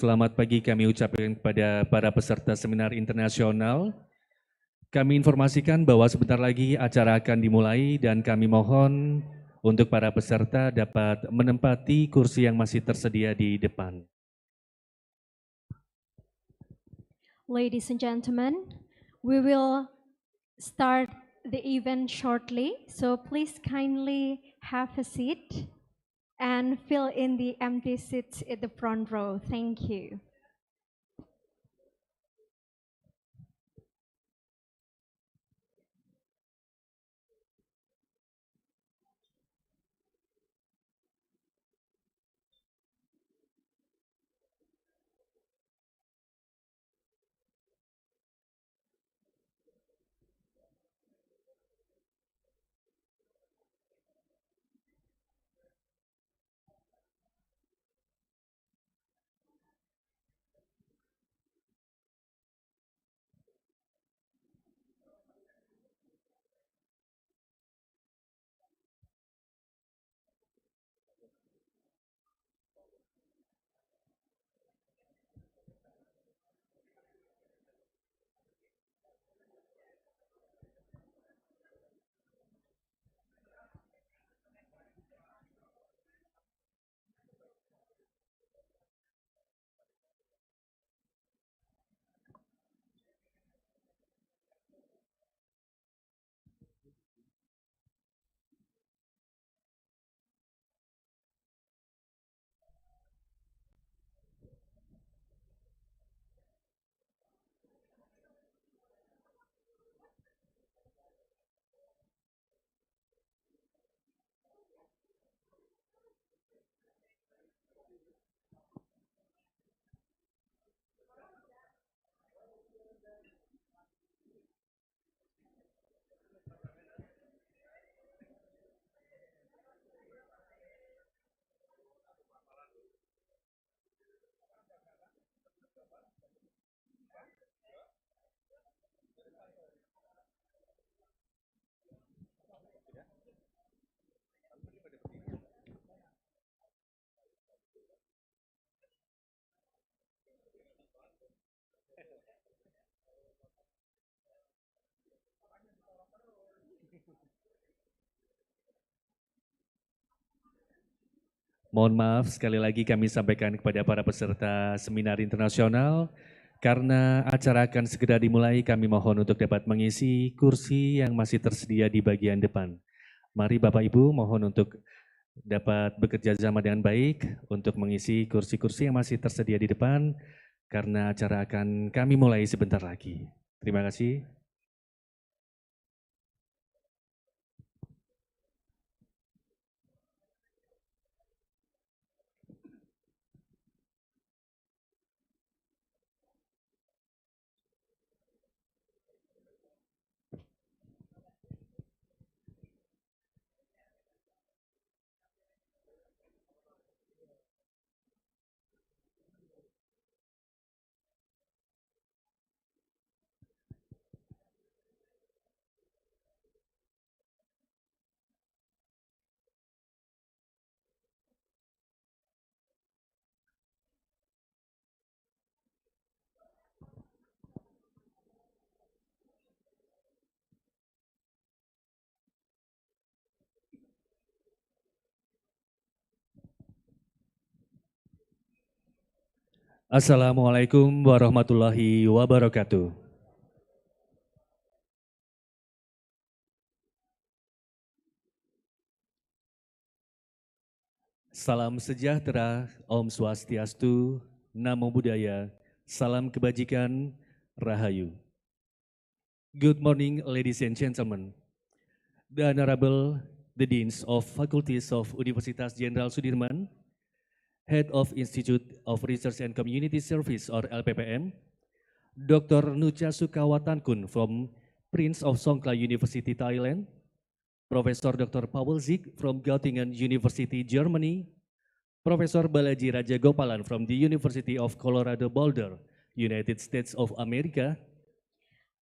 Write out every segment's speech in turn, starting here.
selamat pagi kami ucapkan kepada para peserta seminar internasional. Kami informasikan bahwa sebentar lagi acara akan dimulai dan kami mohon untuk para peserta dapat menempati kursi yang masih tersedia di depan. Ladies and gentlemen, we will start the event shortly, so please kindly have a seat and fill in the empty seats at the front row. Thank you. Mohon maaf sekali lagi kami sampaikan kepada para peserta seminar internasional, karena acara akan segera dimulai kami mohon untuk dapat mengisi kursi yang masih tersedia di bagian depan. Mari Bapak Ibu mohon untuk dapat bekerja sama dengan baik untuk mengisi kursi-kursi yang masih tersedia di depan, karena acara akan kami mulai sebentar lagi. Terima kasih. Assalamualaikum warahmatullahi wabarakatuh. Salam sejahtera, Om Swastiastu, Namo Buddhaya, salam kebajikan, Rahayu. Good morning, ladies and gentlemen. The Honorable, the Deans of Faculties of Universitas Jenderal Sudirman, Head of Institute of Research and Community Service or LPPM, Dr. Nucha Sukawatankun from Prince of Songkla University, Thailand, Professor Dr. Paul Zick from Göttingen University, Germany, Professor Balaji Rajagopalan from the University of Colorado Boulder, United States of America,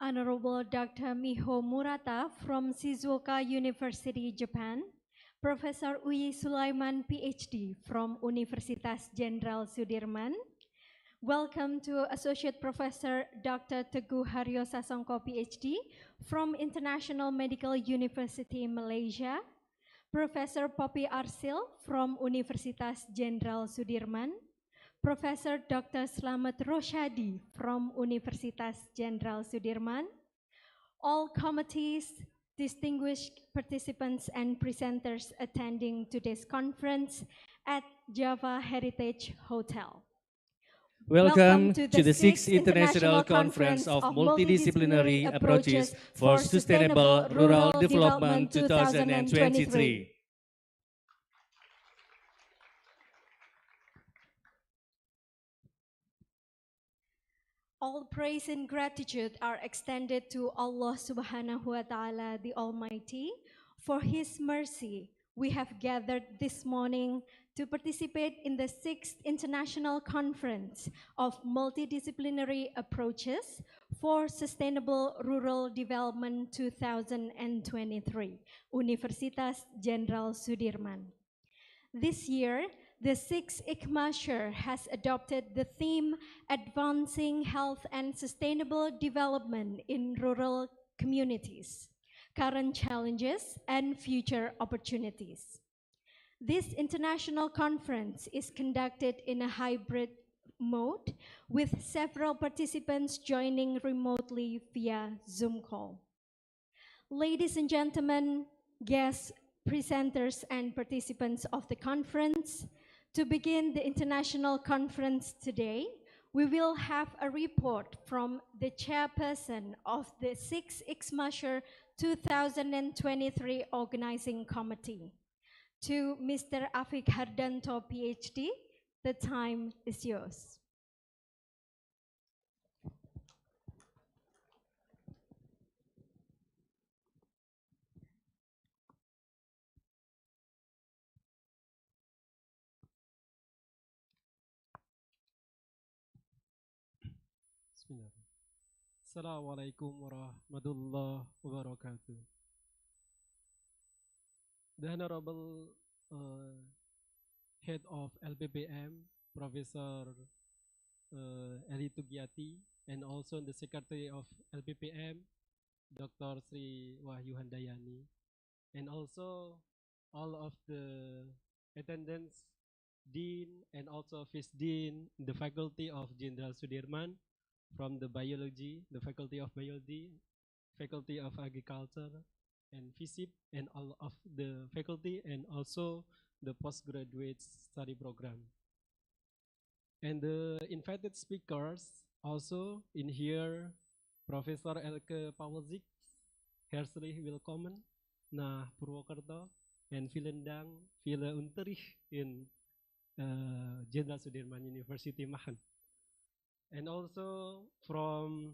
Honorable Dr. Miho Murata from Shizuoka University, Japan, Professor Uyi Sulaiman, PhD from Universitas Jenderal Sudirman, Welcome to Associate Professor Dr. Teguh Haryo Sasongko, PhD, from International Medical University Malaysia, Professor Poppy Arsil from Universitas Jenderal Sudirman, Professor Dr. Slamet Roshadi from Universitas Jenderal Sudirman, all committees, distinguished participants and presenters attending today's conference at Java Heritage Hotel. Welcome to the 6th International Conference of Multidisciplinary Approaches for Sustainable Rural Development 2023. All praise and gratitude are extended to Allah Subhanahu wa Ta'ala, the Almighty. For His mercy, we have gathered this morning to participate in the 6th International Conference of Multidisciplinary Approaches for Sustainable Rural Development 2023, Universitas Jenderal Sudirman. This year, the 6th ICMA SURE has adopted the theme Advancing Health and Sustainable Development in Rural Communities, Current Challenges and Future Opportunities. This international conference is conducted in a hybrid mode with several participants joining remotely via Zoom call. Ladies and gentlemen, guests, presenters and participants of the conference, to begin the international conference today, we will have a report from the chairperson of the 6th ICMA SURE 2023 Organizing Committee. To Mr. Afik Hardanto, PhD, the time is yours. Assalamualaikum warahmatullahi wabarakatuh. The Honorable Head of LPPM, Professor Eli Tugiati, and also the Secretary of LPPM, Dr. Sri Wahyu Handayani, and also all of the attendants, Dean, and also Vice Dean, the Faculty of Jenderal Sudirman, from the biology, the Faculty of Biology, Faculty of Agriculture, and PhysIP, and all of the faculty, and also the postgraduate study program. And the invited speakers also in here, Professor Elke Pawelzik, herzlich willkommen nach Purwokerto, and vielen Dank, viele Unterricht in Jenderal Sudirman University Mahan. And also from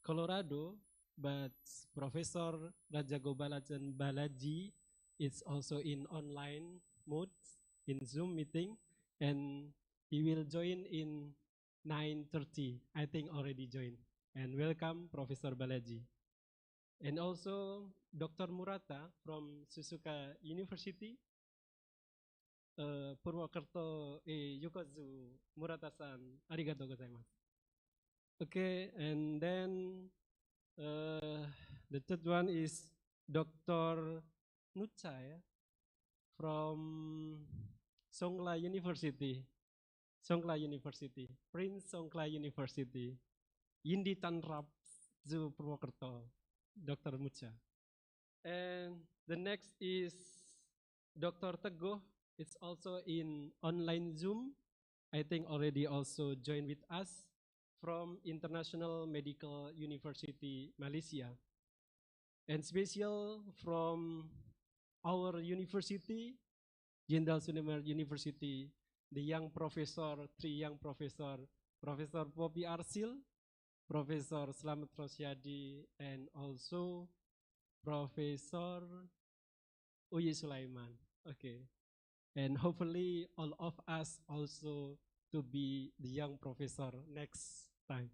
Colorado, but Professor Rajagopalajan Balaji is also in online mode in Zoom meeting, and he will join in 9:30. I think already joined. And welcome, Professor Balaji. And also Dr. Murata from Suzuka University, Purwokerto, Yokozu Murata-san, arigatou gozaimasu. Okay, and then the third one is Dr. Nucha from Songkla University, Prince Songkla University, Yindi Tanrap Zu Purwokerto, Dr. Mucha. And the next is Dr. Teguh. It's also in online Zoom. I think already also joined with us from International Medical University Malaysia. And special from our university, Jenderal Sudirman University, the young professor, three young professor, Professor Poppy Arsil, Professor Slamet Rosyadi, and also Professor Uyi Sulaiman. Okay. And hopefully all of us also to be the young professor next time.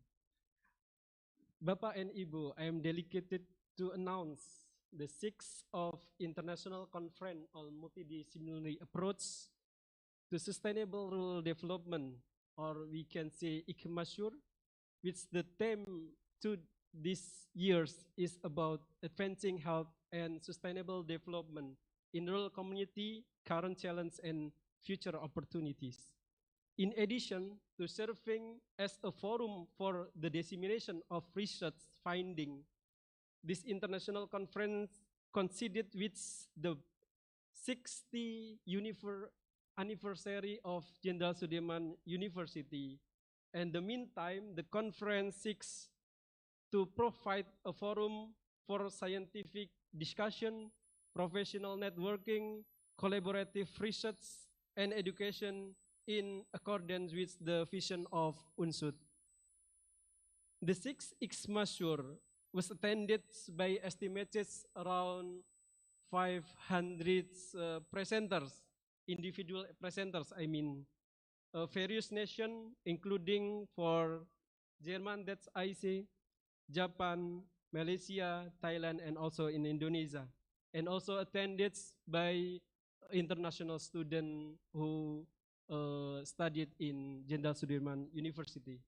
Bapak and Ibu, I am delighted to announce the 6th of International Conference on Multidisciplinary Approach to Sustainable Rural Development or we can say ICMA SURE, which the theme to this years is about advancing health and sustainable development in rural community, current challenge and future opportunities. In addition to serving as a forum for the dissemination of research finding, this international conference coincided with the 60th anniversary of Jenderal Sudirman University. And in the meantime, the conference seeks to provide a forum for scientific discussion, professional networking, collaborative research, and education in accordance with the vision of UNSUD. The sixth ICMA SURE was attended by estimated around 500 presenters, individual presenters, I mean, various nations, including for German, that's IC, Japan, Malaysia, Thailand, and also in Indonesia, and also attended by international students who studied in Jenderal Sudirman University.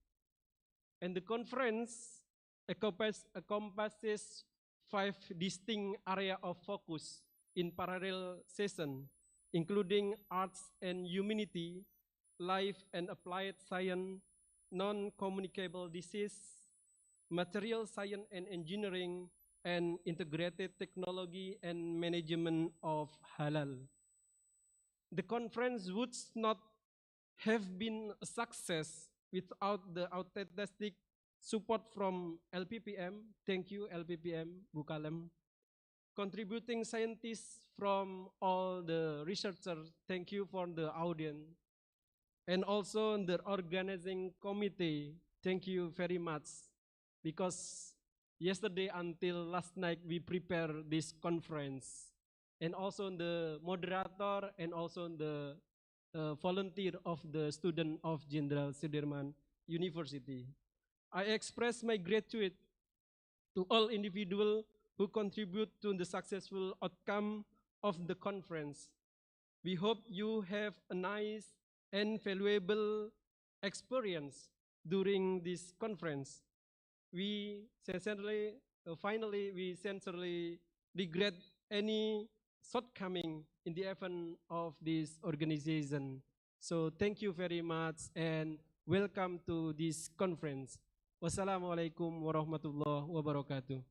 And the conference encompasses 5 distinct areas of focus in parallel session, including arts and humanity, life and applied science, non-communicable disease, material science and engineering, and integrated technology and management of halal. The conference would not have been a success without the authentic support from LPPM. Thank you, LPPM, Bukalem. Contributing scientists from all the researchers. Thank you for the audience. And also the organizing committee. Thank you very much. Because yesterday until last night, we prepared this conference. And also the moderator and also the volunteer of the student of Jenderal Sudirman University. I express my gratitude to all individuals who contribute to the successful outcome of the conference. We hope you have a nice and valuable experience during this conference. We sincerely, finally, we sincerely regret any shortcoming in the event of this organization. So thank you very much and welcome to this conference. Wassalamualaikum warahmatullahi wabarakatuh.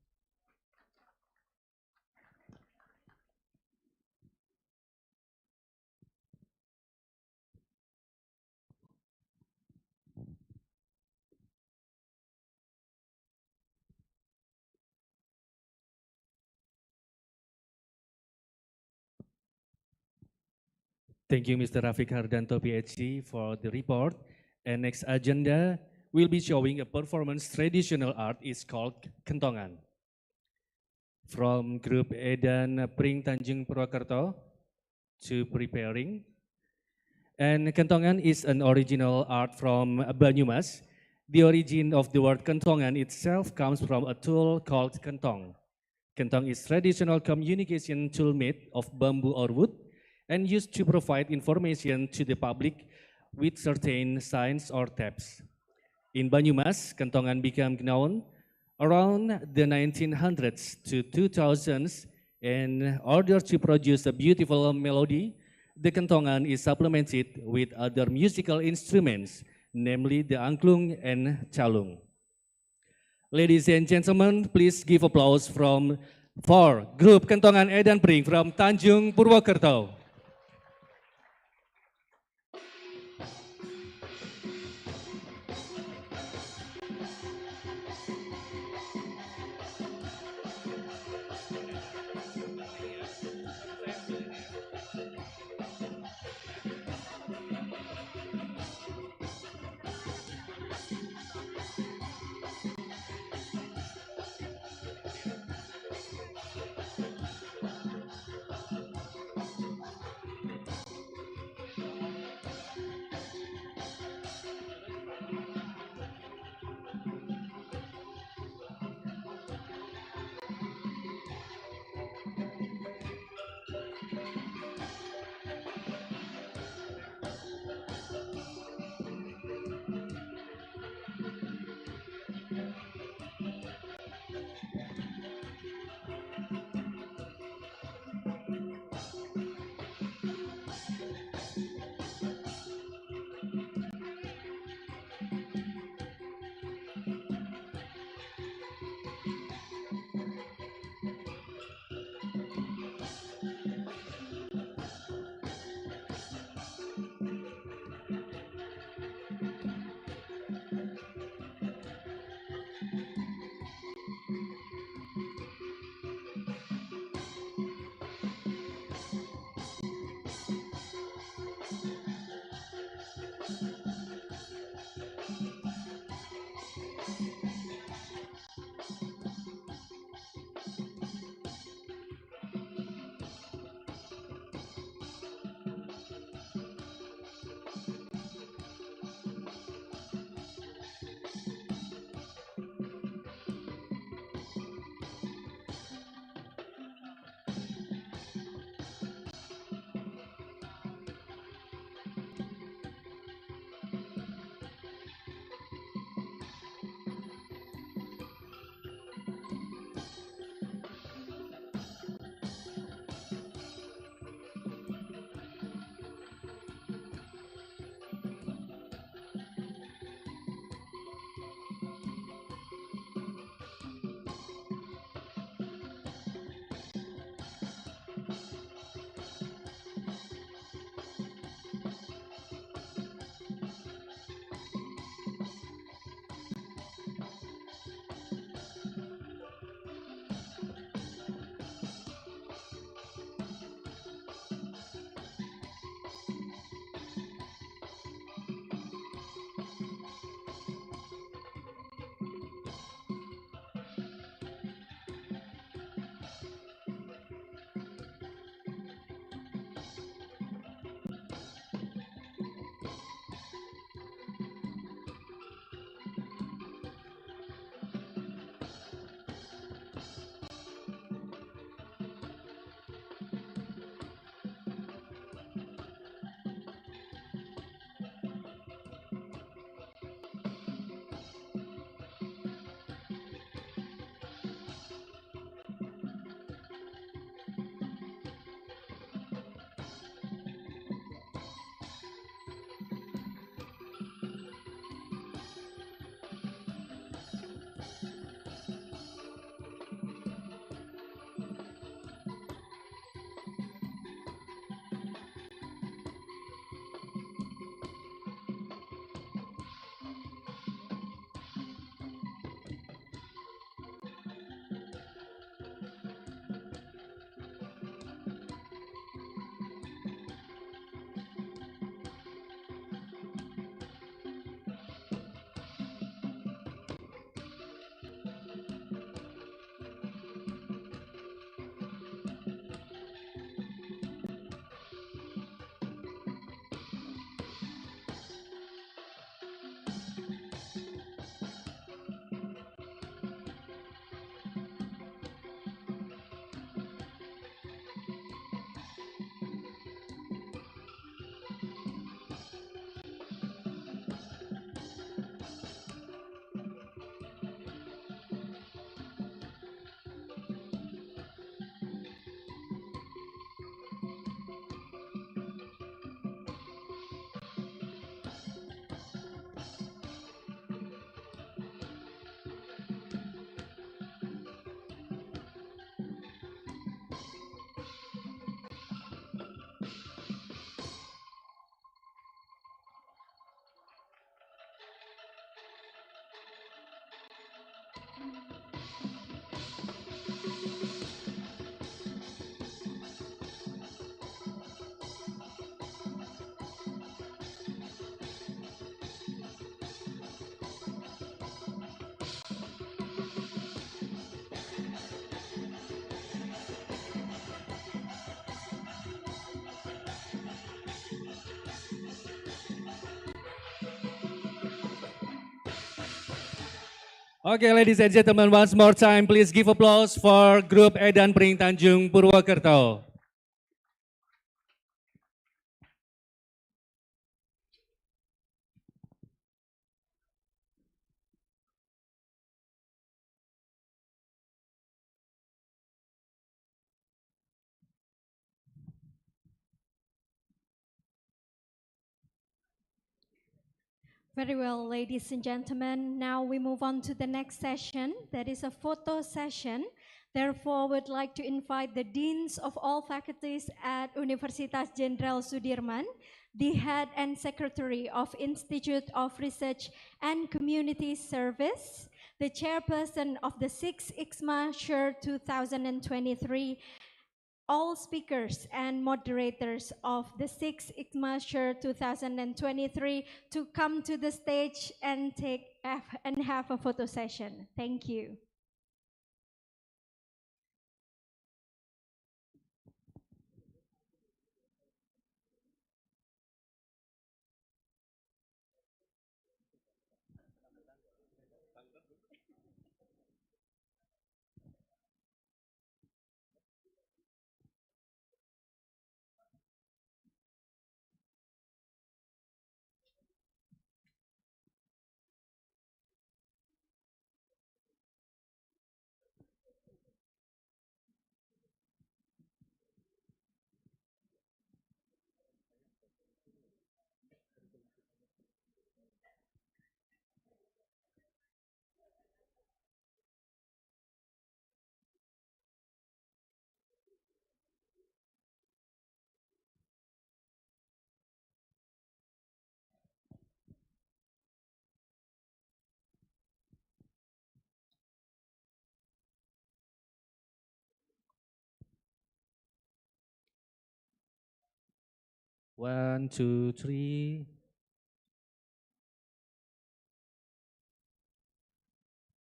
Thank you, Mr. Rafiq Hardanto, PhD, for the report. And next agenda, we'll be showing a performance traditional art is called Kentongan. From Group Edan Pring Tanjung Purwakarta to preparing. And Kentongan is an original art from Banyumas. The origin of the word Kentongan itself comes from a tool called kentong. Kentong is traditional communication tool made of bamboo or wood and used to provide information to the public with certain signs or taps. In Banyumas, Kentongan became known around the 1900s to 2000s. In order to produce a beautiful melody, the Kentongan is supplemented with other musical instruments, namely the angklung and calung. Ladies and gentlemen, please give applause for Group Kentongan Edan Pring from Tanjung Purwakarta. Okay, ladies and gentlemen, once more time, please give applause for Group Edan Pring Tanjung Purwokerto. Very well, ladies and gentlemen. Now we move on to the next session. That is a photo session. Therefore, we'd like to invite the deans of all faculties at Universitas Jenderal Sudirman, the head and secretary of Institute of Research and Community Service, the chairperson of the 6th ICMA SURE 2023, all speakers and moderators of the 6th ICMA SURE 2023 to come to the stage and have a photo session. Thank you. One, two, three.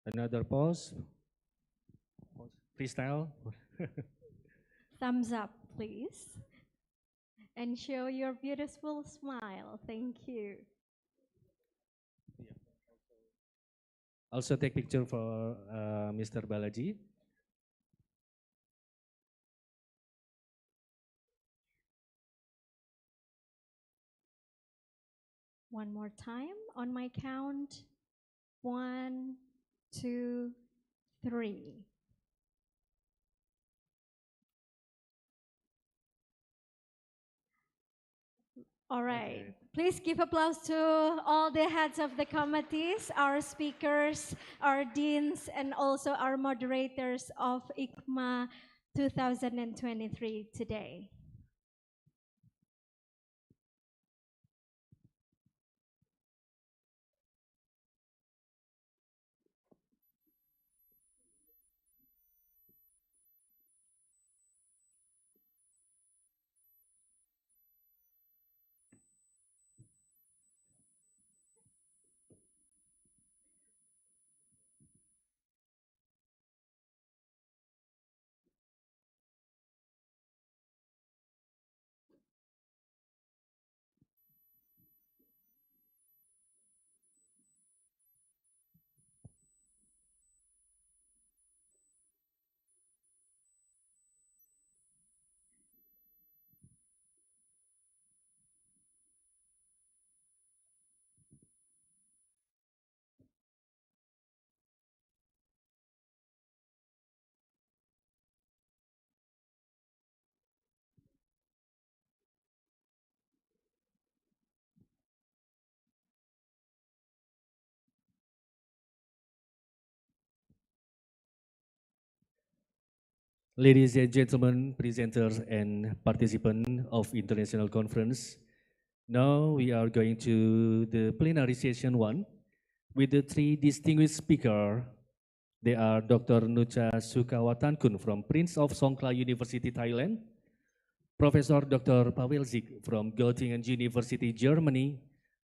Another pause. Freestyle. Thumbs up, please. And show your beautiful smile. Thank you. Also take picture for Mr. Balaji. One more time on my count. 1, 2, 3. All right. Okay. Please give applause to all the heads of the committees, our speakers, our deans, and also our moderators of ICMA 2023 today. Ladies and gentlemen, presenters and participants of International Conference, now we are going to the plenary session 1 with the 3 distinguished speakers. They are Dr. Nucha Sukawatankun from Prince of Songkla University, Thailand, Professor Dr. Pavel Zik from Göttingen University, Germany,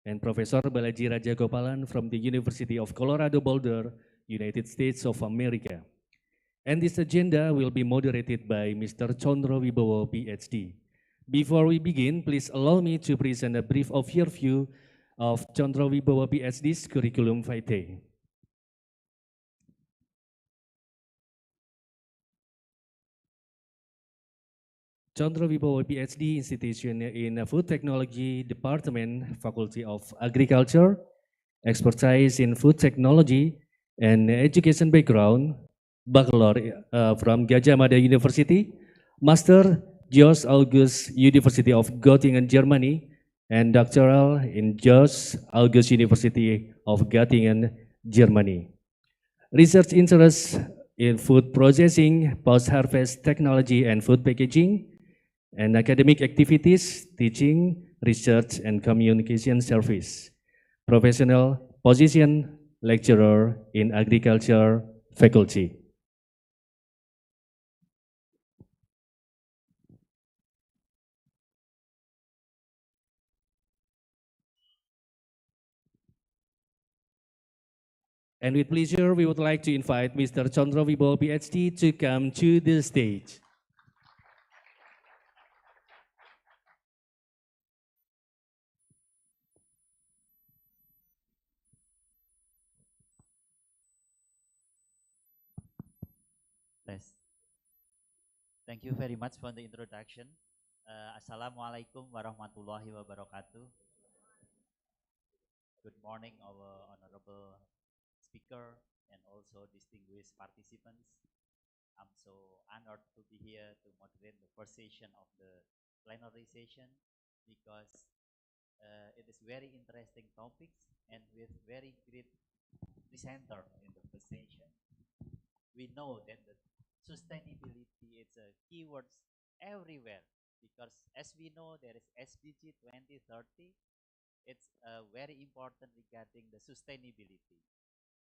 and Professor Balaji Rajagopalan from the University of Colorado Boulder, United States of America. And this agenda will be moderated by Mr. Chondro Wibowo, PhD. Before we begin, please allow me to present a brief overview of Chondro Wibowo, PhD's curriculum vitae. Chandra Wibowo PhD institution in Food Technology Department, Faculty of Agriculture, expertise in food technology and education background, Baccalaureate from Gajah Mada University, Master George August University of Göttingen, Germany, and doctoral in George August University of Göttingen, Germany. Research interests in food processing, post-harvest technology and food packaging, and academic activities, teaching, research, and communication service. Professional position, lecturer in agriculture faculty. And with pleasure, we would like to invite Mr. Chandra Wibowo, PhD, to come to the stage. Yes. Thank you very much for the introduction. Assalamualaikum warahmatullahi wabarakatuh. Good morning, our honorable speaker and also distinguished participants. I'm so honored to be here to moderate the first session of the plenary session because it is very interesting topics and with very great presenter in the first session. We know that the sustainability is a keyword everywhere because as we know there is SDG 2030. It's very important regarding the sustainability.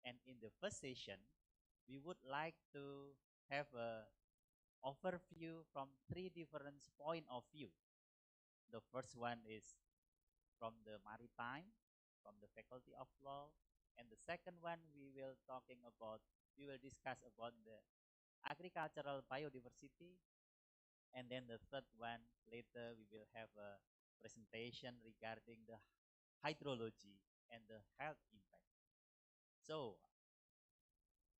And in the first session, we would like to have a overview from three different point of view. The first one is from the maritime, from the faculty of law, and the second one we will discuss about the agricultural biodiversity, and then the third one later we will have a presentation regarding the hydrology and the health impact. So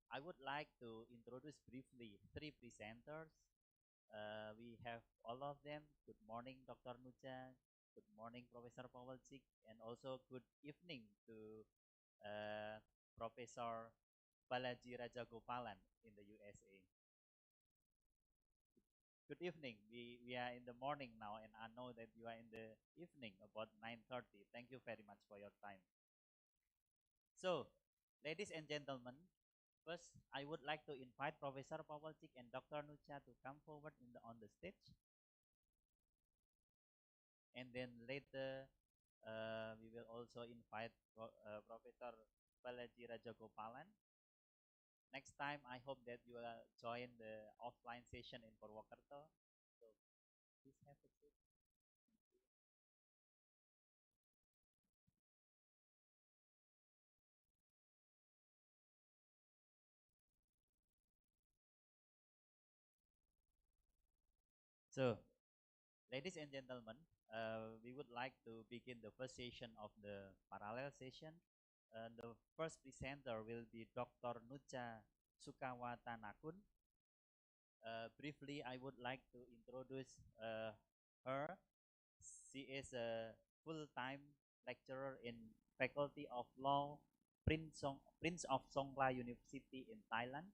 I would like to introduce briefly three presenters. We have all of them. Good morning, Dr. Nucha. Good morning, Professor Pawalcik, and also good evening to Professor Balaji Rajagopalan in the USA. Good evening. We are in the morning now, and I know that you are in the evening, about 9:30. Thank you very much for your time. So, ladies and gentlemen, first I would like to invite Professor Pawalcik and Dr. Nucha to come forward on the stage. And then later, we will also invite Professor Balaji Rajagopalan. Next time, I hope that you will join the offline session in Purwokerto. So, please have a seat. So, ladies and gentlemen, we would like to begin the first session of the parallel session. The first presenter will be Dr. Nucha Sukawatanakun. Briefly, I would like to introduce her. She is a full-time lecturer in Faculty of Law, Prince of Songkla University in Thailand.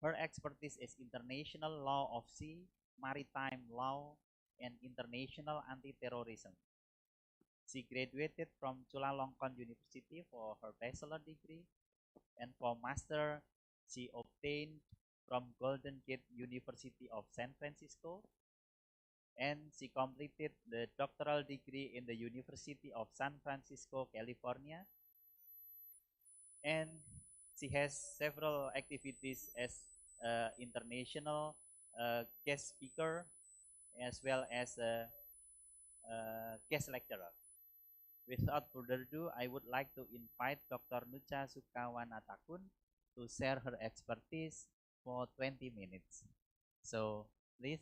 Her expertise is international law of sea, maritime law, and international anti-terrorism. She graduated from Chulalongkorn University for her bachelor degree, and for master, she obtained from Golden Gate University of San Francisco, and she completed the doctoral degree in the University of San Francisco, California, and she has several activities as international guest speaker as well as a guest lecturer. Without further ado, I would like to invite Dr. Nucha Sukawanatakun to share her expertise for 20 minutes. So, please.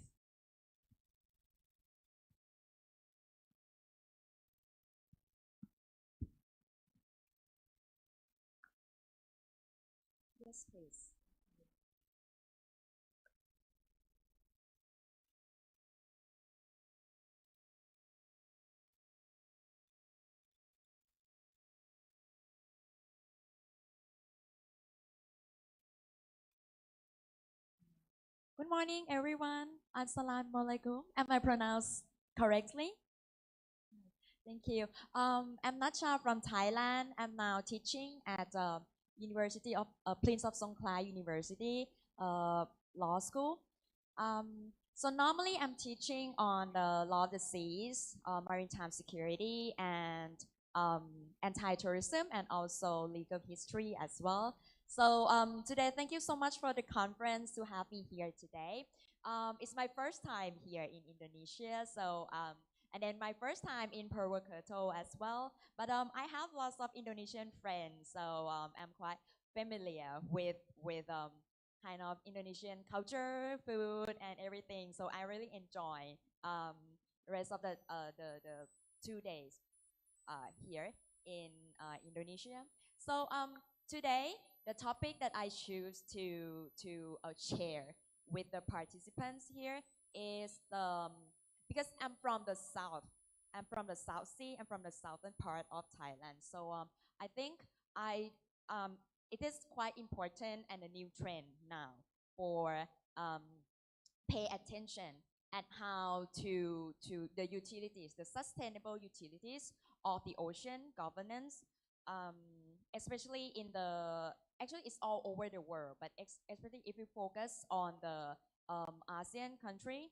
Yes, please. Good morning, everyone. Assalamualaikum. Am I pronounced correctly? Thank you. I'm Nacha from Thailand. I'm now teaching at University of Prince of Songkhla University uh, Law School. So normally I'm teaching on the law of the seas, maritime security, and um, anti-tourism, and also legal history as well. So today, thank you so much for the conference to have me here today. It's my first time here in Indonesia, so and then my first time in Purwokerto as well. But I have lots of Indonesian friends, so I'm quite familiar with kind of Indonesian culture, food, and everything. So I really enjoy the rest of the 2 days here in Indonesia. So today, the topic that I choose to share with the participants here is because I'm from the south. I'm from the South Sea. I'm from the southern part of Thailand. So I think I it is quite important and a new trend now for um, pay attention at how to the utilities, the sustainable utilities of the ocean governance, um, especially in the actually it's all over the world, but especially if we focus on the ASEAN country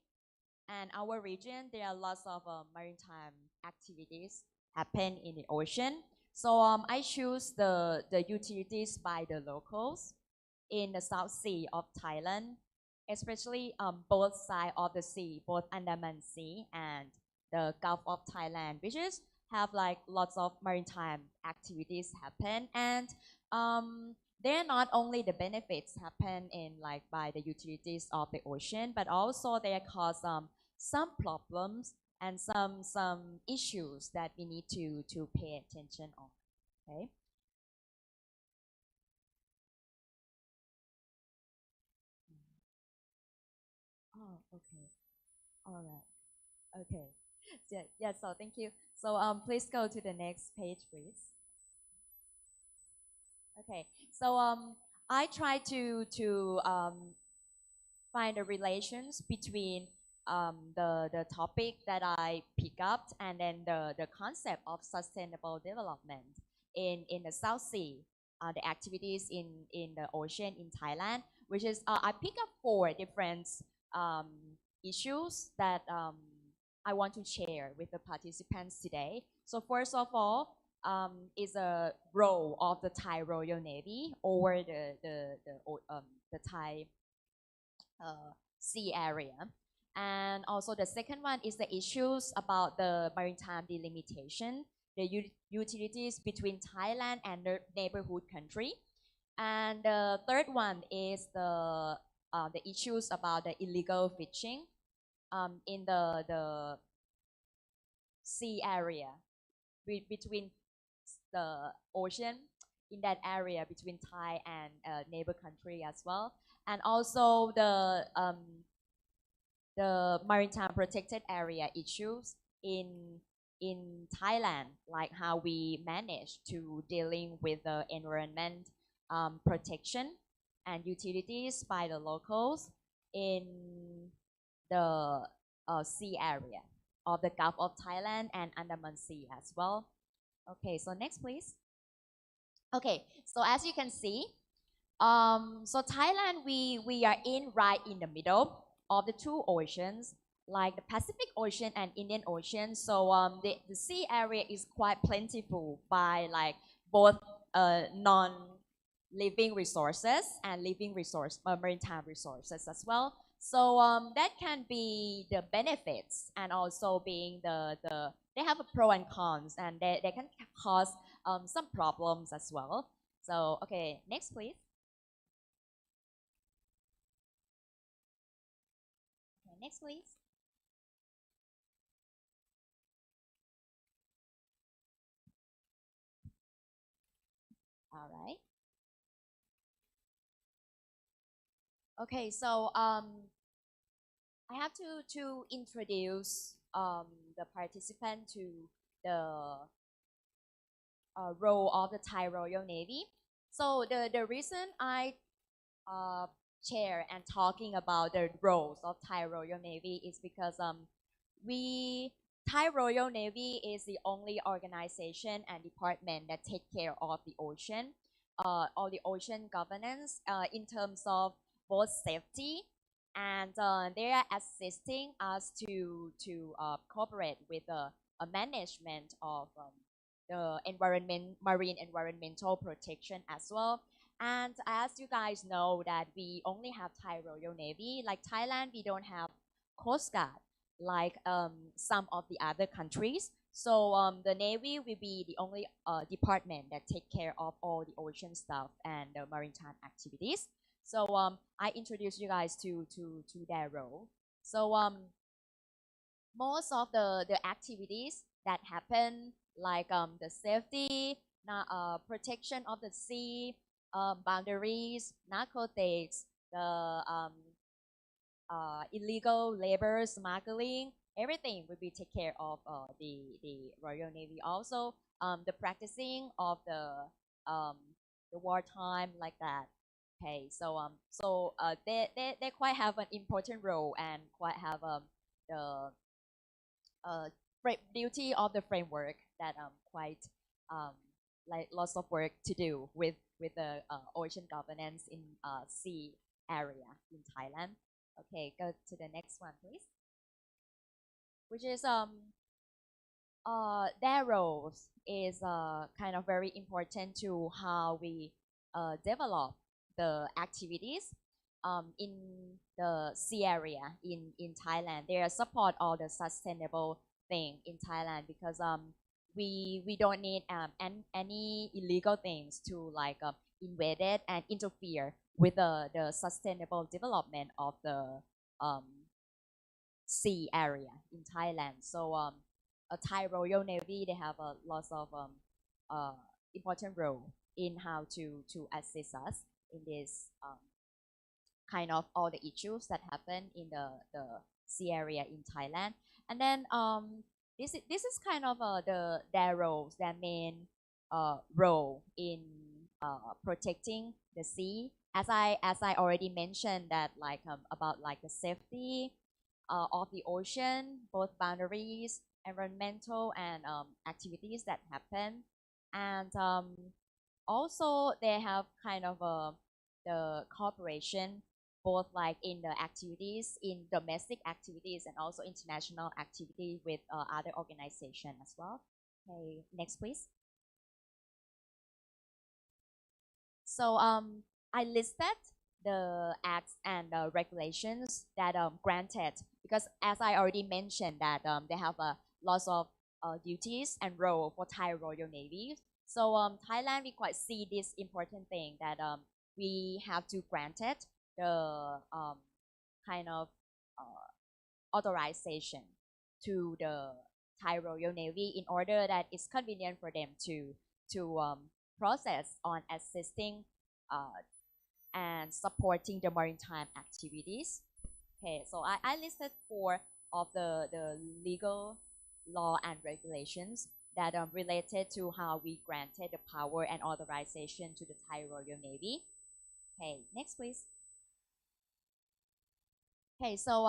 and our region, there are lots of maritime activities happen in the ocean. So I choose the utilities by the locals in the South Sea of Thailand, especially both sides of the sea, both Andaman Sea and the Gulf of Thailand, which is have like lots of maritime activities happen. And there not only the benefits happen in like by the utilities of the ocean, but also they cause some problems and some issues that we need to pay attention on. Okay. Oh, okay. All right. Okay. Yeah, yeah, so thank you. So please go to the next page, please. Okay. So I try to find the relations between the topic that I pick up and then the concept of sustainable development in the South Sea, the activities in the ocean in Thailand, which is I pick up 4 different um, issues that I want to share with the participants today. So first of all, is a role of the Thai Royal Navy over the Thai sea area. And also the second one is the issues about the maritime delimitation, the utilities between Thailand and the neighborhood country. And the third one is the issues about the illegal fishing in the sea area between the ocean in that area between Thai and neighbor country as well, and also the maritime protected area issues in Thailand, like how we manage to dealing with the environment protection and utilities by the locals in the sea area of the Gulf of Thailand and Andaman Sea as well. Okay, so next please. Okay, so as you can see, so Thailand, we are right in the middle of the 2 oceans, like the Pacific Ocean and Indian Ocean. So the sea area is quite plentiful by like both non-living resources and living resource, maritime resources as well. So that can be the benefits and also being they have a pro and cons, and they can cause some problems as well. So okay, next please. Okay, next please. All right. Okay, so I have to introduce the participant to the role of the Thai Royal Navy. So the reason I share and talking about the roles of Thai Royal Navy is because we Thai Royal Navy is the only organization and department that take care of the ocean, all the ocean governance in terms of both safety and they are assisting us to cooperate with the management of the marine environmental protection as well. And as you guys know that we only have Thai Royal Navy, like Thailand, we don't have Coast Guard like some of the other countries. So the Navy will be the only department that take care of all the ocean stuff and the maritime activities. So I introduce you guys to their role. So most of the activities that happen, like the safety, protection of the sea, boundaries, narcotics, the illegal labor smuggling, everything will be taken care of the Royal Navy. Also, the practicing of the wartime like that. Okay, so they quite have an important role and quite have the duty of the framework that quite like lots of work to do with the ocean governance in sea area in Thailand. Okay, go to the next one, please. Which is their roles is kind of very important to how we develop the activities in the sea area in Thailand. They support all the sustainable thing in Thailand because we don't need any illegal things to like invade it and interfere with the sustainable development of the sea area in Thailand. So a Thai Royal Navy, they have a lots of important role in how to assist us in this kind of all the issues that happen in the sea area in Thailand. And then this is kind of their roles, their main role in protecting the sea. As I already mentioned that like about like the safety of the ocean, both boundaries, environmental and activities that happen, and also they have kind of the cooperation both like in the activities, in domestic activities and also international activity with other organizations as well. Okay, next please. So I listed the acts and regulations that granted because as I already mentioned that they have a lots of duties and role for Thai Royal Navy. So Thailand, we quite see this important thing that we have to grant it the kind of authorization to the Thai Royal Navy in order that it's convenient for them to process on assisting and supporting the maritime activities. Okay, so I listed 4 of the legal law and regulations that related to how we granted the power and authorization to the Thai Royal Navy. Okay, next please. Okay, so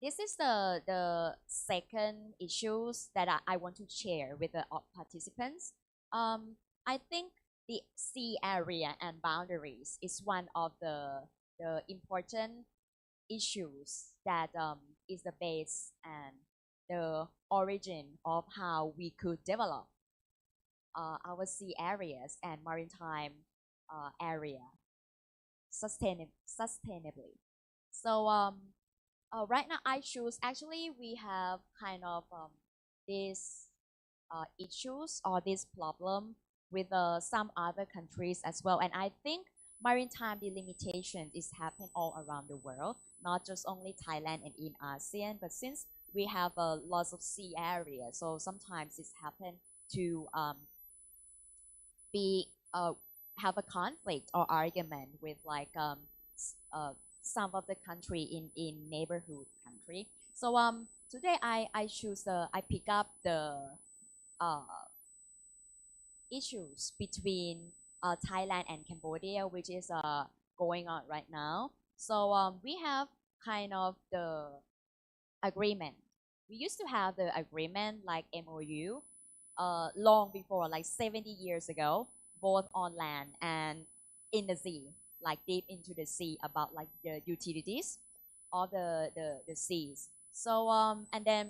this is the second issues that I want to share with the participants. I think the sea area and boundaries is one of the important issues that is the base and the origin of how we could develop our sea areas and maritime area sustainably. So right now I choose, actually we have kind of these issues or this problem with some other countries as well. And I think maritime delimitation is happening all around the world, not just only Thailand and in ASEAN, but since we have lots of sea areas, so sometimes it's happen to be have a conflict or argument with like some of the country in neighborhood country. So today I choose I pick up the issues between Thailand and Cambodia, which is going on right now. So we have kind of the agreement. We used to have the agreement like MOU long before, like 70 years ago, both on land and in the sea, like deep into the sea about like the utilities of the seas. So and then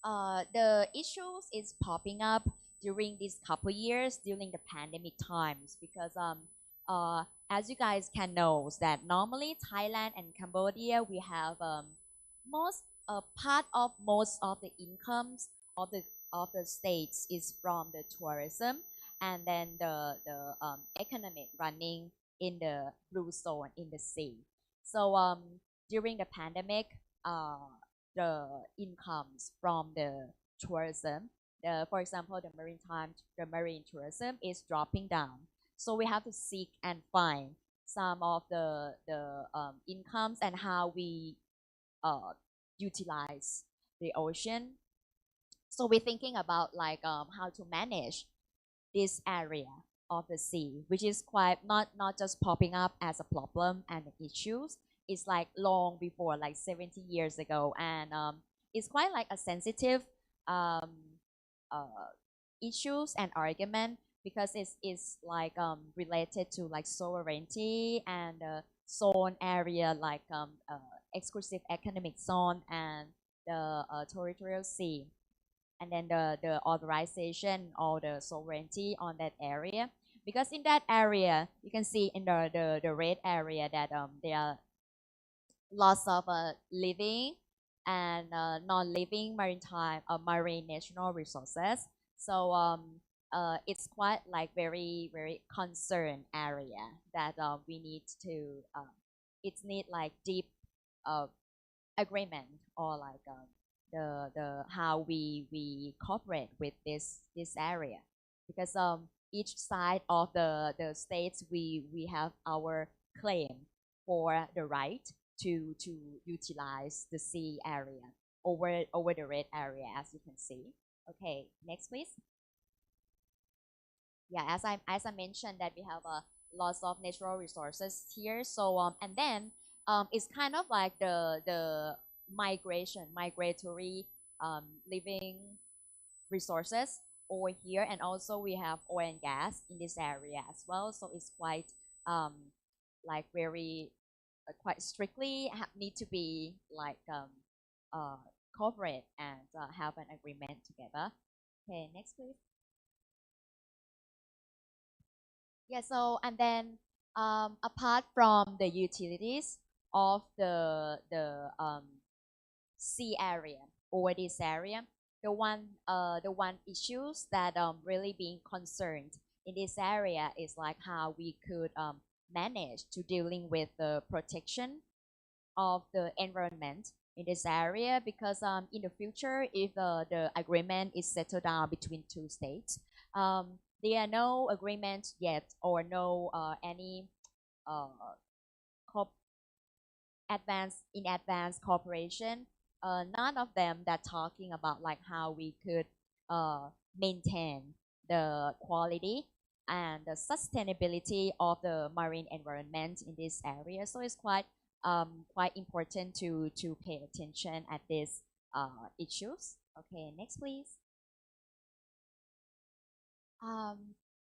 the issues is popping up during these couple years during the pandemic times because as you guys can know that normally Thailand and Cambodia we have most part of most of the incomes of the states is from the tourism and then the economic running in the blue zone in the sea. So during the pandemic the incomes from the tourism. For example, the marine tourism is dropping down. So we have to seek and find some of the incomes and how we utilize the ocean. So we're thinking about like how to manage this area of the sea, which is quite not just popping up as a problem and issues. It's like long before, like 70 years ago, and it's quite like a sensitive um, issues and argument because it's like related to like sovereignty and zone area like exclusive economic zone and the territorial sea and then the authorization or the sovereignty on that area. Because in that area, you can see in the red area that there are lots of living and non-living marine national resources. So it's quite like very concerned area that we need to, it's need like deep agreement or like the how we cooperate with this area because each side of the states we have our claim for the right to utilize the sea area over the red area as you can see. Okay, next please. Yeah, as I mentioned that we have a lots of natural resources here. So and then it's kind of like the migratory living resources over here, and also we have oil and gas in this area as well. So it's quite like very quite strictly need to be like cooperate and have an agreement together. Okay, next please. Yeah, so and then apart from the utilities of the sea area over this area, the one issues that really being concerned in this area is like how we could manage to dealing with the protection of the environment in this area because in the future if the agreement is settled down between two states there are no agreement yet or no any uh, advanced cooperation. None of them that talking about like how we could maintain the quality and the sustainability of the marine environment in this area. So it's quite important to pay attention at these issues. Okay, next please.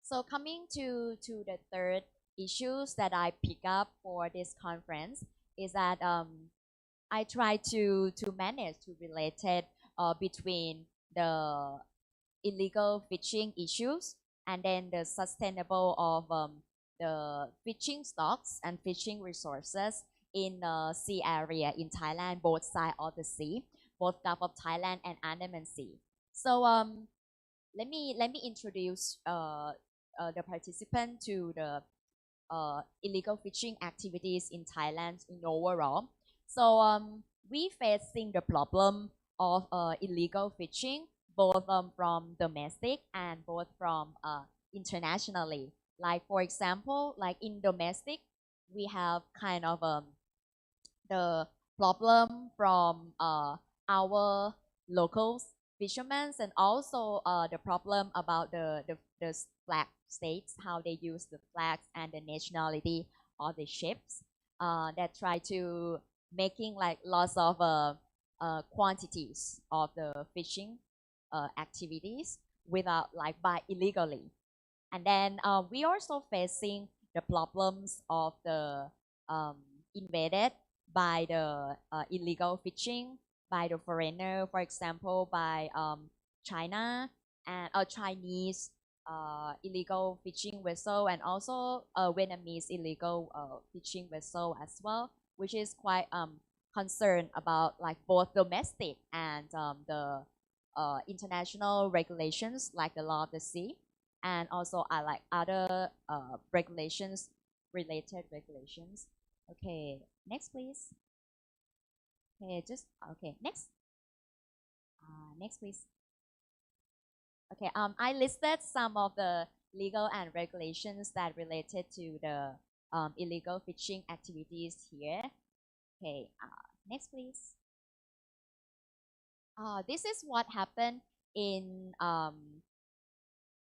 So coming to the third issues that I pick up for this conference is that I try to manage to relate it between the illegal fishing issues and then the sustainable of the fishing stocks and fishing resources in the sea area in Thailand, both sides of the sea, both Gulf of Thailand and Andaman Sea. So let me introduce the participant to the illegal fishing activities in Thailand in overall. So we facing the problem of illegal fishing both from domestic and both from internationally. Like for example, like in domestic, we have kind of the problem from our locals fishermen and also the problem about the flag states, how they use the flags and the nationality of the ships. that try to making like lots of quantities of the fishing activities without like by illegally. And then we also facing the problems of the um, invaded by the illegal fishing by the foreigner, for example, by China and Chinese illegal fishing vessel, and also Vietnamese illegal fishing vessel as well, which is quite concerned about like both domestic and the international regulations like the law of the sea, and also I like other regulations, related regulations. Okay, next please. Okay, just okay, next. Next please. Okay, I listed some of the legal and regulations that related to the illegal fishing activities here. Okay, next please. This is what happened in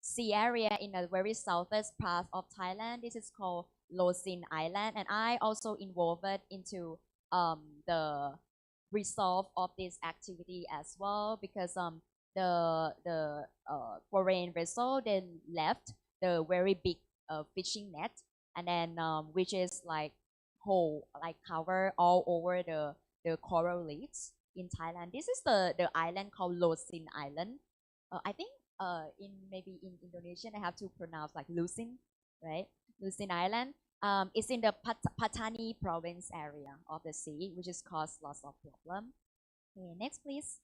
sea area in a very southwest part of Thailand. This is called Losin Island, and I also involved into the resolve of this activity as well, because the foreign vessel then left the very big fishing net, and then which is like whole like cover all over the coral reefs in Thailand. This is the island called Losin Island. I think in maybe in Indonesian I have to pronounce like Lusin, right? Lusin Island. It's in the Patani province area of the sea, which has caused lots of problem. Okay, next please.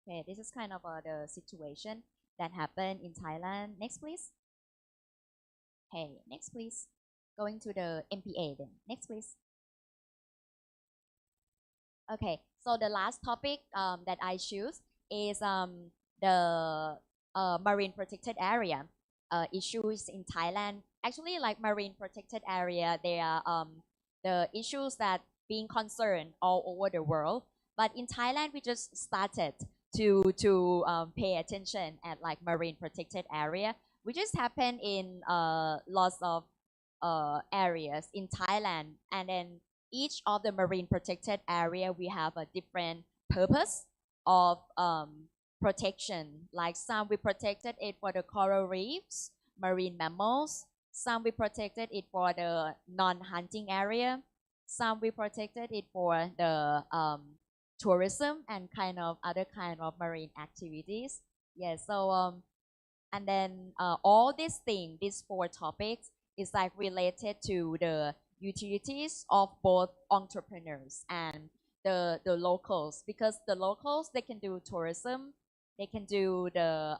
Okay, this is kind of the situation that happened in Thailand. Next please. Okay, next please. Going to the MPA then. Next please. Okay, so the last topic that I choose is the marine protected area issues in Thailand. Actually, like marine protected area, there are the issues that being concerned all over the world. But in Thailand, we just started to pay attention at like marine protected area, which just happened in lots of areas in Thailand, and then each of the marine protected area we have a different purpose of protection. Like some we protected it for the coral reefs, marine mammals. Some we protected it for the non-hunting area. Some we protected it for the tourism and kind of other kind of marine activities. Yeah, so and then all these things, these four topics, is like related to the utilities of both entrepreneurs and the locals, because the locals, they can do tourism, they can do the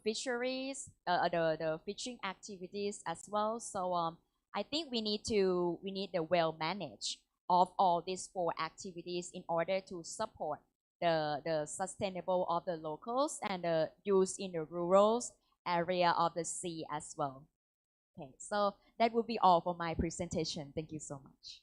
fisheries, the fishing activities as well. So I think we need the well manage of all these four activities in order to support the sustainable of the locals and the use in the rural area of the sea as well. Okay, so that will be all for my presentation. Thank you so much.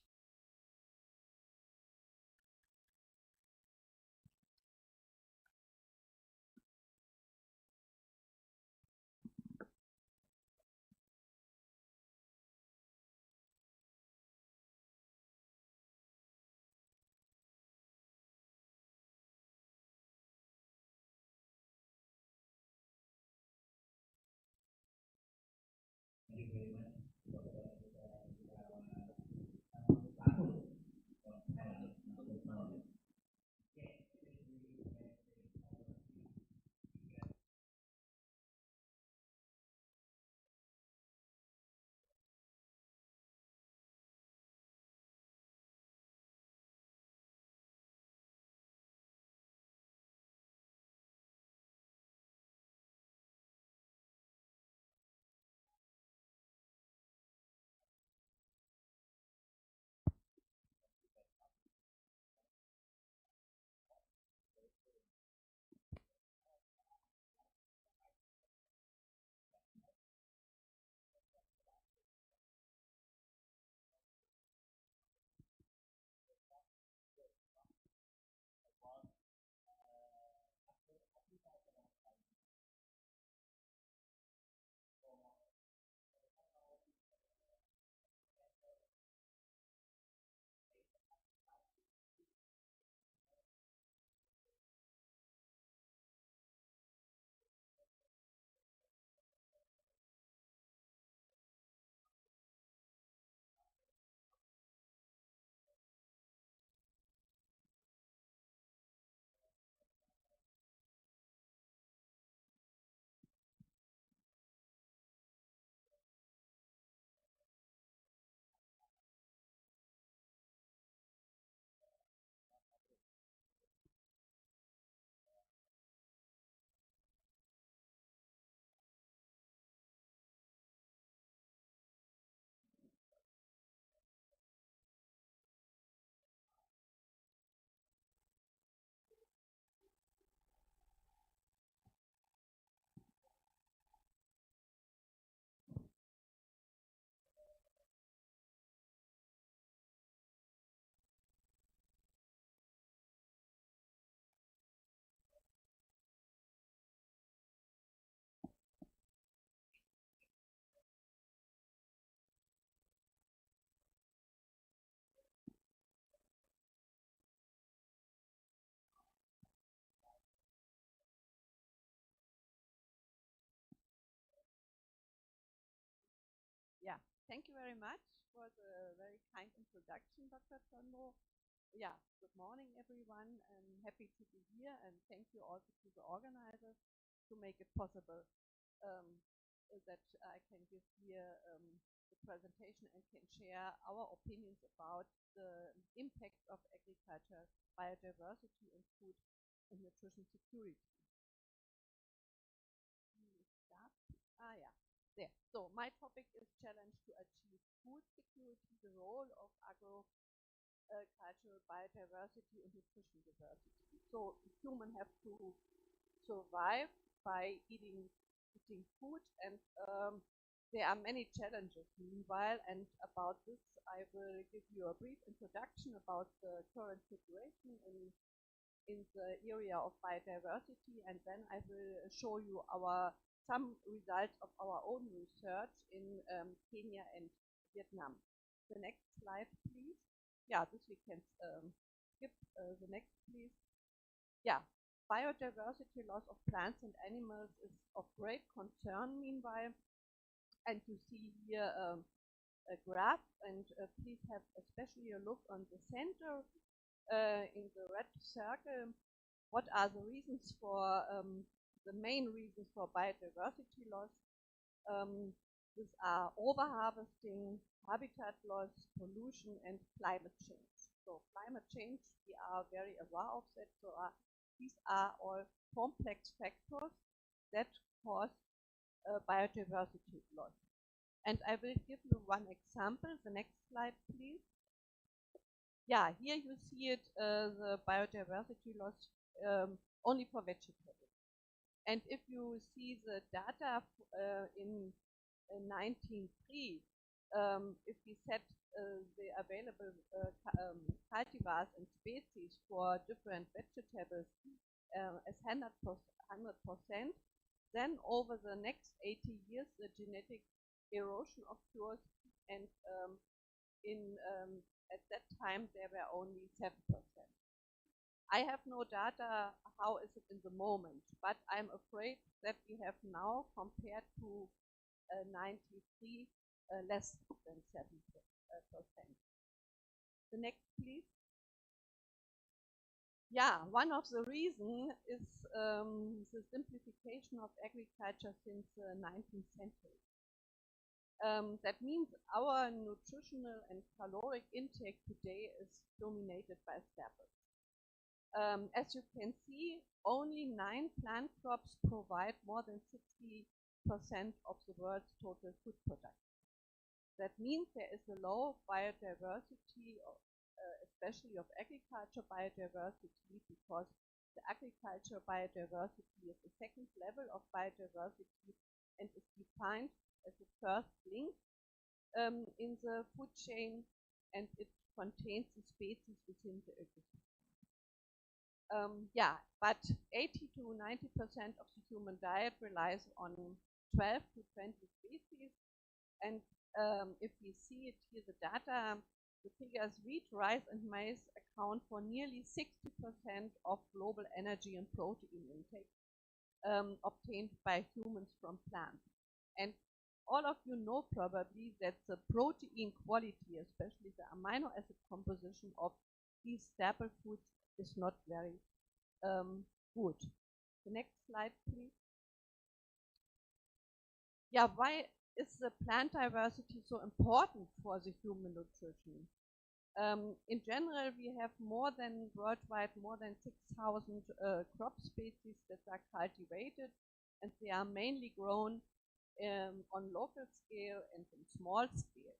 Thank you very much for the very kind introduction, Dr. Tondo. Yeah, good morning, everyone. I'm happy to be here, and thank you also to the organizers to make it possible that I can give here the presentation and can share our opinions about the impact of agriculture, biodiversity, and food and nutrition security. Start. Yeah. There. So my topic is challenge to achieve food security, the role of agricultural biodiversity and nutrition diversity. So humans have to survive by eating food, and there are many challenges meanwhile, and about this I will give you a brief introduction about the current situation in the area of biodiversity, and then I will show you some results of our own research in Kenya and Vietnam. The next slide, please. Yeah, this we can skip. The next, please. Yeah, biodiversity loss of plants and animals is of great concern meanwhile. And you see here a graph, and please have especially a look on the center in the red circle. What are the reasons for the main reasons for biodiversity loss? These are overharvesting, habitat loss, pollution, and climate change. So climate change, we are very aware of that. So these are all complex factors that cause biodiversity loss. And I will give you one example. The next slide, please. Yeah, here you see it, the biodiversity loss only for vegetables. And if you see the data in 1903, if we set the available cultivars and species for different vegetables as 100%, then over the next 80 years, the genetic erosion occurs, and at that time there were only 7%. I have no data how is it in the moment, but I'm afraid that we have now, compared to 93, less than 7%. The next, please. Yeah, one of the reasons is the simplification of agriculture since the 19th century. That means our nutritional and caloric intake today is dominated by staples. As you can see, only 9 plant crops provide more than 60% of the world's total food production. That means there is a low biodiversity, especially of agriculture biodiversity, because the agriculture biodiversity is the second level of biodiversity and is defined as the first link in the food chain, and it contains the species within the ecosystem. Yeah, but 80 to 90% of the human diet relies on 12 to 20 species, and if we see it here, the data, the figures wheat, rice, and maize account for nearly 60% of global energy and protein intake obtained by humans from plants. And all of you know probably that the protein quality, especially the amino acid composition of these staple foods, is not very good. The next slide, please. Yeah, why is the plant diversity so important for the human nutrition? In general, we have worldwide more than 6,000 crop species that are cultivated, and they are mainly grown on local scale and in small scale.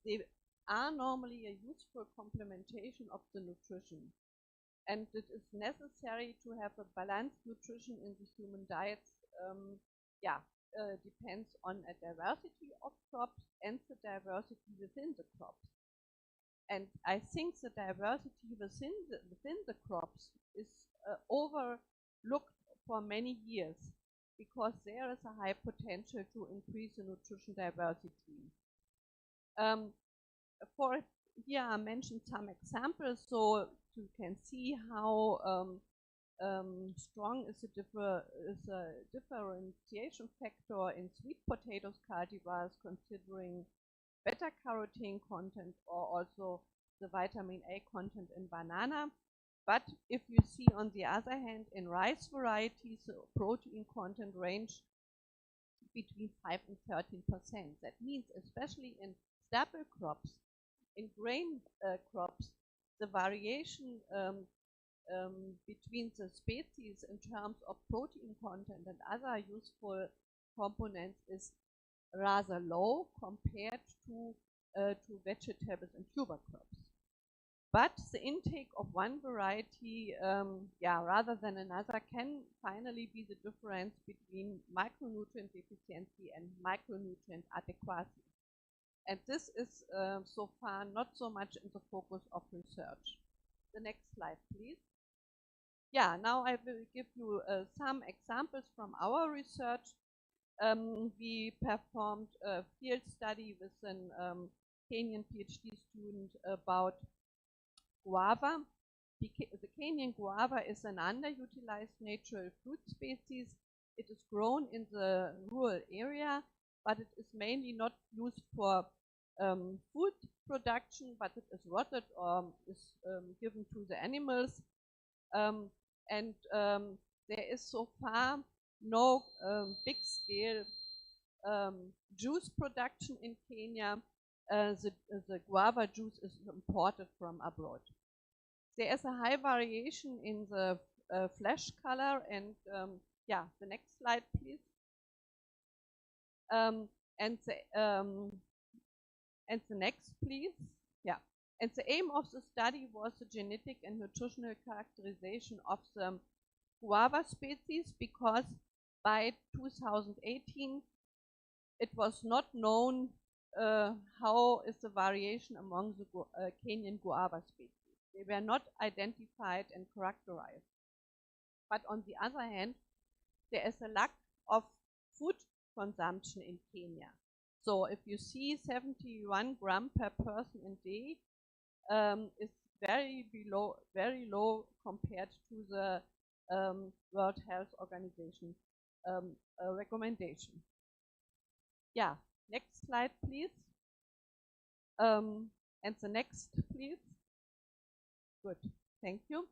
They are normally a useful complementation of the nutrition, and it is necessary to have a balanced nutrition in the human diets. Depends on a diversity of crops and the diversity within the crops. And I think the diversity within the crops is overlooked for many years, because there is a high potential to increase the nutrition diversity. Here I mentioned some examples, so you can see how strong is a differentiation factor in sweet potatoes cultivars, considering beta-carotene content or also the vitamin A content in banana. But if you see on the other hand in rice varieties, protein content range between 5 and 13%. That means especially in staple crops, in grain crops, the variation between the species in terms of protein content and other useful components is rather low compared to vegetables and tuber crops. But the intake of one variety, rather than another, can finally be the difference between micronutrient deficiency and micronutrient adequacy. And this is so far not so much in the focus of research. The next slide, please. Yeah, now I will give you some examples from our research. We performed a field study with a Kenyan PhD student about guava. The Kenyan guava is an underutilized natural fruit species. It is grown in the rural area, but it is mainly not used for food production, but it is rotted or is given to the animals. There is so far no big-scale juice production in Kenya. The guava juice is imported from abroad. There is a high variation in the flesh color, and the next slide, please. The next, please. Yeah. And the aim of the study was the genetic and nutritional characterization of the guava species, because by 2018 it was not known how is the variation among the Kenyan guava species. They were not identified and characterized. But on the other hand, there is a lack of food consumption in Kenya. So if you see 71 grams per person a day, is very low compared to the World Health Organization recommendation. Yeah, next slide, please. And the next, please. Good, thank you.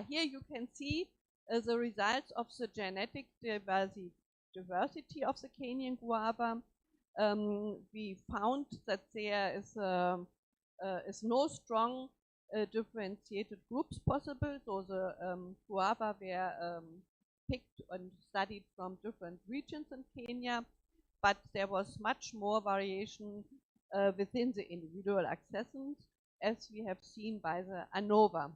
Here you can see the results of the genetic diversity of the Kenyan guava. We found that there is no strong differentiated groups possible. So the guava were picked and studied from different regions in Kenya, but there was much more variation within the individual accessions, as we have seen by the ANOVA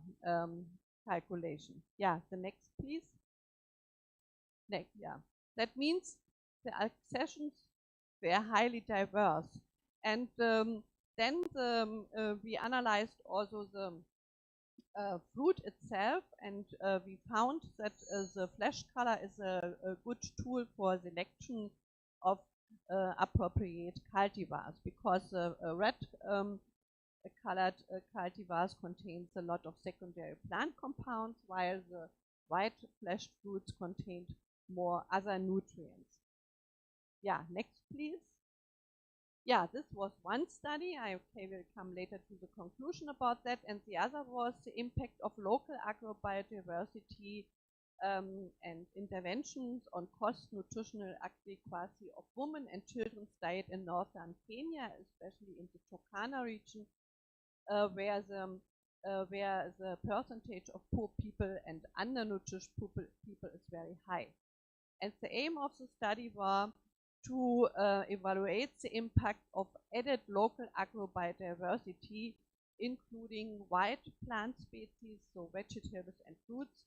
calculation. Yeah, the next, please. Next, yeah. That means the accessions were highly diverse. And then we analyzed also the fruit itself, and we found that the flesh color is a good tool for selection of appropriate cultivars, because red colored cultivars contains a lot of secondary plant compounds, while the white fleshed fruits contained more other nutrients. Yeah, next please. Yeah, this was one study. I will come later to the conclusion about that. And the other was the impact of local agrobiodiversity and interventions on cost, nutritional adequacy of women and children's diet in northern Kenya, especially in the Turkana region, where the percentage of poor people and undernourished people is very high. And the aim of the study was to evaluate the impact of added local agrobiodiversity, including wild plant species, so vegetables and fruits,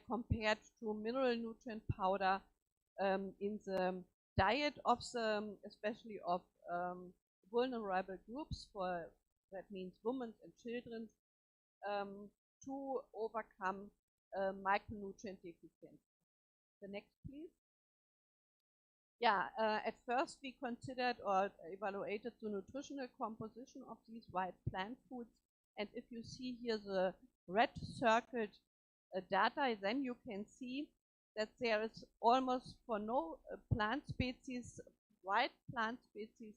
compared to mineral nutrient powder in the diet of the, especially of vulnerable groups, for that means women and children, to overcome micronutrient deficiency. The next, please. Yeah, at first we considered or evaluated the nutritional composition of these wild plant foods. And if you see here the red circled data, then you can see that there is almost for no plant species, wild plant species,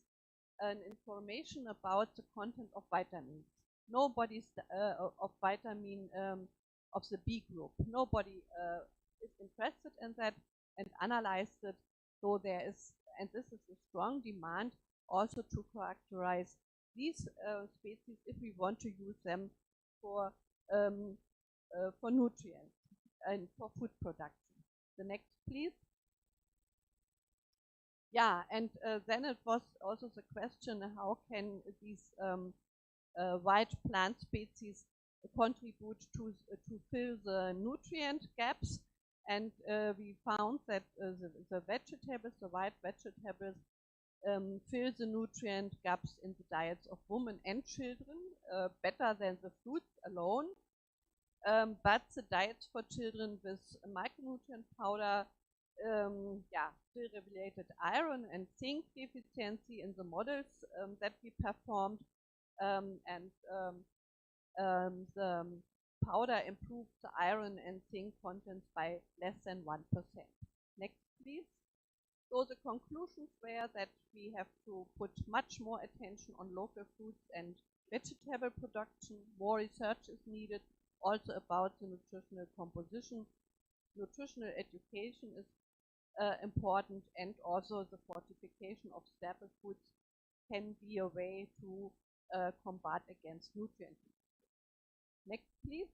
an information about the content of vitamins. Nobody's of vitamin of the B group. Nobody is interested in that and analyzed it. So there is, and this is a strong demand also to characterize these species if we want to use them for nutrients and for food production. The next, please. Yeah, and then it was also the question, how can these wild plant species contribute to fill the nutrient gaps? And we found that the vegetables, the wild vegetables, fill the nutrient gaps in the diets of women and children better than the fruits alone. But the diets for children with micronutrient powder still revelated iron and zinc deficiency in the models that we performed, and the powder improved the iron and zinc contents by less than 1%. Next, please. So the conclusions were that we have to put much more attention on local fruits and vegetable production. More research is needed also about the nutritional composition. Nutritional education is important, and also the fortification of staple foods can be a way to combat against nutrient deficiency. Next, please.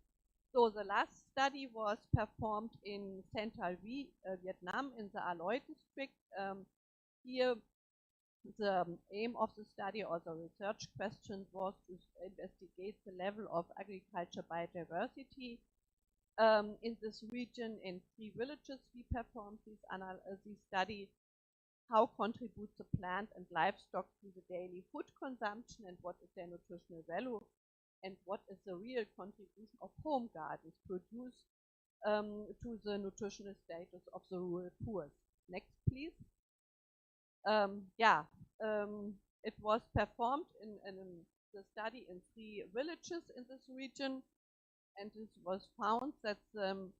So the last study was performed in Central Vietnam in the Aloi district. Here, the aim of the study or the research question was to investigate the level of agriculture biodiversity in this region. In 3 villages we performed this study. How contributes the plant and livestock to the daily food consumption, and what is their nutritional value, and what is the real contribution of home gardens produced to the nutritional status of the rural poor. Next, please. It was performed in the study in 3 villages in this region, and it was found that the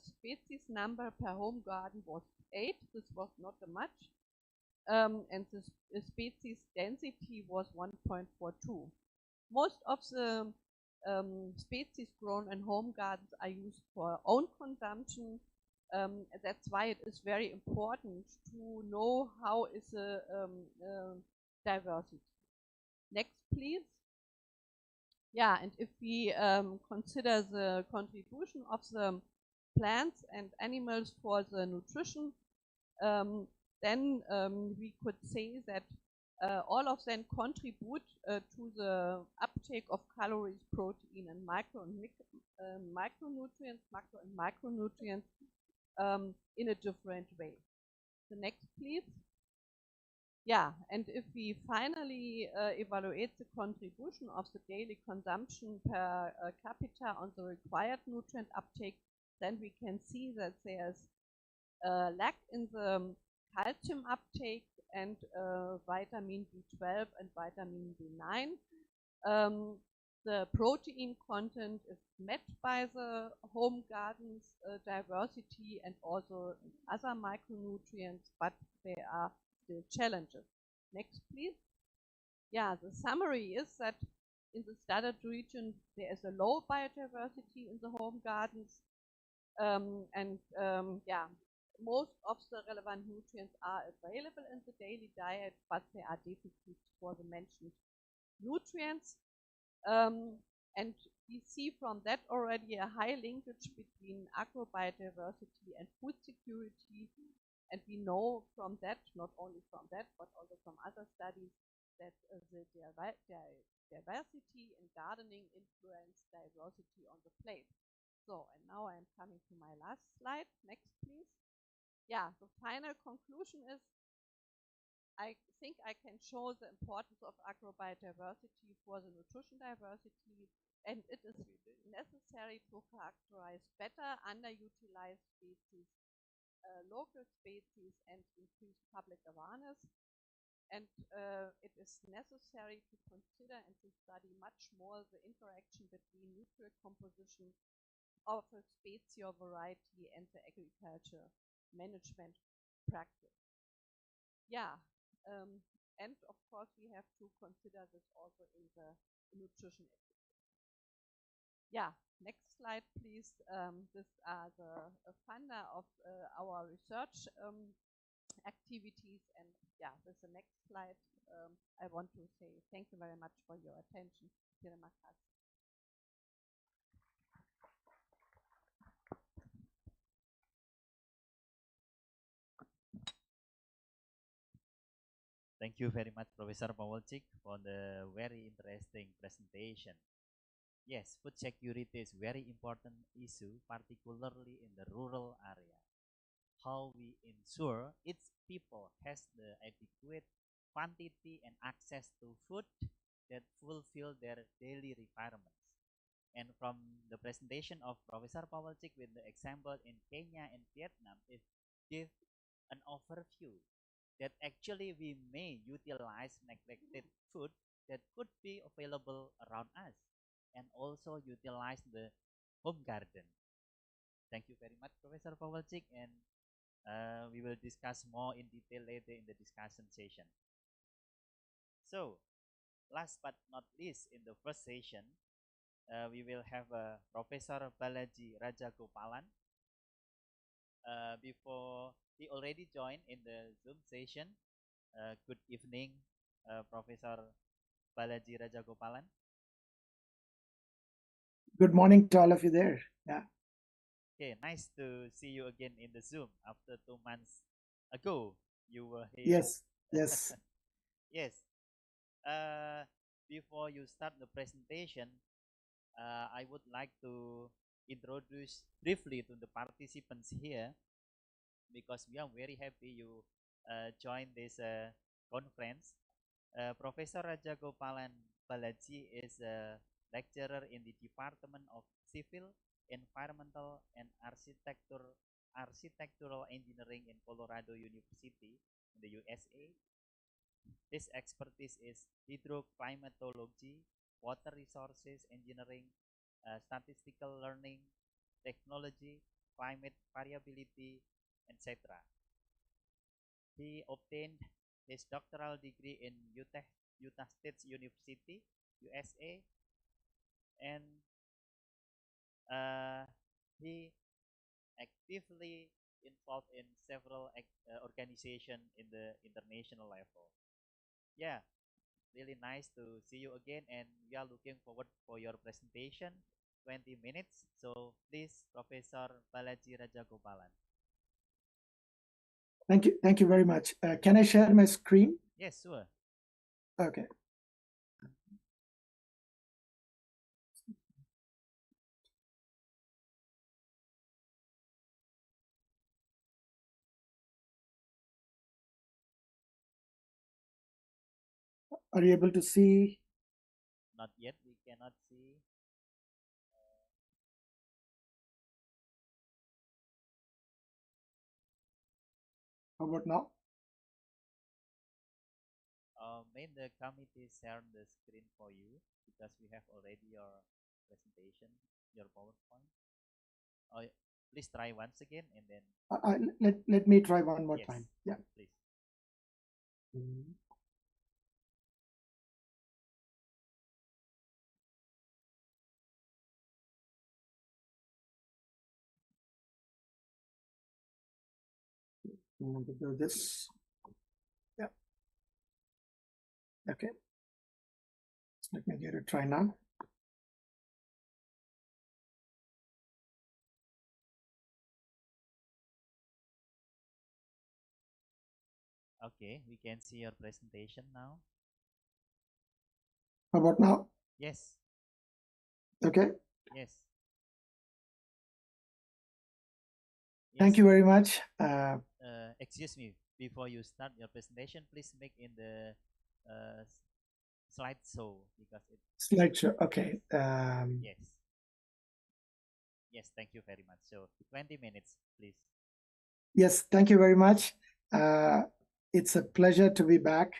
species number per home garden was 8. This was not much, and the species density was 1.42. Most of the species grown in home gardens are used for own consumption. That's why it is very important to know how is the diversity. Next, please. Yeah, and if we consider the contribution of the plants and animals for the nutrition, then we could say that all of them contribute to the uptake of calories, protein, and macronutrients in a different way. The next, please. Yeah, and if we finally evaluate the contribution of the daily consumption per capita on the required nutrient uptake, then we can see that there's a lack in the calcium uptake and vitamin B12 and vitamin B9. The protein content is met by the home gardens diversity and also other micronutrients, but there are still challenges. Next, please. Yeah, the summary is that in the studied region there is a low biodiversity in the home gardens, most of the relevant nutrients are available in the daily diet, but there are deficits for the mentioned nutrients. And we see from that already a high linkage between agrobiodiversity and food security. And we know from that, not only from that, but also from other studies, that the diversity in gardening influence diversity on the plate. So, and now I'm coming to my last slide. Next, please. Yeah, the final conclusion is, I think I can show the importance of agrobiodiversity for the nutrition diversity, and it is necessary to characterize better underutilized species, local species, and increase public awareness. And it is necessary to consider and to study much more the interaction between nutrient composition, of a species variety and the agriculture management practice. Yeah, and of course we have to consider this also in the nutrition education. Yeah, next slide please. These are the funder of our research activities, and yeah, with the next slide I want to say thank you very much for your attention. Terima kasih. Thank you very much, Professor Pawolcik, for the very interesting presentation. Yes, food security is very important issue, particularly in the rural area. How we ensure its people has the adequate quantity and access to food that fulfill their daily requirements. And from the presentation of Professor Pawolcik with the example in Kenya and Vietnam, it gives an overview that actually we may utilize neglected food that could be available around us and also utilize the home garden. Thank you very much, Professor Pawolcik, and we will discuss more in detail later in the discussion session. So, last but not least, in the first session, we will have Professor Balaji Rajagopalan. Before he already joined in the Zoom session. Good evening, Professor Balaji Rajagopalan. Good morning to all of you there. Yeah. Okay, nice to see you again in the Zoom after 2 months ago. You were here. Yes, yes. Yes. Before you start the presentation, I would like to introduce briefly to the participants here, because we are very happy you joined this conference. Professor Rajagopalan Balaji is a lecturer in the Department of Civil, Environmental, and Architectural Engineering in Colorado University in the USA. His expertise is hydroclimatology, water resources engineering, statistical learning, technology, climate variability, etc. He obtained his doctoral degree in Utah State University, USA, and he actively involved in several organizations in the international level. Yeah, really nice to see you again, and we are looking forward for your presentation, 20 minutes. So please, Professor Balaji Rajagopalan. Thank you very much. Can I share my screen? Yes, sure. Okay. Are you able to see? Not yet, we cannot see. How about now? May the committee share the screen for you, because we have already your presentation, your PowerPoint. Please try once again, and then let me try one more yes, time. Yeah. Please. I'm going to do this. Yeah. Okay. Let me give it a try now. Okay, we can see your presentation now. How about now? Yes. Okay. Yes. Thank you very much. Excuse me, before you start your presentation, please make in the slideshow, because it slideshow. Okay. Yes. Yes, thank you very much. So 20 minutes, please. Yes, thank you very much. It's a pleasure to be back.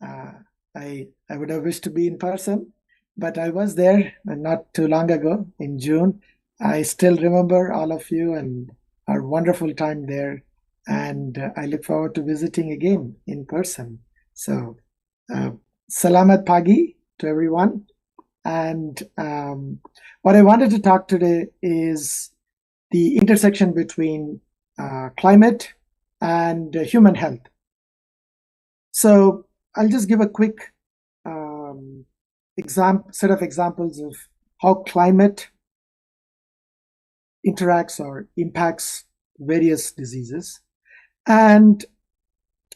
I would have wished to be in person, but I was there not too long ago in June I still remember all of you and our wonderful time there. And I look forward to visiting again in person. So, Salamat Pagi to everyone. And what I wanted to talk today is the intersection between climate and human health. So I'll just give a quick set of examples of how climate interacts or impacts various diseases. And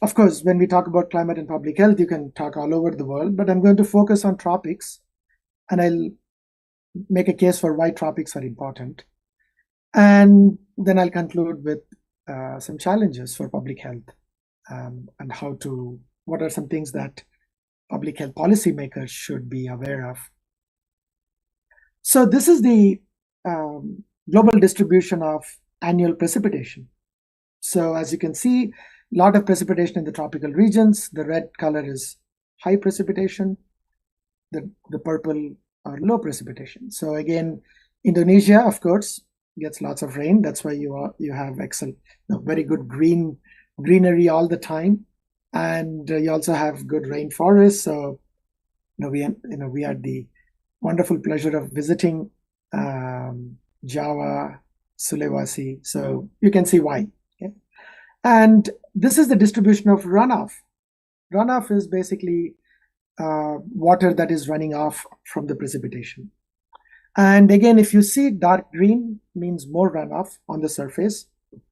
of course, when we talk about climate and public health, you can talk all over the world, but I'm going to focus on tropics, and I'll make a case for why tropics are important. And then I'll conclude with some challenges for public health and what are some things that public health policymakers should be aware of. So this is the global distribution of annual precipitation. So as you can see, a lot of precipitation in the tropical regions. The red color is high precipitation. The purple are low precipitation. So again, Indonesia, of course, gets lots of rain. That's why you have very good greenery all the time, and you also have good rainforests. So we had the wonderful pleasure of visiting Java, Sulawesi. So you can see why. Okay? And this is the distribution of runoff. Runoff is basically water that is running off from the precipitation. And again, if you see dark green means more runoff on the surface.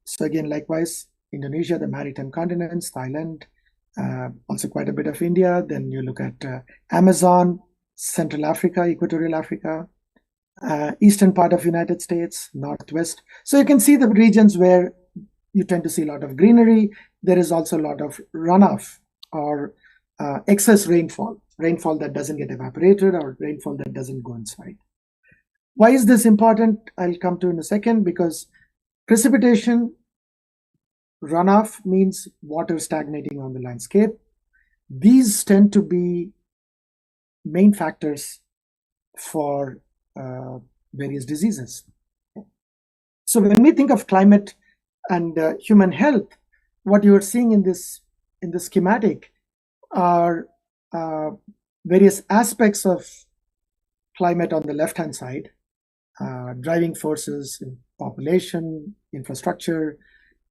So again, likewise, Indonesia, the maritime continents, Thailand, also quite a bit of India. Then you look at Amazon, Central Africa, Equatorial Africa, eastern part of United States, Northwest. So you can see the regions where you tend to see a lot of greenery. There is also a lot of runoff or excess rainfall that doesn't get evaporated or rainfall that doesn't go inside. Why is this important? I'll come to in a second, because precipitation runoff means water stagnating on the landscape. These tend to be main factors for various diseases. So when we think of climate and human health, what you're seeing in this schematic are various aspects of climate on the left-hand side, driving forces in population, infrastructure,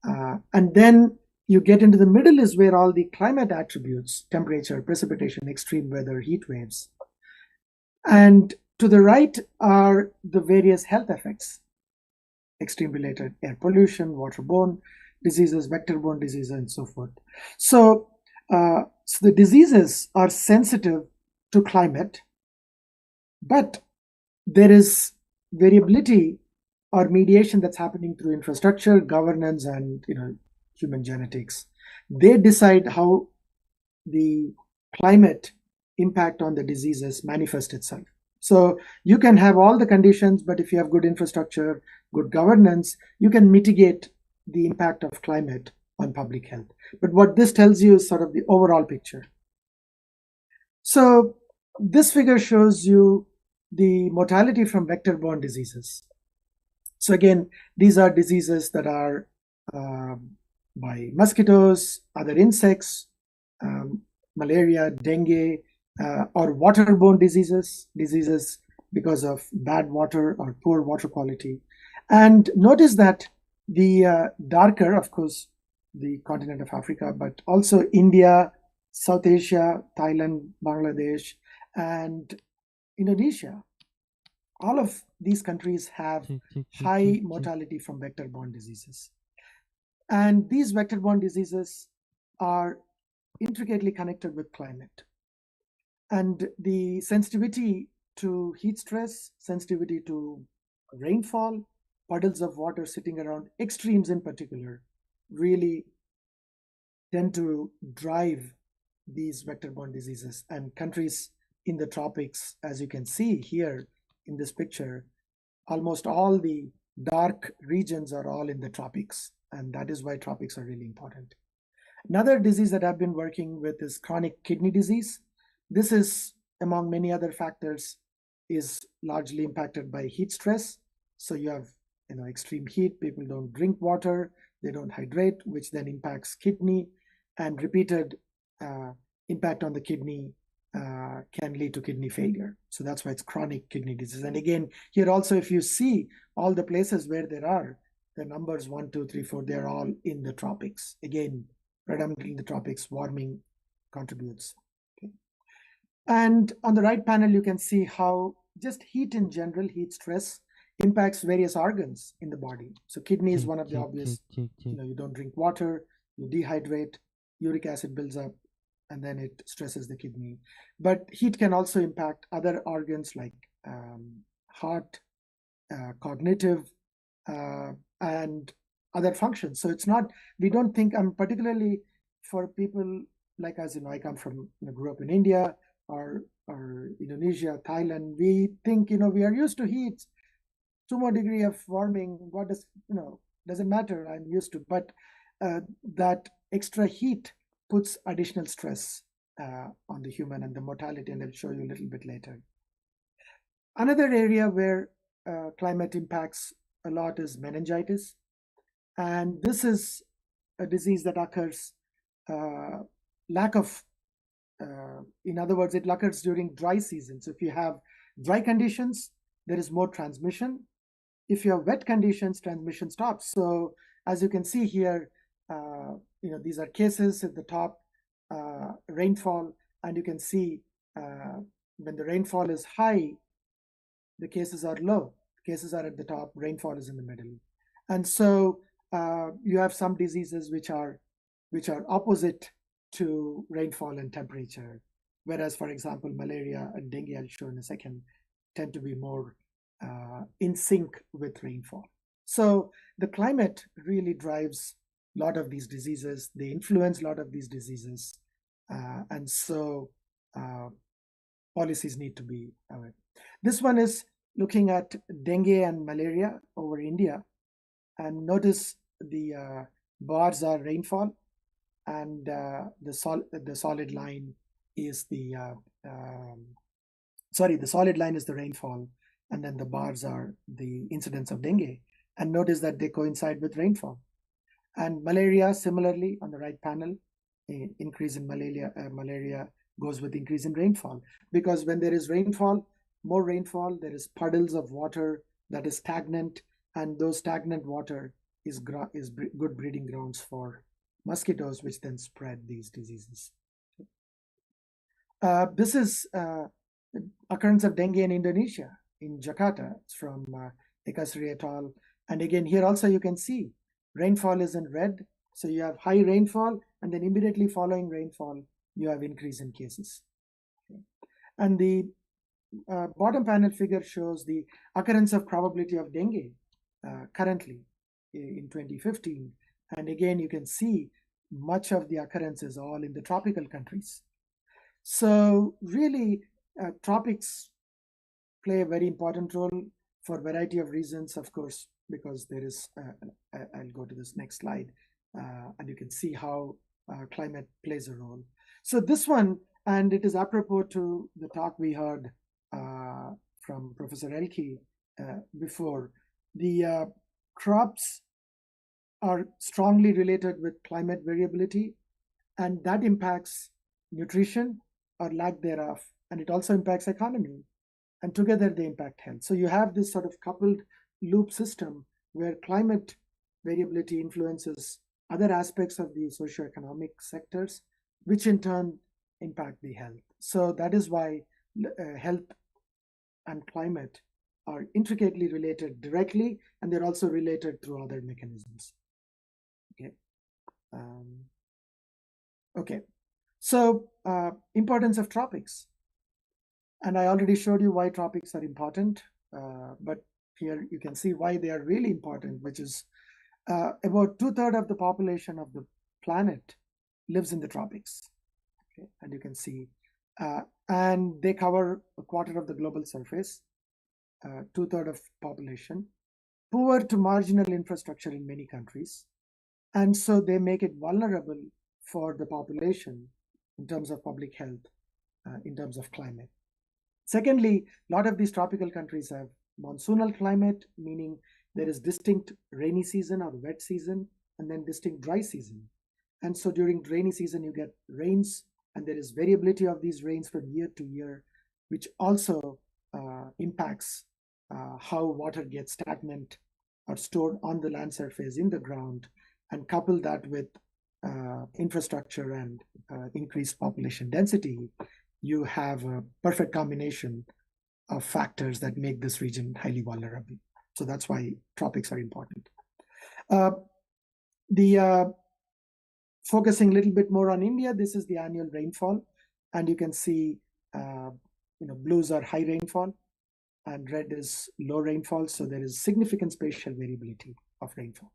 and then you get into the middle is where all the climate attributes, temperature, precipitation, extreme weather, heat waves. And to the right are the various health effects, extreme-related air pollution, waterborne diseases, vector-borne diseases, and so forth. So the diseases are sensitive to climate, but there is variability or mediation that's happening through infrastructure, governance, and human genetics. They decide how the climate impact on the diseases manifest itself. So you can have all the conditions, but if you have good infrastructure, good governance, you can mitigate the impact of climate on public health. But what this tells you is sort of the overall picture. So this figure shows you the mortality from vector-borne diseases. So again, these are diseases that are by mosquitoes, other insects, malaria, dengue, or waterborne diseases because of bad water or poor water quality. And notice that the darker, of course, the continent of Africa, but also India, South Asia, Thailand, Bangladesh, and Indonesia. All of these countries have high mortality from vector-borne diseases. And these vector-borne diseases are intricately connected with climate. And the sensitivity to heat stress, sensitivity to rainfall, puddles of water sitting around, extremes in particular, really tend to drive these vector-borne diseases. And countries in the tropics, as you can see here in this picture, almost all the dark regions are all in the tropics. And that is why tropics are really important. Another disease that I've been working with is chronic kidney disease. This is, among many other factors, is largely impacted by heat stress. So you have extreme heat, people don't drink water, they don't hydrate, which then impacts kidney, and repeated impact on the kidney can lead to kidney failure. So that's why it's chronic kidney disease. And again, here also, if you see all the places where there are the numbers 1, 2, 3, 4, they're all in the tropics. Again, predominantly in the tropics, warming contributes. Okay. And on the right panel, you can see how just heat in general, heat stress, impacts various organs in the body. So kidney is one of the obvious. You don't drink water, you dehydrate, uric acid builds up, and then it stresses the kidney. But heat can also impact other organs like heart, cognitive, and other functions. So it's not, we don't think, particularly for people like us, I come from, grew up in India or Indonesia, Thailand, we think, we are used to heat. 2 more degree of warming, what does, doesn't matter, I'm used to. But that extra heat puts additional stress on the human and the mortality, and I'll show you a little bit later. Another area where climate impacts a lot is meningitis. And this is a disease that occurs, in other words, it occurs during dry season. So if you have dry conditions, there is more transmission. If you have wet conditions, transmission stops. So as you can see here, these are cases at the top, rainfall, and you can see when the rainfall is high, the cases are low. Cases are at the top, rainfall is in the middle. And so you have some diseases which are opposite to rainfall and temperature, whereas, for example, malaria and dengue, I'll show in a second, tend to be more in sync with rainfall. So the climate really drives a lot of these diseases. They influence a lot of these diseases. And so policies need to be aware. This one is looking at dengue and malaria over India. And notice the bars are rainfall, and the solid line is the solid line is the rainfall, and then the bars are the incidence of dengue. And notice that they coincide with rainfall. And malaria, similarly, on the right panel, increase in malaria goes with increase in rainfall. Because when there is rainfall, more rainfall, there is puddles of water that is stagnant, and those stagnant water is good breeding grounds for mosquitoes, which then spread these diseases. This is occurrence of dengue in Indonesia, in Jakarta. It's from Ekasri et al. And again, here also you can see rainfall is in red. So you have high rainfall, and then immediately following rainfall, you have increase in cases. Okay. And the bottom panel figure shows the occurrence of probability of dengue currently in 2015. And again, you can see much of the occurrence is all in the tropical countries. So really, tropics play a very important role for a variety of reasons, of course, because there is, I'll go to this next slide, and you can see how climate plays a role. So this one, and it is apropos to the talk we heard from Professor Elke before, the crops are strongly related with climate variability, and that impacts nutrition or lack thereof, and it also impacts economy, and together they impact health. So you have this sort of coupled loop system where climate variability influences other aspects of the socioeconomic sectors, which in turn impact the health. So that is why health and climate are intricately related directly, and they're also related through other mechanisms. Okay. Okay. So importance of tropics. And I already showed you why tropics are important, but here you can see why they are really important, which is about 2/3 of the population of the planet lives in the tropics. Okay. And you can see, and they cover 1/4 of the global surface, 2/3 of population, poor to marginal infrastructure in many countries. And so they make it vulnerable for the population in terms of public health, in terms of climate. Secondly, a lot of these tropical countries have monsoonal climate, meaning there is distinct rainy season or wet season, and then distinct dry season. And so during rainy season, you get rains, and there is variability of these rains from year to year, which also impacts how water gets stagnant or stored on the land surface in the ground, and couple that with infrastructure and increased population density, you have a perfect combination of factors that make this region highly vulnerable. So that's why tropics are important. Focusing a little bit more on India, this is the annual rainfall, and you can see, blues are high rainfall, and red is low rainfall. So there is significant spatial variability of rainfall.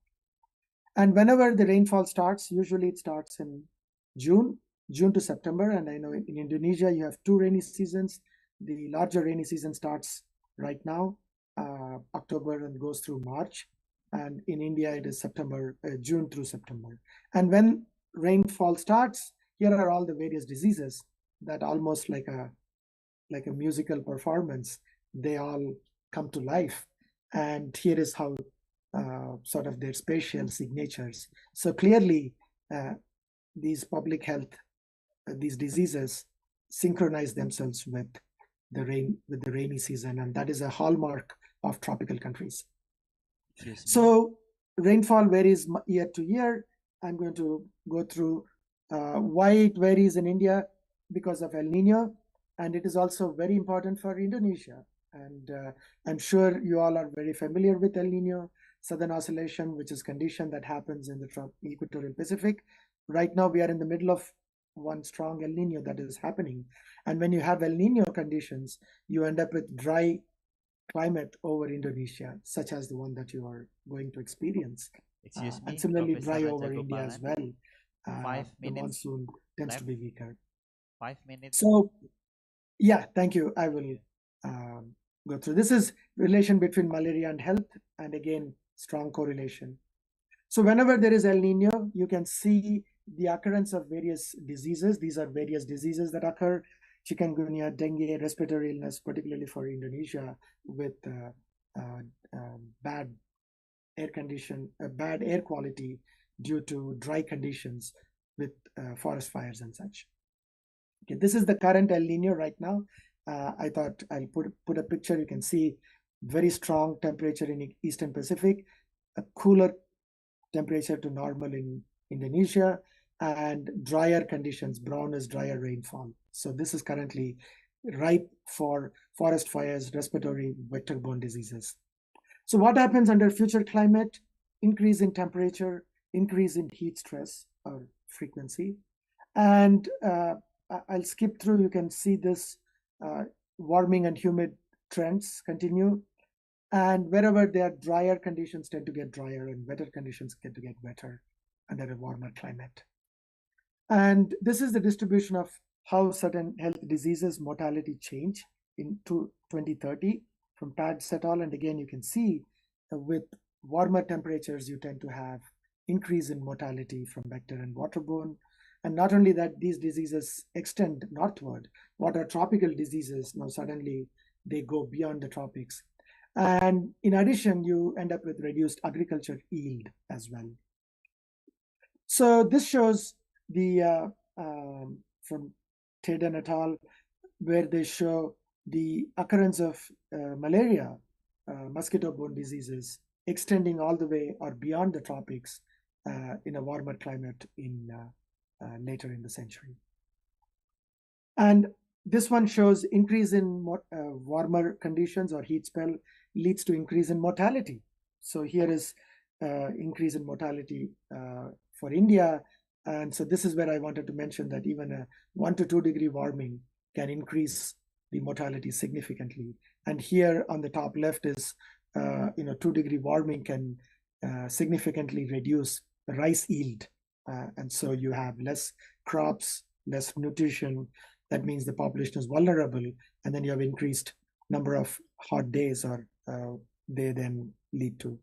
And whenever the rainfall starts, usually it starts in June to September. And I know in Indonesia, you have 2 rainy seasons. The larger rainy season starts right now, October, and goes through March. And in India, it is June through September. And when rainfall starts, here are all the various diseases that almost like a musical performance, they all come to life. And here is how sort of their spatial signatures. So clearly, these public health, these diseases synchronize themselves with the rainy season, and that is a hallmark of tropical countries. So rainfall varies year to year. I'm going to go through why it varies in India because of El Nino, and it is also very important for Indonesia. And I'm sure you all are very familiar with El Nino, Southern Oscillation, which is condition that happens in the equatorial Pacific. Right now, we are in the middle of one strong El Nino that is happening. And when you have El Nino conditions, you end up with dry climate over Indonesia, such as the one that you are going to experience. And similarly, dry over India as well. 5 The minutes monsoon tends to left. be weaker. 5 minutes. So, yeah, thank you. I will go through. This is relation between malaria and health, and again, strong correlation. So whenever there is El Nino, you can see the occurrence of various diseases. These are various diseases that occur: chikungunya, dengue, respiratory illness, particularly for Indonesia, with bad air quality due to dry conditions with forest fires and such. Okay, this is the current El Nino right now. I thought I'll put a picture. You can see very strong temperature in Eastern Pacific, a cooler temperature to normal in Indonesia, and drier conditions, brown is drier rainfall. So this is currently ripe for forest fires, respiratory vector-borne diseases. So what happens under future climate? Increase in temperature, increase in heat stress or frequency. And I'll skip through. You can see this warming and humid trends continue. And wherever there are drier conditions tend to get drier, and wetter conditions tend to get wetter under a warmer climate. And this is the distribution of how certain health diseases mortality change in 2030 from Pads et al. And again, you can see with warmer temperatures, you tend to have increase in mortality from vector and waterborne. And not only that, these diseases extend northward. What are tropical diseases? Now suddenly they go beyond the tropics. And in addition, you end up with reduced agriculture yield as well. So this shows the from Teden et al., where they show the occurrence of malaria, mosquito-borne diseases, extending all the way or beyond the tropics in a warmer climate in later in the century. And this one shows increase in warmer conditions or heat spell leads to increase in mortality. So here is increase in mortality for India. And so this is where I wanted to mention that even a 1 to 2 degree warming can increase the mortality significantly. And here on the top left is, 2 degree warming can significantly reduce rice yield. And so you have less crops, less nutrition. That means the population is vulnerable. And then you have increased number of hot days, or they then lead to.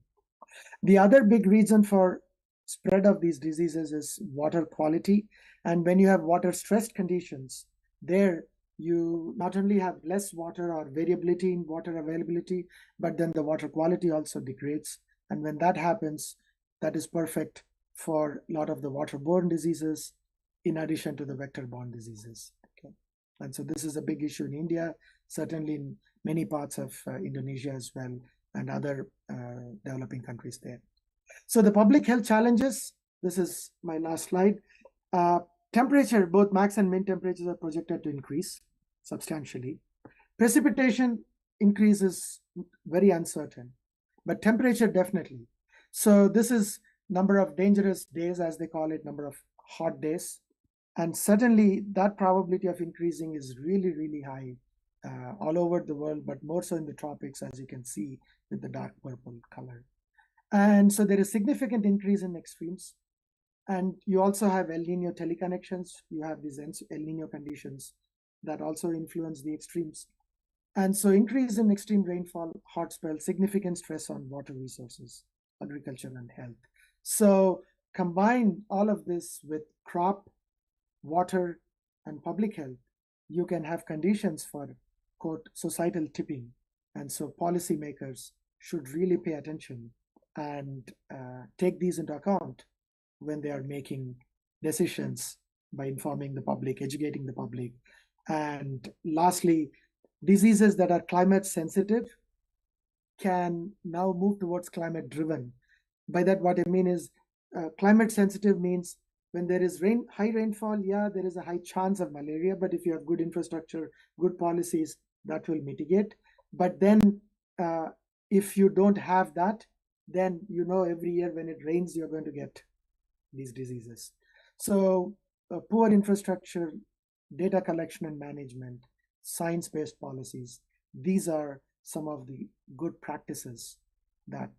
The other big reason for spread of these diseases is water quality. And when you have water stressed conditions, there you not only have less water or variability in water availability, but then the water quality also degrades. And when that happens, that is perfect for a lot of the waterborne diseases, in addition to the vector-borne diseases. Okay. And so this is a big issue in India, certainly in many parts of Indonesia as well, and other developing countries there. So the public health challenges, this is my last slide. Temperature, both max and min temperatures are projected to increase substantially. Precipitation increase is very uncertain, but temperature definitely. So this is number of dangerous days, as they call it, number of hot days. And certainly that probability of increasing is really, really high all over the world, but more so in the tropics, as you can see with the dark purple color. And so there is significant increase in extremes. And you also have El Nino teleconnections. You have these El Nino conditions that also influence the extremes. And so increase in extreme rainfall, hot spell, significant stress on water resources, agriculture, and health. So combine all of this with crop, water, and public health, you can have conditions for, quote, societal tipping. And so policymakers should really pay attention and take these into account when they are making decisions by informing the public, educating the public. And lastly, diseases that are climate sensitive can now move towards climate driven. By that, what I mean is climate sensitive means when there is high rainfall, yeah, there is a high chance of malaria, but if you have good infrastructure, good policies, that will mitigate. But then if you don't have that, then you know every year when it rains, you're going to get these diseases. So poor infrastructure, data collection and management, science-based policies, these are some of the good practices that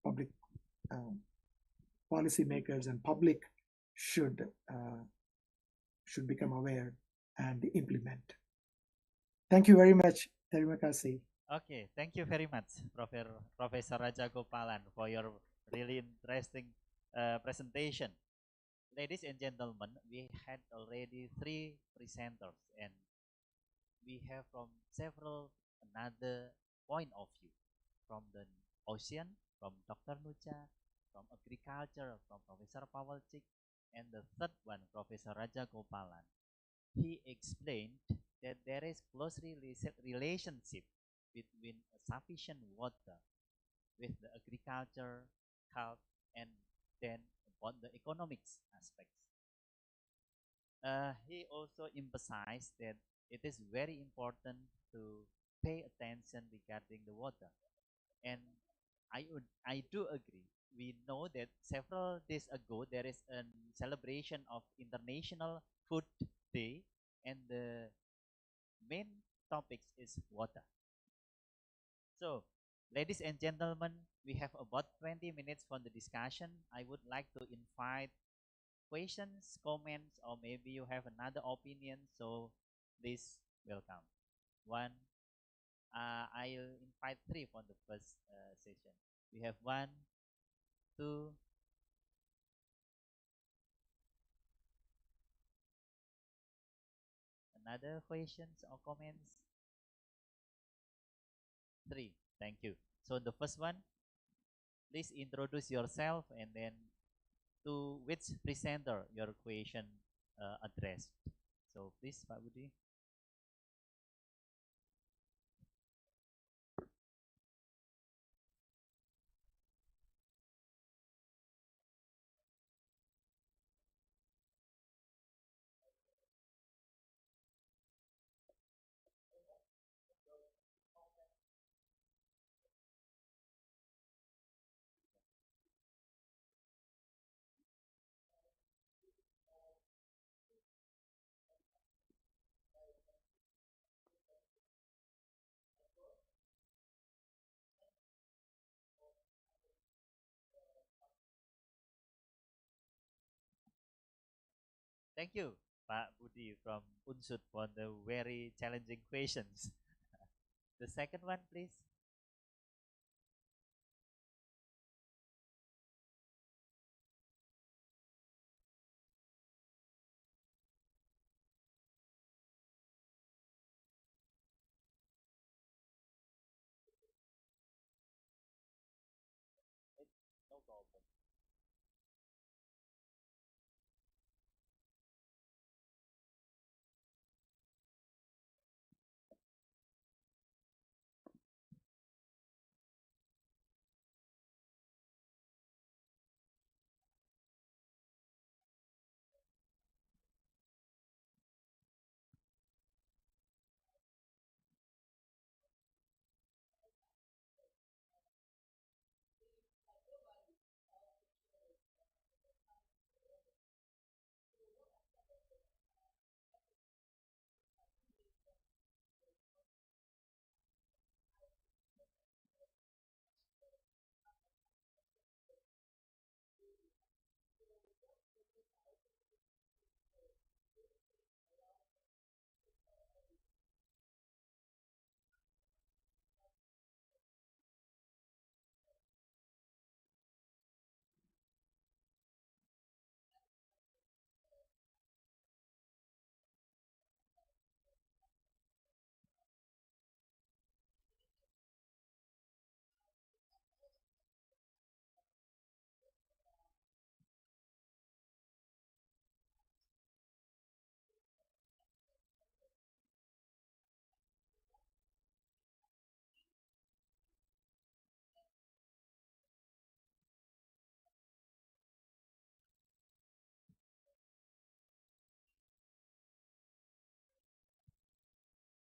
public policymakers and public should become aware and implement. Thank you very much. Terima kasih. Okay, thank you very much, Professor Raja Gopalan, for your really interesting presentation. Ladies and gentlemen, we had already 3 presenters, and we have from several another point of view, from the ocean, from Dr. Nucha, from agriculture, from Professor Pawalcik, and the third one, Professor Raja Gopalan. He explained that there is close relationship between sufficient water with the agriculture, health, and then about the economics aspects. He also emphasized that it is very important to pay attention regarding the water. And I do agree. We know that several days ago there is a celebration of International Food Day, and the main topics is water. So, ladies and gentlemen, we have about 20 minutes for the discussion. I would like to invite questions, comments, or maybe you have another opinion. So, please welcome. One, I'll invite 3 for the first session. We have 1, 2. Another questions or comments? 3. Thank you. So the first one, please introduce yourself and then to which presenter your question addressed. So please, Pak Budi. Thank you, Pak Budi from Unsud for the very challenging questions. The second one, please.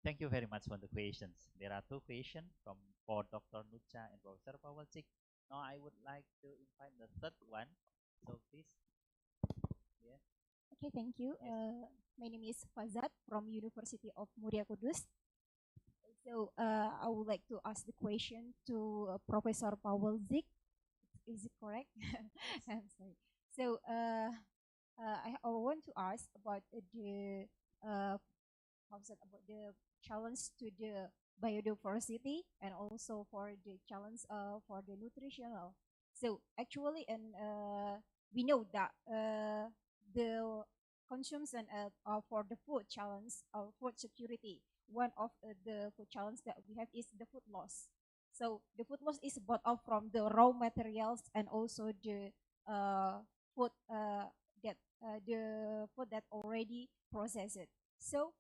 Thank you very much for the questions. There are two questions for Dr. Nucha and Professor Pawalczyk. Now I would like to invite the third one. So please, yeah. Okay, thank you. My name is Fazat from University of Muria Kudus. So I would like to ask the question to Professor Pawalczyk. Is it correct? I'm sorry. So I want to ask about the about the challenge to the biodiversity and also for the challenge for the nutritional. So actually, and we know that the consumption for the food challenge or food security, one of the food challenge that we have is the food loss. So the food loss is bought off from the raw materials and also the food the food that already processed. So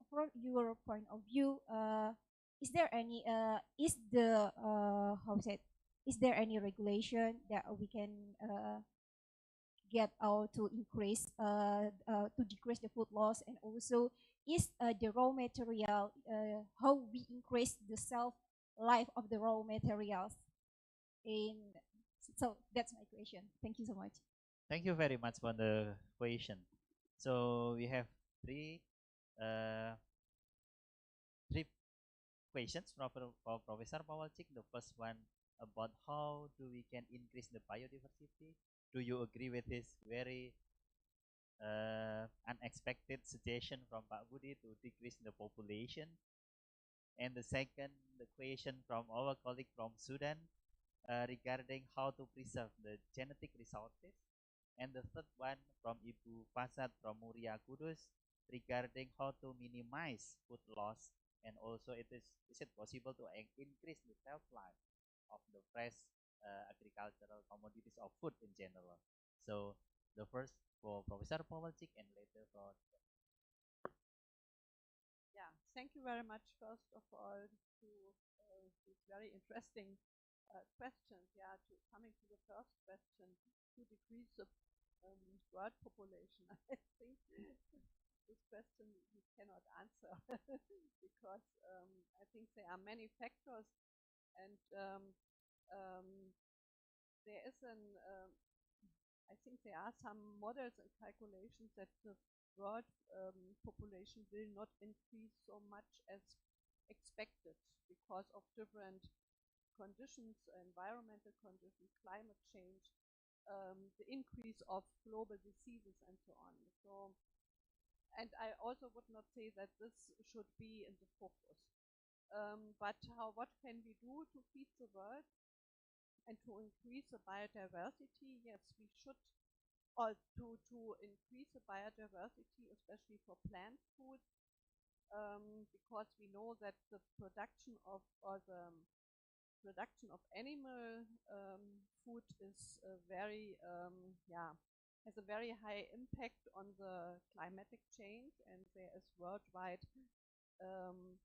from your point of view, is there any is there any regulation that we can get out to increase to decrease the food loss, and also is the raw material how we increase the shelf life of the raw materials? In so that's my question. Thank you so much. Thank you very much for the question. So we have three questions for Professor Pawalczyk. The first one about how do we can increase the biodiversity. Do you agree with this very unexpected suggestion from Pak Budi to decrease the population? And the second, the question from our colleague from Sudan regarding how to preserve the genetic resources. And the third one from Ibu Fasad from Muria Kudus regarding how to minimize food loss, and also is it possible to increase the shelf life of the fresh agricultural commodities of food in general. So the first for Professor Pawalczyk and later for thank you very much, first of all, to these very interesting questions. Coming to the first question, to decrease the world population, I think this question we cannot answer because I think there are many factors, and there is I think there are some models and calculations that the world population will not increase so much as expected because of different conditions, environmental conditions, climate change, the increase of global diseases and so on. So, and I also would not say that this should be in the focus. But what can we do to feed the world and to increase the biodiversity? Yes, we should, or to increase the biodiversity, especially for plant food, because we know that the production of animal food is very has a very high impact on the climatic change, and there is worldwide and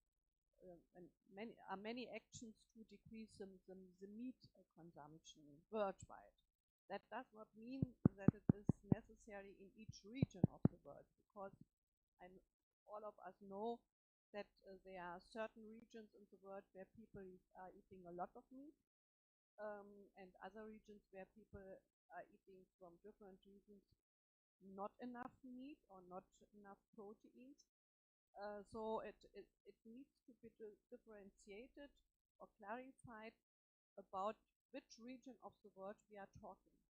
many actions to decrease the meat consumption worldwide. That does not mean that it is necessary in each region of the world, because all of us know that there are certain regions in the world where people are eating a lot of meat, and other regions where people are eating from different reasons not enough meat or not enough proteins. So it needs to be differentiated or clarified about which region of the world we are talking.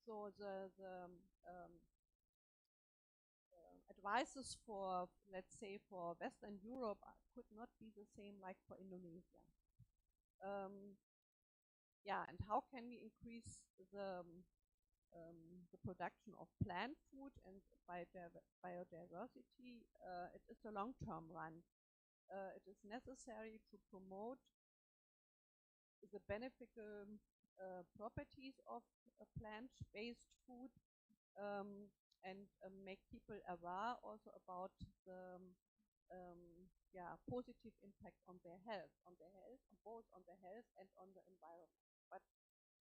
So the advices for, let's say, for Western Europe could not be the same like for Indonesia. And how can we increase the production of plant food and biodiversity? It is a long-term run. It is necessary to promote the beneficial properties of plant-based food, and make people aware also about the positive impact on their health, both on their health and on the environment. But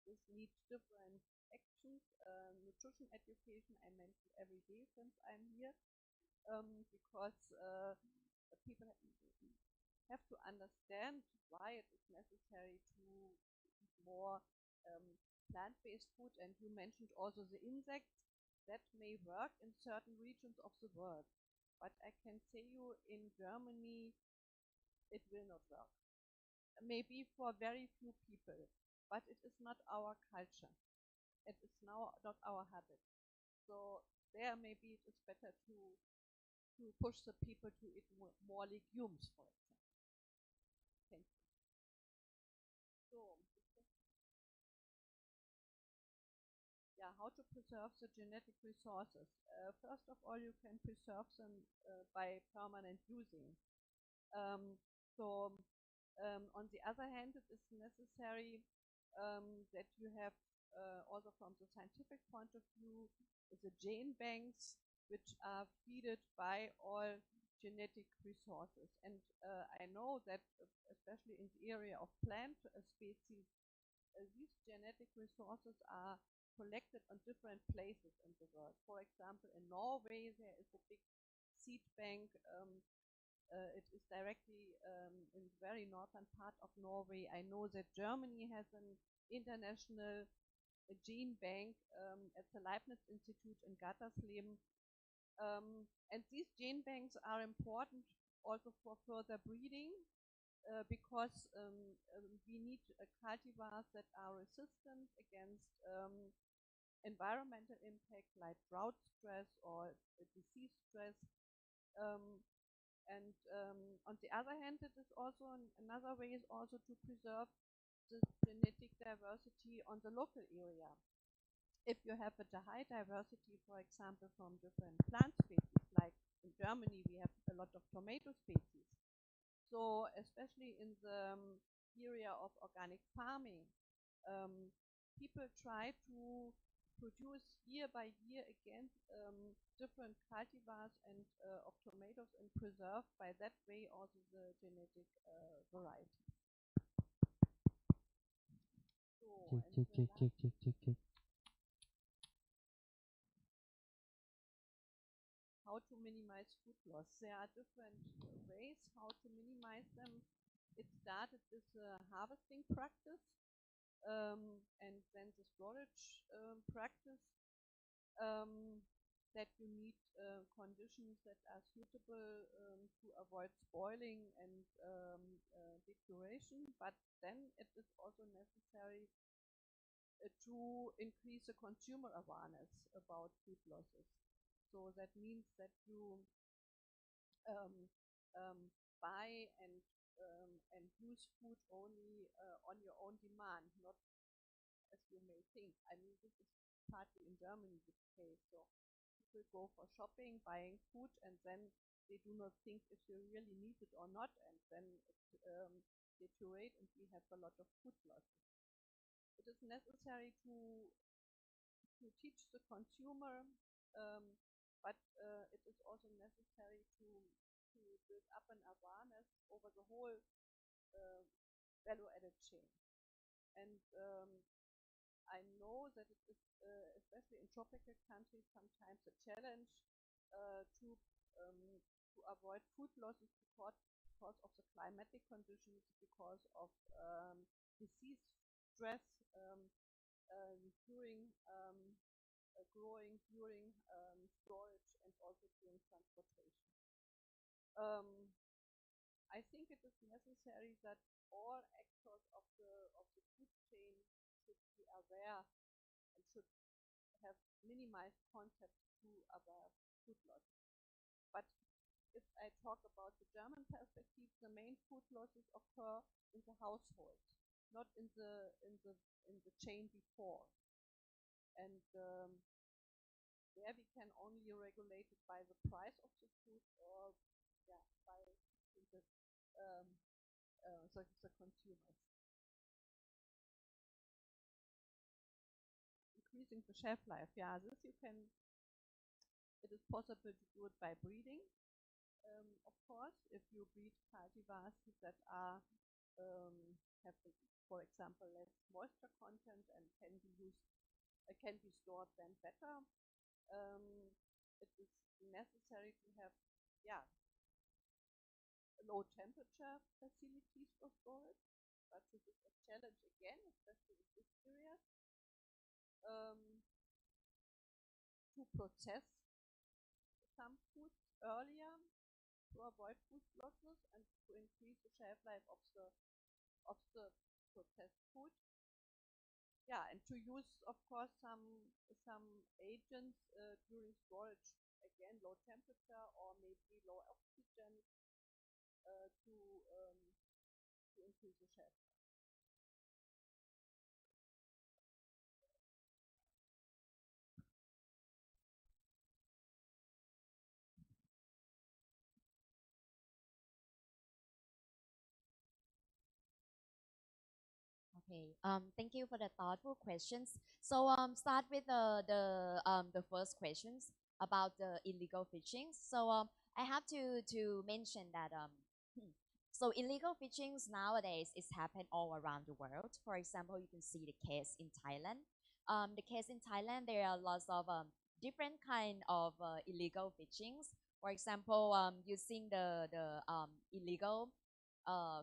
this needs different actions. Nutrition education I mentioned every day since I'm here, because people have to understand why it is necessary to eat more plant-based food. And you mentioned also the insects that may work in certain regions of the world. But I can say you in Germany, it will not work. Maybe for very few people, but it is not our culture. It is now not our habit. So there maybe it is better to push the people to eat more legumes, for example. Thank you. So, yeah, how to preserve the genetic resources. First of all, you can preserve them by permanent using. On the other hand, it is necessary that you have also from the scientific point of view, the gene banks which are fed by all genetic resources. And I know that especially in the area of plant species, these genetic resources are collected on different places in the world. For example, in Norway, there is a big seed bank. It is directly in the very northern part of Norway. I know that Germany has an international gene bank at the Leibniz Institute in Gattersleben. And these gene banks are important also for further breeding because we need cultivars that are resistant against environmental impact like drought stress or disease stress. On the other hand, it is also another way is also to preserve the genetic diversity on the local area. If you have a high diversity, for example, from different plant species, like in Germany, we have a lot of tomato species. So especially in the area of organic farming, people try to produce year by year again different cultivars and of tomatoes and preserve by that way also the genetic variety. So, check. How to minimize food loss. There are different ways how to minimize them. It started with harvesting practice and then the storage practice. That you need conditions that are suitable to avoid spoiling and deterioration, but then it is also necessary to increase the consumer awareness about food losses. So that means that you buy and use food only on your own demand, not as you may think. I mean, this is partly in Germany the case. So people go for shopping, buying food, and then they do not think if they really need it or not, and then it deteriorate, and we have a lot of food losses. It is necessary to teach the consumer, but it is also necessary to build up an awareness over the whole value-added chain. And I know that it is, especially in tropical countries, sometimes a challenge to avoid food losses because of the climatic conditions, because of disease stress during growing, during storage, and also during transportation. I think it is necessary that all actors of the food chain should be aware and should have minimized concepts to avoid food loss. But if I talk about the German perspective, the main food losses occur in the household, not in the chain before. And there we can only regulate it by the price of the food or by the consumers. Increasing the shelf life, this you can. It is possible to do it by breeding, of course. If you breed cultivars that are have, for example, less moisture content and can be used, can be stored then better. It is necessary to have, low temperature facilities for storage, but this is a challenge again, especially in this area. To process some foods earlier to avoid food losses and to increase the shelf life of the processed food. Yeah, and to use, of course, some agents during storage, again, low temperature or maybe low oxygen to increase the shelf life. Okay. Thank you for the thoughtful questions. So, start with the first questions about the illegal fishing. So, I have to mention that so illegal fishings nowadays is happen all around the world. For example, you can see the case in Thailand. The case in Thailand, there are lots of different kind of illegal fishings. For example, using the illegal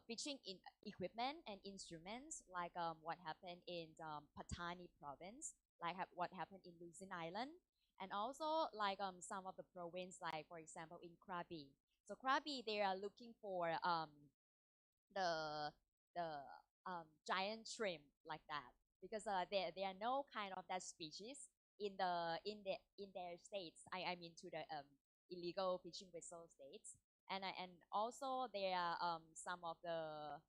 fishing in equipment and instruments, like what happened in Patani province, like what happened in Luzon Island, and also like some of the province, like for example in Krabi. So Krabi, they are looking for the giant shrimp like that, because there are no kind of that species in their states. I mean to the illegal fishing vessel states, and also there are some of the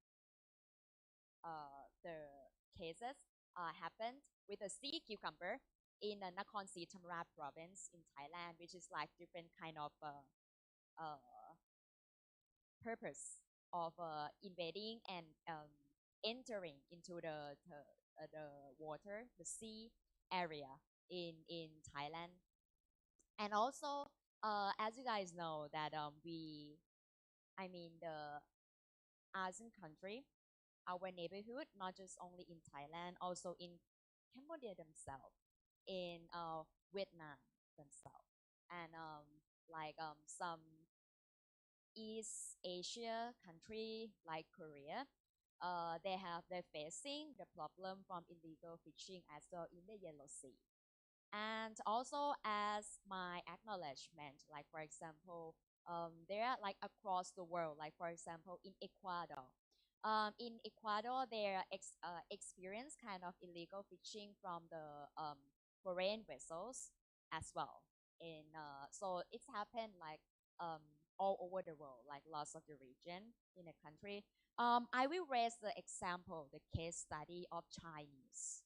cases happened with a sea cucumber in the Nakhon Si Thammarat province in Thailand, which is like different kind of purpose of invading and entering into the water, the sea area in Thailand. And also, as you guys know, that I mean, the ASEAN country, our neighborhood, not just only in Thailand, also in Cambodia themselves, in Vietnam themselves, and like some East Asia country like Korea, they're facing the problem from illegal fishing as well in the Yellow Sea. And also, as my acknowledgement, like for example, there are like across the world, like for example in Ecuador. In Ecuador, they experience kind of illegal fishing from the foreign vessels as well. In so it's happened like um, all over the world, like lots of the region in the country. I will raise the example, the case study of Chinese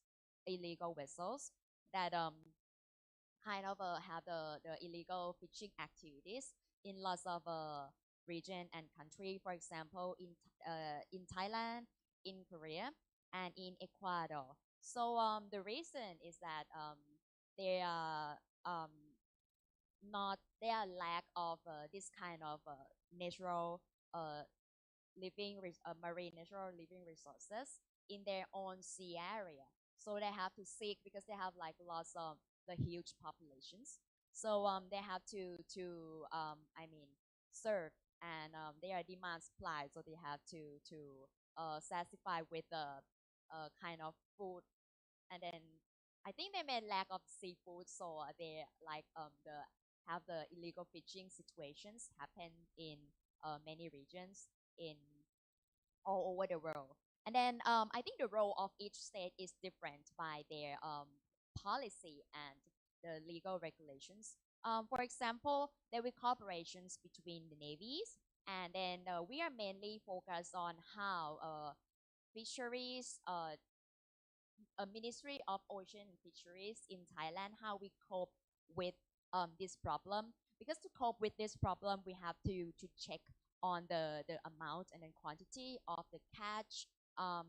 illegal vessels that kind of have the illegal fishing activities in lots of region and country. For example, in Thailand, in Korea, and in Ecuador. So the reason is that there are not there are lack of this kind of natural uh, marine natural living resources in their own sea area. So they have to seek, because they have like lots of the huge populations. So they have to I mean serve, and they are demand supply. So they have to satisfy with the kind of food, and then I think they may lack of seafood, so they like the have the illegal fishing situations happen in many regions in all over the world. And then I think the role of each state is different by their policy and the legal regulations. For example, there will cooperations between the navies, and then we are mainly focused on how fisheries, a Ministry of Ocean and Fisheries in Thailand, how we cope with this problem. Because to cope with this problem, we have to check on the amount and then quantity of the catch, um,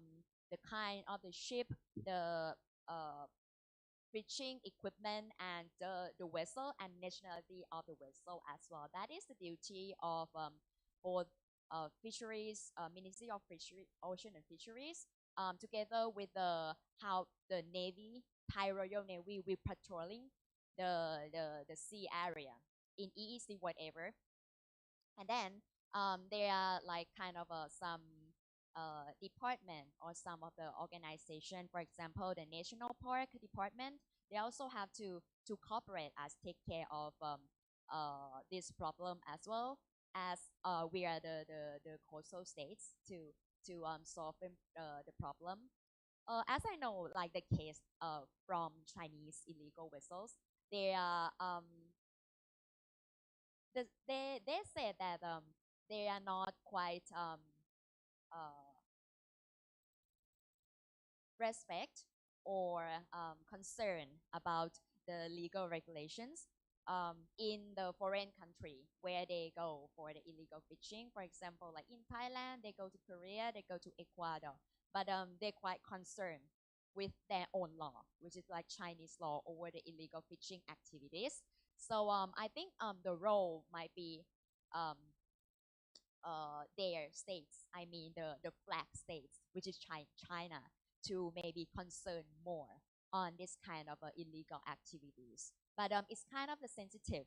the kind of the ship, the uh, fishing equipment, and the vessel and nationality of the vessel as well. That is the duty of both fisheries, Ministry of Fishery, Ocean and Fisheries, together with the how the Navy, Thai Royal Navy, will patrolling the sea area in EEC whatever. And then There are like kind of some department or some of the organization, for example, the National Park Department, they also have to cooperate as take care of this problem as well as we are the coastal states to solve the problem. As I know, like the case from Chinese illegal vessels, they are they said that they are not quite uh, respect or concern about the legal regulations in the foreign country where they go for the illegal fishing. For example, like in Thailand, they go to Korea, they go to Ecuador, but they're quite concerned with their own law, which is like Chinese law over the illegal fishing activities. So I think the role might be um, their states, I mean the flag states, which is China, to maybe concern more on this kind of illegal activities. But it's kind of the sensitive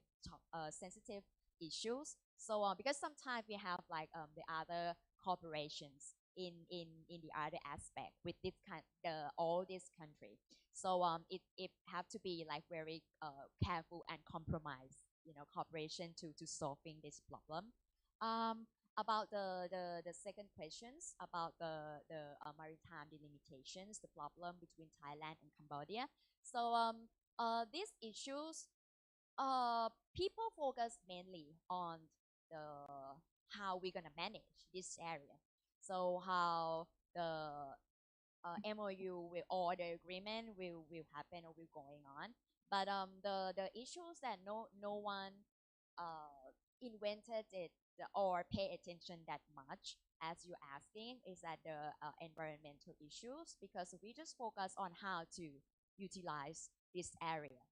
issues. So because sometimes we have like the other corporations in the other aspect with this kind all this country. So it have to be like very careful and compromise, cooperation to solving this problem. Um, about the second questions about the maritime delimitations, the problem between Thailand and Cambodia. So these issues, people focus mainly on the how we're gonna manage this area. So how the MOU will, or the agreement will happen or will going on. But the issues that no one invented it or pay attention that much as you're asking is that the environmental issues, because we just focus on how to utilize this area,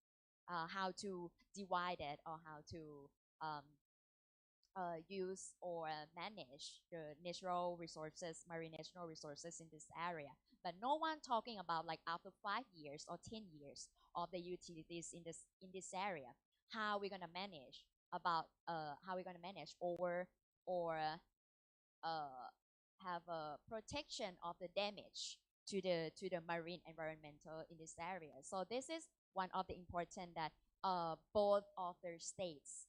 how to divide it, or how to um, use or manage the natural resources, marine natural resources in this area. But no one talking about like after 5 years or 10 years of the utilities in this area, how we're gonna manage about how we're gonna manage or have a protection of the damage to the marine environmental in this area. So this is one of the important that both of their states,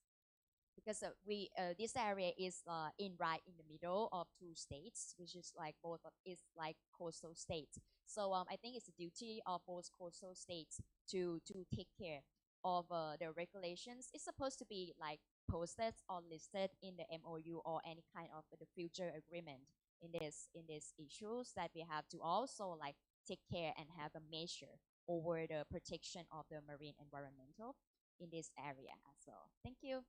because we this area is right in the middle of two states, which is like both of is like coastal states. So I think it's the duty of both coastal states to take care of the regulations. It's supposed to be like posted or listed in the MOU or any kind of the future agreement in this issues, that we have to also like take care and have a measure over the protection of the marine environmental in this area as well. Thank you.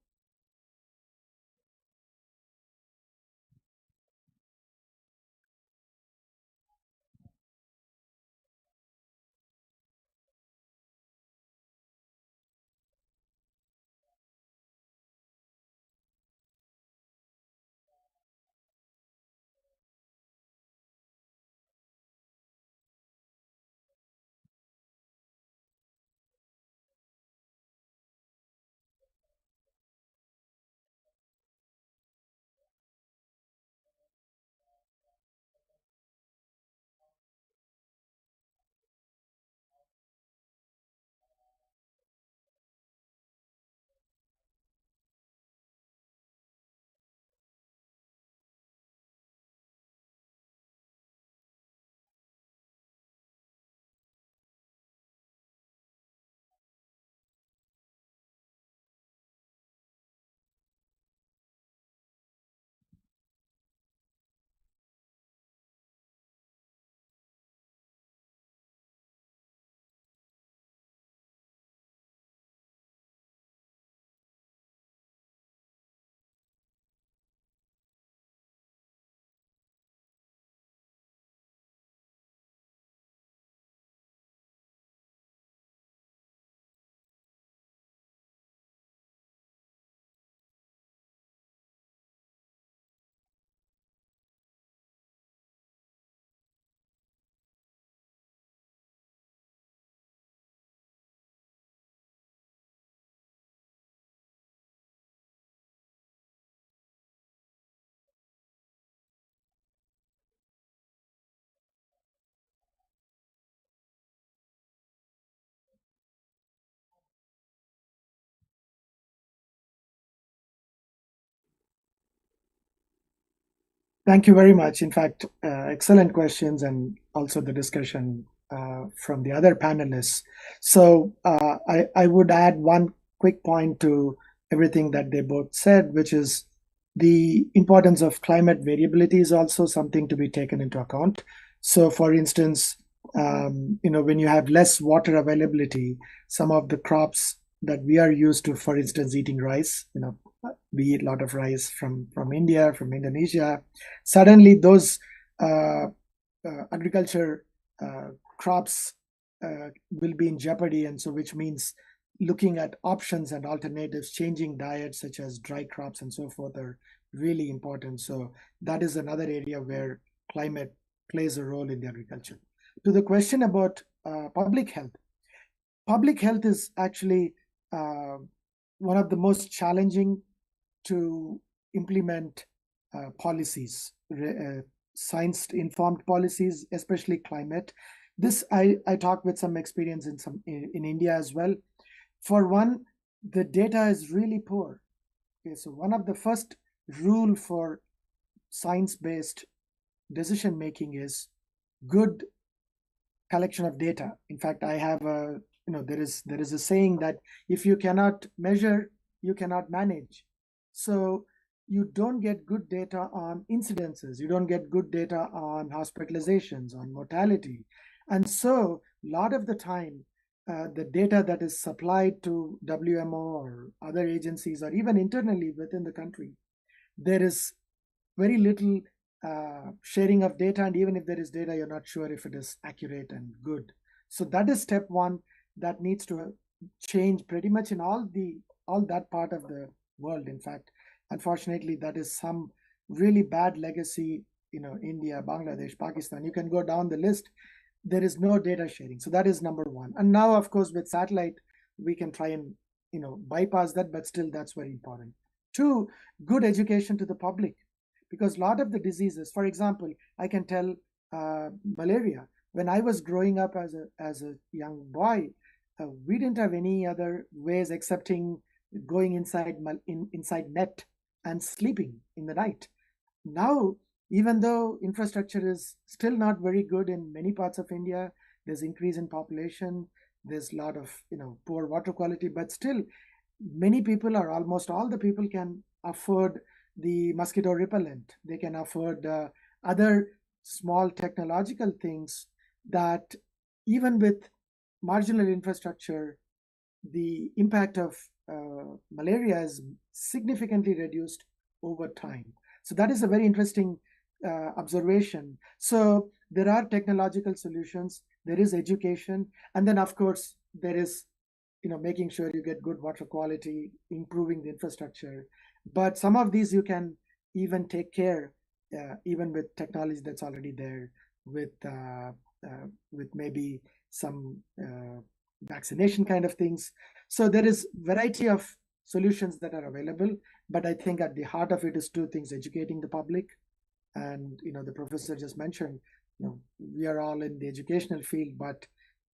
Thank you very much. In fact, excellent questions and also the discussion from the other panelists. So I would add one quick point to everything that they both said, which is the importance of climate variability is also something to be taken into account. So for instance, when you have less water availability, some of the crops that we are used to, for instance, eating rice, we eat a lot of rice from India, from Indonesia. Suddenly, those agriculture crops will be in jeopardy, and so which means looking at options and alternatives, changing diets such as dry crops and so forth are really important. So that is another area where climate plays a role in the agriculture. To the question about public health is actually one of the most challenging to implement policies, science-informed policies, especially climate. This I talked with some experience in India as well. For one, the data is really poor. Okay, so one of the first rule for science-based decision making is good collection of data. In fact, I have there is a saying that if you cannot measure, you cannot manage. So you don't get good data on incidences, you don't get good data on hospitalizations, on mortality. And so a lot of the time, the data that is supplied to WMO or other agencies, or even internally within the country, there is very little sharing of data, and even if there is data, you're not sure if it is accurate and good. So that is step one that needs to change pretty much in all that part of the world. In fact, unfortunately, that is some really bad legacy. India, Bangladesh, Pakistan, you can go down the list. There is no data sharing. So that is number one. And now, of course, with satellite, we can try and bypass that, but still that's very important. Two, good education to the public, because a lot of the diseases, for example, I can tell malaria. When I was growing up as a young boy, we didn't have any other ways excepting going inside net and sleeping in the night. Now, even though infrastructure is still not very good in many parts of India, there's increase in population, there's a lot of poor water quality, but still many people, or almost all the people, can afford the mosquito repellent. They can afford other small technological things that even with marginal infrastructure, the impact of malaria is significantly reduced over time. So that is a very interesting observation. So there are technological solutions, there is education, and then of course there is making sure you get good water quality, improving the infrastructure. But some of these you can even take care, even with technology that's already there, with maybe some vaccination kind of things. So there is variety of solutions that are available, but I think at the heart of it is two things: educating the public, and the professor just mentioned, we are all in the educational field, but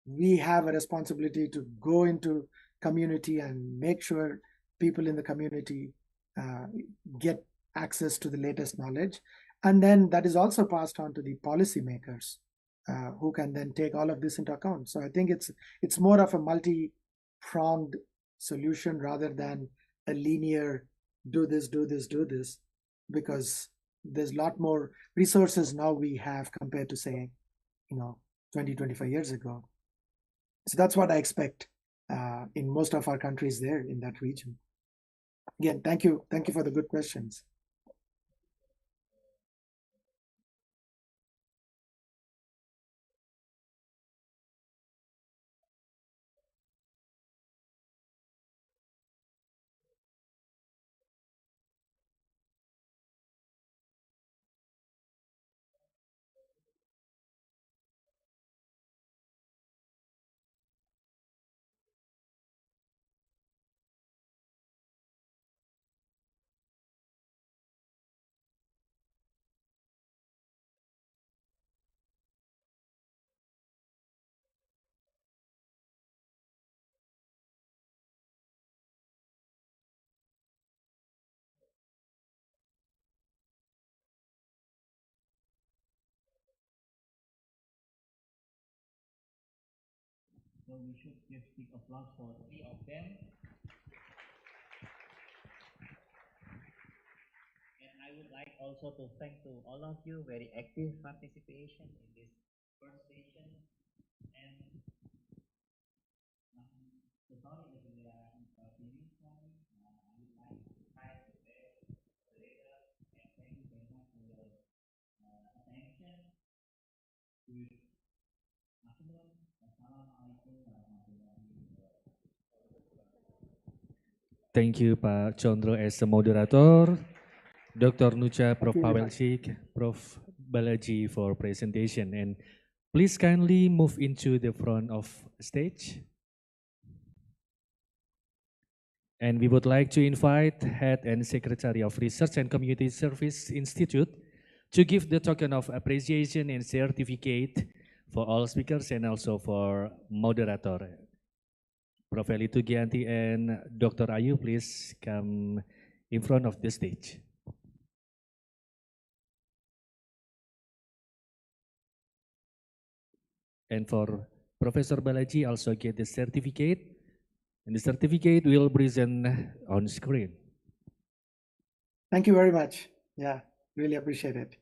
we have a responsibility to go into community and make sure people in the community get access to the latest knowledge. And then that is also passed on to the policymakers who can then take all of this into account. So I think it's more of a multi-pronged solution rather than a linear do this, do this, do this, because there's a lot more resources now we have compared to, say, 20, 25 years ago. So that's what I expect in most of our countries there in that region. Again, thank you for the good questions. So we should give big applause for three of them. And I would like also to thank to all of you very active participation in this first session. And so sorry if we are finished. I would like to try to bear the later and thank you very much for your attention. Good afternoon. Assalamualaikum warahmatullahi wabarakatuh. Thank you, Pak Condro as a moderator. Dr. Nucha, Prof. you very Pavel much. Sik, Prof. Balaji for presentation. And please kindly move into the front of stage. And we would like to invite Head and Secretary of Research and Community Service Institute to give the token of appreciation and certificate for all speakers and also for moderator. Prof. Eli Tugianti and Dr. Ayu, please come in front of the stage. And for Professor Balaji also get the certificate, and the certificate will present on screen. Thank you very much. Yeah, really appreciate it.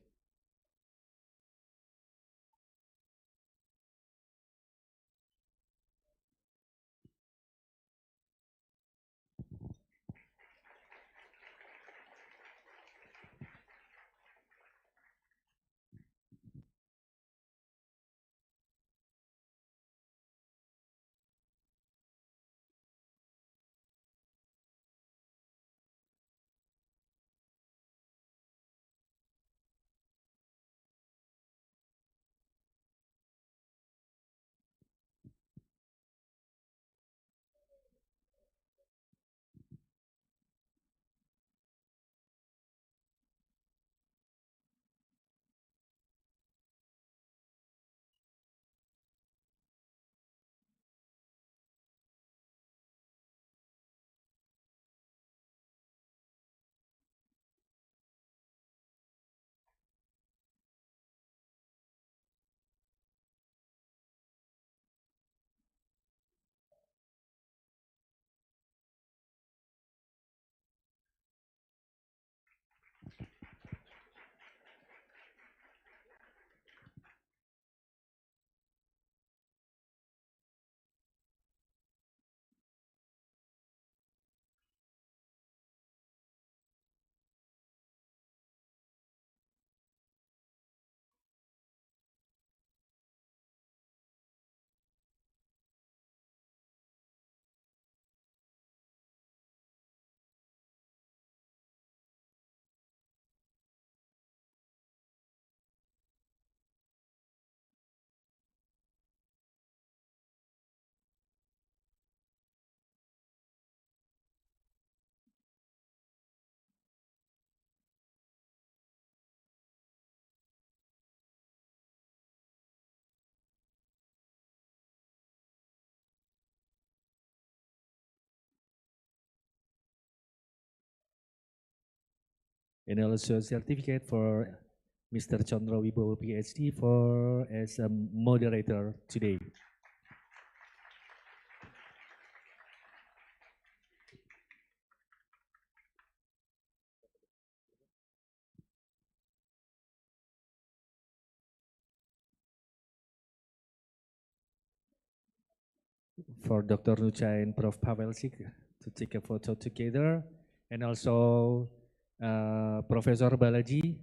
And also a certificate for Mr. Chandra Wibowo, PhD, for as a moderator today. For Dr. Nucha and Prof. Pavel Sik to take a photo together. And also Professor Balaji.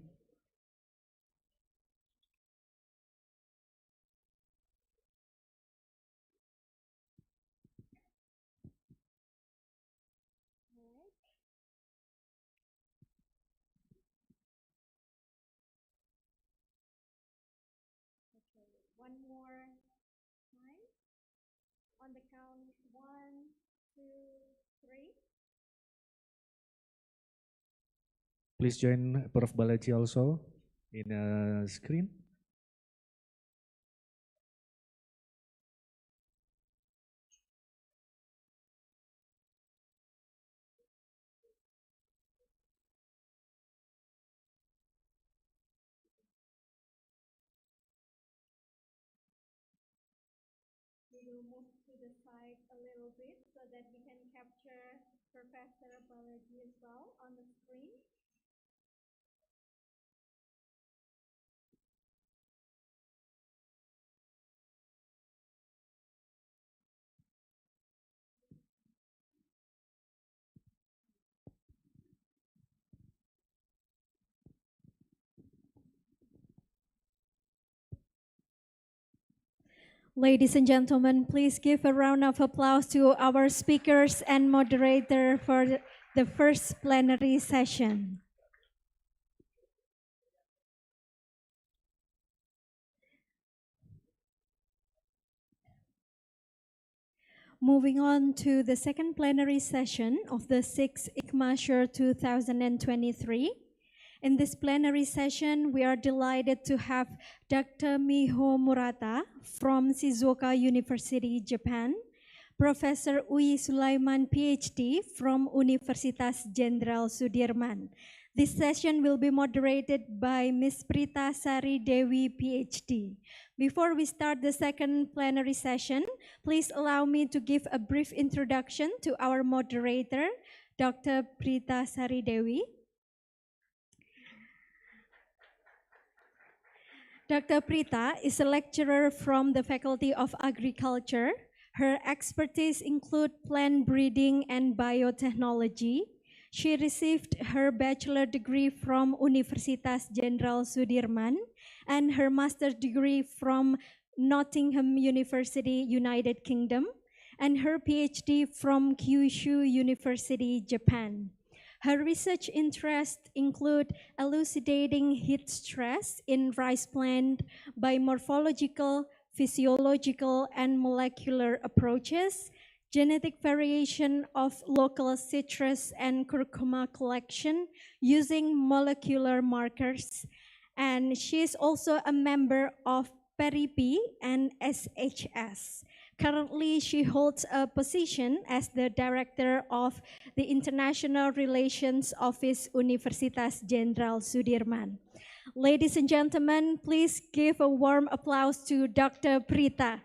One more time. On the count, 1, 2, 3. Please join Prof. Balaji also in a screen. you move to the side a little bit so that we can capture Professor Balaji as well on the screen. Ladies and gentlemen, please give a round of applause to our speakers and moderator for the first plenary session. Moving on to the second plenary session of the 6th ICMA SURE 2023. In this plenary session, we are delighted to have Dr. Miho Murata from Shizuoka University, Japan, Professor Uyi Sulaiman, PhD from Universitas Jenderal Sudirman. This session will be moderated by Ms. Prita Sari Dewi, PhD. Before we start the second plenary session, please allow me to give a brief introduction to our moderator, Dr. Prita Sari Dewi. Dr. Prita is a lecturer from the Faculty of Agriculture. Her expertise include plant breeding and biotechnology. She received her bachelor degree from Universitas Jenderal Sudirman and her master's degree from Nottingham University, United Kingdom, and her PhD from Kyushu University, Japan. Her research interests include elucidating heat stress in rice plant by morphological, physiological, and molecular approaches, genetic variation of local citrus and curcuma collection using molecular markers. And she is also a member of PERIPI and SHS. Currently, she holds a position as the Director of the International Relations Office, Universitas Jenderal Sudirman. Ladies and gentlemen, please give a warm applause to Dr. Prita.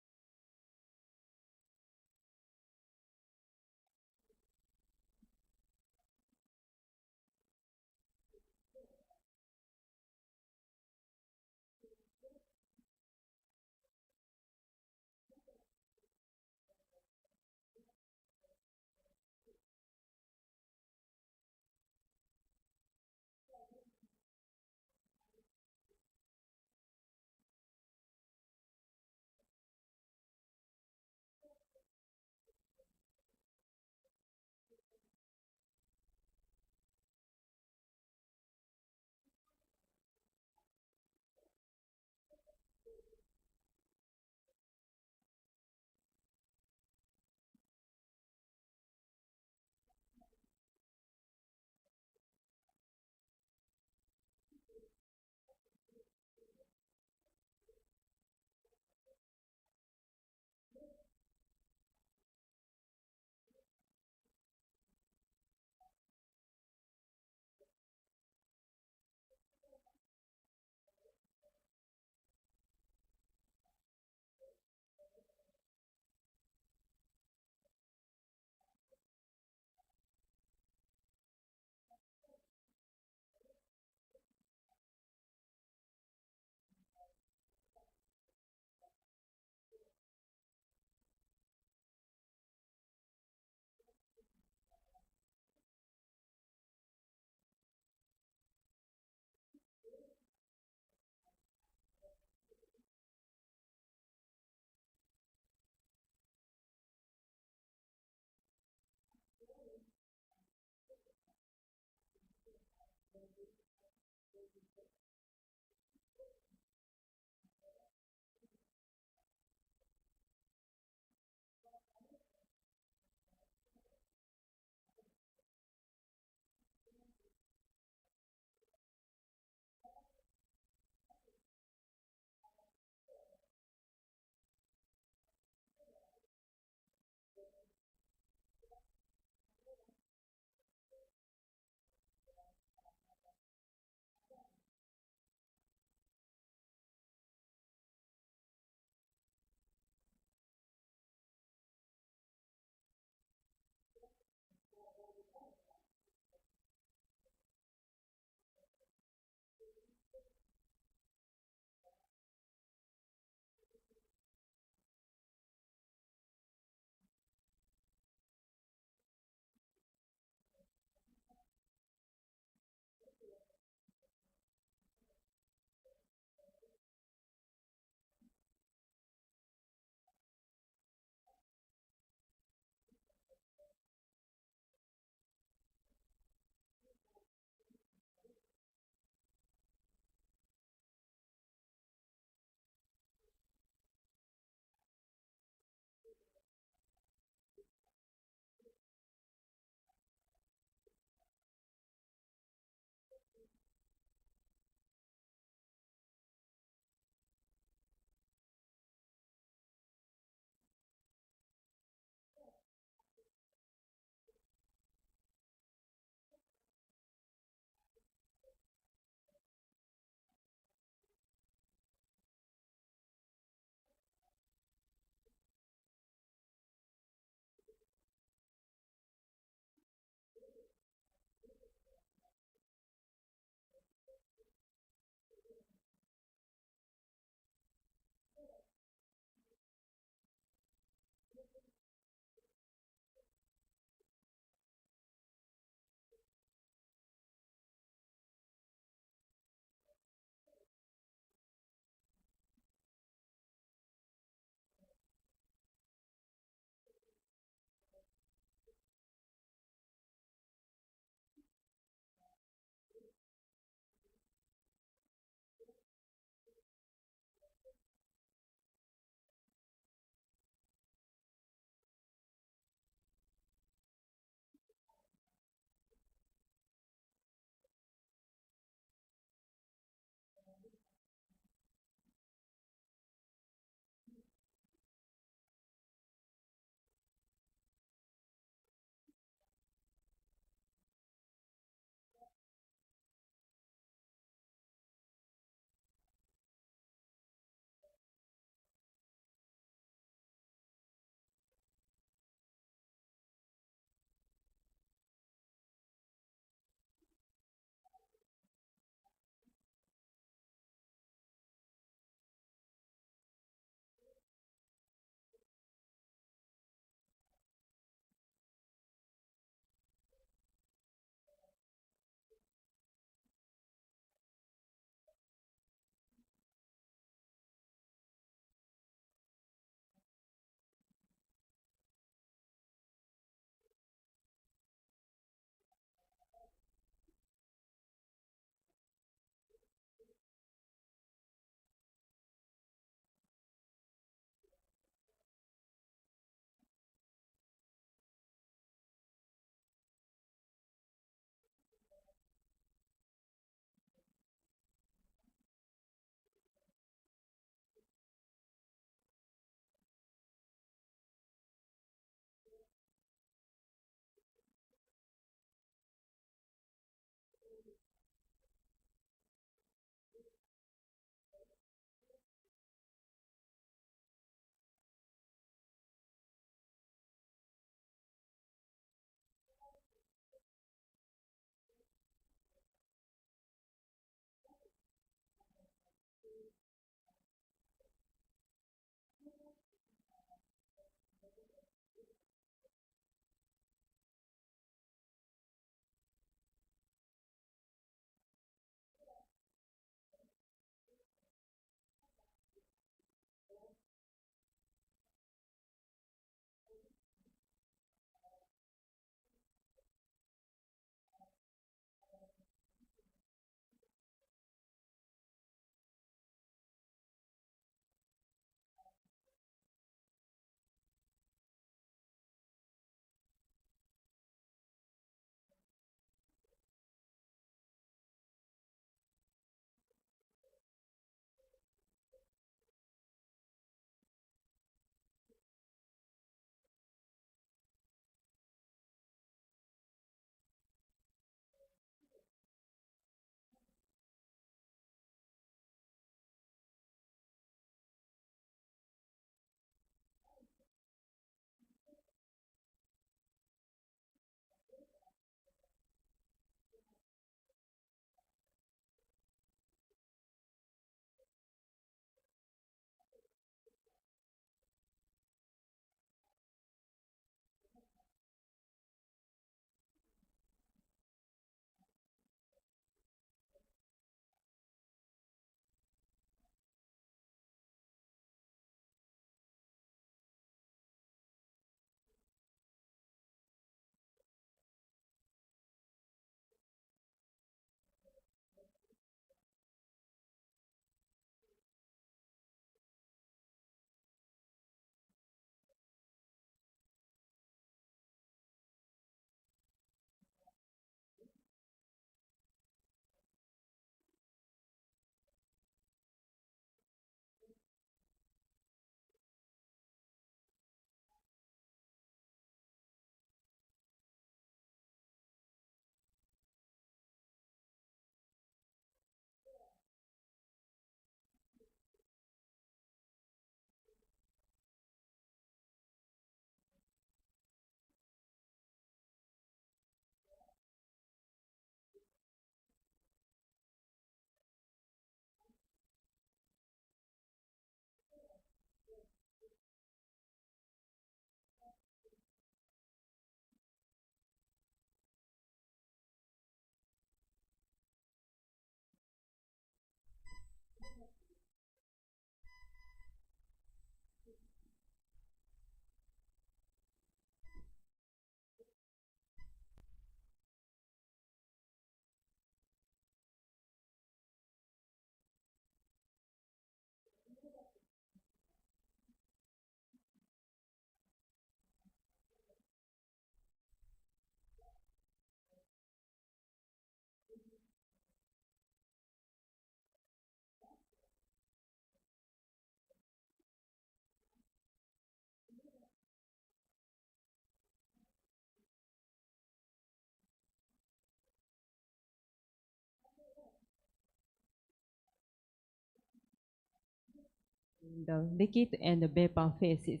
in the liquid and the vapor phases.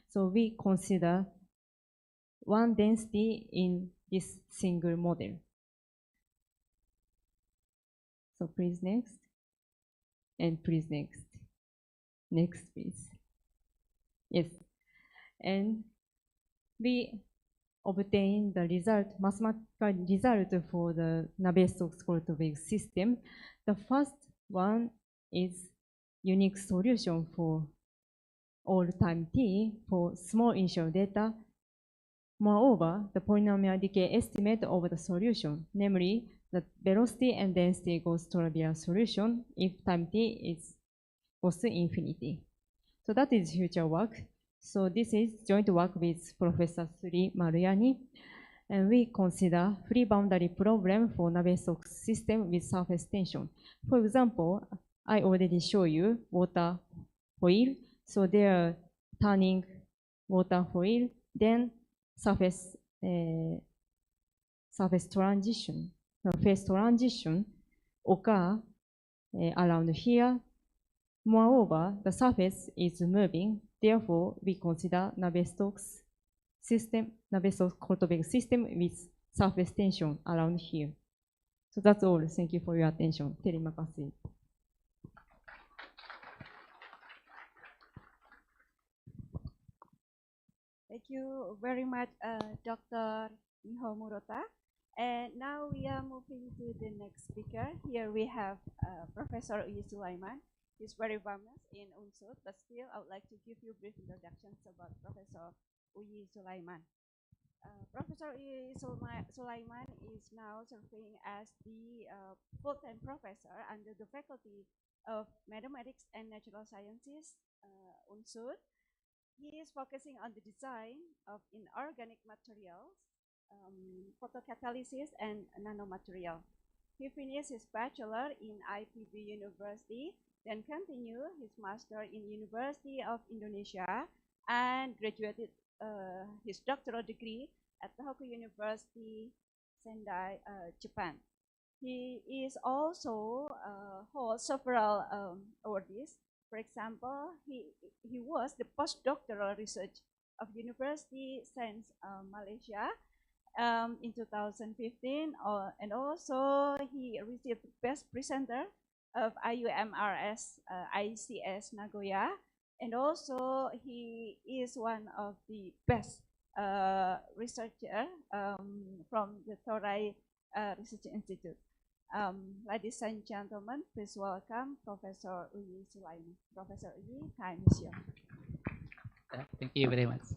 So we consider one density in this single model. So please next. And please next. Next, please. Yes. And we obtain the result, mathematical result for the Navier-Stokes system. The first one is unique solution for all time t for small initial data. Moreover, the polynomial decay estimate of the solution, namely the velocity and density goes to a solution if time t goes to infinity. So that is future work. So this is joint work with Professor Sri Maruyani, and we consider free boundary problem for Navier-Stokes system with surface tension. For example, I already show you water foil. So they are turning water foil, then surface transition, phase transition occur around here. Moreover, the surface is moving. Therefore, we consider Navier-Stokes system, Navier-Stokes system with surface tension around here. So that's all. Thank you for your attention. Terima kasih. Thank you very much, Dr. Miho Murota. And now we are moving to the next speaker. Here we have Professor Uyi Sulaiman. He's very famous in Unsur, but still I would like to give you brief introductions about Professor Uyi Sulaiman. Professor Uyi Sulaiman is now serving as the full-time professor under the Faculty of Mathematics and Natural Sciences, Unsur. He is focusing on the design of inorganic materials, photocatalysis, and nanomaterial. He finished his bachelor in IPB University, then continued his master in University of Indonesia, and graduated his doctoral degree at Tohoku University, Sendai, Japan. He is also holds several awards. For example, he was the postdoctoral research of University Sains Malaysia in 2015, and also he received Best Presenter of IUMRS ICS Nagoya, and also he is one of the best researcher from the Toray Research Institute. Ladies and gentlemen, please welcome Professor Uyi Sulaiman. Professor Uyi, time is yours. Thank you very much.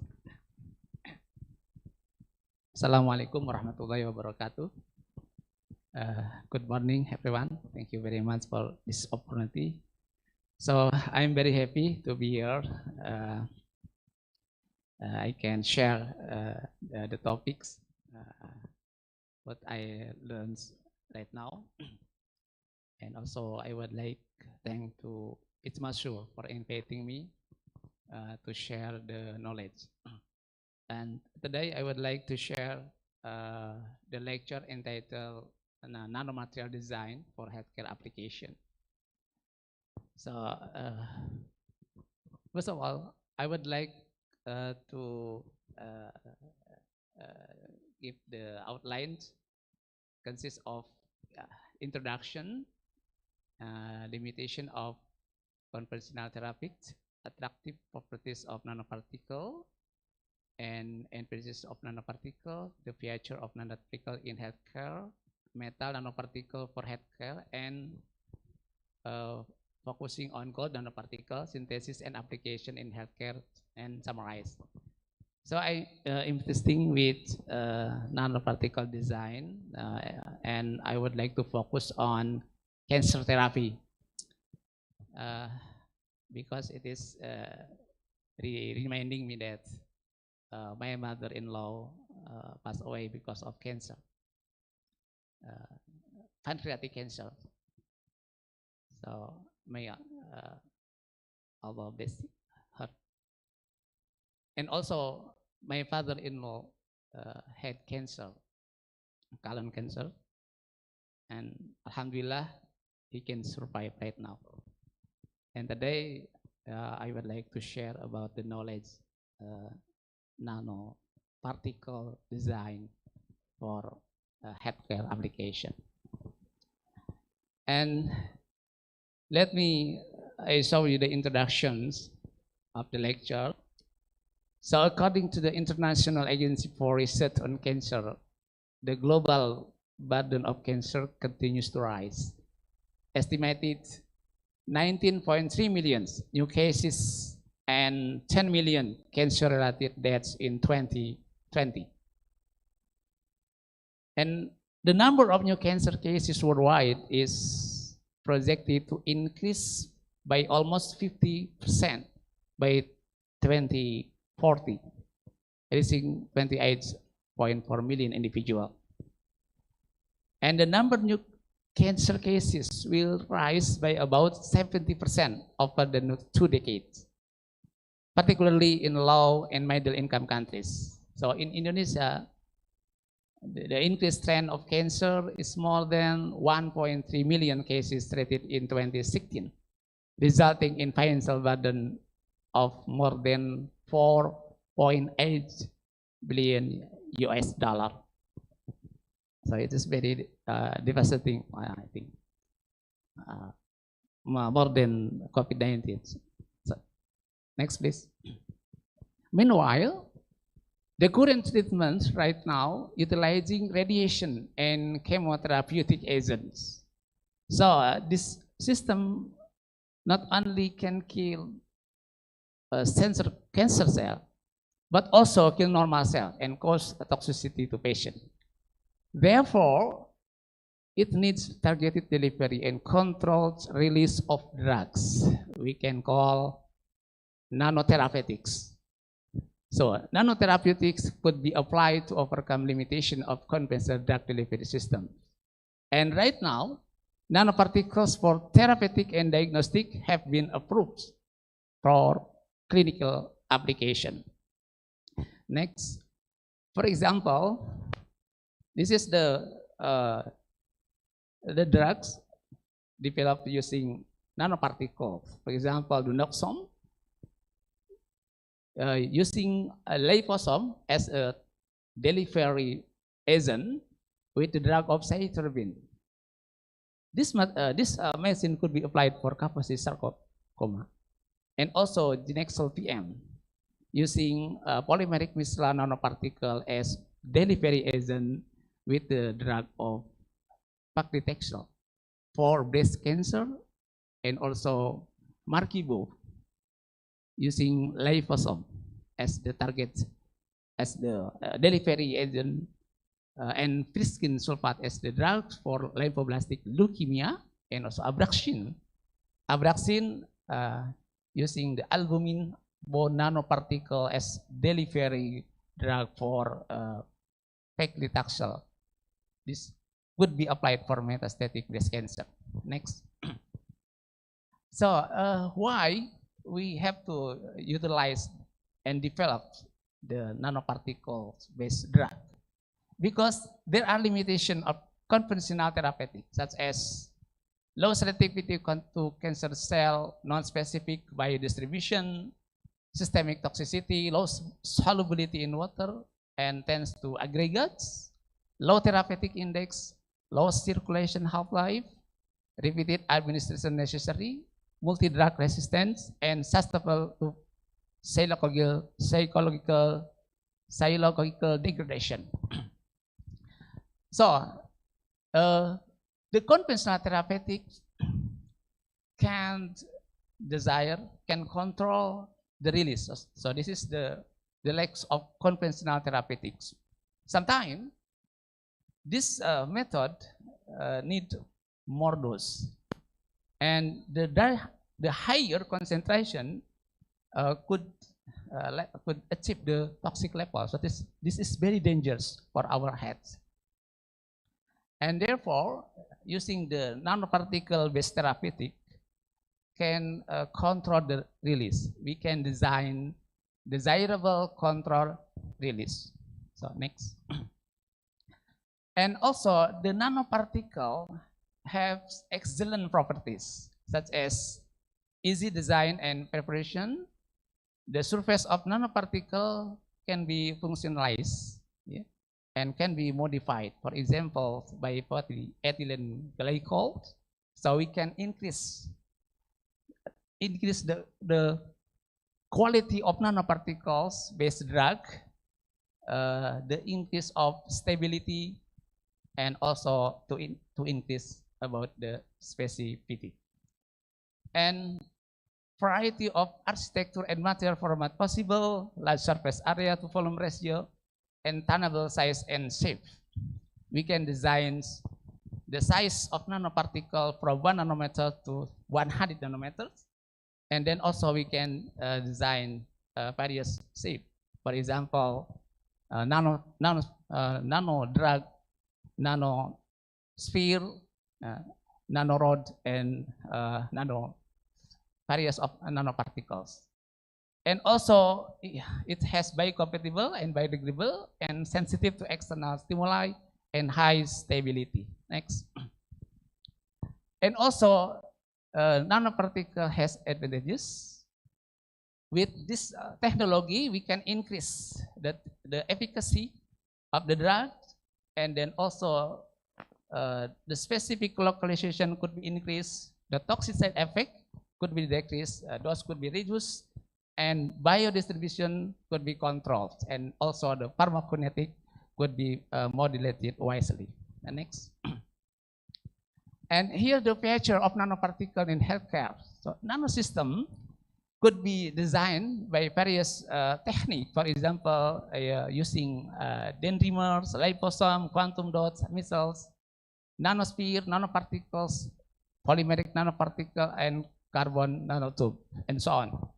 Assalamualaikum warahmatullahi wabarakatuh. Good morning, everyone. Thank you very much for this opportunity. So I'm very happy to be here. I can share the topics what I learned right now, and also I would like to thank to ICMA SURE for inviting me to share the knowledge. And today I would like to share the lecture entitled Nanomaterial Design for Healthcare Application. So first of all, I would like to give the outlines. Consists of introduction, limitation of conventional therapeutics, attractive properties of nanoparticle, and emphasis of nanoparticle, the feature of nanoparticle in healthcare, metal nanoparticle for healthcare, and focusing on gold nanoparticle synthesis and application in healthcare, and summarize. So I am testing with nanoparticle design, and I would like to focus on cancer therapy because it is reminding me that my mother-in-law passed away because of cancer, pancreatic cancer. So may Allah bless her. And also, my father-in-law had cancer, colon cancer, and Alhamdulillah, he can survive right now. And today, I would like to share about the knowledge nanoparticle design for healthcare application. And let me show you the introductions of the lecture. So according to the International Agency for Research on Cancer, the global burden of cancer continues to rise. Estimated 19.3 million new cases and 10 million cancer-related deaths in 2020. And the number of new cancer cases worldwide is projected to increase by almost 50% by 2040, reaching 28.4 million individuals. And the number of new cancer cases will rise by about 70% over the next 2 decades, particularly in low and middle income countries. So in Indonesia, the increased trend of cancer is more than 1.3 million cases treated in 2016, resulting in financial burden of more than 4.8 billion US dollar. So it is very devastating, I think, more than COVID-19. So, next, please. Meanwhile, the current treatments right now utilizing radiation and chemotherapeutic agents. So this system not only can kill cancer cell, but also kill normal cell and cause toxicity to patient. Therefore, it needs targeted delivery and controlled release of drugs. We can call nanotherapeutics. So nanotherapeutics could be applied to overcome limitation of conventional drug delivery system. And right now, nanoparticles for therapeutic and diagnostic have been approved for clinical application. Next, for example, this is the drugs developed using nanoparticles. For example, dunoxone, using a liposome as a delivery agent with the drug of cytarabine. This medicine could be applied for Kaposi sarcoma and also Genexal PM using polymeric miscelar nanoparticle as delivery agent with the drug of paclitaxel for breast cancer and also Markibo using liposome as the target, as the delivery agent, and friskin sulfate as the drug for lymphoblastic leukemia, and also Abraxane using the albumin bone nanoparticle as delivery drug for paclitaxel. This would be applied for metastatic breast cancer. Next. So why we have to utilize and develop the nanoparticle-based drug? Because there are limitations of conventional therapeutics, such as low selectivity to cancer cell, non-specific biodistribution, systemic toxicity, low solubility in water, and tends to aggregates, low therapeutic index, low circulation half-life, repeated administration necessary, multi-drug resistance, and susceptible to psychological degradation. So, the conventional therapeutics can control the release. So this is the legs of conventional therapeutics. Sometimes this method need more dose, and the higher concentration could achieve the toxic level. So this is very dangerous for our heads. And therefore, using the nanoparticle-based therapeutic can control the release. We can design desirable control release. So next. And also, the nanoparticle have excellent properties, such as easy design and preparation. The surface of nanoparticle can be functionalized, yeah, and can be modified. For example, by ethylene glycol, so we can increase the quality of nanoparticles-based drug, the increase of stability, and also to increase about the specificity. And variety of architecture and material format possible, large surface area to volume ratio, and tunable size and shape. We can design the size of nanoparticle from 1 nanometer to 100 nanometers. And then also we can design various shape. For example, nano drug, nano sphere, nano rod, and nano various of nanoparticles. And also it has biocompatible and biodegradable and sensitive to external stimuli and high stability. Next. And also nanoparticle has advantages. With this technology, we can increase the efficacy of the drug, and then also the specific localization could be increased, the toxic side effect could be decreased, dose could be reduced, and biodistribution could be controlled, and also the pharmacokinetic could be modulated wisely. And next. And here the feature of nanoparticle in healthcare. So nanosystem could be designed by various techniques. For example, using dendrimers, liposome, quantum dots, micelles, nanosphere, nanoparticles, polymeric nanoparticle, and carbon nanotube, and so on.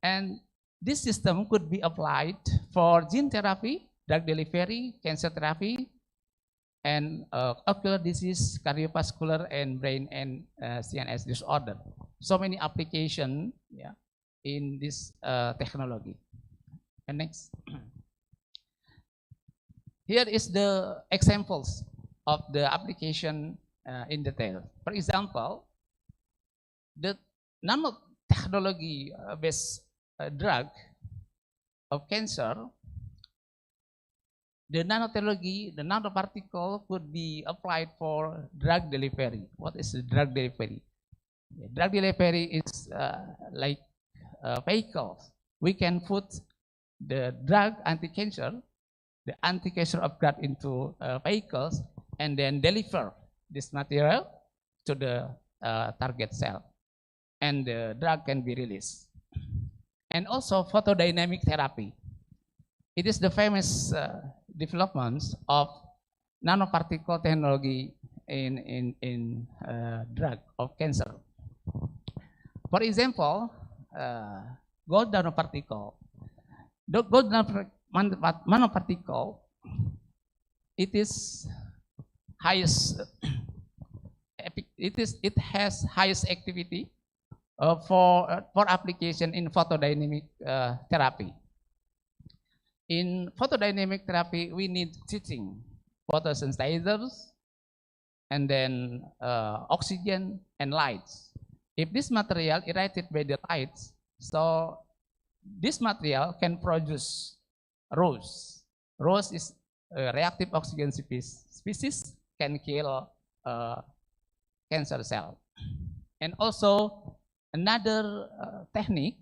And this system could be applied for gene therapy, drug delivery, cancer therapy, and ocular disease, cardiovascular, and brain and CNS disorder. So many applications, yeah, in this technology. And next. Here is the examples of the application in detail. For example, the nanotechnology based drug of cancer, the nanotechnology, the nanoparticle could be applied for drug delivery. What is the drug delivery? Drug delivery is like vehicles. We can put the drug anti-cancer, the anti-cancer of drug into vehicles, and then deliver this material to the target cell, and the drug can be released. And also photodynamic therapy. It is the famous developments of nanoparticle technology in drug of cancer. For example, gold nanoparticle. The gold nanoparticle, it is highest. It has highest activity for application in photodynamic therapy. In photodynamic therapy, we need teaching photosensitizers, and then oxygen and lights. If this material irradiated by the lights, so this material can produce ROS. ROS is a reactive oxygen species, can kill cancer cell. And also another technique,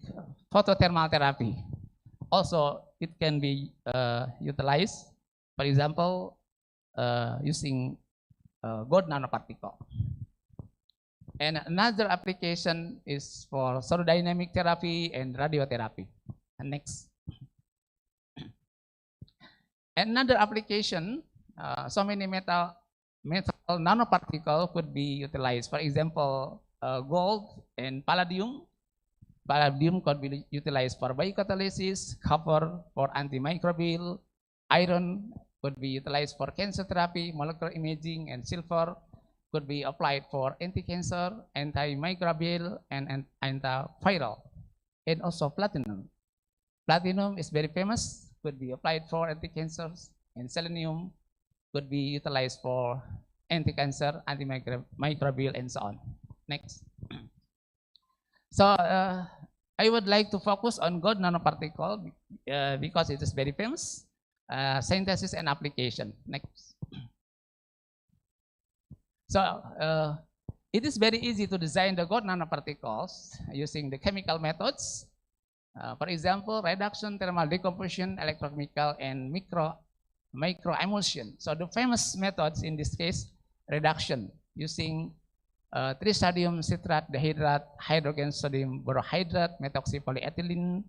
photothermal therapy. Also, it can be utilized, for example, using gold nanoparticle. And another application is for pseudodynamic therapy and radiotherapy. And next. Another application, so many metal nanoparticle could be utilized. For example, gold and palladium. Palladium could be utilized for biocatalysis, copper for antimicrobial, iron could be utilized for cancer therapy, molecular imaging, and silver could be applied for anti-cancer, antimicrobial, and antiviral. And also platinum. Platinum is very famous, could be applied for anti-cancers, and selenium could be utilized for anti-cancer, antimicrobial, and so on. Next. So I would like to focus on gold nanoparticle because it is very famous. Synthesis and application. Next. So it is very easy to design the gold nanoparticles using the chemical methods. For example, reduction, thermal decomposition, electrochemical, and micro emulsion. So the famous methods in this case, reduction using 3-sodium citrate dihydrate, hydrogen sodium borohydrate, methoxypolyethylene,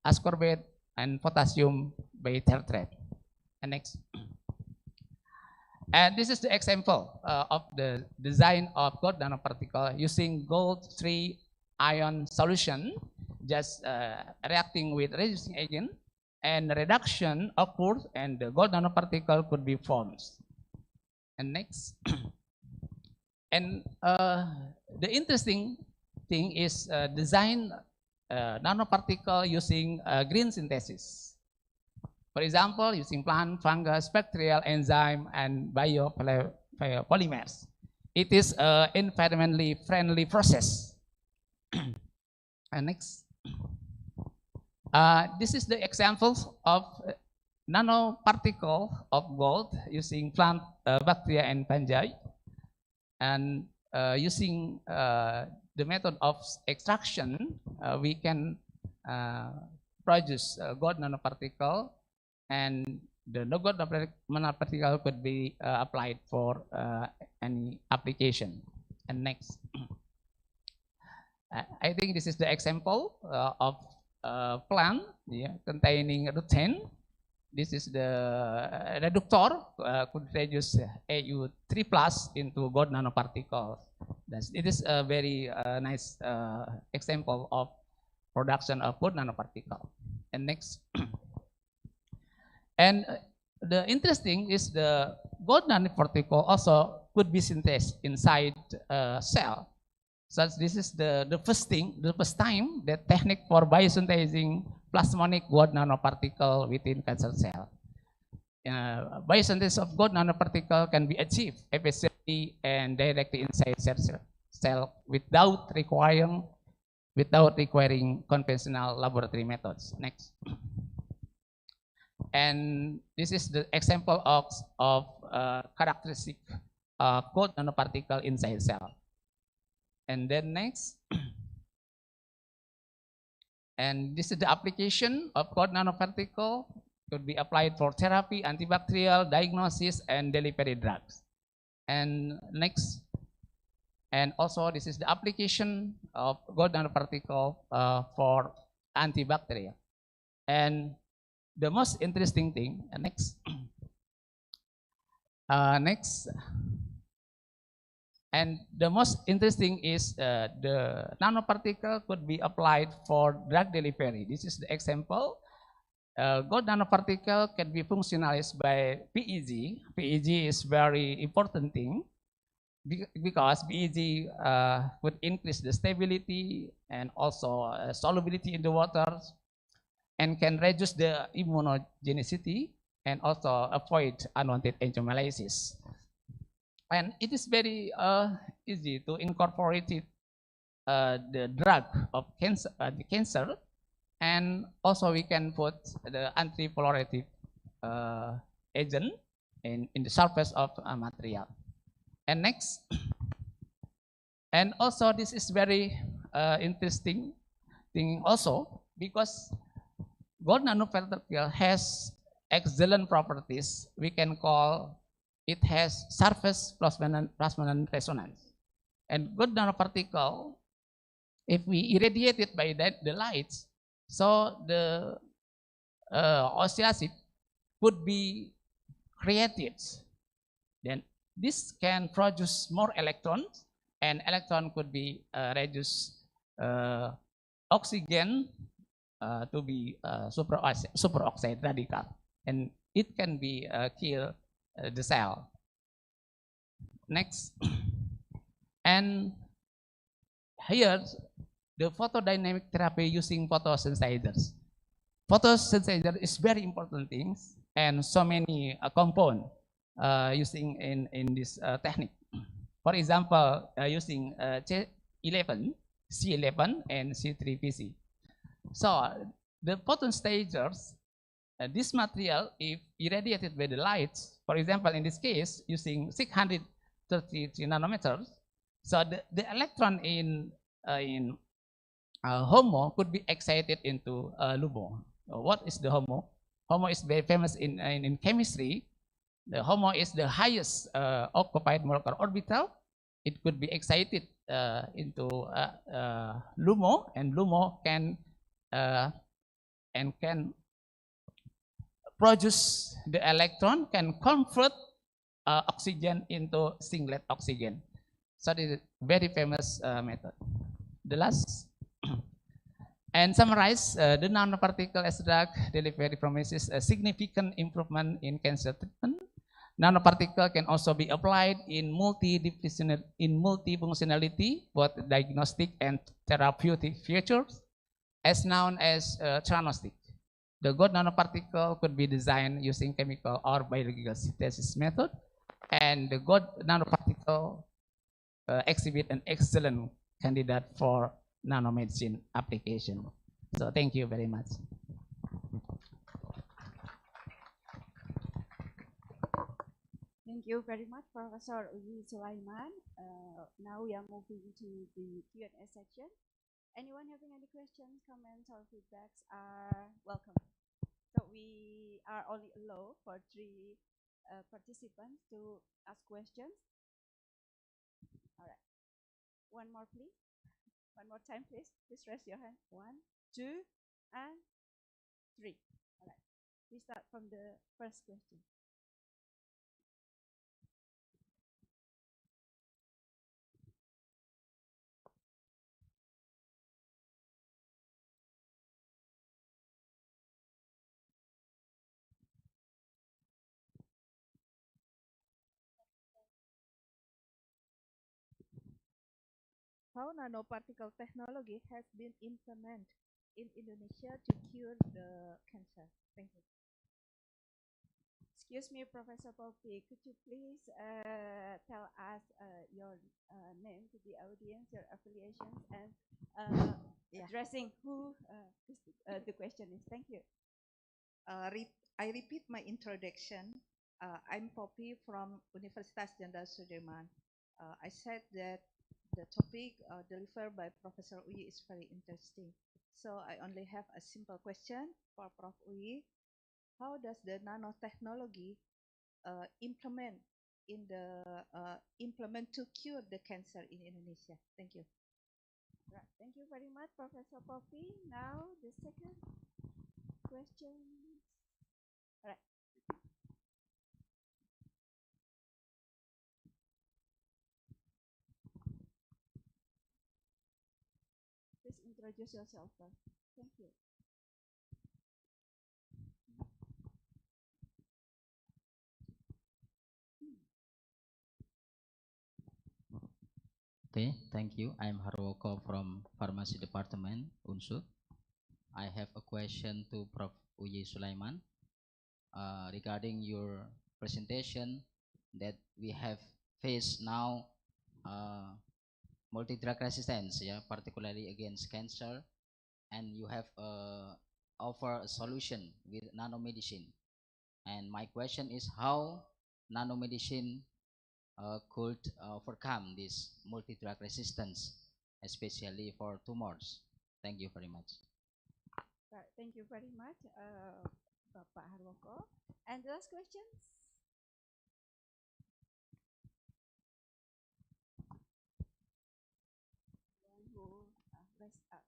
ascorbate, and potassium bitartrate. And next. And this is the example of the design of gold nanoparticle using gold 3 ion solution, just reacting with reducing agent, and reduction occurs and the gold nanoparticle could be formed. And next. And the interesting thing is design nanoparticle using green synthesis. For example, using plant, fungus, bacterial, enzyme, and biopolymers. It is an environmentally friendly process. And next. This is the example of nanoparticle of gold using plant, bacteria, and fungi. And using the method of extraction, we can produce gold nanoparticle, and the gold nanoparticle could be applied for any application. And next. I think this is the example of plant containing rutin. This is the reductor, could reduce Au3 plus into gold nanoparticles. It is a very nice example of production of gold nanoparticle. And next. And the interesting is the gold nanoparticle also could be synthesized inside a cell. So this is the first time that technique for biosynthesizing plasmonic gold nanoparticle within cancer cell. Biosynthesis of gold nanoparticle can be achieved efficiently and directly inside cell without requiring conventional laboratory methods. Next. And this is the example of characteristic of gold nanoparticle inside cell. And then next. And this is the application of gold nanoparticle, could be applied for therapy, antibacterial, diagnosis, and delivery drugs. And next. And also this is the application of gold nanoparticle for antibacterial. And the most interesting thing, next. Next. And the most interesting is the nanoparticle could be applied for drug delivery. This is the example. Gold nanoparticle can be functionalized by PEG. PEG is very important thing because PEG would increase the stability and also solubility in the water, and can reduce the immunogenicity and also avoid unwanted endometriosis. And it is very easy to incorporate it, the drug of cancer, the cancer, and also we can put the anti-proliferative agent in the surface of a material. And next, and also this is very interesting thing also, because gold nanoparticle has excellent properties. We can call it has surface plasma resonance. And gold nanoparticle, if we irradiate it by the lights, so the oxyacid could be created. Then this can produce more electrons, and electron could be reduce oxygen to be superoxide radical, and it can be kill the cell. Next. And here the photodynamic therapy using photosensitizers. Photosensitizer is very important things, and so many compound using in this technique. For example, using C11, C11 and C3PC. So the photon stagers, this material, if irradiated by the lights, for example, in this case, using 633 nanometers, so the electron in HOMO could be excited into LUMO. What is the HOMO? HOMO is very famous in chemistry. The HOMO is the highest occupied molecular orbital. It could be excited into LUMO, and LUMO can produce the electron, can convert oxygen into singlet oxygen. So this is a very famous method. The last and summarize the nanoparticle as drug delivery promises a significant improvement in cancer treatment. Nanoparticle can also be applied in multifunctionality, both diagnostic and therapeutic features, as known as theranostic. The good nanoparticle could be designed using chemical or biological synthesis method, and the good nanoparticle exhibit an excellent candidate for nanomedicine application. So thank you very much. Thank you very much, Professor Uyi Sulaiman. Now we are moving to the Q&A section. Anyone having any questions, comments, or feedbacks are welcome. So we are only allowed for 3 participants to ask questions. All right. One more, please. One more time, please. Please raise your hand. 1, 2, and 3. All right. We start from the first question. How nanoparticle technology has been implemented in Indonesia to cure the cancer? Thank you. Excuse me, Professor Poppy, could you please tell us your name to the audience, your affiliations, and addressing who the question is. Thank you. I repeat my introduction. I'm Poppy from Universitas Jenderal Sudirman. I said that the topic delivered by Professor Uyi is very interesting. So I only have a simple question for Prof. Uyi. How does the nanotechnology implement to cure the cancer in Indonesia? Thank you. Right. Thank you very much, Professor Poppy. Now the second question. All right. Please introduce yourself first. Thank you. Okay, thank you. I'm Harwoko from Pharmacy Department, Unsud. I have a question to Prof. Uyi Sulaiman regarding your presentation that we have faced now multi-drug resistance, particularly against cancer, and you have offer a solution with nanomedicine. And my question is how nanomedicine could overcome this multi-drug resistance, especially for tumors. Thank you very much. Right, thank you very much, Bapak Harwoko. And the last questions? One who raised up.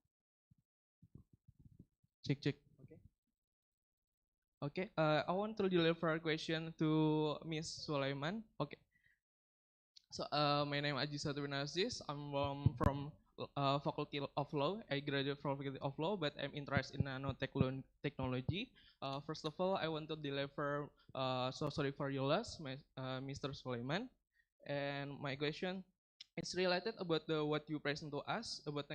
Check. Okay. Okay. I want to deliver a question to Ms. Sulaiman. Okay. So my name is Aji Saturnazis. I'm from Faculty of Law. I graduated from Faculty of Law, but I'm interested in nanotechnology. First of all, I want to deliver so sorry for your loss, Mr. Sulaiman. And my question is related about what you present to us about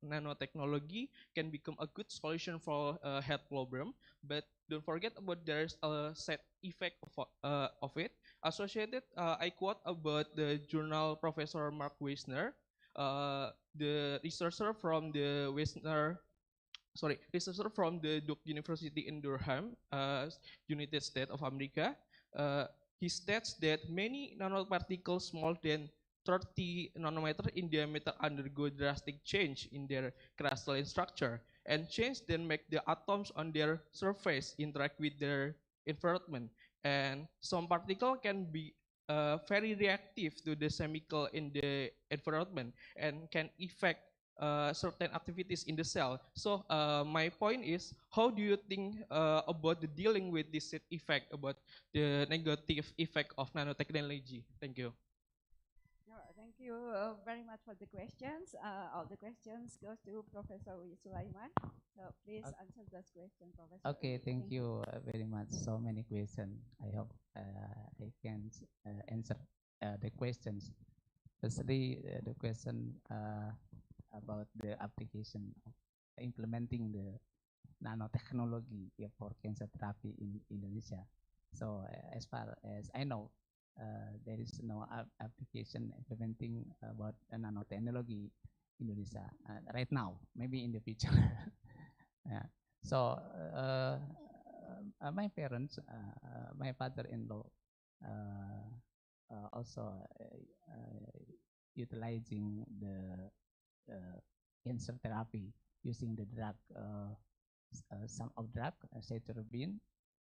nanotechnology can become a good solution for health problem, but don't forget about there's a side effect of it associated. I quote about the journal Professor Mark Wisner. The researcher from the researcher from the Duke University in Durham, United States of America, uh, he states that many nanoparticles smaller than 30 nanometer in diameter undergo drastic change in their crystalline structure, and change then make the atoms on their surface interact with their environment. And some particle can be very reactive to the chemical in the environment and can affect certain activities in the cell. So my point is, how do you think about the dealing with this effect, about the negative effect of nanotechnology? Thank you. Thank you very much for the questions. All the questions goes to Professor Sulaiman. So please answer those questions, Professor. Okay, thank you very much. So many questions. I hope I can answer the questions. Firstly, the question about the application of implementing the nanotechnology for cancer therapy in Indonesia. So as far as I know, there is no application implementing about nanotechnology in Indonesia right now. Maybe in the future. Yeah. So my parents, my father-in-law, also utilizing the cancer therapy using the drug, some of drug, cetrobin,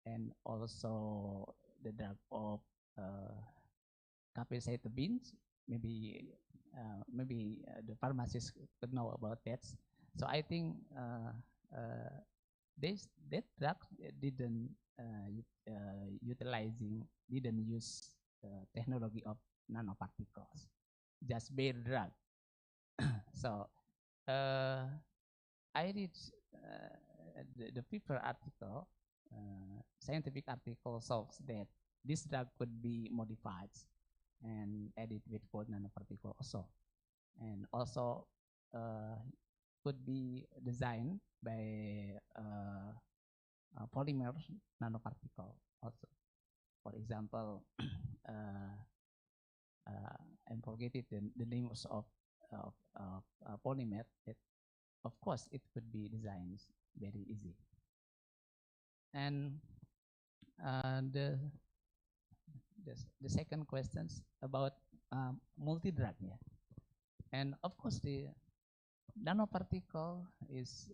and also the drug of capecitabine. Maybe the pharmacists could know about that. So I think that drug didn't didn't use technology of nanoparticles, just bare drug. So I read the paper article, scientific article shows that this drug could be modified and added with gold nanoparticle also, and also could be designed by polymer nanoparticle also. For example, I'm forgetting the names of polymer. That of course it could be designed very easy. And the second questions about multi-drug, yeah. And of course the nanoparticle is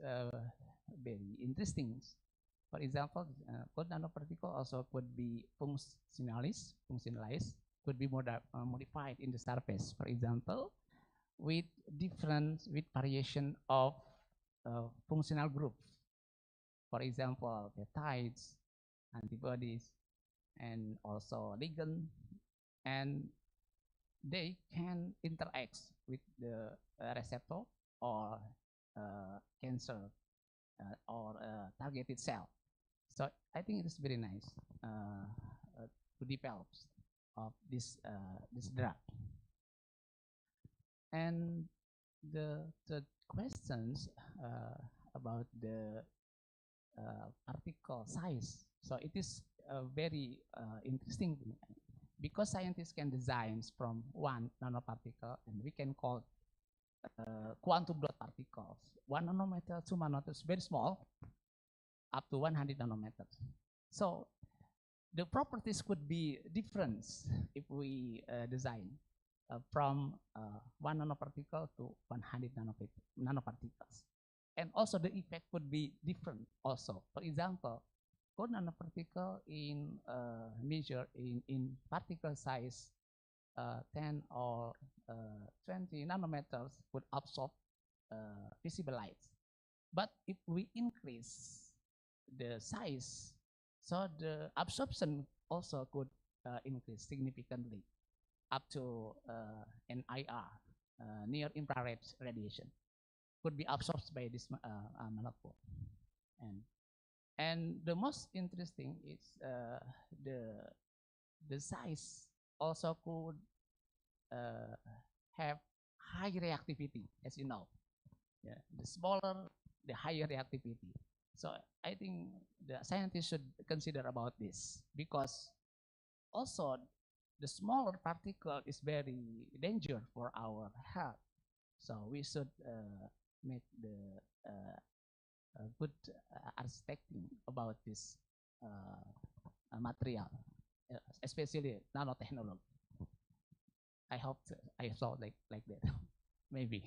very interesting. For example, gold nanoparticle also could be functionalized, could be modified in the surface. For example, with variation of functional groups. For example, peptides, antibodies, and also ligand, and they can interact with the receptor or cancer or targeted cell. So I think it is very nice to develop of this drug. And the questions about the particle size. So it is very interesting because scientists can design from one nanoparticle, and we can call quantum dot particles. 1 nanometer, 2 nanometers, very small, up to 100 nanometers. So the properties could be different if we design from 1 nanoparticle to 100 nanoparticles. And also the effect could be different also. For example, gold nanoparticle in measure in particle size 10 or 20 nanometers would absorb visible light. But if we increase the size, so the absorption also could increase significantly up to NIR, near infrared radiation, could be absorbed by this molecule. And the most interesting is the size also could have high reactivity, as you know. Yeah, the smaller, the higher reactivity. So I think the scientists should consider about this, because also the smaller particle is very dangerous for our health. So we should make the good architecting about this material, especially nanotechnology. I hope I saw like that, maybe.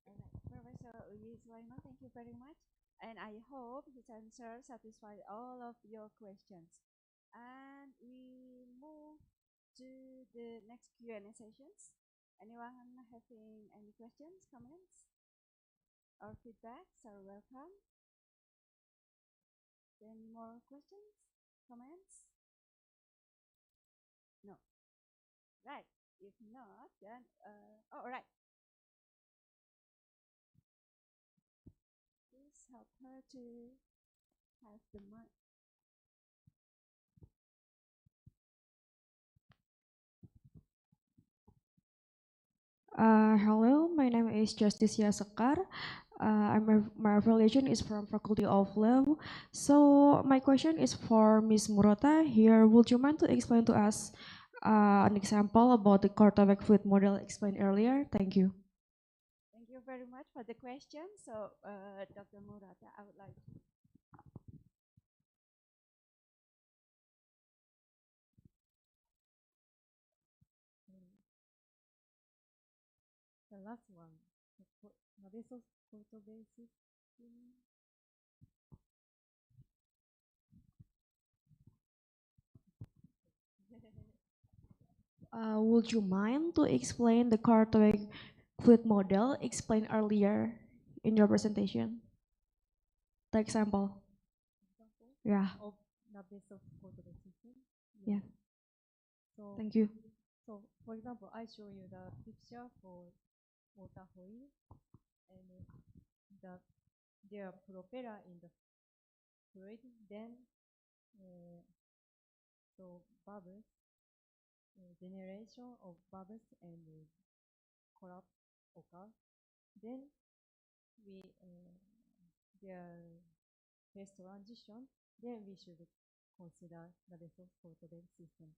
All right, Professor Uyi Sulaiman, thank you very much. And I hope his answer satisfied all of your questions. And we move to the next Q&A sessions. Anyone having any questions, comments, or feedbacks are welcome. Any more questions, comments? No. Right. If not, then all right. Please help her to have the mic. Hello, my name is Justicia Sekar. My affiliation is from Faculty of Law. So my question is for Ms. Murata here. Would you mind to explain to us an example about the quarterback fluid model explained earlier? Thank you. Thank you very much for the question. So, Dr. Murata, I would like to. The last one, Nabeso's photobasis. Would you mind to explain the quarterback fluid model explained earlier in your presentation? The example. Yeah. Of Nabeso's photobasis. Yeah. So, thank you. So, for example, I show you the picture for water wheel, and there are propeller in the fluid. Then, so bubbles, generation of bubbles and collapse occur. Then we their phase transition. Then we should consider the resource photovoltaic system.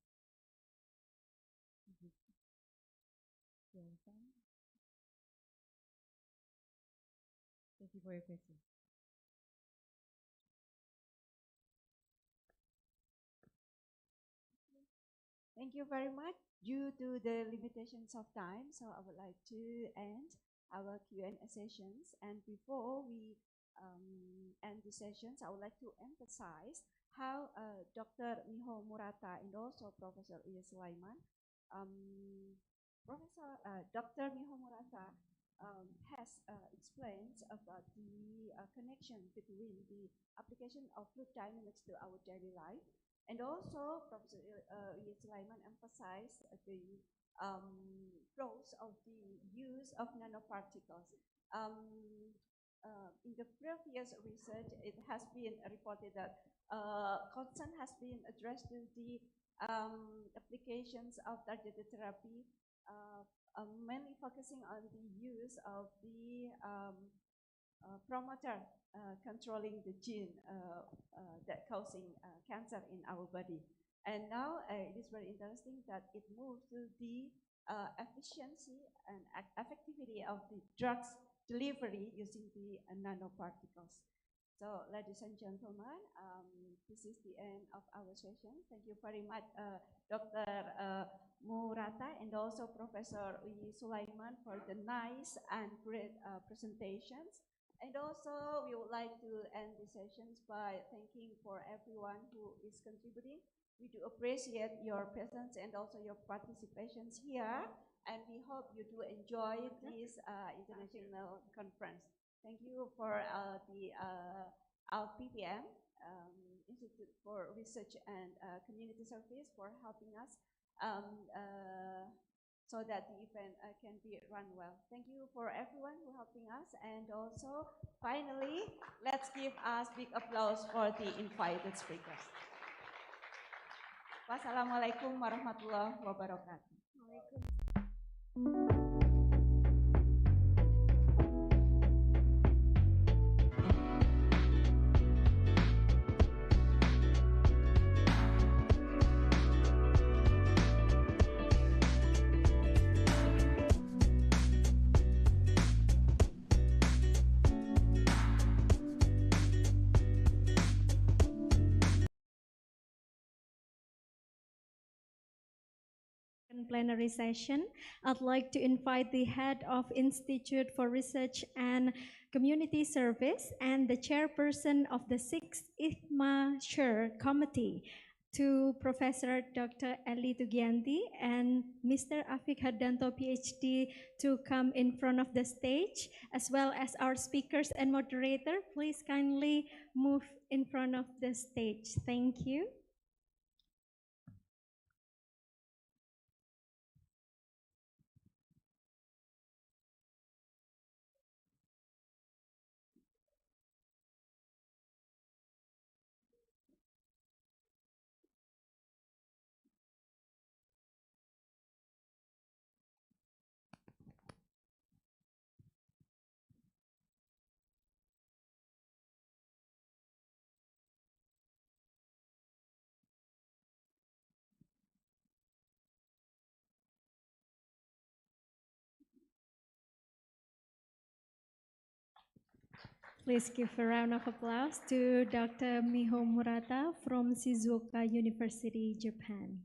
Thank you for your question. Thank you very much. Due to the limitations of time, so I would like to end our Q&A sessions. And before we end the sessions, I would like to emphasize how Dr. Miho Murata and also Professor Uyi Sulaiman, Dr. Miho Murata has explained about the connection between the application of fluid dynamics to our daily life. And also, Professor Uyi Sulaiman emphasized the pros of the use of nanoparticles. In the previous research, it has been reported that concern has been addressed to the applications of targeted therapy, mainly focusing on the use of the promoter controlling the gene that causing cancer in our body. And now it is very interesting that it moves to the efficiency and effectivity of the drugs delivery using the nanoparticles. So, ladies and gentlemen, this is the end of our session. Thank you very much, Dr. Murata and also Professor Uyi Sulaiman for the nice and great presentations. And also, we would like to end the sessions by thanking for everyone who is contributing. We do appreciate your presence and also your participations here. And we hope you do enjoy this international conference. Thank you for the PPM, Institute for Research and Community Service, for helping us so that the event can be run well. Thank you for everyone who helping us. And also, finally, let's give us big applause for the invited speakers. Wassalamualaikum warahmatullahi wabarakatuh. plenary session. I'd like to invite the head of Institute for Research and Community Service and the chairperson of the 6th ICMA SURE committee to Professor Dr. Eli Tugianti and Mr. Afik Hardanto, PhD, to come in front of the stage, as well as our speakers and moderator. Please kindly move in front of the stage. Thank you. Please give a round of applause to Dr. Miho Murata from Shizuoka University, Japan.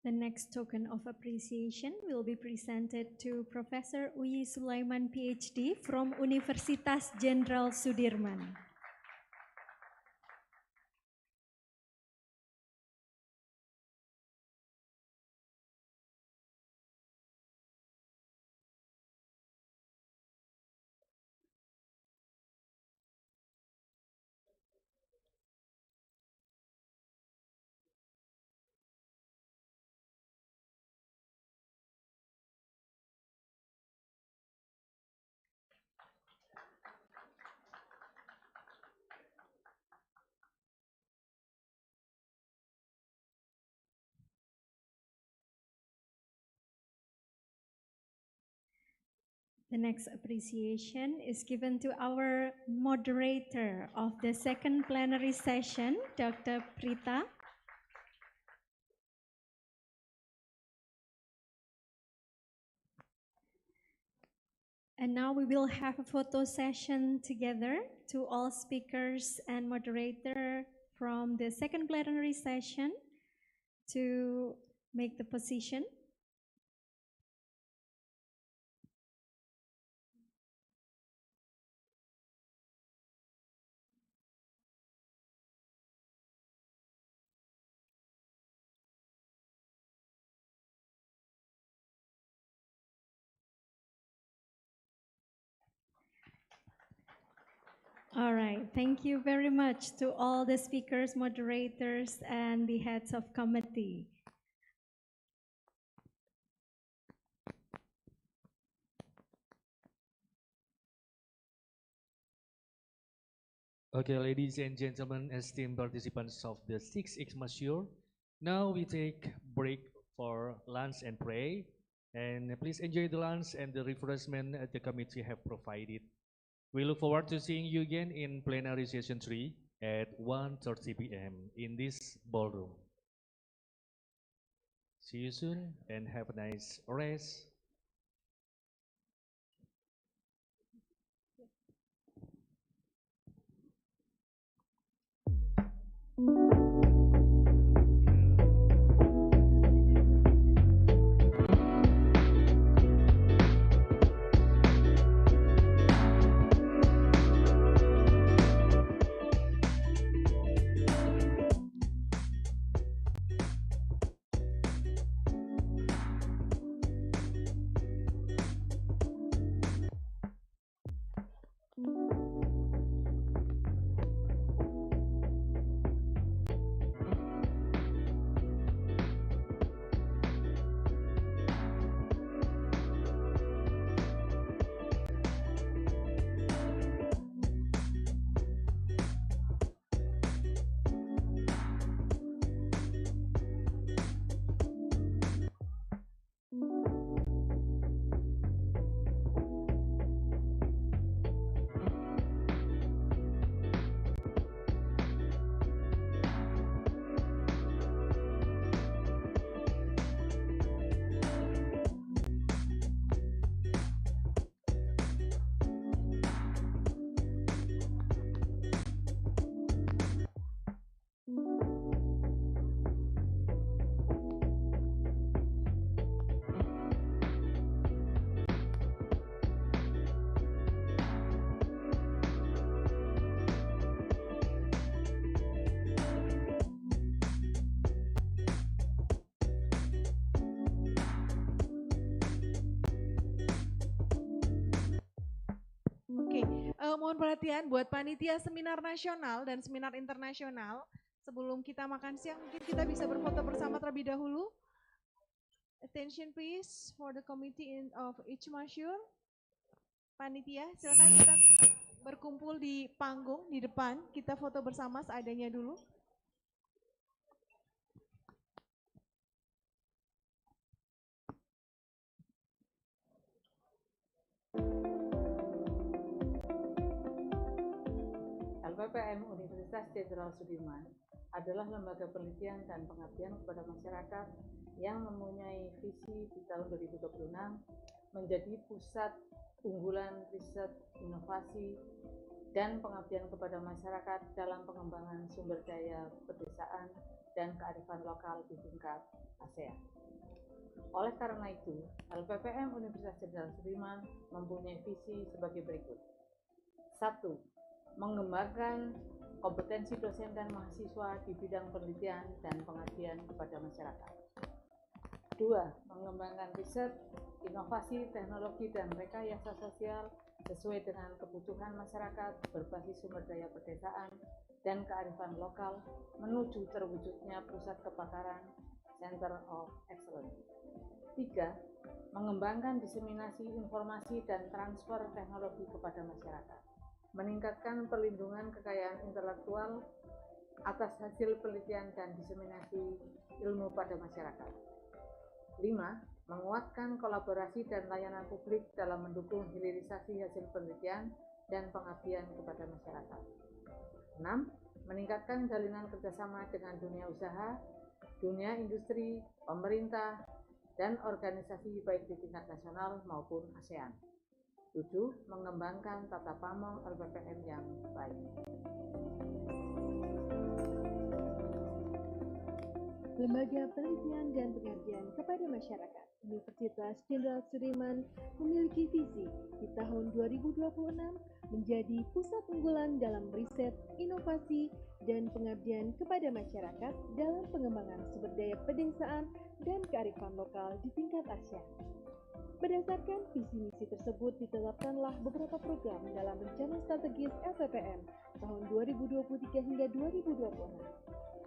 The next token of appreciation will be presented to Professor Uyi Sulaiman, PhD, from Universitas Jenderal Sudirman. The next appreciation is given to our moderator of the second plenary session, Dr. Prita. And now we will have a photo session together to all speakers and moderator from the second plenary session to make the position. All right, thank you very much to all the speakers, moderators, and the heads of committee. Okay, ladies and gentlemen, esteemed participants of the 6th ICMA SURE, now we take break for lunch and pray. And please enjoy the lunch and the refreshment the committee have provided. We look forward to seeing you again in plenary session 3 at 1:30 p.m. in this ballroom. See you soon and have a nice rest. Mohon perhatian buat panitia seminar nasional dan seminar internasional. Sebelum kita makan siang, mungkin kita bisa berfoto bersama terlebih dahulu. Attention please for the committee of ICMA SURE. Panitia, silakan kita berkumpul di panggung di depan. Kita foto bersama seadanya dulu. LPPM Universitas Jenderal Sudirman adalah lembaga penelitian dan pengabdian kepada masyarakat yang mempunyai visi di tahun 2026 menjadi pusat unggulan riset, inovasi, dan pengabdian kepada masyarakat dalam pengembangan sumber daya pedesaan dan kearifan lokal di tingkat ASEAN. Oleh karena itu, LPPM Universitas Jenderal Sudirman mempunyai visi sebagai berikut. 1. Mengembangkan kompetensi dosen dan mahasiswa di bidang penelitian dan pengabdian kepada masyarakat. 2. Mengembangkan riset, inovasi, teknologi, dan rekayasa sosial sesuai dengan kebutuhan masyarakat berbasis sumber daya pedesaan dan kearifan lokal menuju terwujudnya pusat kepakaran Center of Excellence. 3. Mengembangkan diseminasi informasi dan transfer teknologi kepada masyarakat. Meningkatkan perlindungan kekayaan intelektual atas hasil penelitian dan diseminasi ilmu pada masyarakat. 5. Menguatkan kolaborasi dan layanan publik dalam mendukung hilirisasi hasil penelitian dan pengabdian kepada masyarakat. 6. Meningkatkan jalinan kerjasama dengan dunia usaha, dunia industri, pemerintah, dan organisasi baik di tingkat nasional maupun ASEAN. 7. Mengembangkan tata pamong LPPM yang baik. Lembaga Penelitian dan Pengabdian kepada Masyarakat Universitas Jenderal Sudirman memiliki visi di tahun 2026 menjadi pusat unggulan dalam riset, inovasi, dan pengabdian kepada masyarakat dalam pengembangan sumber daya pedesaan dan kearifan lokal di tingkat ASEAN. Berdasarkan visi misi tersebut ditetapkanlah beberapa program dalam rencana strategis LPPM tahun 2023 hingga 2026.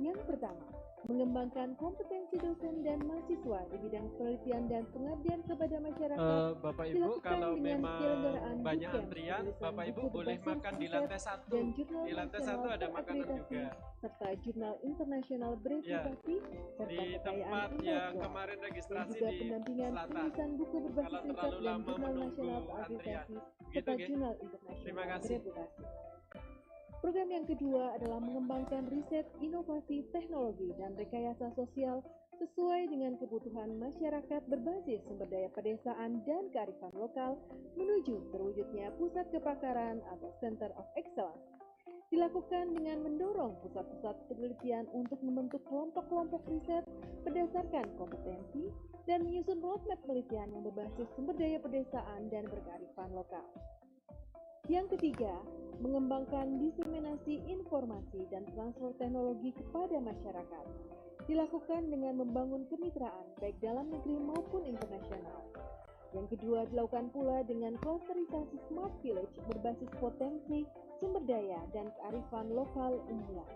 Yang pertama, mengembangkan kompetensi dosen dan mahasiswa di bidang penelitian dan pengabdian kepada masyarakat. Bapak Ibu, kalau memang banyak antrian, Bapak Ibu boleh makan di lantai 1. Di lantai 1 ada makanan juga. Serta jurnal internasional bereputasi, serta Di tempat yang kemarin registrasi di selatan. penulisan buku berbasis Kalau riset terlalu dan lama jurnal menunggu nasional antrian. terakreditasi, Begitu, serta Ge? jurnal Terima internasional kasih. bereputasi. Program yang kedua adalah mengembangkan riset, inovasi, teknologi, dan rekayasa sosial sesuai dengan kebutuhan masyarakat berbasis sumber daya pedesaan dan kearifan lokal menuju terwujudnya pusat kepakaran atau Center of Excellence. Dilakukan dengan mendorong pusat-pusat penelitian untuk membentuk kelompok-kelompok riset berdasarkan kompetensi dan menyusun roadmap penelitian yang berbasis sumber daya pedesaan dan berkearifan lokal. Yang ketiga, mengembangkan diseminasi informasi dan transfer teknologi kepada masyarakat. Dilakukan dengan membangun kemitraan baik dalam negeri maupun internasional. Yang kedua, dilakukan pula dengan klasterisasi Smart Village berbasis potensi, sumber daya, dan kearifan lokal unggulan.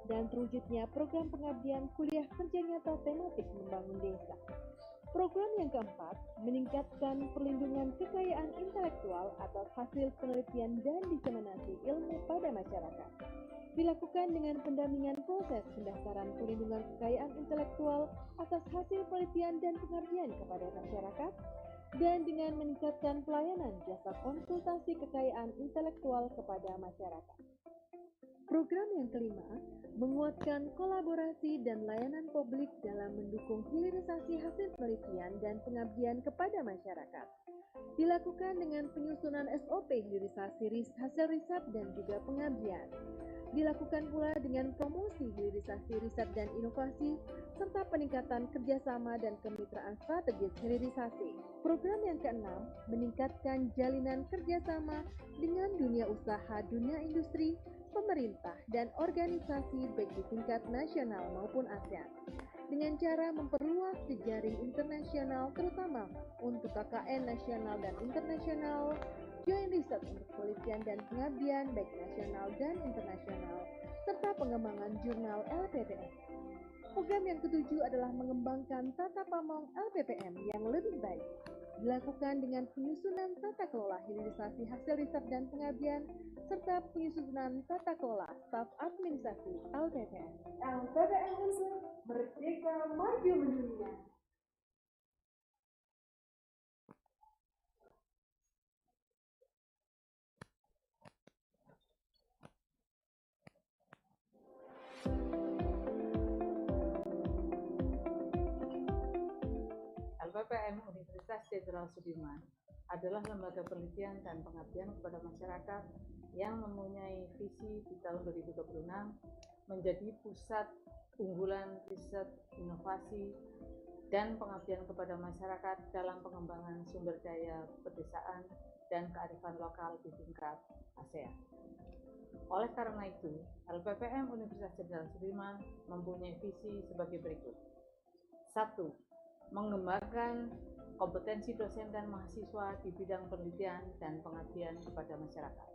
Dan terwujudnya program pengabdian kuliah kerja nyata tematik membangun desa. Program yang keempat, meningkatkan perlindungan kekayaan intelektual atas hasil penelitian dan diseminasi ilmu pada masyarakat. Dilakukan dengan pendampingan proses pendaftaran perlindungan kekayaan intelektual atas hasil penelitian dan pengabdian kepada masyarakat, dan dengan meningkatkan pelayanan jasa konsultasi kekayaan intelektual kepada masyarakat. Program yang kelima, menguatkan kolaborasi dan layanan publik dalam mendukung hilirisasi hasil penelitian dan pengabdian kepada masyarakat. Dilakukan dengan penyusunan SOP hilirisasi hasil riset dan juga pengabdian. Dilakukan pula dengan promosi hilirisasi riset dan inovasi, serta peningkatan kerjasama dan kemitraan strategis hilirisasi. Program yang keenam, meningkatkan jalinan kerjasama dengan dunia usaha, dunia industri, pemerintah, dan organisasi baik di tingkat nasional maupun ASEAN dengan cara memperluas jejaring internasional terutama untuk KKN nasional dan internasional, joint riset untuk penelitian dan pengabdian baik nasional dan internasional, serta pengembangan jurnal LPPM. Program yang ketujuh adalah mengembangkan tata pamong LPPM yang lebih baik, dilakukan dengan penyusunan tata kelola hilirisasi hasil riset dan pengabdian, serta penyusunan tata kelola staf administrasi LPPM. LPPM merdeka maju mendunia. LPPM Universitas Jenderal Sudirman adalah lembaga penelitian dan pengabdian kepada masyarakat yang mempunyai visi di tahun 2026 menjadi pusat unggulan riset, inovasi, dan pengabdian kepada masyarakat dalam pengembangan sumber daya pedesaan dan kearifan lokal di tingkat ASEAN. Oleh karena itu, LPPM Universitas Jenderal Sudirman mempunyai visi sebagai berikut. 1. Mengembangkan kompetensi dosen dan mahasiswa di bidang penelitian dan pengabdian kepada masyarakat.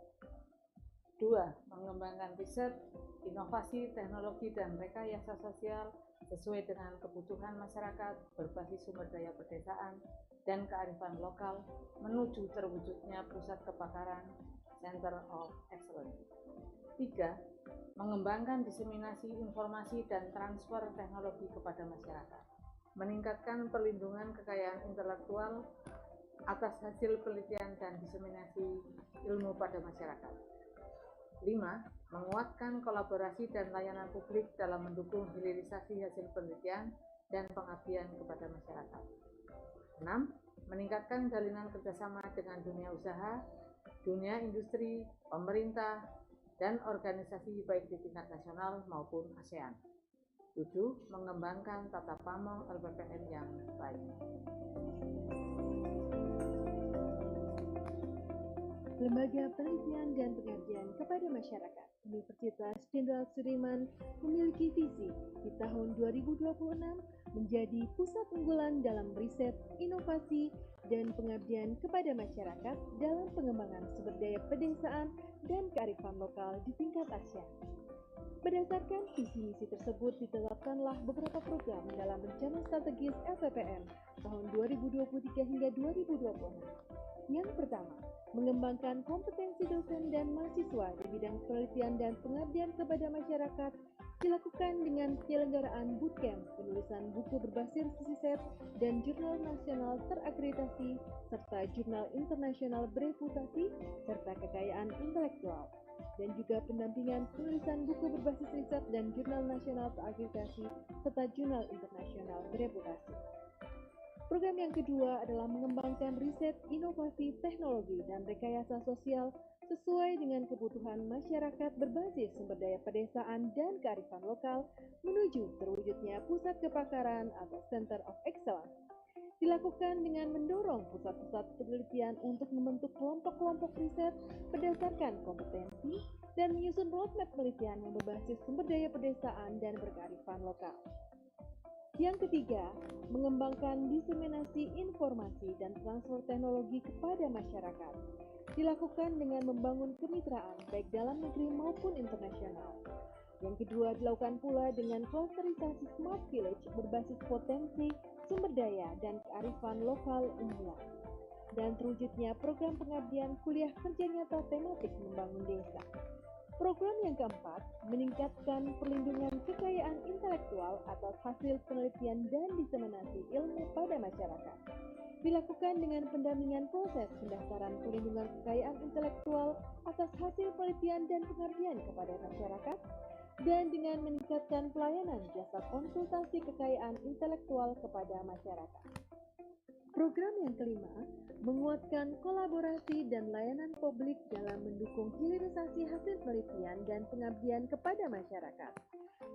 2. Mengembangkan riset, inovasi, teknologi, dan rekayasa sosial sesuai dengan kebutuhan masyarakat berbasis sumber daya pedesaan dan kearifan lokal menuju terwujudnya pusat kepakaran Center of Excellence. 3. Mengembangkan diseminasi informasi dan transfer teknologi kepada masyarakat. Meningkatkan perlindungan kekayaan intelektual atas hasil penelitian dan diseminasi ilmu pada masyarakat. 5. Menguatkan kolaborasi dan layanan publik dalam mendukung hilirisasi hasil penelitian dan pengabdian kepada masyarakat. 6. Meningkatkan jalinan kerjasama dengan dunia usaha, dunia industri, pemerintah, dan organisasi baik di tingkat nasional maupun ASEAN. 7. Mengembangkan tata pamong LPPM yang baik. Lembaga Penelitian dan Pengabdian kepada Masyarakat Universitas Jenderal Sudirman memiliki visi di tahun 2026 menjadi pusat unggulan dalam riset, inovasi, dan pengabdian kepada masyarakat dalam pengembangan sumber daya pedesaan dan kearifan lokal di tingkat ASEAN. Berdasarkan visi misi tersebut ditetapkanlah beberapa program dalam rencana strategis LPPM tahun 2023 hingga 2026. Yang pertama, mengembangkan kompetensi dosen dan mahasiswa di bidang penelitian dan pengabdian kepada masyarakat dilakukan dengan penyelenggaraan bootcamp, penulisan buku berbasis riset dan jurnal nasional terakreditasi serta jurnal internasional bereputasi serta kekayaan intelektual, dan juga pendampingan penulisan buku berbasis riset dan jurnal nasional terakreditasi serta jurnal internasional bereputasi. Program yang kedua adalah mengembangkan riset, inovasi, teknologi, dan rekayasa sosial sesuai dengan kebutuhan masyarakat berbasis sumber daya pedesaan dan kearifan lokal menuju terwujudnya pusat kepakaran atau Center of Excellence. Dilakukan dengan mendorong pusat-pusat penelitian untuk membentuk kelompok-kelompok riset berdasarkan kompetensi dan menyusun roadmap penelitian yang berbasis sumber daya pedesaan dan berkearifan lokal. Yang ketiga, mengembangkan diseminasi informasi dan transfer teknologi kepada masyarakat. Dilakukan dengan membangun kemitraan baik dalam negeri maupun internasional. Yang kedua, dilakukan pula dengan klasterisasi Smart Village berbasis potensi, sumber daya, dan kearifan lokal unggulan. Dan terwujudnya program pengabdian kuliah kerja nyata tematik membangun desa. Program yang keempat, meningkatkan perlindungan kekayaan intelektual atas hasil penelitian dan diseminasi ilmu pada masyarakat. Dilakukan dengan pendampingan proses pendaftaran perlindungan kekayaan intelektual atas hasil penelitian dan pengabdian kepada masyarakat, dan dengan meningkatkan pelayanan jasa konsultasi kekayaan intelektual kepada masyarakat. Program yang kelima, menguatkan kolaborasi dan layanan publik dalam mendukung hilirisasi hasil penelitian dan pengabdian kepada masyarakat.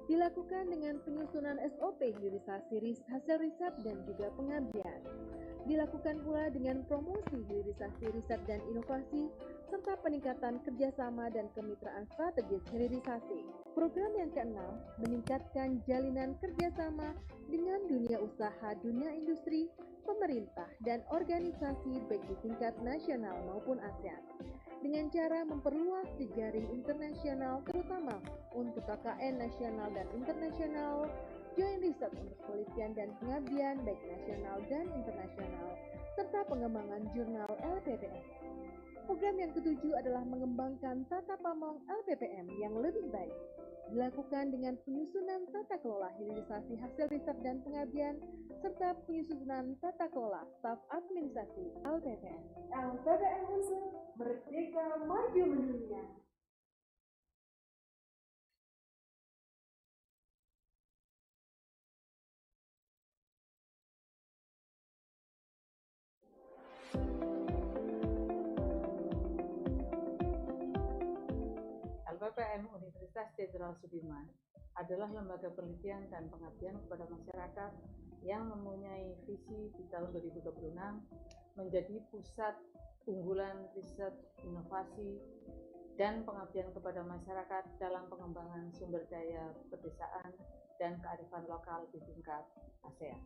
Dilakukan dengan penyusunan SOP hilirisasi hasil riset dan juga pengabdian. Dilakukan pula dengan promosi hilirisasi riset dan inovasi, serta peningkatan kerjasama dan kemitraan strategis hilirisasi. Program yang keenam, meningkatkan jalinan kerjasama dengan dunia usaha, dunia industri, pemerintah, dan organisasi baik di tingkat nasional maupun ASEAN, dengan cara memperluas jejaring internasional terutama untuk KKN nasional dan internasional, joint research untuk penelitian dan pengabdian baik nasional dan internasional, serta pengembangan jurnal LPPM. Program yang ketujuh adalah mengembangkan tata pamong LPPM yang lebih baik, dilakukan dengan penyusunan tata kelola hilirisasi hasil riset dan pengabdian, serta penyusunan tata kelola staf administrasi LPPM. LPPM merdeka maju mendunia. LPPM Universitas Jenderal Sudirman adalah lembaga penelitian dan pengabdian kepada masyarakat yang mempunyai visi di tahun 2026 menjadi pusat unggulan riset, inovasi, dan pengabdian kepada masyarakat dalam pengembangan sumber daya pedesaan dan kearifan lokal di tingkat ASEAN.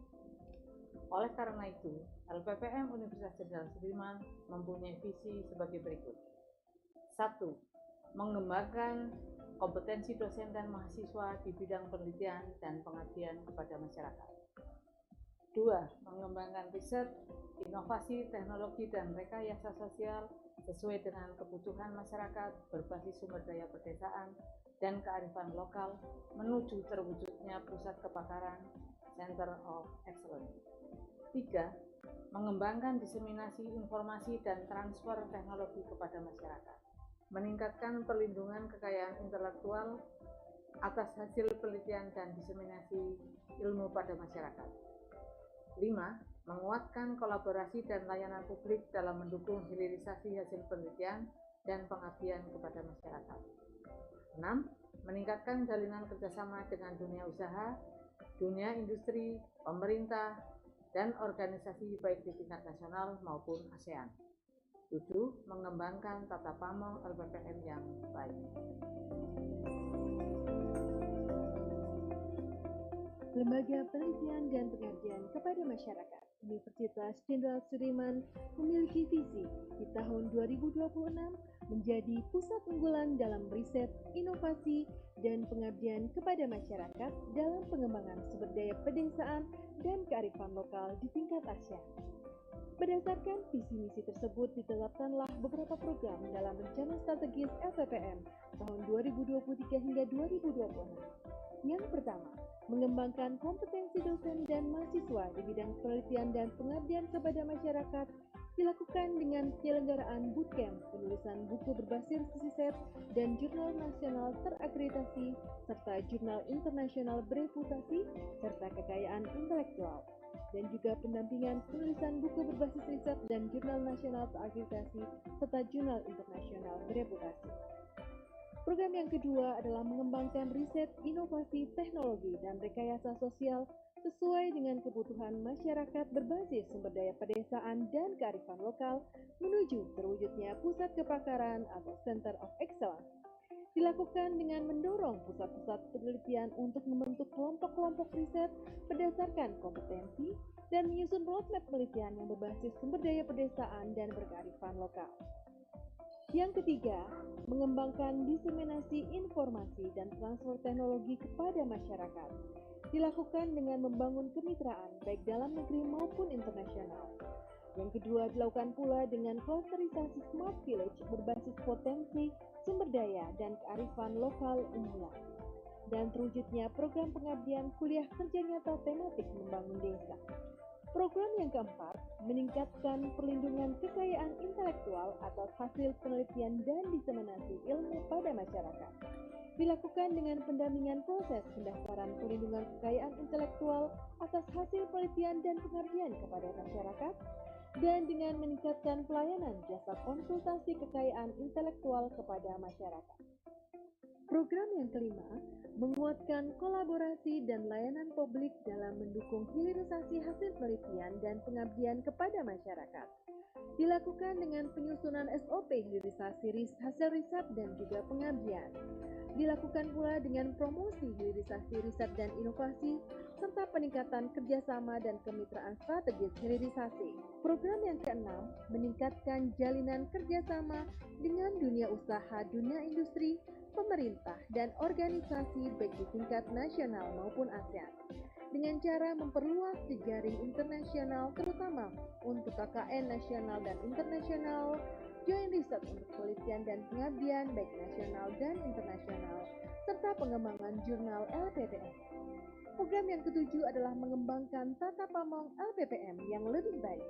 Oleh karena itu, LPPM Universitas Jenderal Sudirman mempunyai visi sebagai berikut. 1. Mengembangkan kompetensi dosen dan mahasiswa di bidang penelitian dan pengabdian kepada masyarakat. 2. Mengembangkan riset, inovasi, teknologi, dan rekayasa sosial sesuai dengan kebutuhan masyarakat berbasis sumber daya pedesaan dan kearifan lokal menuju terwujudnya pusat kepakaran Center of Excellence. 3. Mengembangkan diseminasi informasi dan transfer teknologi kepada masyarakat. Meningkatkan perlindungan kekayaan intelektual atas hasil penelitian dan diseminasi ilmu pada masyarakat. 5. Menguatkan kolaborasi dan layanan publik dalam mendukung hilirisasi hasil penelitian dan pengabdian kepada masyarakat. 6. Meningkatkan jalinan kerjasama dengan dunia usaha, dunia industri, pemerintah, dan organisasi baik di tingkat nasional maupun ASEAN. 7. Mengembangkan tata pamong LPPM yang baik. Lembaga Penelitian dan Pengabdian kepada Masyarakat Universitas Jenderal Sudirman memiliki visi di tahun 2026 menjadi pusat unggulan dalam riset, inovasi, dan pengabdian kepada masyarakat dalam pengembangan sumber daya pedesaan dan kearifan lokal di tingkat ASEAN. Berdasarkan visi misi tersebut ditetapkanlah beberapa program dalam rencana strategis LPPM tahun 2023 hingga 2026. Yang pertama, mengembangkan kompetensi dosen dan mahasiswa di bidang penelitian dan pengabdian kepada masyarakat dilakukan dengan penyelenggaraan bootcamp penulisan buku berbasis riset dan jurnal nasional terakreditasi serta jurnal internasional bereputasi serta kekayaan intelektual, dan juga pendampingan penulisan buku berbasis riset dan jurnal nasional terakreditasi serta jurnal internasional bereputasi. Program yang kedua adalah mengembangkan riset, inovasi, teknologi, dan rekayasa sosial sesuai dengan kebutuhan masyarakat berbasis sumber daya pedesaan dan kearifan lokal menuju terwujudnya pusat kepakaran atau Center of Excellence. Dilakukan dengan mendorong pusat-pusat penelitian untuk membentuk kelompok-kelompok riset berdasarkan kompetensi dan menyusun roadmap penelitian yang berbasis sumber daya pedesaan dan berkearifan lokal. Yang ketiga, mengembangkan diseminasi informasi dan transfer teknologi kepada masyarakat. Dilakukan dengan membangun kemitraan baik dalam negeri maupun internasional. Yang kedua, dilakukan pula dengan klasterisasi Smart Village berbasis potensi, sumber daya, dan kearifan lokal unggulan. Dan terwujudnya program pengabdian kuliah kerja nyata tematik membangun desa. Program yang keempat, meningkatkan perlindungan kekayaan intelektual atas hasil penelitian dan diseminasi ilmu pada masyarakat. Dilakukan dengan pendampingan proses pendaftaran perlindungan kekayaan intelektual atas hasil penelitian dan pengabdian kepada masyarakat, dan dengan meningkatkan pelayanan jasa konsultasi kekayaan intelektual kepada masyarakat. Program yang kelima, menguatkan kolaborasi dan layanan publik dalam mendukung hilirisasi hasil penelitian dan pengabdian kepada masyarakat. Dilakukan dengan penyusunan SOP hilirisasi hasil riset dan juga pengabdian. Dilakukan pula dengan promosi hilirisasi riset dan inovasi, serta peningkatan kerjasama dan kemitraan strategis hilirisasi. Program yang keenam, meningkatkan jalinan kerjasama dengan dunia usaha, dunia industri, pemerintah, dan organisasi baik di tingkat nasional maupun ASEAN. Dengan cara memperluas jejaring internasional terutama untuk KKN nasional dan internasional, joint research untuk penelitian dan pengabdian baik nasional dan internasional, serta pengembangan jurnal LPPM. Program yang ketujuh adalah mengembangkan tata pamong LPPM yang lebih baik.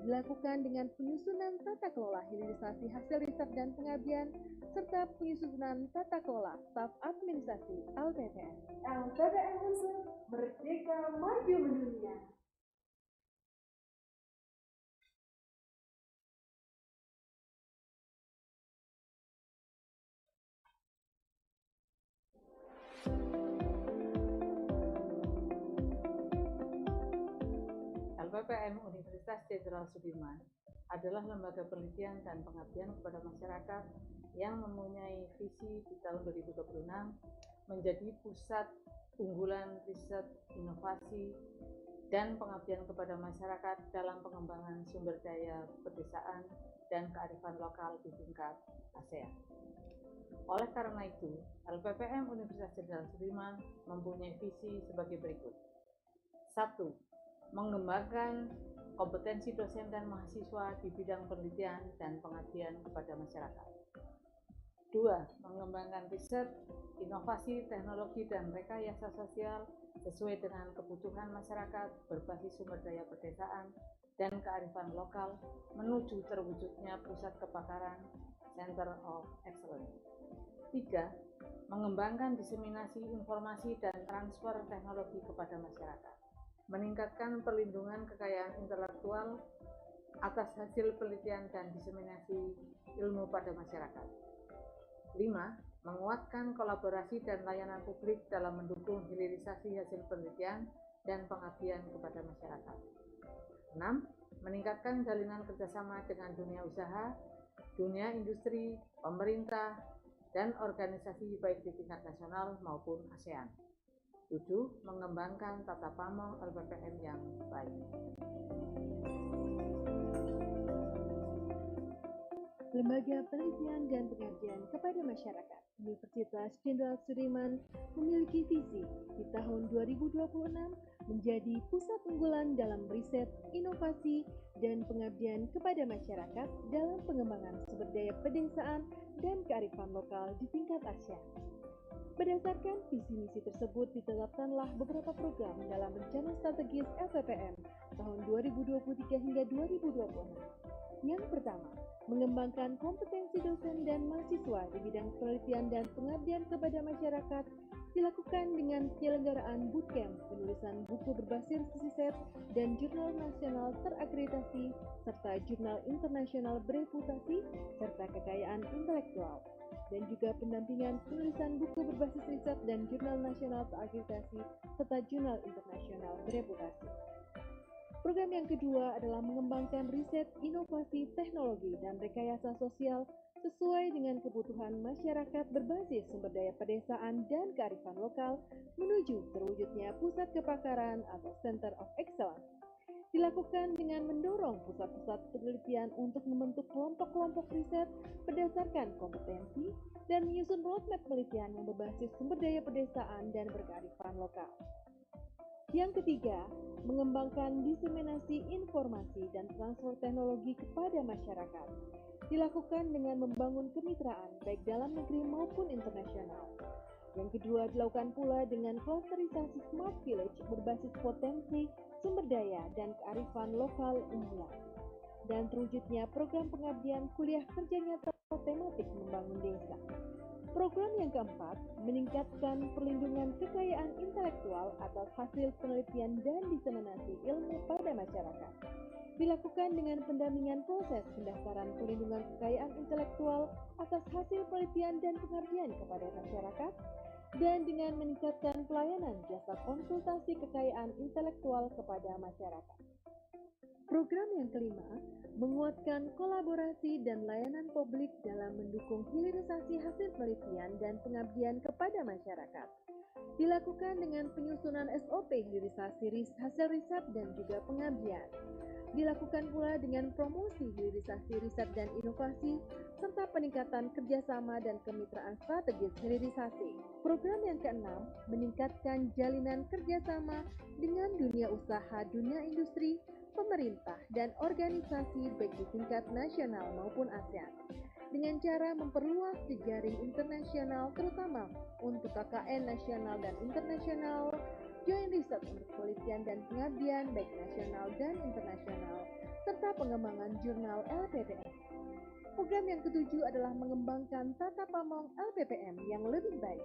Dilakukan dengan penyusunan tata kelola hilirisasi hasil riset dan pengabdian, serta penyusunan tata kelola staf administrasi LPPM. LPPM Unsur Merdeka Maju Mendunia. LPPM Universitas Jenderal Sudirman adalah lembaga penelitian dan pengabdian kepada masyarakat yang mempunyai visi di tahun 2026 menjadi pusat unggulan riset, inovasi, dan pengabdian kepada masyarakat dalam pengembangan sumber daya pedesaan dan kearifan lokal di tingkat ASEAN. Oleh karena itu, LPPM Universitas Jenderal Sudirman mempunyai visi sebagai berikut. 1. Mengembangkan kompetensi dosen dan mahasiswa di bidang penelitian dan pengabdian kepada masyarakat. 2. Mengembangkan riset, inovasi, teknologi, dan rekayasa sosial sesuai dengan kebutuhan masyarakat berbasis sumber daya pedesaan dan kearifan lokal menuju terwujudnya pusat kepakaran Center of Excellence. 3. Mengembangkan diseminasi informasi dan transfer teknologi kepada masyarakat. Meningkatkan perlindungan kekayaan intelektual atas hasil penelitian dan diseminasi ilmu pada masyarakat. 5. Menguatkan kolaborasi dan layanan publik dalam mendukung hilirisasi hasil penelitian dan pengabdian kepada masyarakat. 6. Meningkatkan jalinan kerjasama dengan dunia usaha, dunia industri, pemerintah, dan organisasi baik di tingkat nasional maupun ASEAN. 7. Mengembangkan tata pamong LPPM yang baik. Lembaga Penelitian dan Pengabdian kepada Masyarakat Universitas Jenderal Sudirman memiliki visi di tahun 2026 menjadi pusat unggulan dalam riset, inovasi, dan pengabdian kepada masyarakat dalam pengembangan sumber daya pedesaan dan kearifan lokal di tingkat ASEAN. Berdasarkan visi misi tersebut ditetapkanlah beberapa program dalam rencana strategis LPPM tahun 2023 hingga 2026. Yang pertama, mengembangkan kompetensi dosen dan mahasiswa di bidang penelitian dan pengabdian kepada masyarakat dilakukan dengan penyelenggaraan bootcamp penulisan buku berbasis riset dan jurnal nasional terakreditasi serta jurnal internasional bereputasi serta kekayaan intelektual, dan juga pendampingan penulisan buku berbasis riset dan jurnal nasional terakreditasi serta jurnal internasional bereputasi. Program yang kedua adalah mengembangkan riset, inovasi, teknologi, dan rekayasa sosial sesuai dengan kebutuhan masyarakat berbasis sumber daya pedesaan dan kearifan lokal menuju terwujudnya pusat kepakaran atau Center of Excellence. Dilakukan dengan mendorong pusat-pusat penelitian untuk membentuk kelompok-kelompok riset berdasarkan kompetensi dan menyusun roadmap penelitian yang berbasis sumber daya pedesaan dan berkearifan lokal. Yang ketiga, mengembangkan diseminasi informasi dan transfer teknologi kepada masyarakat. Dilakukan dengan membangun kemitraan baik dalam negeri maupun internasional. Yang kedua, dilakukan pula dengan klasterisasi Smart Village berbasis potensi, sumber daya, dan kearifan lokal unggulan. Dan terwujudnya program pengabdian kuliah kerja nyata tematik membangun desa. Program yang keempat, meningkatkan perlindungan kekayaan intelektual atas hasil penelitian dan diseminasi ilmu pada masyarakat. Dilakukan dengan pendampingan proses pendaftaran perlindungan kekayaan intelektual atas hasil penelitian dan pengabdian kepada masyarakat, dan dengan meningkatkan pelayanan jasa konsultasi kekayaan intelektual kepada masyarakat. Program yang kelima, menguatkan kolaborasi dan layanan publik dalam mendukung hilirisasi hasil penelitian dan pengabdian kepada masyarakat. Dilakukan dengan penyusunan SOP hilirisasi hasil riset dan juga pengabdian. Dilakukan pula dengan promosi hilirisasi riset dan inovasi, serta peningkatan kerjasama dan kemitraan strategis hilirisasi. Program yang keenam, meningkatkan jalinan kerjasama dengan dunia usaha, dunia industri, pemerintah, dan organisasi baik di tingkat nasional maupun ASEAN. Dengan cara memperluas jejaring internasional terutama untuk KKN nasional dan internasional, joint research untuk penelitian dan pengabdian baik nasional dan internasional, serta pengembangan jurnal LPPM. Program yang ketujuh adalah mengembangkan tata pamong LPPM yang lebih baik.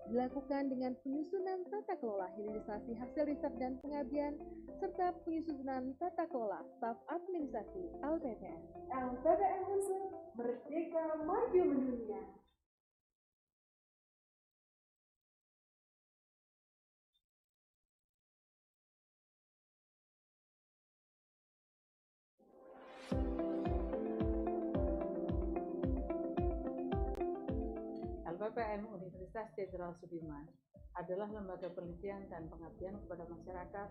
Dilakukan dengan penyusunan tata kelola hilirisasi hasil riset dan pengabdian, serta penyusunan tata kelola staf administrasi LPPM. LPPM Unsur Merdeka Maju Mendunia. LPPM Universitas Jenderal Sudirman adalah lembaga penelitian dan pengabdian kepada masyarakat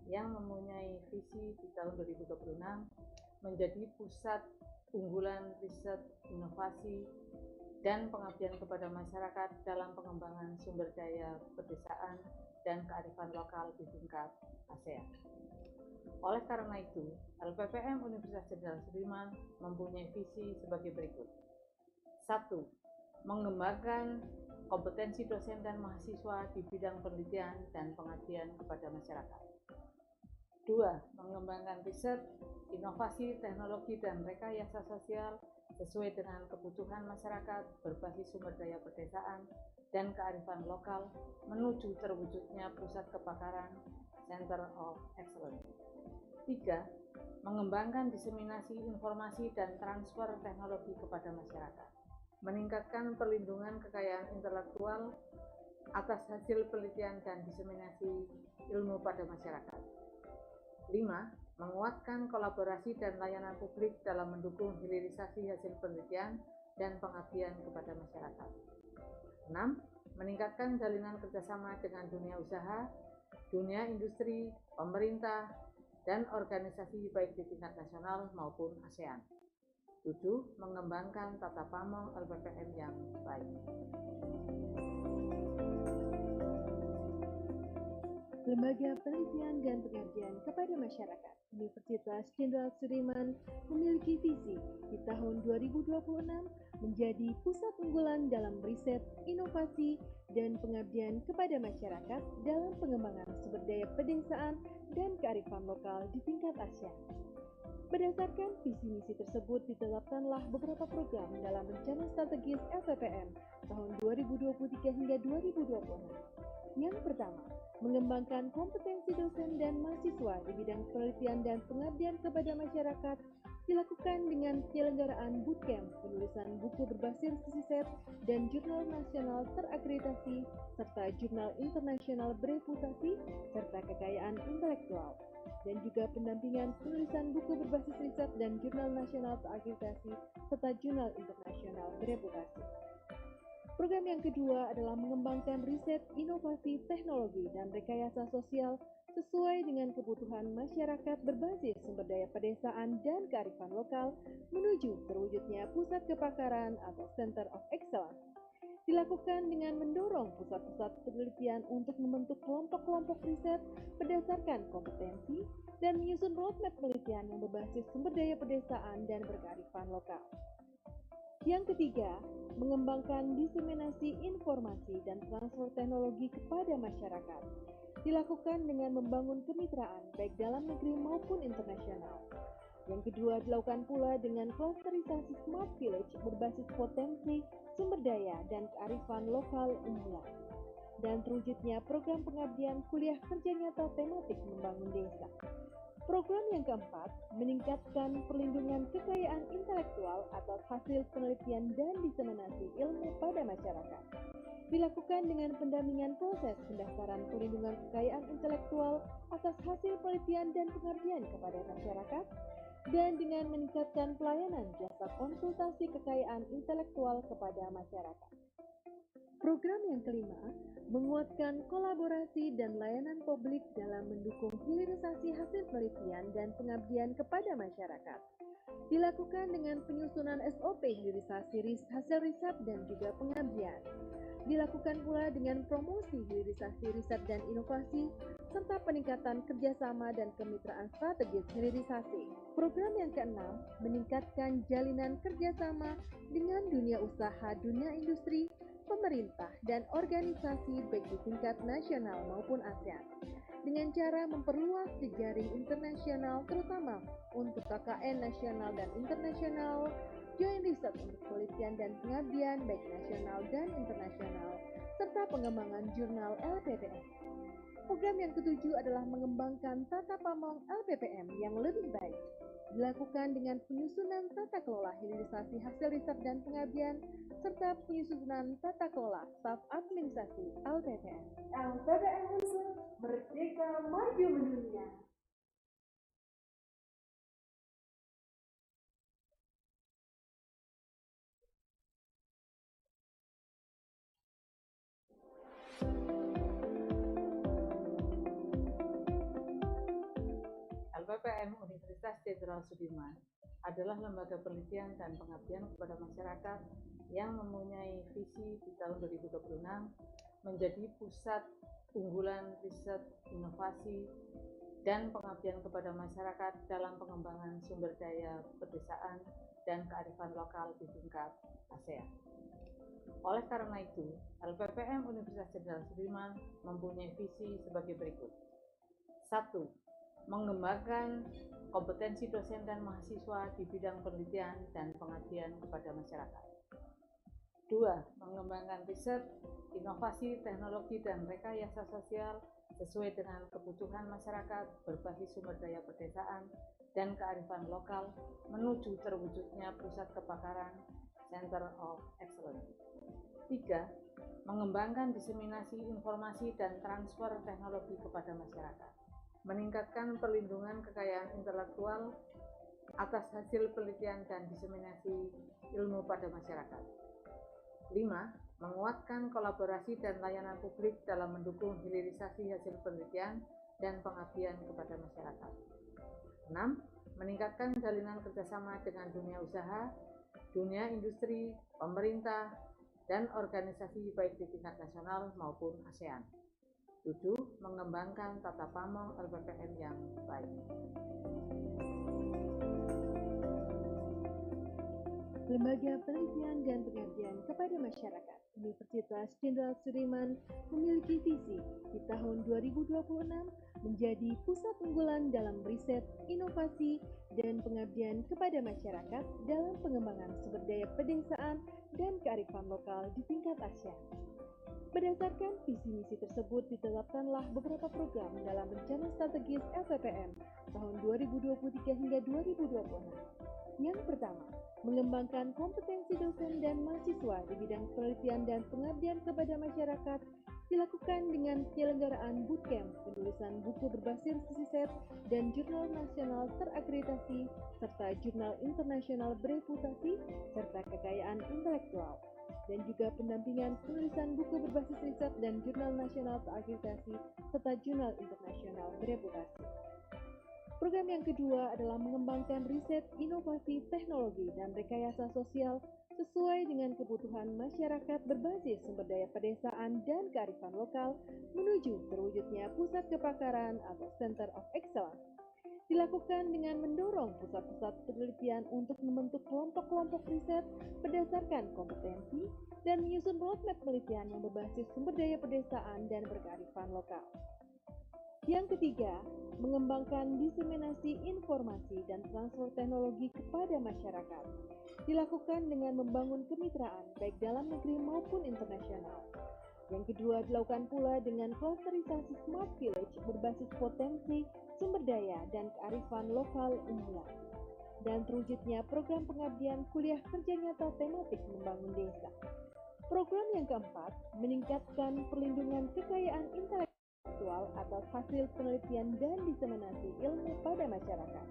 yang mempunyai visi di tahun 2026 menjadi pusat unggulan riset, inovasi, dan pengabdian kepada masyarakat dalam pengembangan sumber daya pedesaan dan kearifan lokal di tingkat ASEAN. Oleh karena itu, LPPM Universitas Jenderal Sudirman mempunyai visi sebagai berikut. 1. Mengembangkan kompetensi dosen dan mahasiswa di bidang penelitian dan pengabdian kepada masyarakat. 2. Mengembangkan riset, inovasi, teknologi, dan rekayasa sosial sesuai dengan kebutuhan masyarakat berbasis sumber daya pedesaan dan kearifan lokal menuju terwujudnya pusat kepakaran Center of Excellence. 3. Mengembangkan diseminasi informasi dan transfer teknologi kepada masyarakat. Meningkatkan perlindungan kekayaan intelektual atas hasil penelitian dan diseminasi ilmu pada masyarakat. 5. Menguatkan kolaborasi dan layanan publik dalam mendukung hilirisasi hasil penelitian dan pengabdian kepada masyarakat. 6. Meningkatkan jalinan kerjasama dengan dunia usaha, dunia industri, pemerintah, dan organisasi baik di tingkat nasional maupun ASEAN. 7. Mengembangkan tata pamong LPPM yang baik. Lembaga Penelitian dan Pengabdian kepada Masyarakat Universitas Jenderal Sudirman memiliki visi di tahun 2026 menjadi pusat unggulan dalam riset, inovasi, dan pengabdian kepada masyarakat dalam pengembangan sumber daya pedesaan dan kearifan lokal di tingkat ASEAN. Berdasarkan visi misi tersebut ditetapkanlah beberapa program dalam rencana strategis LPPM tahun 2023 hingga 2026. Yang pertama, mengembangkan kompetensi dosen dan mahasiswa di bidang penelitian dan pengabdian kepada masyarakat dilakukan dengan penyelenggaraan bootcamp, penulisan buku berbasis riset dan jurnal nasional terakreditasi serta jurnal internasional bereputasi serta kekayaan intelektual, dan juga pendampingan penulisan buku berbasis riset dan jurnal nasional terakreditasi serta jurnal internasional bereputasi. Program yang kedua adalah mengembangkan riset, inovasi, teknologi, dan rekayasa sosial sesuai dengan kebutuhan masyarakat berbasis sumber daya pedesaan dan kearifan lokal menuju terwujudnya pusat kepakaran atau Center of Excellence. Dilakukan dengan mendorong pusat-pusat penelitian untuk membentuk kelompok-kelompok riset berdasarkan kompetensi dan menyusun roadmap penelitian yang berbasis sumber daya pedesaan dan berkearifan lokal. Yang ketiga, mengembangkan diseminasi informasi dan transfer teknologi kepada masyarakat. Dilakukan dengan membangun kemitraan baik dalam negeri maupun internasional. Yang kedua, dilakukan pula dengan klasterisasi Smart Village berbasis potensi, sumber daya, dan kearifan lokal unggulan. dan terwujudnya program pengabdian kuliah kerja nyata tematik membangun desa. Program yang keempat, meningkatkan perlindungan kekayaan intelektual atas hasil penelitian dan diseminasi ilmu pada masyarakat. Dilakukan dengan pendampingan proses pendaftaran perlindungan kekayaan intelektual atas hasil penelitian dan pengabdian kepada masyarakat, dan dengan meningkatkan pelayanan jasa konsultasi kekayaan intelektual kepada masyarakat. Program yang kelima, menguatkan kolaborasi dan layanan publik dalam mendukung hilirisasi hasil penelitian dan pengabdian kepada masyarakat. Dilakukan dengan penyusunan SOP hilirisasi hasil riset dan juga pengabdian. Dilakukan pula dengan promosi hilirisasi riset dan inovasi, serta peningkatan kerjasama dan kemitraan strategis hilirisasi. Program yang keenam, meningkatkan jalinan kerjasama dengan dunia usaha, dunia industri, pemerintah, dan organisasi baik di tingkat nasional maupun ASEAN, dengan cara memperluas jejaring internasional terutama untuk KKN nasional dan internasional, joint research untuk penelitian dan pengabdian baik nasional dan internasional, serta pengembangan jurnal LPPM. Program yang ketujuh adalah mengembangkan tata pamong LPPM yang lebih baik. Dilakukan dengan penyusunan tata kelola hilirisasi hasil riset dan pengabdian, serta penyusunan tata kelola staf administrasi LPPM. LPPM merdeka maju mendunia. LPPM Universitas Jenderal Sudirman adalah lembaga penelitian dan pengabdian kepada masyarakat yang mempunyai visi di tahun 2026 menjadi pusat unggulan riset, inovasi, dan pengabdian kepada masyarakat dalam pengembangan sumber daya pedesaan dan kearifan lokal di tingkat ASEAN. Oleh karena itu, LPPM Universitas Jenderal Sudirman mempunyai visi sebagai berikut. 1. Mengembangkan kompetensi dosen dan mahasiswa di bidang penelitian dan pengabdian kepada masyarakat. 2. Mengembangkan riset, inovasi, teknologi, dan rekayasa sosial sesuai dengan kebutuhan masyarakat berbasis sumber daya pedesaan dan kearifan lokal menuju terwujudnya pusat kepakaran Center of Excellence. 3. Mengembangkan diseminasi informasi dan transfer teknologi kepada masyarakat. Meningkatkan perlindungan kekayaan intelektual atas hasil penelitian dan diseminasi ilmu pada masyarakat. 5. Menguatkan kolaborasi dan layanan publik dalam mendukung hilirisasi hasil penelitian dan pengabdian kepada masyarakat. 6. Meningkatkan jalinan kerjasama dengan dunia usaha, dunia industri, pemerintah, dan organisasi baik di tingkat nasional maupun ASEAN. 7. Mengembangkan tata pamong LPPM yang baik. Lembaga Penelitian dan Pengabdian kepada Masyarakat Universitas Jenderal Sudirman memiliki visi di tahun 2026 menjadi pusat unggulan dalam riset, inovasi, dan pengabdian kepada masyarakat dalam pengembangan sumber daya pedesaan dan kearifan lokal di tingkat ASEAN. Berdasarkan visi misi tersebut ditetapkanlah beberapa program dalam rencana strategis LPPM tahun 2023 hingga 2026. Yang pertama, mengembangkan kompetensi dosen dan mahasiswa di bidang penelitian dan pengabdian kepada masyarakat dilakukan dengan penyelenggaraan bootcamp, penulisan buku berbasis riset dan jurnal nasional terakreditasi serta jurnal internasional bereputasi serta kekayaan intelektual, dan juga pendampingan penulisan buku berbasis riset dan jurnal nasional terakreditasi serta jurnal internasional bereputasi. Program yang kedua adalah mengembangkan riset, inovasi, teknologi, dan rekayasa sosial sesuai dengan kebutuhan masyarakat berbasis sumber daya pedesaan dan kearifan lokal menuju terwujudnya pusat kepakaran atau Center of Excellence. Dilakukan dengan mendorong pusat-pusat penelitian untuk membentuk kelompok-kelompok riset berdasarkan kompetensi dan menyusun roadmap penelitian yang berbasis sumber daya pedesaan dan berkearifan lokal. Yang ketiga, mengembangkan diseminasi informasi dan transfer teknologi kepada masyarakat. Dilakukan dengan membangun kemitraan baik dalam negeri maupun internasional. Yang kedua dilakukan pula dengan klasterisasi Smart Village berbasis potensi, sumber daya, dan kearifan lokal unggulan. Dan terwujudnya program pengabdian kuliah kerja nyata tematik membangun desa. Program yang keempat, meningkatkan perlindungan kekayaan intelektual atas hasil penelitian dan diseminasi ilmu pada masyarakat.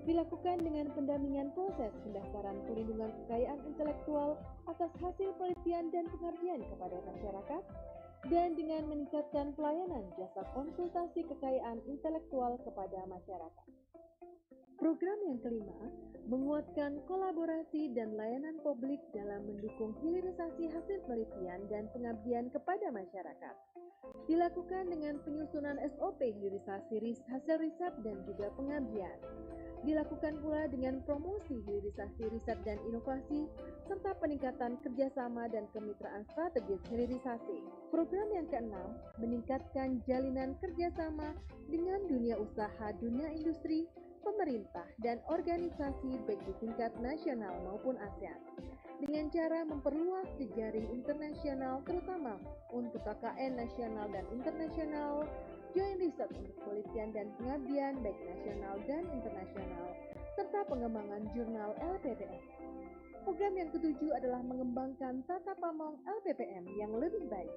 Dilakukan dengan pendampingan proses pendaftaran perlindungan kekayaan intelektual atas hasil penelitian dan pengabdian kepada masyarakat, dan dengan meningkatkan pelayanan jasa konsultasi kekayaan intelektual kepada masyarakat. Program yang kelima, menguatkan kolaborasi dan layanan publik dalam mendukung hilirisasi hasil penelitian dan pengabdian kepada masyarakat. Dilakukan dengan penyusunan SOP hilirisasi hasil riset dan juga pengabdian. Dilakukan pula dengan promosi hilirisasi riset dan inovasi, serta peningkatan kerjasama dan kemitraan strategis hilirisasi. Program yang keenam, meningkatkan jalinan kerjasama dengan dunia usaha, dunia industri, pemerintah, dan organisasi baik di tingkat nasional maupun ASEAN, dengan cara memperluas jejaring internasional terutama untuk KKN nasional dan internasional, joint research untuk penelitian dan pengabdian baik nasional dan internasional, serta pengembangan jurnal LPPM. Program yang ketujuh adalah mengembangkan tata pamong LPPM yang lebih baik.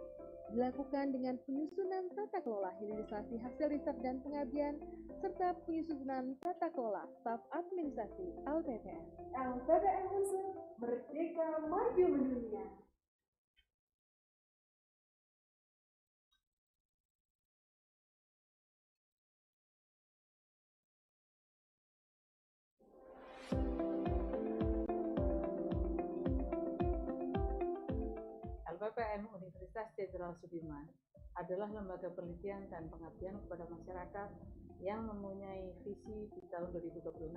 Dilakukan dengan penyusunan tata kelola hilirisasi hasil riset dan pengabdian, serta penyusunan tata kelola staf administrasi LPPM. LPPM Unsur Merdeka Maju Mendunia. LPPM Universitas Jenderal Sudirman adalah lembaga penelitian dan pengabdian kepada masyarakat yang mempunyai visi di tahun 2026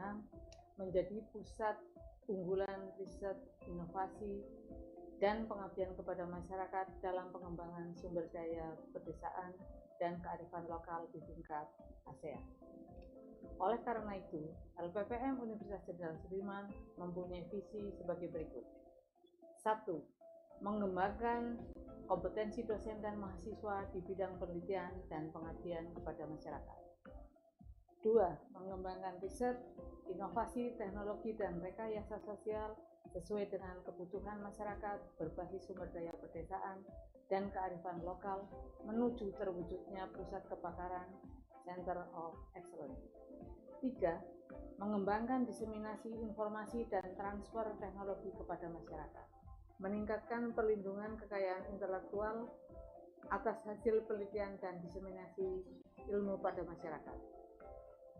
menjadi pusat unggulan riset, inovasi, dan pengabdian kepada masyarakat dalam pengembangan sumber daya pedesaan dan kearifan lokal di tingkat ASEAN. Oleh karena itu, LPPM Universitas Jenderal Sudirman mempunyai visi sebagai berikut. 1. Mengembangkan kompetensi dosen dan mahasiswa di bidang penelitian dan pengabdian kepada masyarakat. 2. Mengembangkan riset, inovasi, teknologi, dan rekayasa sosial sesuai dengan kebutuhan masyarakat berbasis sumber daya pedesaan dan kearifan lokal menuju terwujudnya pusat kepakaran Center of Excellence. 3. Mengembangkan diseminasi informasi dan transfer teknologi kepada masyarakat. Meningkatkan perlindungan kekayaan intelektual atas hasil penelitian dan diseminasi ilmu pada masyarakat.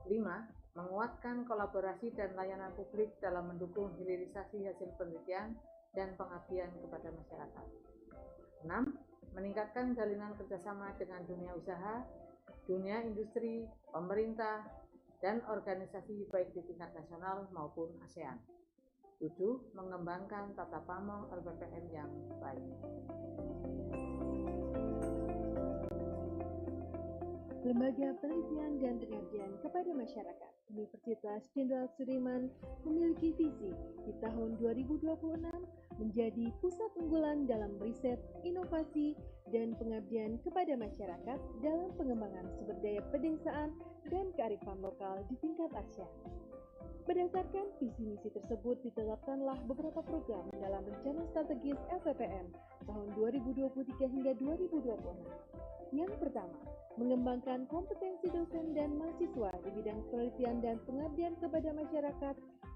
5. Menguatkan kolaborasi dan layanan publik dalam mendukung hilirisasi hasil penelitian dan pengabdian kepada masyarakat. 6. Meningkatkan jalinan kerjasama dengan dunia usaha, dunia industri, pemerintah, dan organisasi baik di tingkat nasional maupun ASEAN. 7. Mengembangkan tata pamong LPPM yang baik. Lembaga Penelitian dan Pengabdian kepada Masyarakat Universitas Jenderal Sudirman memiliki visi di tahun 2026 menjadi pusat unggulan dalam riset, inovasi, dan pengabdian kepada masyarakat dalam pengembangan sumber daya pedesaan dan kearifan lokal di tingkat ASEAN. Berdasarkan visi misi tersebut ditetapkanlah beberapa program dalam rencana strategis LPPM tahun 2023 hingga 2026. Yang pertama, mengembangkan kompetensi dosen dan mahasiswa di bidang penelitian dan pengabdian kepada masyarakat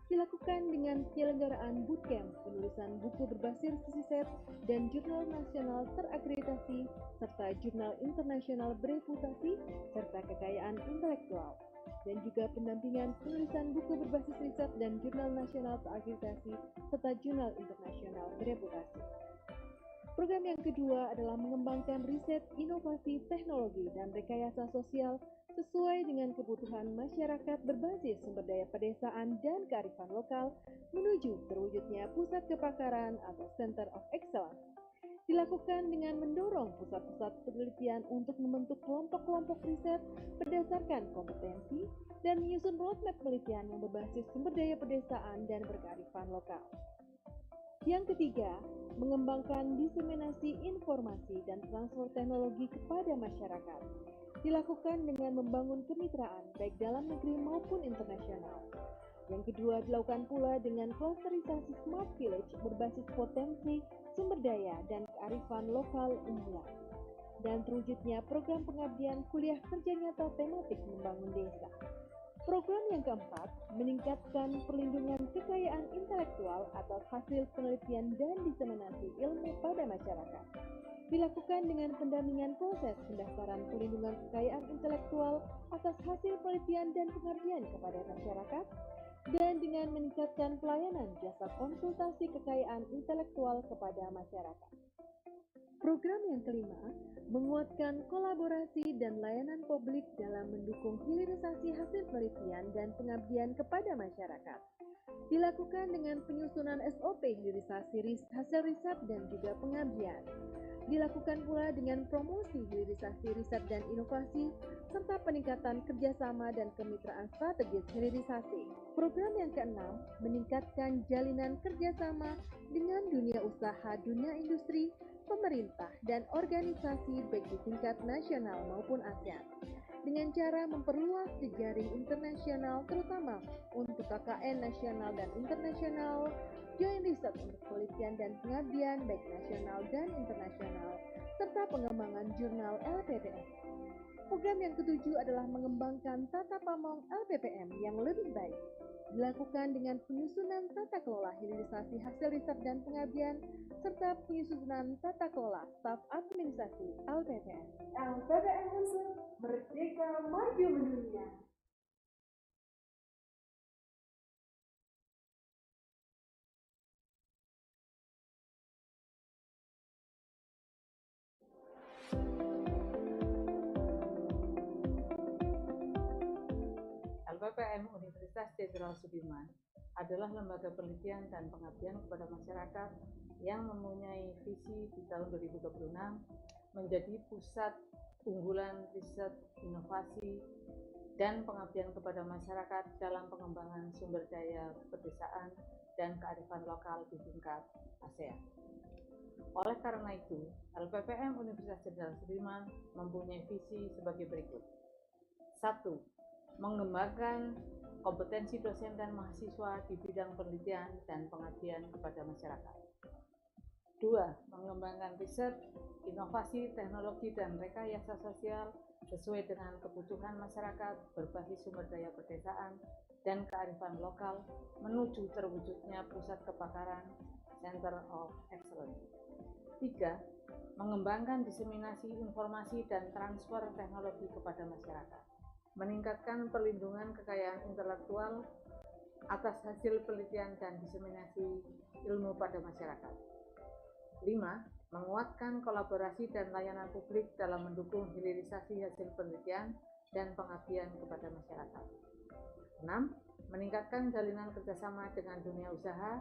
dilakukan dengan penyelenggaraan bootcamp penulisan buku berbasis riset dan jurnal nasional terakreditasi serta jurnal internasional bereputasi serta kekayaan intelektual, dan juga pendampingan penulisan buku berbasis riset dan jurnal nasional terakreditasi serta jurnal internasional bereputasi. Program yang kedua adalah mengembangkan riset, inovasi, teknologi, dan rekayasa sosial sesuai dengan kebutuhan masyarakat berbasis sumber daya pedesaan dan kearifan lokal menuju terwujudnya pusat kepakaran atau Center of Excellence. Dilakukan dengan mendorong pusat-pusat penelitian untuk membentuk kelompok-kelompok riset berdasarkan kompetensi dan menyusun roadmap penelitian yang berbasis sumber daya pedesaan dan berkearifan lokal. Yang ketiga, mengembangkan diseminasi informasi dan transfer teknologi kepada masyarakat. Dilakukan dengan membangun kemitraan baik dalam negeri maupun internasional. Yang kedua, dilakukan pula dengan klasterisasi Smart Village berbasis potensi, sumber daya, dan kearifan lokal unggulan. Dan terwujudnya program pengabdian kuliah kerja nyata tematik membangun desa. Program yang keempat, meningkatkan perlindungan kekayaan intelektual atas hasil penelitian dan diseminasi ilmu pada masyarakat. Dilakukan dengan pendampingan proses pendaftaran perlindungan kekayaan intelektual atas hasil penelitian dan pengabdian kepada masyarakat, dan dengan meningkatkan pelayanan jasa konsultasi kekayaan intelektual kepada masyarakat. Program yang kelima, menguatkan kolaborasi dan layanan publik dalam mendukung hilirisasi hasil penelitian dan pengabdian kepada masyarakat. Dilakukan dengan penyusunan SOP hilirisasi hasil riset dan juga pengabdian. Dilakukan pula dengan promosi hilirisasi riset dan inovasi, serta peningkatan kerjasama dan kemitraan strategis hilirisasi. Program yang keenam, meningkatkan jalinan kerjasama dengan dunia usaha, dunia industri, pemerintah, dan organisasi baik di tingkat nasional maupun ASEAN. Dengan cara memperluas jejaring internasional terutama untuk KKN nasional dan internasional, joint research untuk penelitian dan pengabdian baik nasional dan internasional, serta pengembangan jurnal LPPM. Program yang ketujuh adalah mengembangkan tata pamong LPPM yang lebih baik. Dilakukan dengan penyusunan tata kelola hilirisasi hasil riset dan pengabdian, serta penyusunan tata kelola staf administrasi LPPM. LPPM Unsur Merdeka Maju Mendunia. LPPM Universitas Jenderal Sudirman adalah lembaga penelitian dan pengabdian kepada masyarakat yang mempunyai visi di tahun 2026 menjadi pusat unggulan riset, inovasi, dan pengabdian kepada masyarakat dalam pengembangan sumber daya pedesaan dan kearifan lokal di tingkat ASEAN. Oleh karena itu, LPPM Universitas Jenderal Sudirman mempunyai visi sebagai berikut. 1. Mengembangkan kompetensi dosen dan mahasiswa di bidang penelitian dan pengabdian kepada masyarakat. 2. Mengembangkan riset, inovasi, teknologi, dan rekayasa sosial sesuai dengan kebutuhan masyarakat berbasis sumber daya pedesaan dan kearifan lokal menuju terwujudnya pusat kepakaran Center of Excellence. 3. Mengembangkan diseminasi informasi dan transfer teknologi kepada masyarakat. Meningkatkan perlindungan kekayaan intelektual atas hasil penelitian dan diseminasi ilmu pada masyarakat. 5. Menguatkan kolaborasi dan layanan publik dalam mendukung hilirisasi hasil penelitian dan pengabdian kepada masyarakat. 6. Meningkatkan jalinan kerjasama dengan dunia usaha,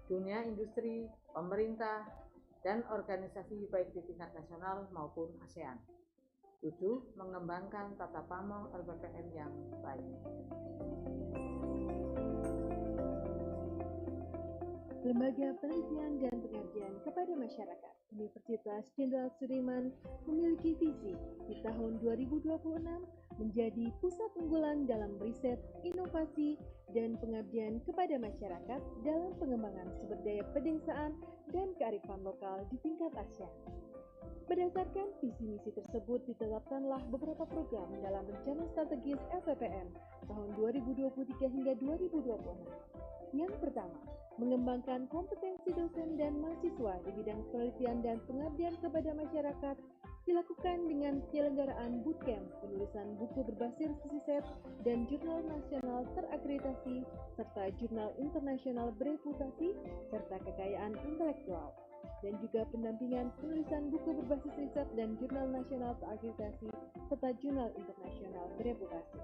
dunia industri, pemerintah, dan organisasi baik di tingkat nasional maupun ASEAN. 7. Mengembangkan tata pamong LPPM yang baik. Lembaga Penelitian dan Pengabdian kepada Masyarakat Universitas Jenderal Sudirman memiliki visi di tahun 2026 menjadi pusat unggulan dalam riset, inovasi, dan pengabdian kepada masyarakat dalam pengembangan sumber daya pedesaan dan kearifan lokal di tingkat ASEAN. Berdasarkan visi misi tersebut ditetapkanlah beberapa program dalam rencana strategis LPPM tahun 2023 hingga 2026. Yang pertama, mengembangkan kompetensi dosen dan mahasiswa di bidang penelitian dan pengabdian kepada masyarakat dilakukan dengan penyelenggaraan bootcamp, penulisan buku berbasis riset dan jurnal nasional terakreditasi serta jurnal internasional bereputasi serta kekayaan intelektual, dan juga pendampingan penulisan buku berbasis riset dan jurnal nasional terakreditasi serta jurnal internasional bereputasi.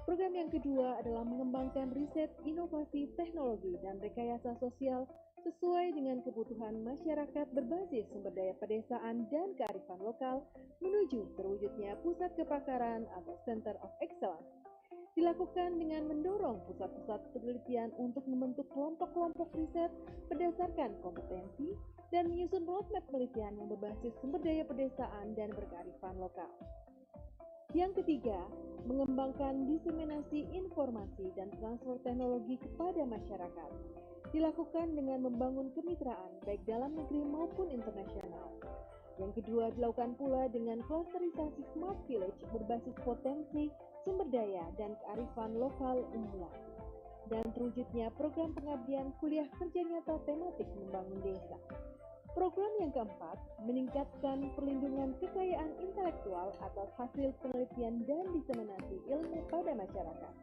Program yang kedua adalah mengembangkan riset, inovasi, teknologi, dan rekayasa sosial sesuai dengan kebutuhan masyarakat berbasis sumber daya pedesaan dan kearifan lokal menuju terwujudnya pusat kepakaran atau Center of Excellence. dilakukan dengan mendorong pusat-pusat penelitian untuk membentuk kelompok-kelompok riset berdasarkan kompetensi dan menyusun roadmap penelitian yang berbasis sumber daya pedesaan dan berkearifan lokal. Yang ketiga, mengembangkan diseminasi informasi dan transfer teknologi kepada masyarakat, dilakukan dengan membangun kemitraan baik dalam negeri maupun internasional. Yang kedua, dilakukan pula dengan klasterisasi Smart Village berbasis potensi, sumber daya, dan kearifan lokal unggulan. Dan terwujudnya program pengabdian kuliah kerja nyata tematik membangun desa. Program yang keempat, meningkatkan perlindungan kekayaan intelektual atas hasil penelitian dan diseminasi ilmu pada masyarakat.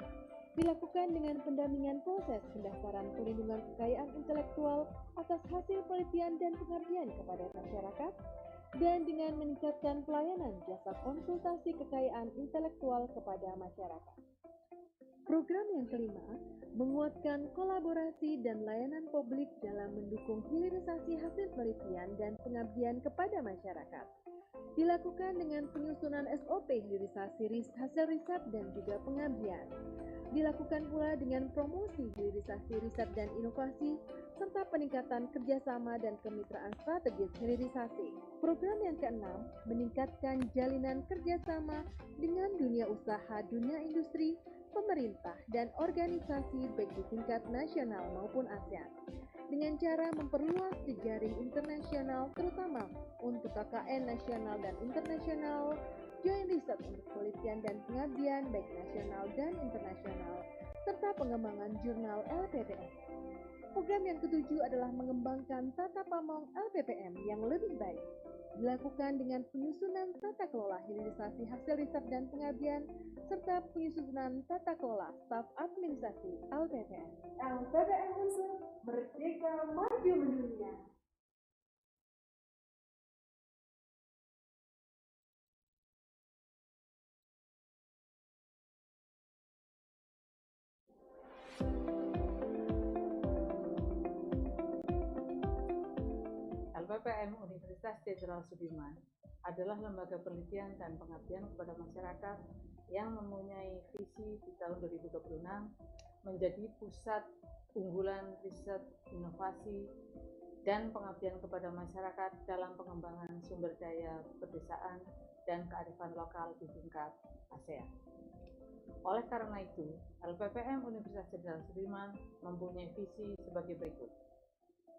Dilakukan dengan pendampingan proses pendaftaran perlindungan kekayaan intelektual atas hasil penelitian dan pengabdian kepada masyarakat, dan dengan meningkatkan pelayanan jasa konsultasi kekayaan intelektual kepada masyarakat. Program yang kelima, menguatkan kolaborasi dan layanan publik dalam mendukung hilirisasi hasil penelitian dan pengabdian kepada masyarakat. Dilakukan dengan penyusunan SOP hilirisasi hasil riset dan juga pengabdian. Dilakukan pula dengan promosi hilirisasi riset dan inovasi, serta peningkatan kerjasama dan kemitraan strategis hilirisasi. Program yang keenam, meningkatkan jalinan kerjasama dengan dunia usaha, dunia industri, pemerintah, dan organisasi baik di tingkat nasional maupun ASEAN, dengan cara memperluas jejaring internasional terutama untuk KKN nasional dan internasional, joint research untuk penelitian dan pengabdian baik nasional dan internasional, serta pengembangan jurnal LPPM. Program yang ketujuh adalah mengembangkan tata pamong LPPM yang lebih baik. Dilakukan dengan penyusunan tata kelola hilirisasi hasil riset dan pengabdian, serta penyusunan tata kelola staf administrasi LPPM. LPPM Unsur Merdeka Maju Mendunia. LPPM Universitas Jenderal Sudirman adalah lembaga penelitian dan pengabdian kepada masyarakat yang mempunyai visi di tahun 2026 menjadi pusat unggulan riset, inovasi, dan pengabdian kepada masyarakat dalam pengembangan sumber daya pedesaan dan kearifan lokal di tingkat ASEAN. Oleh karena itu, LPPM Universitas Jenderal Sudirman mempunyai visi sebagai berikut.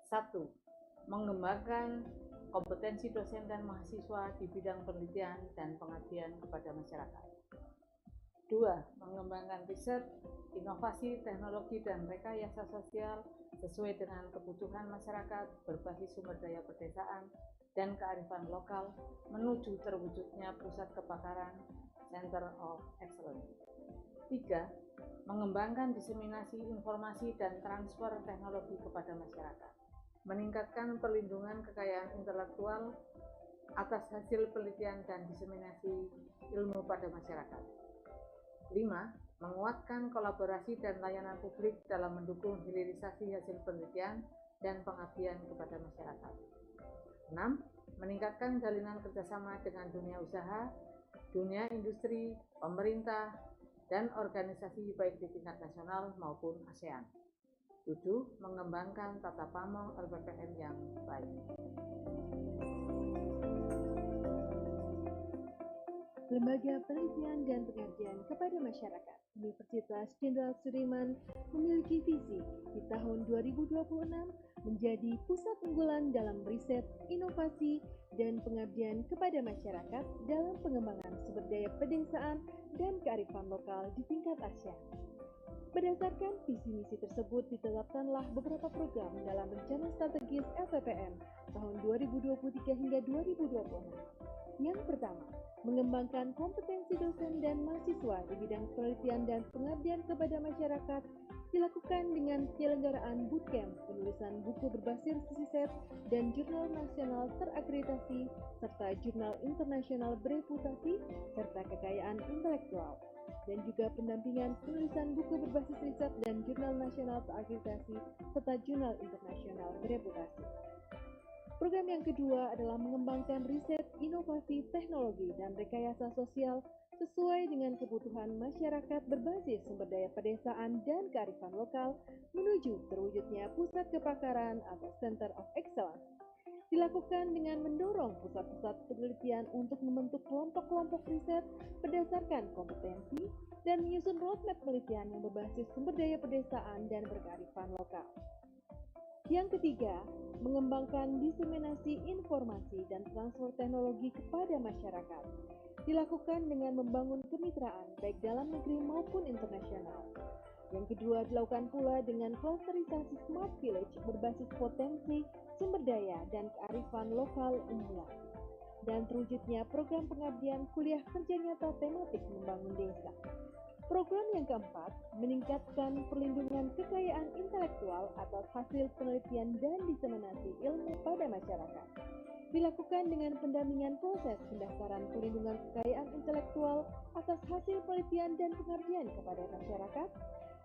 1. Mengembangkan kompetensi dosen dan mahasiswa di bidang penelitian dan pengabdian kepada masyarakat. 2. Mengembangkan riset, inovasi, teknologi, dan rekayasa sosial sesuai dengan kebutuhan masyarakat berbasis sumber daya pedesaan dan kearifan lokal menuju terwujudnya pusat kebakaran Center of Excellence. 3. Mengembangkan diseminasi informasi dan transfer teknologi kepada masyarakat. Meningkatkan perlindungan kekayaan intelektual atas hasil penelitian dan diseminasi ilmu pada masyarakat. 5. Menguatkan kolaborasi dan layanan publik dalam mendukung hilirisasi hasil penelitian dan pengabdian kepada masyarakat. 6. Meningkatkan jalinan kerjasama dengan dunia usaha, dunia industri, pemerintah, dan organisasi baik di tingkat nasional maupun ASEAN. 7. Mengembangkan tata pamong LPPM yang baik. Lembaga Penelitian dan Pengabdian kepada Masyarakat Universitas Jenderal Sudirman memiliki visi di tahun 2026 menjadi pusat unggulan dalam riset, inovasi, dan pengabdian kepada masyarakat dalam pengembangan sumber daya pedesaan dan kearifan lokal di tingkat ASEAN. Berdasarkan visi misi tersebut ditetapkanlah beberapa program dalam rencana strategis LPPM tahun 2023 hingga 2026. Yang pertama, mengembangkan kompetensi dosen dan mahasiswa di bidang penelitian dan pengabdian kepada masyarakat dilakukan dengan penyelenggaraan bootcamp penulisan buku berbasis riset dan jurnal nasional terakreditasi serta jurnal internasional bereputasi serta kekayaan intelektual, dan juga pendampingan penulisan buku berbasis riset dan jurnal nasional terakreditasi serta jurnal internasional bereputasi. Program yang kedua adalah mengembangkan riset, inovasi, teknologi, dan rekayasa sosial sesuai dengan kebutuhan masyarakat berbasis sumber daya pedesaan dan kearifan lokal menuju terwujudnya pusat kepakaran atau Center of Excellence. Dilakukan dengan mendorong pusat-pusat penelitian untuk membentuk kelompok-kelompok riset berdasarkan kompetensi dan menyusun roadmap penelitian yang berbasis sumber daya pedesaan dan berkearifan lokal. Yang ketiga, mengembangkan diseminasi informasi dan transfer teknologi kepada masyarakat. Dilakukan dengan membangun kemitraan baik dalam negeri maupun internasional. Yang kedua, dilakukan pula dengan klasterisasi Smart Village berbasis potensi, sumber daya, dan kearifan lokal unggulan. Dan terwujudnya program pengabdian kuliah kerja nyata tematik membangun desa. Program yang keempat, meningkatkan perlindungan kekayaan intelektual atas hasil penelitian dan diseminasi ilmu pada masyarakat. Dilakukan dengan pendampingan proses pendaftaran perlindungan kekayaan intelektual atas hasil penelitian dan pengabdian kepada masyarakat,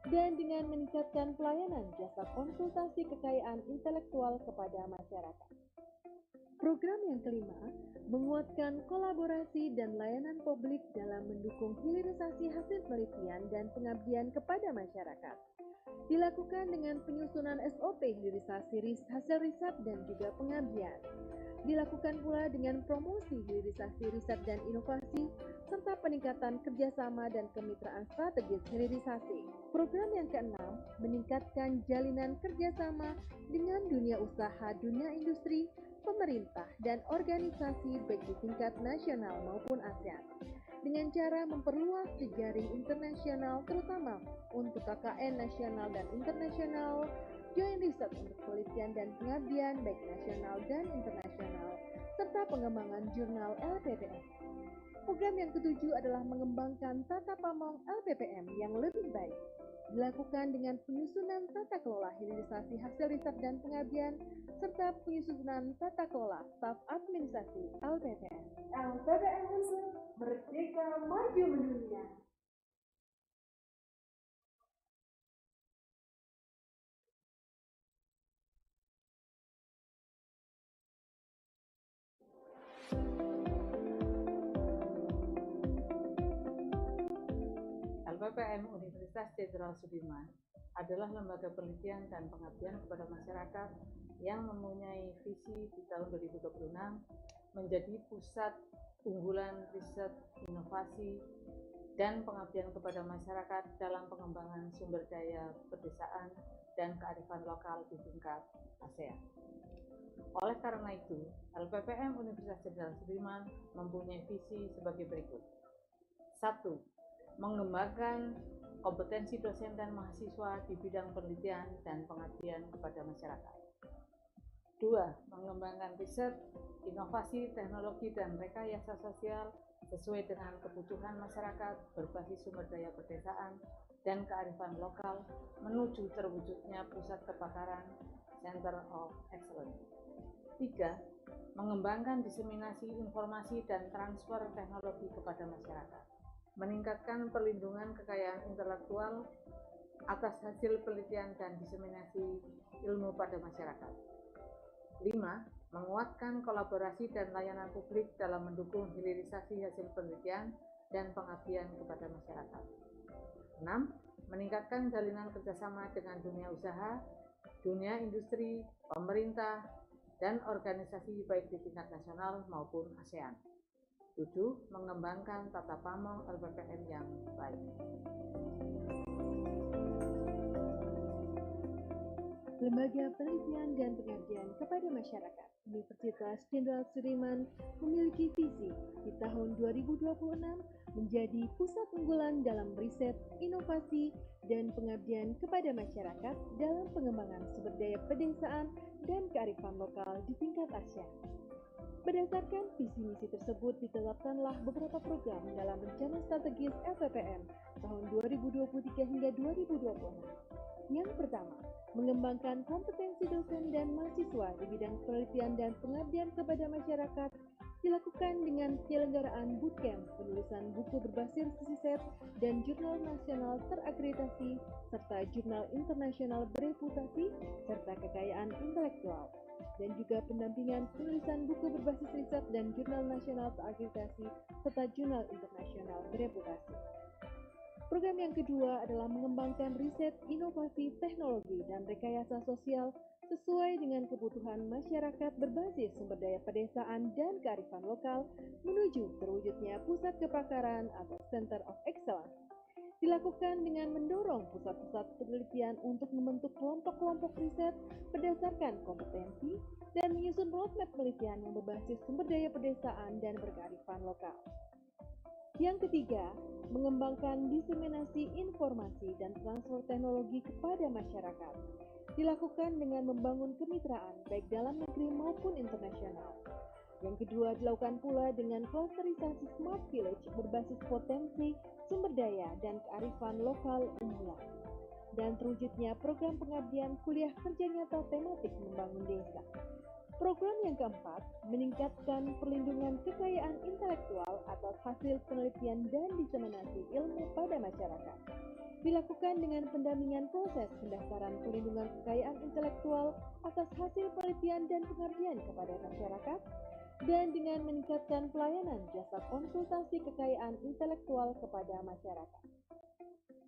dan dengan meningkatkan pelayanan jasa konsultasi kekayaan intelektual kepada masyarakat. Program yang kelima, menguatkan kolaborasi dan layanan publik dalam mendukung hilirisasi hasil penelitian dan pengabdian kepada masyarakat. Dilakukan dengan penyusunan SOP hilirisasi hasil riset dan juga pengabdian. Dilakukan pula dengan promosi hilirisasi riset dan inovasi, serta peningkatan kerjasama dan kemitraan strategis hilirisasi. Program yang keenam, meningkatkan jalinan kerjasama dengan dunia usaha, dunia industri, pemerintah, dan organisasi baik di tingkat nasional maupun ASEAN dengan cara memperluas jejaring internasional terutama untuk KKN nasional dan internasional, joint research untuk penelitian dan pengabdian baik nasional dan internasional, serta pengembangan jurnal LPPM. Program yang ketujuh adalah mengembangkan tata pamong LPPM yang lebih baik. Dilakukan dengan penyusunan tata kelola hilirisasi hasil riset dan pengabdian, serta penyusunan tata kelola staf administrasi LPPM. LPPM merdeka maju mendunia. LPPM Universitas Jenderal Sudirman adalah lembaga penelitian dan pengabdian kepada masyarakat yang mempunyai visi di tahun 2026 menjadi pusat unggulan riset, inovasi, dan pengabdian kepada masyarakat dalam pengembangan sumber daya pedesaan dan kearifan lokal di tingkat ASEAN. Oleh karena itu, LPPM Universitas Jenderal Sudirman mempunyai visi sebagai berikut. 1. Mengembangkan kompetensi dosen dan mahasiswa di bidang penelitian dan pengabdian kepada masyarakat. 2. Mengembangkan riset, inovasi, teknologi, dan rekayasa sosial sesuai dengan kebutuhan masyarakat berbasis sumber daya pedesaan dan kearifan lokal menuju terwujudnya pusat kepakaran Center of Excellence. 3. Mengembangkan diseminasi informasi dan transfer teknologi kepada masyarakat. Meningkatkan perlindungan kekayaan intelektual atas hasil penelitian dan diseminasi ilmu pada masyarakat. 5. Menguatkan kolaborasi dan layanan publik dalam mendukung hilirisasi hasil penelitian dan pengabdian kepada masyarakat. 6. Meningkatkan jalinan kerjasama dengan dunia usaha, dunia industri, pemerintah, dan organisasi baik di tingkat nasional maupun ASEAN. 7. Mengembangkan tata pamong LPPM yang baik. Lembaga Penelitian dan Pengabdian kepada Masyarakat Universitas Jenderal Sudirman memiliki visi di tahun 2026 menjadi pusat unggulan dalam riset, inovasi, dan pengabdian kepada masyarakat dalam pengembangan sumber daya pedesaan dan kearifan lokal di tingkat ASEAN. Berdasarkan visi misi tersebut ditetapkanlah beberapa program dalam rencana strategis LPPM tahun 2023 hingga 2026. Yang pertama, mengembangkan kompetensi dosen dan mahasiswa di bidang penelitian dan pengabdian kepada masyarakat dilakukan dengan penyelenggaraan bootcamp, penulisan buku berbasis riset dan jurnal nasional terakreditasi serta jurnal internasional bereputasi serta kekayaan intelektual. dan juga pendampingan penulisan buku berbasis riset dan jurnal nasional terakreditasi serta jurnal internasional bereputasi. Program yang kedua adalah mengembangkan riset, inovasi, teknologi, dan rekayasa sosial sesuai dengan kebutuhan masyarakat berbasis sumber daya pedesaan dan kearifan lokal menuju terwujudnya pusat kepakaran atau Center of Excellence. Dilakukan dengan mendorong pusat-pusat penelitian untuk membentuk kelompok-kelompok riset berdasarkan kompetensi dan menyusun roadmap penelitian yang berbasis sumber daya pedesaan dan berkearifan lokal. Yang ketiga, mengembangkan diseminasi informasi dan transfer teknologi kepada masyarakat. Dilakukan dengan membangun kemitraan baik dalam negeri maupun internasional. Yang kedua, dilakukan pula dengan klasterisasi Smart Village berbasis potensi, sumber daya, dan kearifan lokal unggulan. Dan terwujudnya program pengabdian kuliah kerja nyata tematik membangun desa. Program yang keempat, meningkatkan perlindungan kekayaan intelektual atas hasil penelitian dan diseminasi ilmu pada masyarakat. Dilakukan dengan pendampingan proses pendaftaran perlindungan kekayaan intelektual atas hasil penelitian dan pengabdian kepada masyarakat, dan dengan meningkatkan pelayanan jasa konsultasi kekayaan intelektual kepada masyarakat.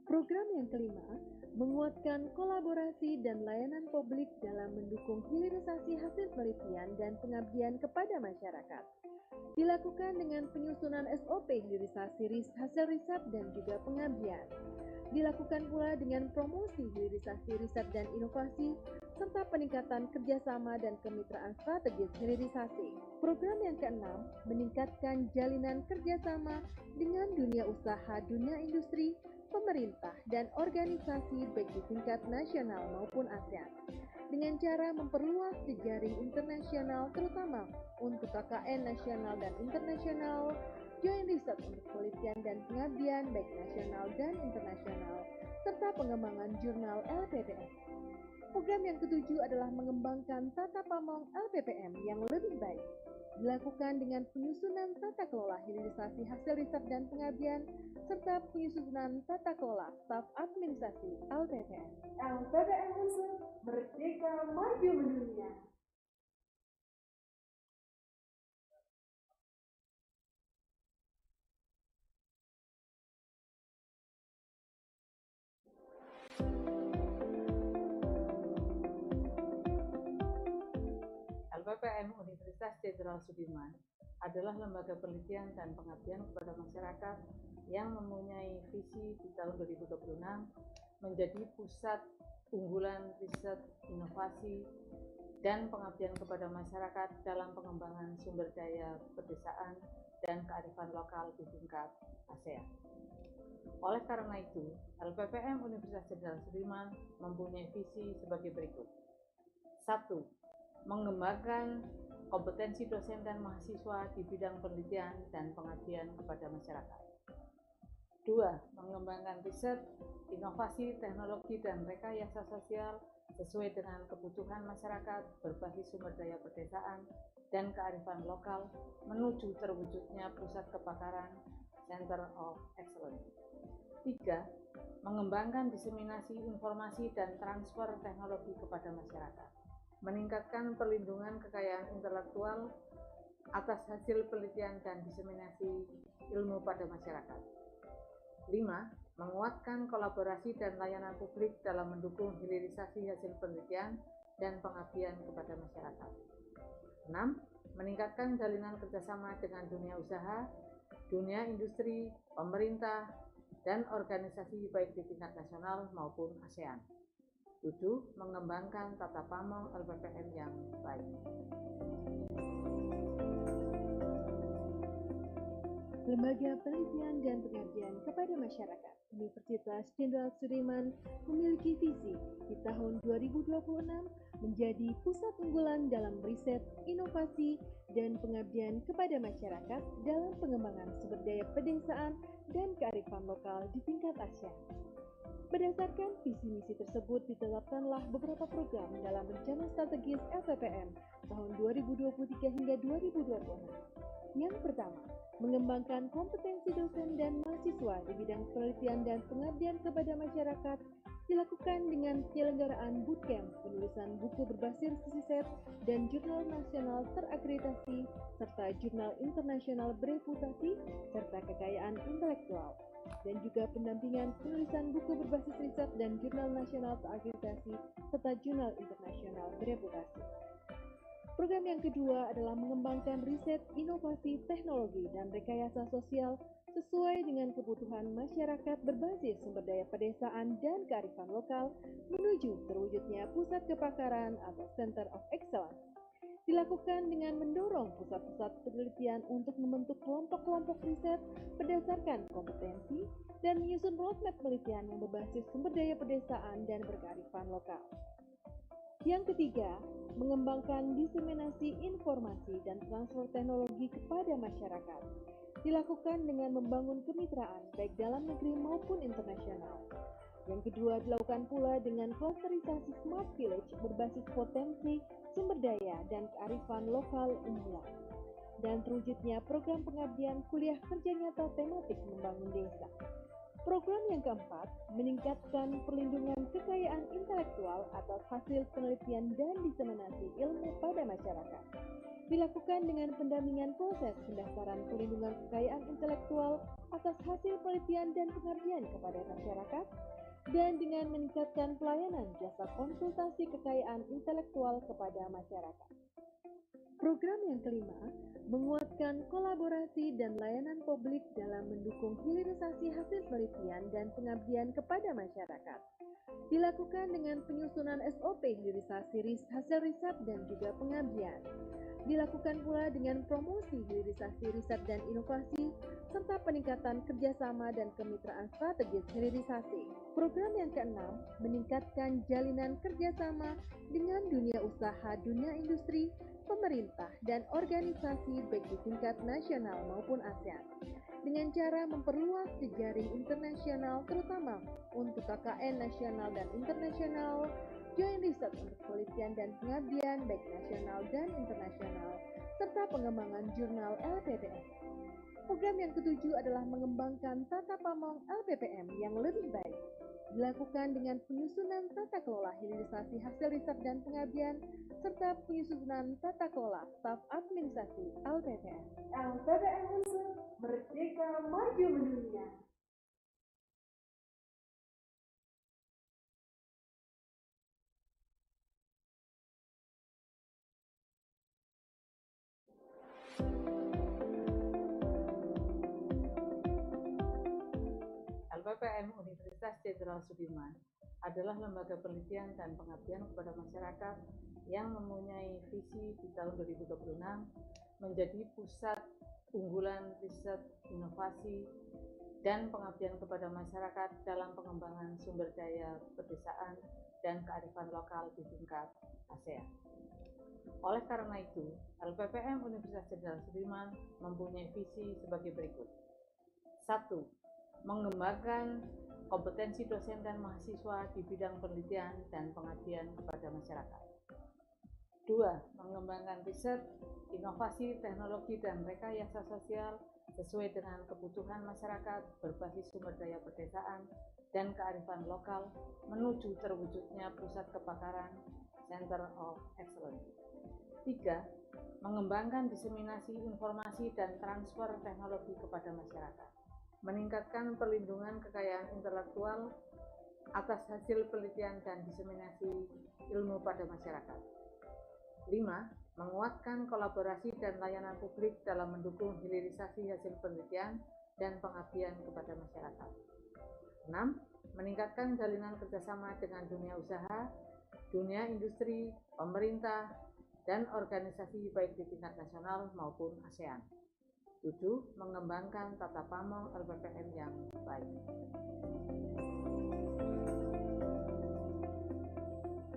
Program yang kelima, menguatkan kolaborasi dan layanan publik dalam mendukung hilirisasi hasil penelitian dan pengabdian kepada masyarakat. Dilakukan dengan penyusunan SOP hilirisasi hasil riset dan juga pengabdian. Dilakukan pula dengan promosi hilirisasi riset dan inovasi, serta peningkatan kerjasama dan kemitraan strategis hilirisasi. Program yang keenam, meningkatkan jalinan kerjasama dengan dunia usaha, dunia industri, pemerintah, dan organisasi baik di tingkat nasional maupun ASEAN. Dengan cara memperluas jejaring internasional terutama untuk KKN nasional dan internasional, joint research untuk penelitian dan pengabdian baik nasional dan internasional, serta pengembangan jurnal LPPM. Program yang ketujuh adalah mengembangkan tata pamong LPPM yang lebih baik. Dilakukan dengan penyusunan tata kelola hilirisasi hasil riset dan pengabdian, serta penyusunan tata kelola staf administrasi LPPM. LPPM Unsur Merdeka Maju Mendunia. LPPM Universitas Jenderal Sudirman adalah lembaga penelitian dan pengabdian kepada masyarakat yang mempunyai visi di tahun 2026 menjadi pusat unggulan riset, inovasi, dan pengabdian kepada masyarakat dalam pengembangan sumber daya pedesaan dan kearifan lokal di tingkat ASEAN. Oleh karena itu, LPPM Universitas Jenderal Sudirman mempunyai visi sebagai berikut. 1. Mengembangkan kompetensi dosen dan mahasiswa di bidang penelitian dan pengabdian kepada masyarakat. 2. Mengembangkan riset, inovasi, teknologi, dan rekayasa sosial sesuai dengan kebutuhan masyarakat berbasis sumber daya pedesaan dan kearifan lokal menuju terwujudnya pusat kepakaran Center of Excellence. 3. Mengembangkan diseminasi informasi dan transfer teknologi kepada masyarakat. Meningkatkan perlindungan kekayaan intelektual atas hasil penelitian dan diseminasi ilmu pada masyarakat. 5. Menguatkan kolaborasi dan layanan publik dalam mendukung hilirisasi hasil penelitian dan pengabdian kepada masyarakat. 6. Meningkatkan jalinan kerjasama dengan dunia usaha, dunia industri, pemerintah, dan organisasi baik di tingkat nasional maupun ASEAN. 7. Mengembangkan tata pamong LPPM yang baik. Lembaga Penelitian dan Pengabdian kepada Masyarakat Universitas Jenderal Sudirman memiliki visi di tahun 2026 menjadi pusat unggulan dalam riset, inovasi, dan pengabdian kepada masyarakat dalam pengembangan sumber daya pedesaan dan kearifan lokal di tingkat ASEAN. Berdasarkan visi misi tersebut ditetapkanlah beberapa program dalam rencana strategis LPPM tahun 2023 hingga 2026. Yang pertama, mengembangkan kompetensi dosen dan mahasiswa di bidang penelitian dan pengabdian kepada masyarakat dilakukan dengan penyelenggaraan bootcamp penulisan buku berbasis riset dan jurnal nasional terakreditasi serta jurnal internasional bereputasi serta kekayaan intelektual, dan juga pendampingan penulisan buku berbasis riset dan jurnal nasional terakreditasi serta jurnal internasional bereputasi. Program yang kedua adalah mengembangkan riset, inovasi, teknologi, dan rekayasa sosial sesuai dengan kebutuhan masyarakat berbasis sumber daya pedesaan dan kearifan lokal menuju terwujudnya pusat kepakaran atau Center of Excellence. Dilakukan dengan mendorong pusat-pusat penelitian untuk membentuk kelompok-kelompok riset berdasarkan kompetensi dan menyusun roadmap penelitian yang berbasis sumber daya pedesaan dan berkearifan lokal. Yang ketiga, mengembangkan diseminasi informasi dan transfer teknologi kepada masyarakat. Dilakukan dengan membangun kemitraan baik dalam negeri maupun internasional. Yang kedua, dilakukan pula dengan klasterisasi smart village berbasis potensi, sumber daya, dan kearifan lokal unggulan. Dan terwujudnya program pengabdian kuliah kerja nyata tematik membangun desa. Program yang keempat, meningkatkan perlindungan kekayaan intelektual atas hasil penelitian dan diseminasi ilmu pada masyarakat. Dilakukan dengan pendampingan proses pendaftaran perlindungan kekayaan intelektual atas hasil penelitian dan pengabdian kepada masyarakat, dan dengan meningkatkan pelayanan jasa konsultasi kekayaan intelektual kepada masyarakat. Program yang kelima, menguatkan kolaborasi dan layanan publik dalam mendukung hilirisasi hasil penelitian dan pengabdian kepada masyarakat. Dilakukan dengan penyusunan SOP hilirisasi hasil riset dan juga pengabdian. Dilakukan pula dengan promosi hilirisasi riset dan inovasi, serta peningkatan kerjasama dan kemitraan strategis hilirisasi. Program yang keenam, meningkatkan jalinan kerjasama dengan dunia usaha, dunia industri, pemerintah, dan organisasi baik di tingkat nasional maupun ASEAN, dengan cara memperluas jejaring internasional terutama untuk KKN nasional dan internasional, joint research untuk penelitian dan pengabdian baik nasional dan internasional, serta pengembangan jurnal LPPM. Program yang ketujuh adalah mengembangkan tata pamong LPPM yang lebih baik. Dilakukan dengan penyusunan tata kelola hilirisasi hasil riset dan pengabdian, serta penyusunan tata kelola staf administrasi LPPM. LPPM Unsur Merdeka Maju Mendunia. LPPM Universitas Jenderal Sudirman adalah lembaga penelitian dan pengabdian kepada masyarakat yang mempunyai visi di tahun 2026 menjadi pusat unggulan riset, inovasi, dan pengabdian kepada masyarakat dalam pengembangan sumber daya pedesaan dan kearifan lokal di tingkat ASEAN. Oleh karena itu, LPPM Universitas Jenderal Sudirman mempunyai visi sebagai berikut. 1. Mengembangkan kompetensi dosen dan mahasiswa di bidang penelitian dan pengabdian kepada masyarakat. 2. Mengembangkan riset, inovasi, teknologi, dan rekayasa sosial sesuai dengan kebutuhan masyarakat berbasis sumber daya pedesaan dan kearifan lokal menuju terwujudnya pusat kepakaran Center of Excellence. 3. Mengembangkan diseminasi informasi dan transfer teknologi kepada masyarakat. Meningkatkan perlindungan kekayaan intelektual atas hasil penelitian dan diseminasi ilmu pada masyarakat. 5. Menguatkan kolaborasi dan layanan publik dalam mendukung hilirisasi hasil penelitian dan pengabdian kepada masyarakat. 6. Meningkatkan jalinan kerjasama dengan dunia usaha, dunia industri, pemerintah, dan organisasi baik di tingkat nasional maupun ASEAN. 7. Mengembangkan tata pamong LPPM yang baik.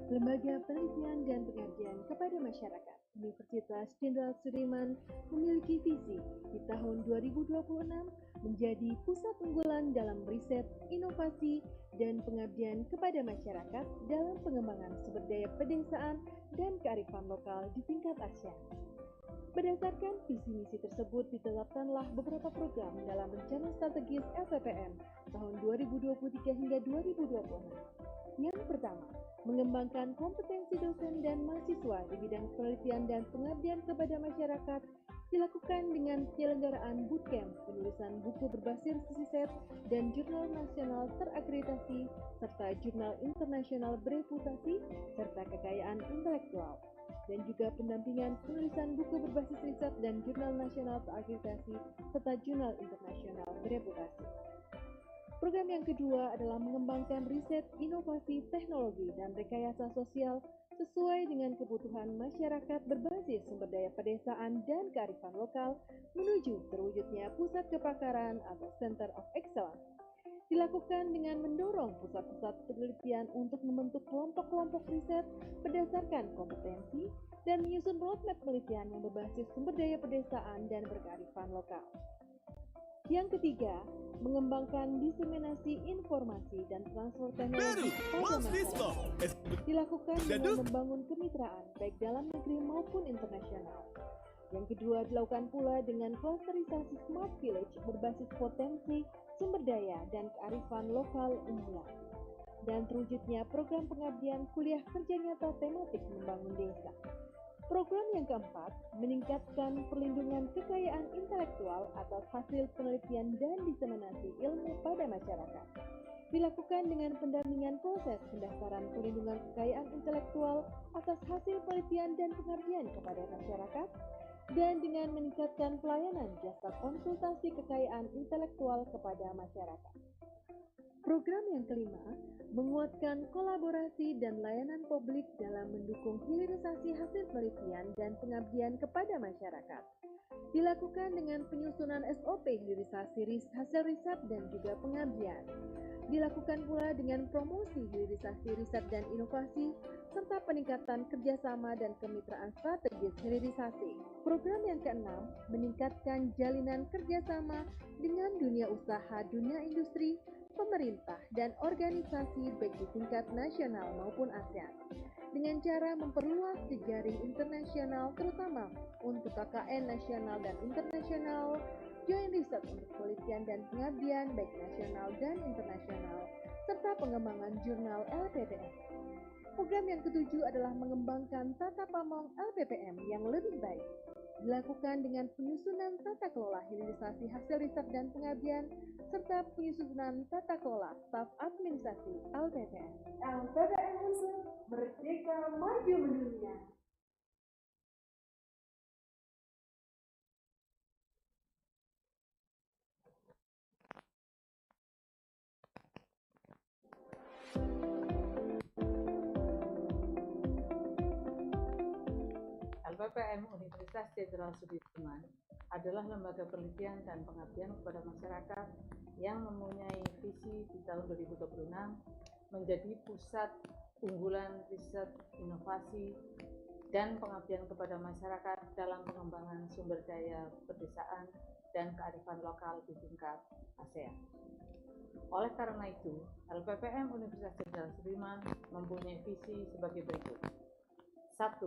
Lembaga Penelitian dan Pengabdian kepada Masyarakat Universitas Jenderal Sudirman memiliki visi di tahun 2026 menjadi pusat unggulan dalam riset, inovasi, dan pengabdian kepada masyarakat dalam pengembangan sumber daya pedesaan dan kearifan lokal di tingkat ASEAN. Berdasarkan visi misi tersebut ditetapkanlah beberapa program dalam rencana strategis LPPM tahun 2023 hingga 2026. Yang pertama, mengembangkan kompetensi dosen dan mahasiswa di bidang penelitian dan pengabdian kepada masyarakat dilakukan dengan penyelenggaraan bootcamp, penulisan buku berbasis riset dan jurnal nasional terakreditasi serta jurnal internasional bereputasi serta kekayaan intelektual, dan juga pendampingan penulisan buku berbasis riset dan jurnal nasional terakreditasi serta jurnal internasional bereputasi. Program yang kedua adalah mengembangkan riset, inovasi, teknologi, dan rekayasa sosial sesuai dengan kebutuhan masyarakat berbasis sumber daya pedesaan dan kearifan lokal menuju terwujudnya pusat kepakaran atau Center of Excellence. Dilakukan dengan mendorong pusat-pusat penelitian untuk membentuk kelompok-kelompok riset berdasarkan kompetensi dan menyusun roadmap penelitian yang berbasis sumber daya pedesaan dan berkearifan lokal. Yang ketiga, mengembangkan diseminasi informasi dan transfer teknologi kepada masyarakat. Dilakukan dengan membangun kemitraan baik dalam negeri maupun internasional. Yang kedua, dilakukan pula dengan klasterisasi Smart Village berbasis potensi, sumber daya, dan kearifan lokal unggulan. Dan terwujudnya program pengabdian kuliah kerja nyata tematik membangun desa. Program yang keempat, meningkatkan perlindungan kekayaan intelektual atas hasil penelitian dan diseminasi ilmu pada masyarakat. Dilakukan dengan pendampingan proses pendaftaran perlindungan kekayaan intelektual atas hasil penelitian dan pengabdian kepada masyarakat, dan dengan meningkatkan pelayanan jasa konsultasi kekayaan intelektual kepada masyarakat. Program yang kelima, menguatkan kolaborasi dan layanan publik dalam mendukung hilirisasi hasil penelitian dan pengabdian kepada masyarakat. Dilakukan dengan penyusunan SOP hilirisasi hasil riset dan juga pengabdian. Dilakukan pula dengan promosi hilirisasi riset dan inovasi, serta peningkatan kerjasama dan kemitraan strategis hilirisasi. Program yang keenam, meningkatkan jalinan kerjasama dengan dunia usaha, dunia industri, pemerintah, dan organisasi baik di tingkat nasional maupun ASEAN, dengan cara memperluas jejaring internasional terutama untuk KKN nasional dan internasional, joint research untuk penelitian dan pengabdian baik nasional dan internasional, serta pengembangan jurnal LPPM. Program yang ketujuh adalah mengembangkan tata pamong LPPM yang lebih baik. Dilakukan dengan penyusunan tata kelola hilirisasi hasil riset dan pengabdian, serta penyusunan tata kelola staf administrasi LPPM. LPPM Unsur Merdeka Maju Mendunia. LPPM Universitas Jenderal Sudirman adalah lembaga penelitian dan pengabdian kepada masyarakat yang mempunyai visi di tahun 2026 menjadi pusat unggulan riset, inovasi, dan pengabdian kepada masyarakat dalam pengembangan sumber daya pedesaan dan kearifan lokal di tingkat ASEAN. Oleh karena itu, LPPM Universitas Jenderal Sudirman mempunyai visi sebagai berikut. 1.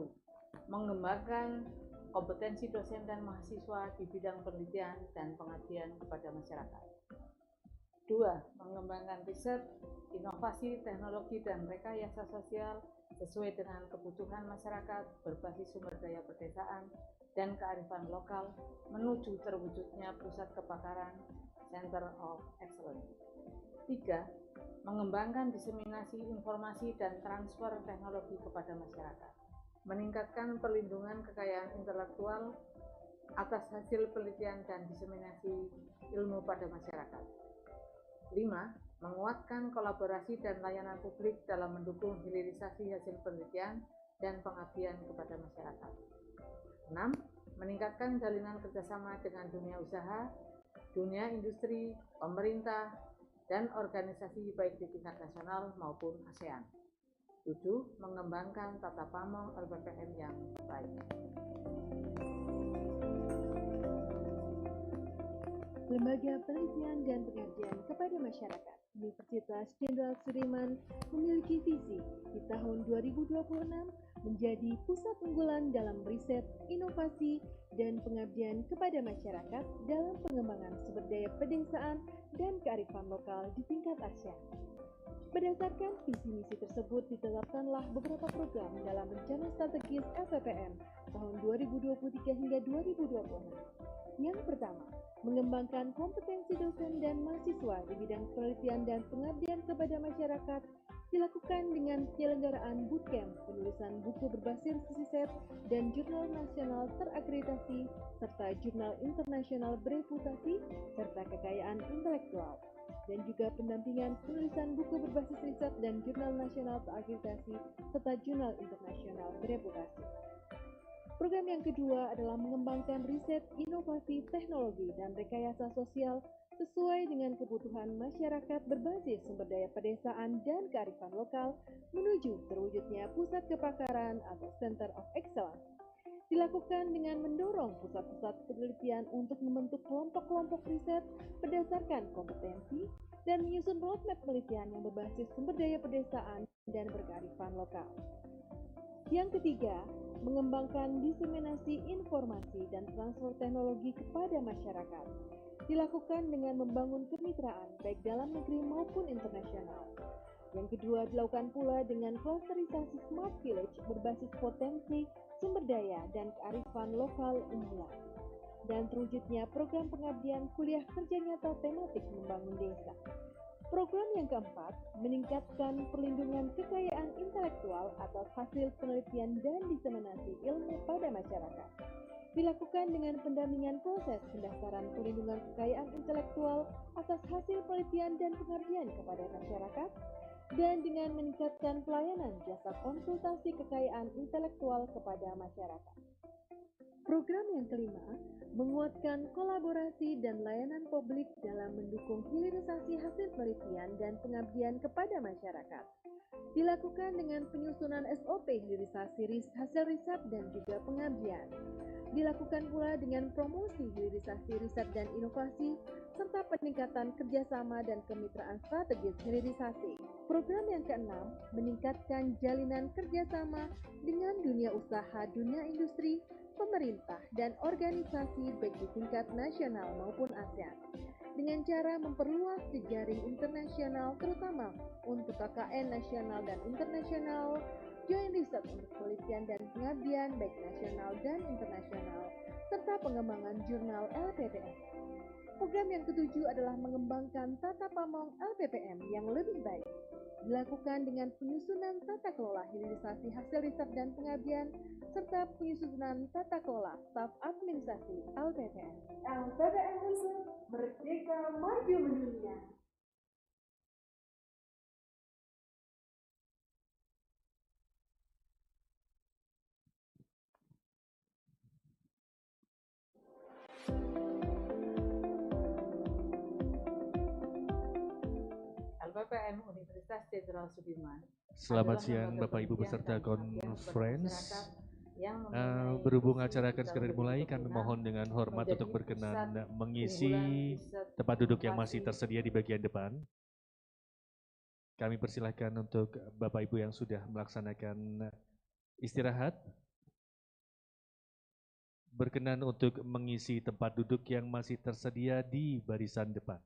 Mengembangkan kompetensi dosen dan mahasiswa di bidang penelitian dan pengabdian kepada masyarakat. 2. Mengembangkan riset, inovasi, teknologi, dan rekayasa sosial sesuai dengan kebutuhan masyarakat berbasis sumber daya pedesaan dan kearifan lokal menuju terwujudnya pusat kepakaran Center of Excellence. 3. Mengembangkan diseminasi informasi dan transfer teknologi kepada masyarakat. Meningkatkan perlindungan kekayaan intelektual atas hasil penelitian dan diseminasi ilmu pada masyarakat. 5. Menguatkan kolaborasi dan layanan publik dalam mendukung hilirisasi hasil penelitian dan pengabdian kepada masyarakat. 6. Meningkatkan jalinan kerjasama dengan dunia usaha, dunia industri, pemerintah, dan organisasi baik di tingkat nasional maupun ASEAN. 7. Mengembangkan tata pamong LPPM yang baik. Lembaga Penelitian dan Pengabdian kepada Masyarakat Universitas Jenderal Sudirman memiliki visi di tahun 2026 menjadi pusat unggulan dalam riset, inovasi, dan pengabdian kepada masyarakat dalam pengembangan sumber daya pedesaan dan kearifan lokal di tingkat ASEAN. Berdasarkan visi misi tersebut ditetapkanlah beberapa program dalam rencana strategis LPPM tahun 2023 hingga 2026. Yang pertama, mengembangkan kompetensi dosen dan mahasiswa di bidang penelitian dan pengabdian kepada masyarakat dilakukan dengan penyelenggaraan bootcamp, penulisan buku berbasis riset dan jurnal nasional terakreditasi serta jurnal internasional bereputasi serta kekayaan intelektual, dan juga pendampingan penulisan buku berbasis riset dan jurnal nasional terakreditasi serta jurnal internasional bereputasi. Program yang kedua adalah mengembangkan riset, inovasi, teknologi, dan rekayasa sosial sesuai dengan kebutuhan masyarakat berbasis sumber daya pedesaan dan kearifan lokal menuju terwujudnya pusat kepakaran atau Center of Excellence. Dilakukan dengan mendorong pusat-pusat penelitian untuk membentuk kelompok-kelompok riset berdasarkan kompetensi dan menyusun roadmap penelitian yang berbasis sumber daya pedesaan dan berkearifan lokal. Yang ketiga, mengembangkan diseminasi informasi dan transfer teknologi kepada masyarakat. Dilakukan dengan membangun kemitraan baik dalam negeri maupun internasional. Yang kedua, dilakukan pula dengan klasterisasi Smart Village berbasis potensi, sumber daya, dan kearifan lokal unggulan. Dan terwujudnya program pengabdian kuliah kerja nyata tematik membangun desa. Program yang keempat, meningkatkan perlindungan kekayaan intelektual atas hasil penelitian dan diseminasi ilmu pada masyarakat. Dilakukan dengan pendampingan proses pendaftaran perlindungan kekayaan intelektual atas hasil penelitian dan pengabdian kepada masyarakat, dan dengan meningkatkan pelayanan jasa konsultasi kekayaan intelektual kepada masyarakat. Program yang kelima, menguatkan kolaborasi dan layanan publik dalam mendukung hilirisasi hasil penelitian dan pengabdian kepada masyarakat. Dilakukan dengan penyusunan SOP hilirisasi hasil riset dan juga pengabdian. Dilakukan pula dengan promosi hilirisasi riset dan inovasi, serta peningkatan kerjasama dan kemitraan strategis hilirisasi. Program yang keenam, meningkatkan jalinan kerjasama dengan dunia usaha, dunia industri, pemerintah, dan organisasi baik di tingkat nasional maupun ASEAN, dengan cara memperluas jejaring internasional terutama untuk KKN nasional dan internasional, joint research untuk penelitian dan pengabdian baik nasional dan internasional, serta pengembangan jurnal LPPM. Program yang ketujuh adalah mengembangkan tata pamong LPPM yang lebih baik. Dilakukan dengan penyusunan tata kelola hilirisasi hasil riset dan pengabdian, serta penyusunan tata kelola staf administrasi LPPM. LPPM Muslim merdeka maju mendunia. LPPM Universitas Jenderal Sudirman. Selamat siang Bapak Ibu peserta conference. Berhubung acara akan segera dimulai, kami mohon dengan hormat untuk berkenan mengisi tempat duduk yang masih tersedia di bagian depan. Kami persilahkan untuk Bapak Ibu yang sudah melaksanakan istirahat, berkenan untuk mengisi tempat duduk yang masih tersedia di barisan depan.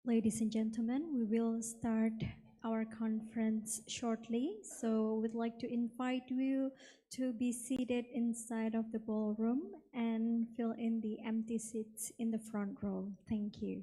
Ladies and gentlemen, we will start our conference shortly. So we'd like to invite you to be seated inside of the ballroom and fill in the empty seats in the front row. Thank you.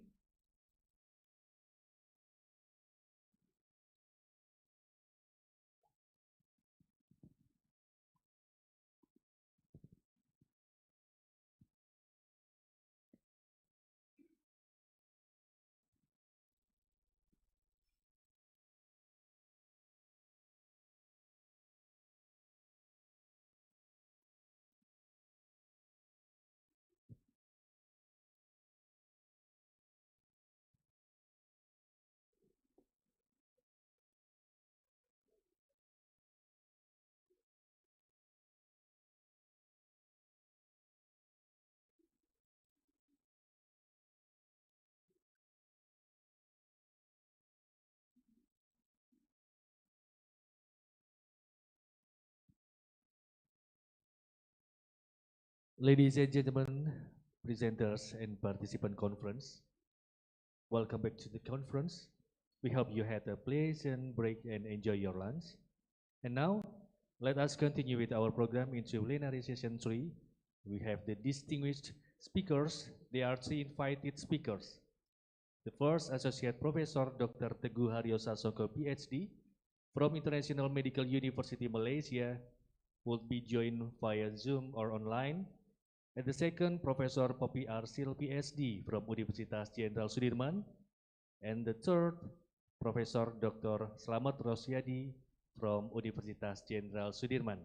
Ladies and gentlemen, presenters and participant conference, welcome back to the conference. We hope you had a pleasant break and enjoy your lunch. And now, let us continue with our program into plenary session 3. We have the distinguished speakers. They are 3 invited speakers. The first, Associate Professor Dr. Teguh Haryo Sasongko, PhD, from International Medical University Malaysia, will be joined via Zoom or online. And the second, Professor Poppy Arsil, PhD, from Universitas Jenderal Sudirman. And the third, Professor Dr. Slamet Rosyadi, from Universitas Jenderal Sudirman.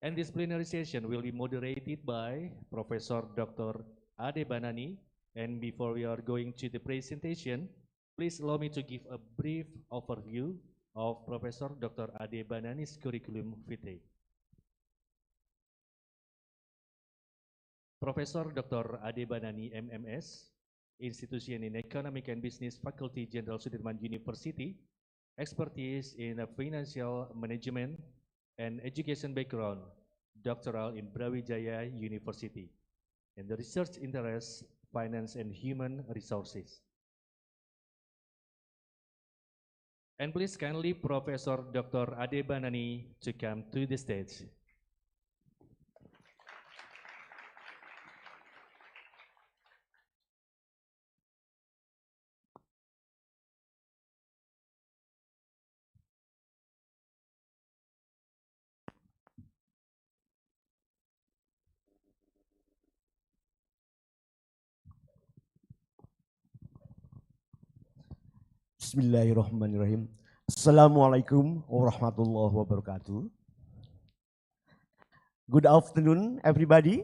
And this plenary session will be moderated by Professor Dr. Ade Banani. And before we are going to the presentation, please allow me to give a brief overview of Professor Dr. Ade Banani's curriculum vitae. Professor Dr. Ade Banani, MMS, Institution in Economic and Business Faculty, Jenderal Sudirman University, expertise in financial management and education background, doctoral in Brawijaya University, and the research interests finance and human resources. And please kindly Professor Dr. Ade Banani to come to the stage. Bismillahirrahmanirrahim. Assalamualaikum warahmatullahi wabarakatuh. Good afternoon, everybody.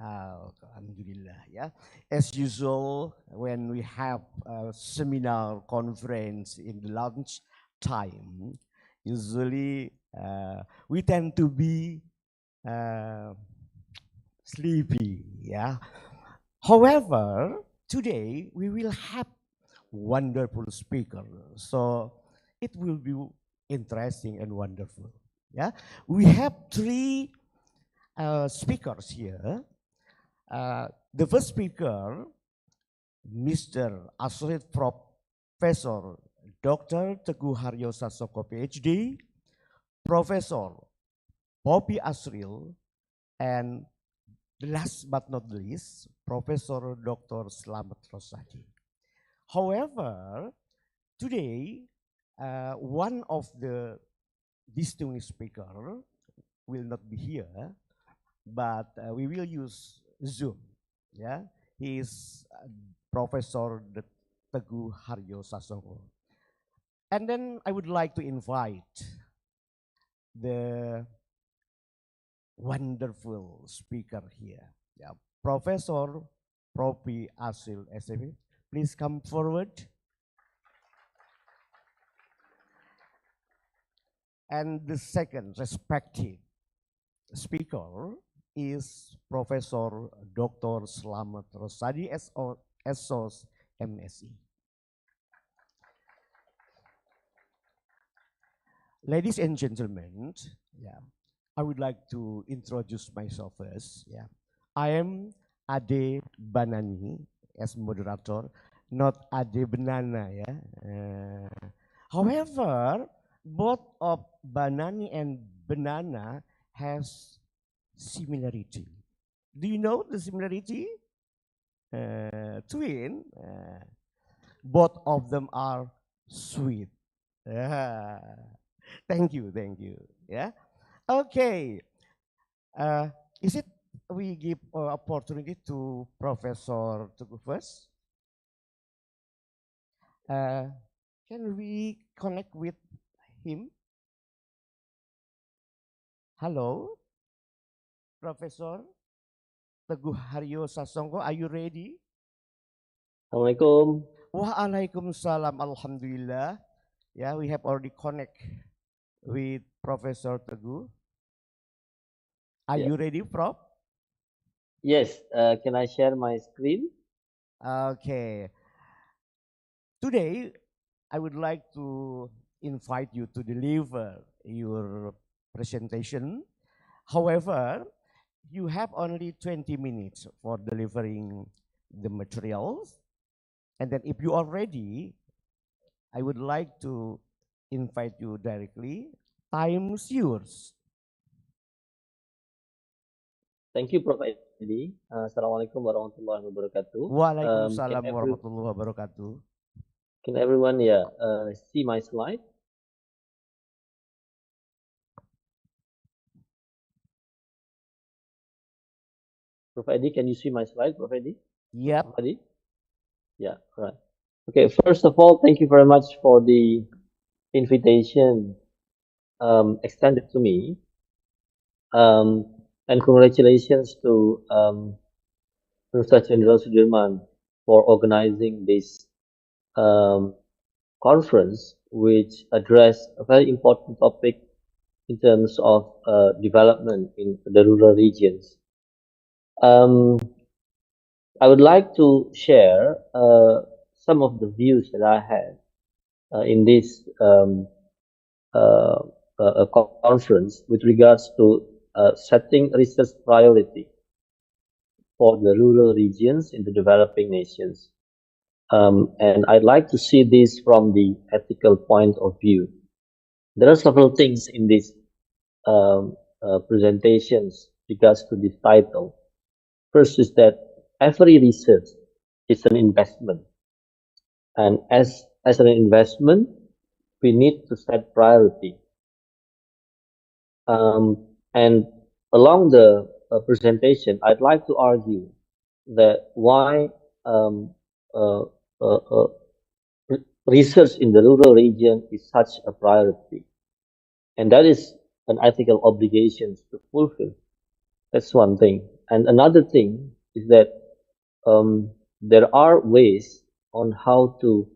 Alhamdulillah, yeah. As usual, when we have a seminar conference in the lunch time, usually we tend to be sleepy, yeah. However, today we will have wonderful speaker, so it will be interesting and wonderful. Yeah, we have three speakers here. The first speaker, Mr. Associate Professor Dr. Teguh Haryo Sasongko PhD, Professor Poppy Asril, and last but not least, Professor Dr. Slamet Rosadi. However, today, one of the distinguished speaker will not be here, but we will use Zoom. Yeah, he is Professor Teguh Haryo Sasongko. And then I would like to invite the wonderful speaker here, yeah, Professor Poppy Asril, SFE. Please come forward. And the second respected speaker is Professor Dr. Slamet Rosadi, SOS MSc. Ladies and gentlemen, yeah, I would like to introduce myself first. Yeah, I am Ade Banani as moderator, not Ade Banana. Yeah. However, both of Banani and banana has similarity. Do you know the similarity? Twin. Both of them are sweet. Thank you, thank you. Yeah. Okay. Is it we give opportunity to Professor Teguh first? Can we connect with him? Hello, Professor Teguh Haryo Sasongko, are you ready? Assalamualaikum. Waalaikumsalam, alhamdulillah. Yeah, we have already connect with Professor Teguh. Are you ready, Prof? Yes, can I share my screen? Okay. Today, I would like to invite you to deliver your presentation. However, you have only 20 minutes for delivering the materials. And then if you are ready, I would like to invite you directly. Time's yours. Thank you, Prof. Edi. Assalamualaikum warahmatullahi wabarakatuh. Waalaikumsalam warahmatullahi wabarakatuh. Can everyone see my slide? Prof. Edi, can you see my slide, Prof. Edi? Yep. Prof. Edi? Yeah, right. Okay, first of all, thank you very much for the invitation extended to me. And congratulations to Universitas Jenderal Sudirman for organizing this conference, which address a very important topic in terms of development in the rural regions. I would like to share some of the views that I had in this conference with regards to setting research priority for the rural regions in the developing nations. And I'd like to see this from the ethical point of view. There are several things in these presentations regards to this title. First is that every research is an investment. And as an investment, we need to set priority. And along the presentation, I'd like to argue that why research in the rural region is such a priority. And that is an ethical obligation to fulfill. That's one thing. And another thing is that there are ways on how to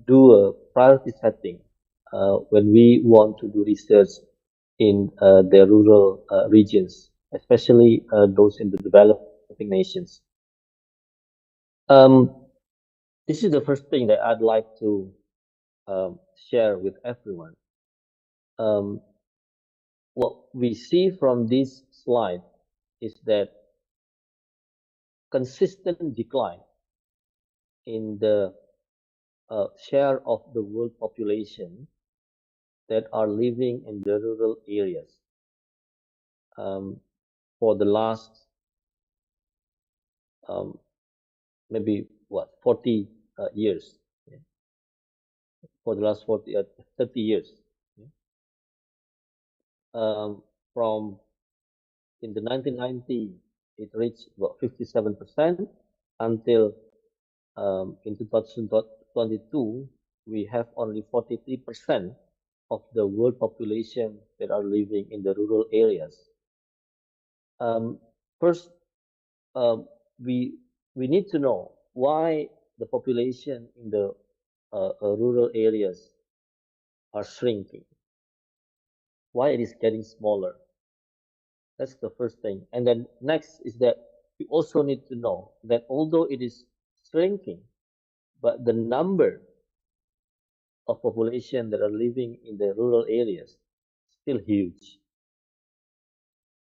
do a priority setting when we want to do research in the rural regions, especially those in the developing nations. This is the first thing that I'd like to share with everyone. What we see from this slide is that consistent decline in the share of the world population that are living in the rural areas for the last maybe 40 years, yeah. For the last 30 years, yeah. From in the 1990s it reached about 57% until in 2022 we have only 43% of the world population that are living in the rural areas. First, we need to know why the population in the rural areas are shrinking, why it is getting smaller. That's the first thing. And then next is that we also need to know that although it is shrinking, but the number of population that are living in the rural areas is still huge.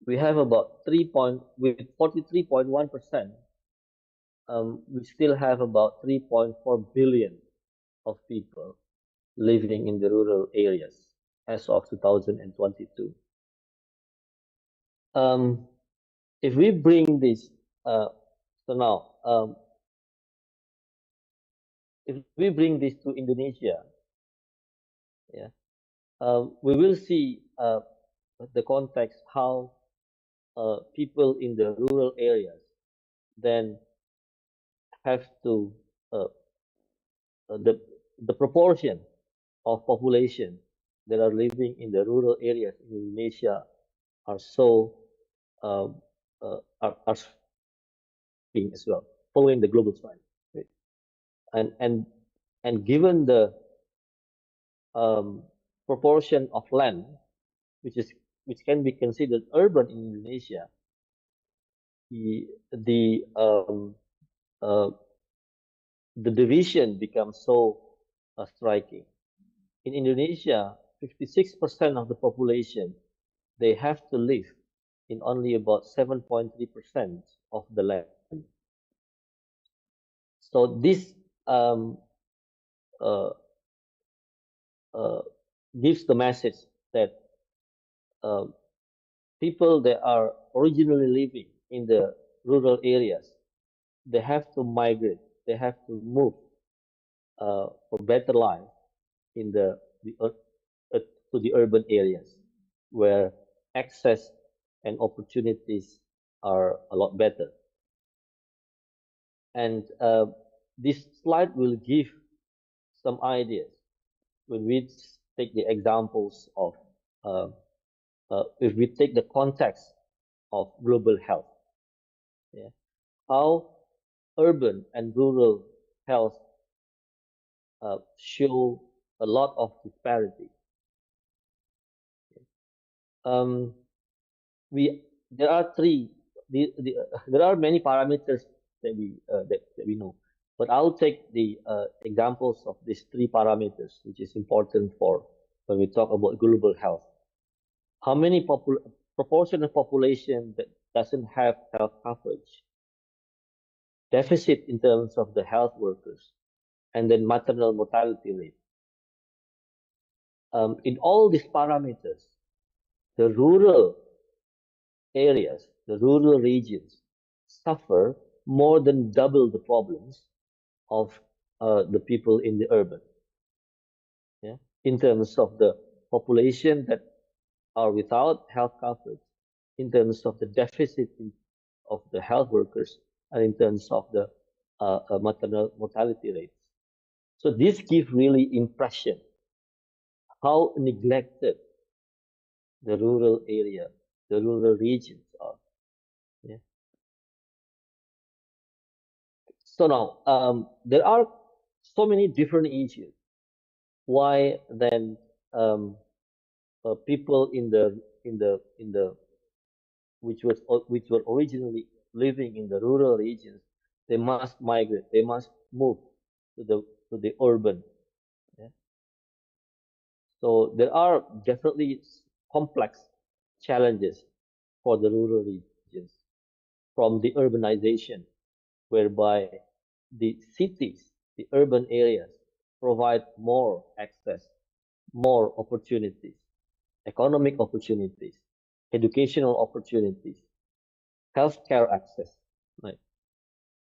We have about with 43.1%, we still have about 3.4 billion of people living in the rural areas as of 2022. If we bring this, so now, if we bring this to Indonesia, yeah, we will see the context how people in the rural areas then have to the proportion of population that are living in the rural areas in Indonesia are so are shrinking as well, following the global trend. Right? And given the proportion of land which can be considered urban in Indonesia, the division becomes so striking. In Indonesia, 56% of the population, they have to live in only about 7.3% of the land. So this gives the message that people that are originally living in the rural areas, they have to migrate, they have to move for better life in to the urban areas where access and opportunities are a lot better. And this slide will give some ideas when we take the examples of if we take the context of global health, yeah, how urban and rural health show a lot of disparity. There are there are many parameters that we know, but I'll take the examples of these three parameters, which is important for when we talk about global health. How many proportion of population that doesn't have health coverage, deficit in terms of the health workers, and then maternal mortality rate. In all these parameters, the rural areas, the rural regions suffer more than double the problems of the people in the urban. Yeah? In terms of the population that are without health coverage, in terms of the deficit of the health workers, and in terms of the maternal mortality rates. So this gives really impression how neglected the rural area, the rural regions are. So now there are so many different issues. Why then people in the which were originally living in the rural regions, they must migrate, they must move to the urban. Yeah. So there are definitely complex challenges for the rural regions from the urbanization, whereby the cities, the urban areas provide more access, more opportunities, economic opportunities, educational opportunities, healthcare access, right?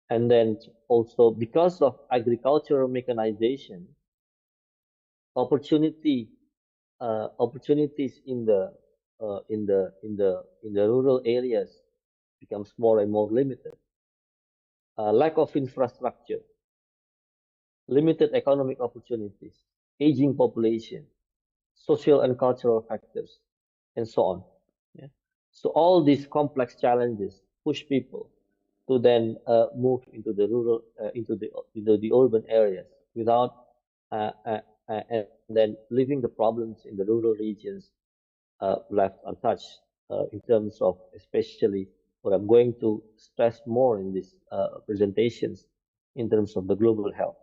And then also because of agricultural mechanization, opportunities in the rural areas becomes more and more limited. Lack of infrastructure, limited economic opportunities, aging population, social and cultural factors, and so on. Yeah. So all these complex challenges push people to then move into the rural, into the urban areas without, and then leaving the problems in the rural regions left untouched in terms of, especially what I'm going to stress more in these presentations in terms of the global health.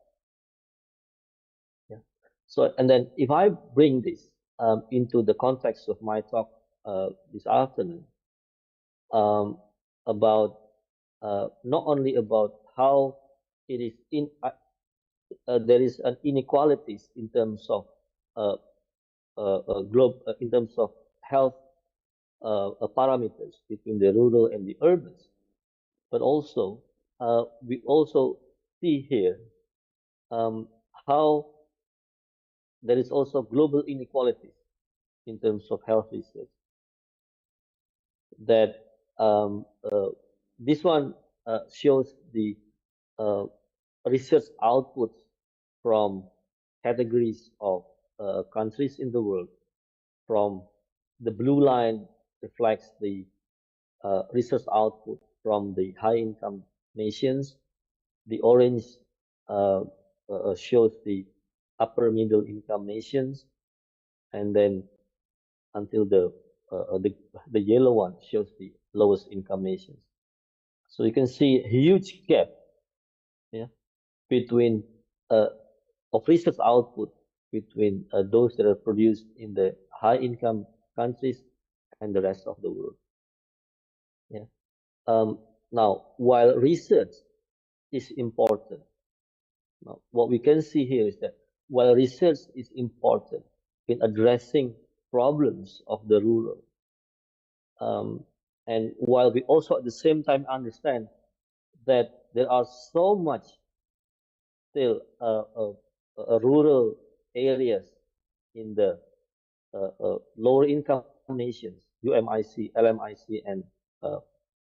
Yeah. So, and then if I bring this into the context of my talk this afternoon, about not only about how it is there is an inequalities in terms of in terms of health parameters between the rural and the urbans, but also we also see here how there is also global inequalities in terms of health research. That this one shows the research outputs from categories of countries in the world. From the blue line reflects the research output from the high-income nations. The orange shows the upper middle income nations, and then until the yellow one shows the lowest income nations. So you can see a huge gap, yeah, between of research output between those that are produced in the high income countries and the rest of the world. Yeah. Now, while research is important, now what we can see here is that while research is important in addressing problems of the rural, and while we also at the same time understand that there are so much still rural areas in the lower income nations, UMIC, LMIC, and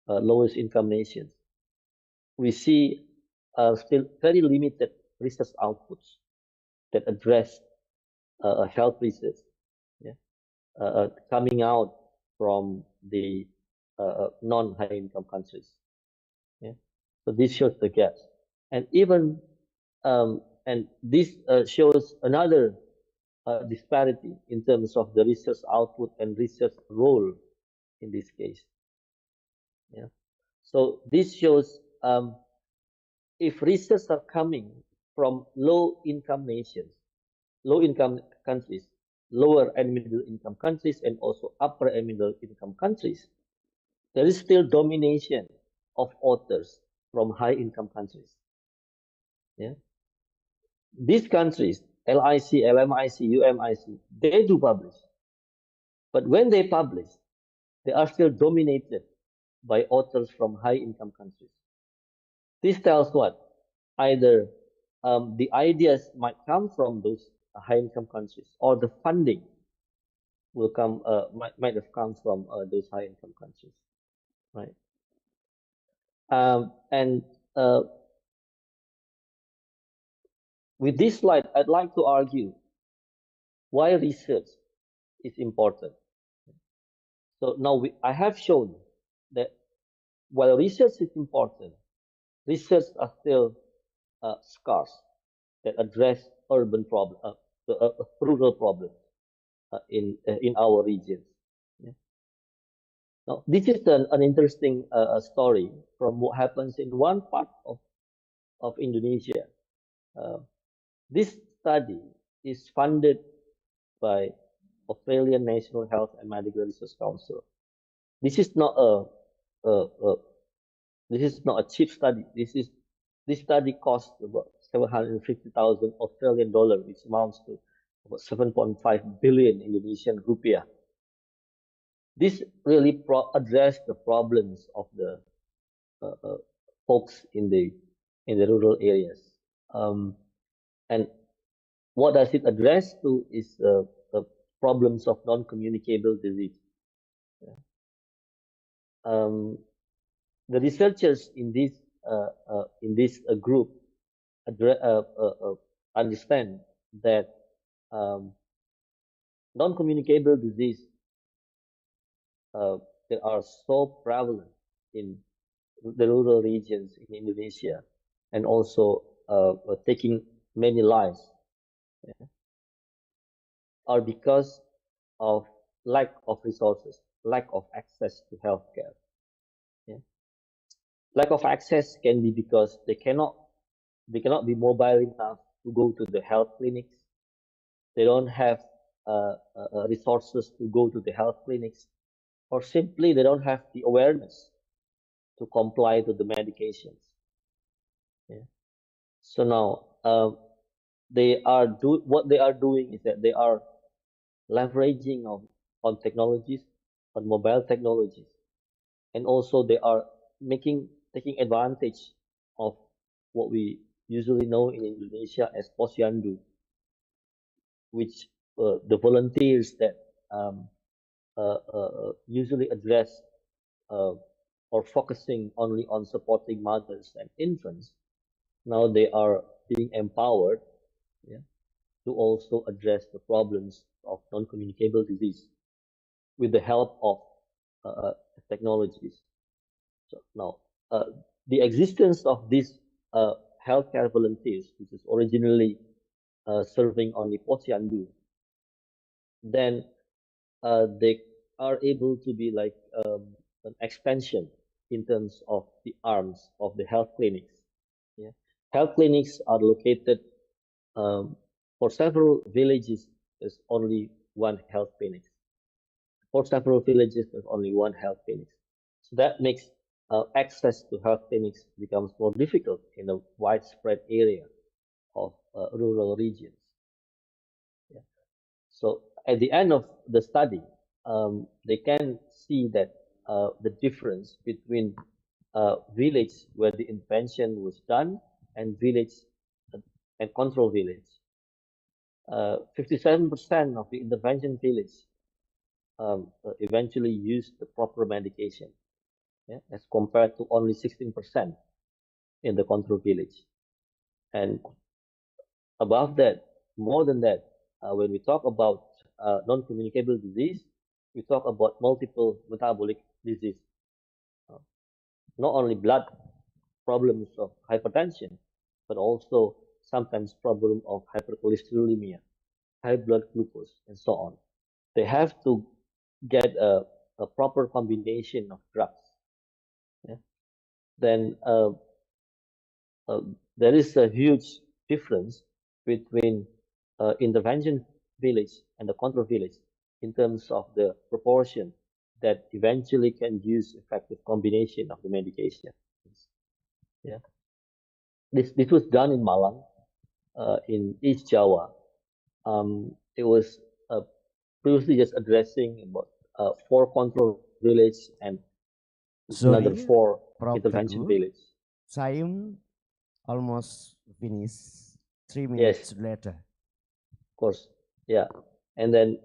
lowest income nations, we see still very limited research outputs that address health research, yeah, coming out from the non-high income countries. Yeah. So this shows the gaps, and even and this shows another disparity in terms of the research output and research role in this case. Yeah. So this shows if research are coming from low income nations, low income countries, lower and middle income countries, and also upper and middle income countries, there is still domination of authors from high income countries. Yeah. These countries, LIC, LMIC, UMIC, they do publish. But when they publish, they are still dominated by authors from high income countries. This tells what? Either the ideas might come from those high income countries, or the funding will come might have come from those high income countries, right? And with this slide, I'd like to argue why research is important. So now I have shown that while research is important, research are still scarce that address urban problem, rural problems in our regions. Yeah. Now, this is an interesting story from what happens in one part of Indonesia. This study is funded by Australian National Health and Medical Research Council. This is not a cheap study. This study cost about 750,000 Australian dollar, which amounts to about 7.5 billion Indonesian rupiah. This really addressed the problems of the folks in the rural areas. And what does it address to is the problems of non-communicable disease. The researchers in this group understand that non-communicable disease that are so prevalent in the rural regions in Indonesia, and also taking many lives, are because of lack of resources, lack of access to healthcare. Yeah. Lack of access can be because they cannot be mobile enough to go to the health clinics. They don't have resources to go to the health clinics, or simply they don't have the awareness to comply to the medications. Yeah. So now what they are doing is that they are leveraging on technologies, on mobile technologies, and also they are taking advantage of what we usually know in Indonesia as posyandu, which the volunteers that usually address or focusing only on supporting mothers and infants. Now they are being empowered, yeah, to also address the problems of non-communicable disease with the help of technologies. So now, the existence of these healthcare volunteers, which is originally serving only posyandu, then they are able to be like an expansion in terms of the arms of the health clinics. Yeah. Health clinics are located for several villages. There's only one health clinic. For several villages, there's only one health clinic. So that makes access to health clinics becomes more difficult in a widespread area of rural regions. Yeah. So at the end of the study, they can see that the difference between village where the intervention was done and village and control village. 57% of the intervention village eventually used the proper medication, yeah, as compared to only 16% in the control village. And above that, more than that, when we talk about non-communicable disease, we talk about multiple metabolic disease. Not only blood problems of hypertension, but also sometimes problem of hypercholesterolemia, high blood glucose, and so on. They have to get a proper combination of drugs. Yeah. Then there is a huge difference between intervention village and the control village in terms of the proportion that eventually can use effective combination of the medication. Yeah. This was done in Malang, in East Java. It was previously just addressing about 4 control village and another 4 intervention village. Time almost finished. 3 minutes later. Of course, yeah. And then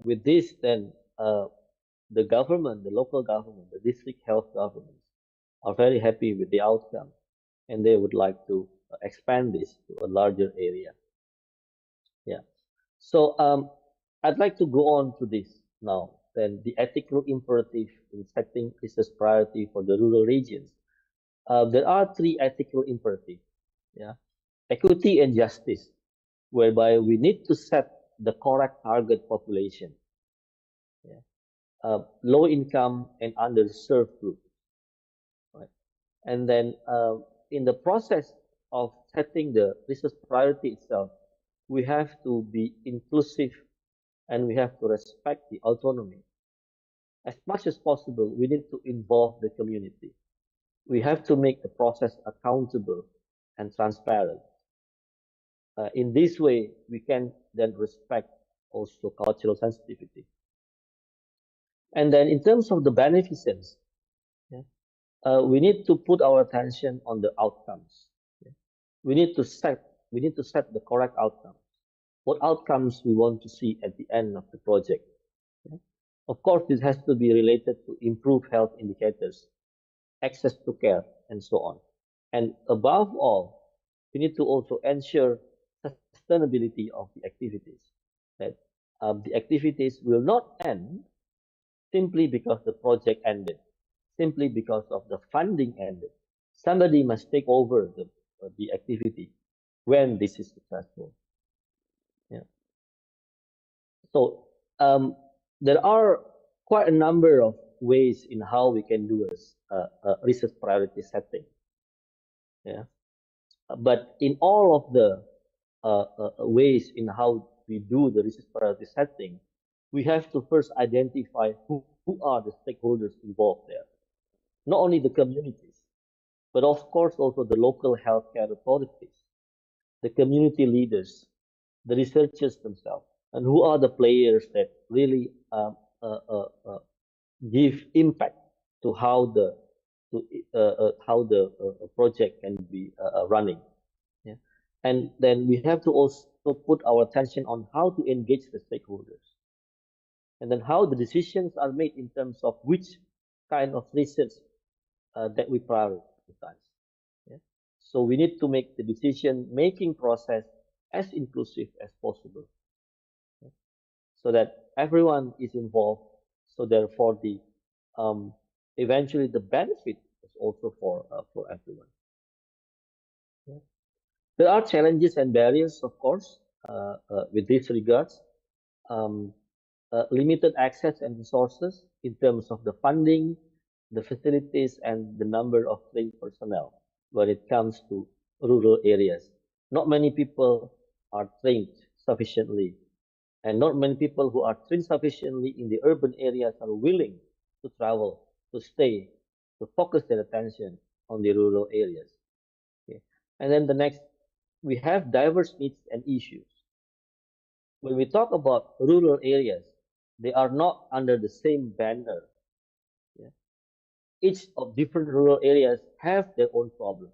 with this, then the government, the local government, the district health governments are very happy with the outcome, and they would like to expand this to a larger area. Yeah. So I'd like to go on to this now. Then the ethical imperative in setting research priority for the rural regions. there are three ethical imperatives, yeah, equity and justice, whereby we need to set the correct target population, yeah, low income and underserved group, right? And then in the process of setting the resource priority itself, we have to be inclusive and we have to respect the autonomy. As much as possible, we need to involve the community. We have to make the process accountable and transparent. In this way, we can then respect also cultural sensitivity. And then in terms of the beneficence, yeah, we need to put our attention on the outcomes. Yeah. We need to set the correct outcomes. What outcomes we want to see at the end of the project. Yeah. Of course, this has to be related to improved health indicators, access to care, and so on. And above all, we need to also ensure sustainability of the activities. That the activities will not end simply because the project ended, simply because of the funding ended. Somebody must take over the activity when this is successful. Yeah. So there are quite a number of ways in how we can do a research priority setting. Yeah. But in all of the ways in how we do the research priority setting, we have to first identify who are the stakeholders involved there. Not only the communities, but of course also the local healthcare authorities, the community leaders, the researchers themselves, and who are the players that really give impact to how the project can be running. Yeah. And then we have to also put our attention on how to engage the stakeholders, and then how the decisions are made in terms of which kind of research that we prioritize. Yeah. So we need to make the decision-making process as inclusive as possible, yeah, so that everyone is involved. So therefore, the eventually the benefit is also for everyone. Yeah. There are challenges and barriers, of course, with this regards. Limited access and resources in terms of the funding, the facilities, and the number of trained personnel when it comes to rural areas. Not many people are trained sufficiently, and not many people who are trained sufficiently in the urban areas are willing to travel, to stay, to focus their attention on the rural areas. Okay. And then the next, we have diverse needs and issues. When we talk about rural areas, they are not under the same banner. Yeah. Each of different rural areas have their own problem.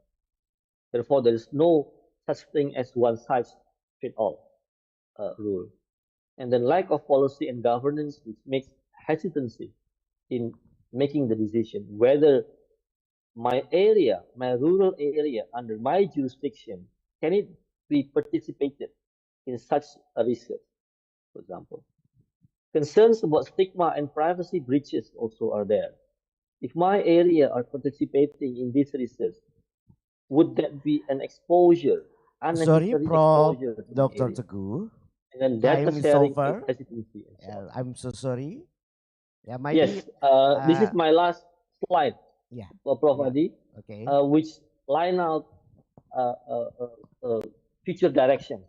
Therefore, there is no such thing as one size fit all rule. And then lack of policy and governance, which makes hesitancy in making the decision whether my area, my rural area under my jurisdiction, can it be participated in such a research, for example. Concerns about stigma and privacy breaches also are there. If my area are participating in this research, would that be an exposure, Sorry, unnecessary Prof. exposure to Dr. the area? Teguh. And then data Time is sharing over. is hesitancy. And so Yeah, on. I'm so sorry. Yeah, maybe. Yes, this is my last slide, yeah, Prof. yeah, Adi, okay. which line out future direction.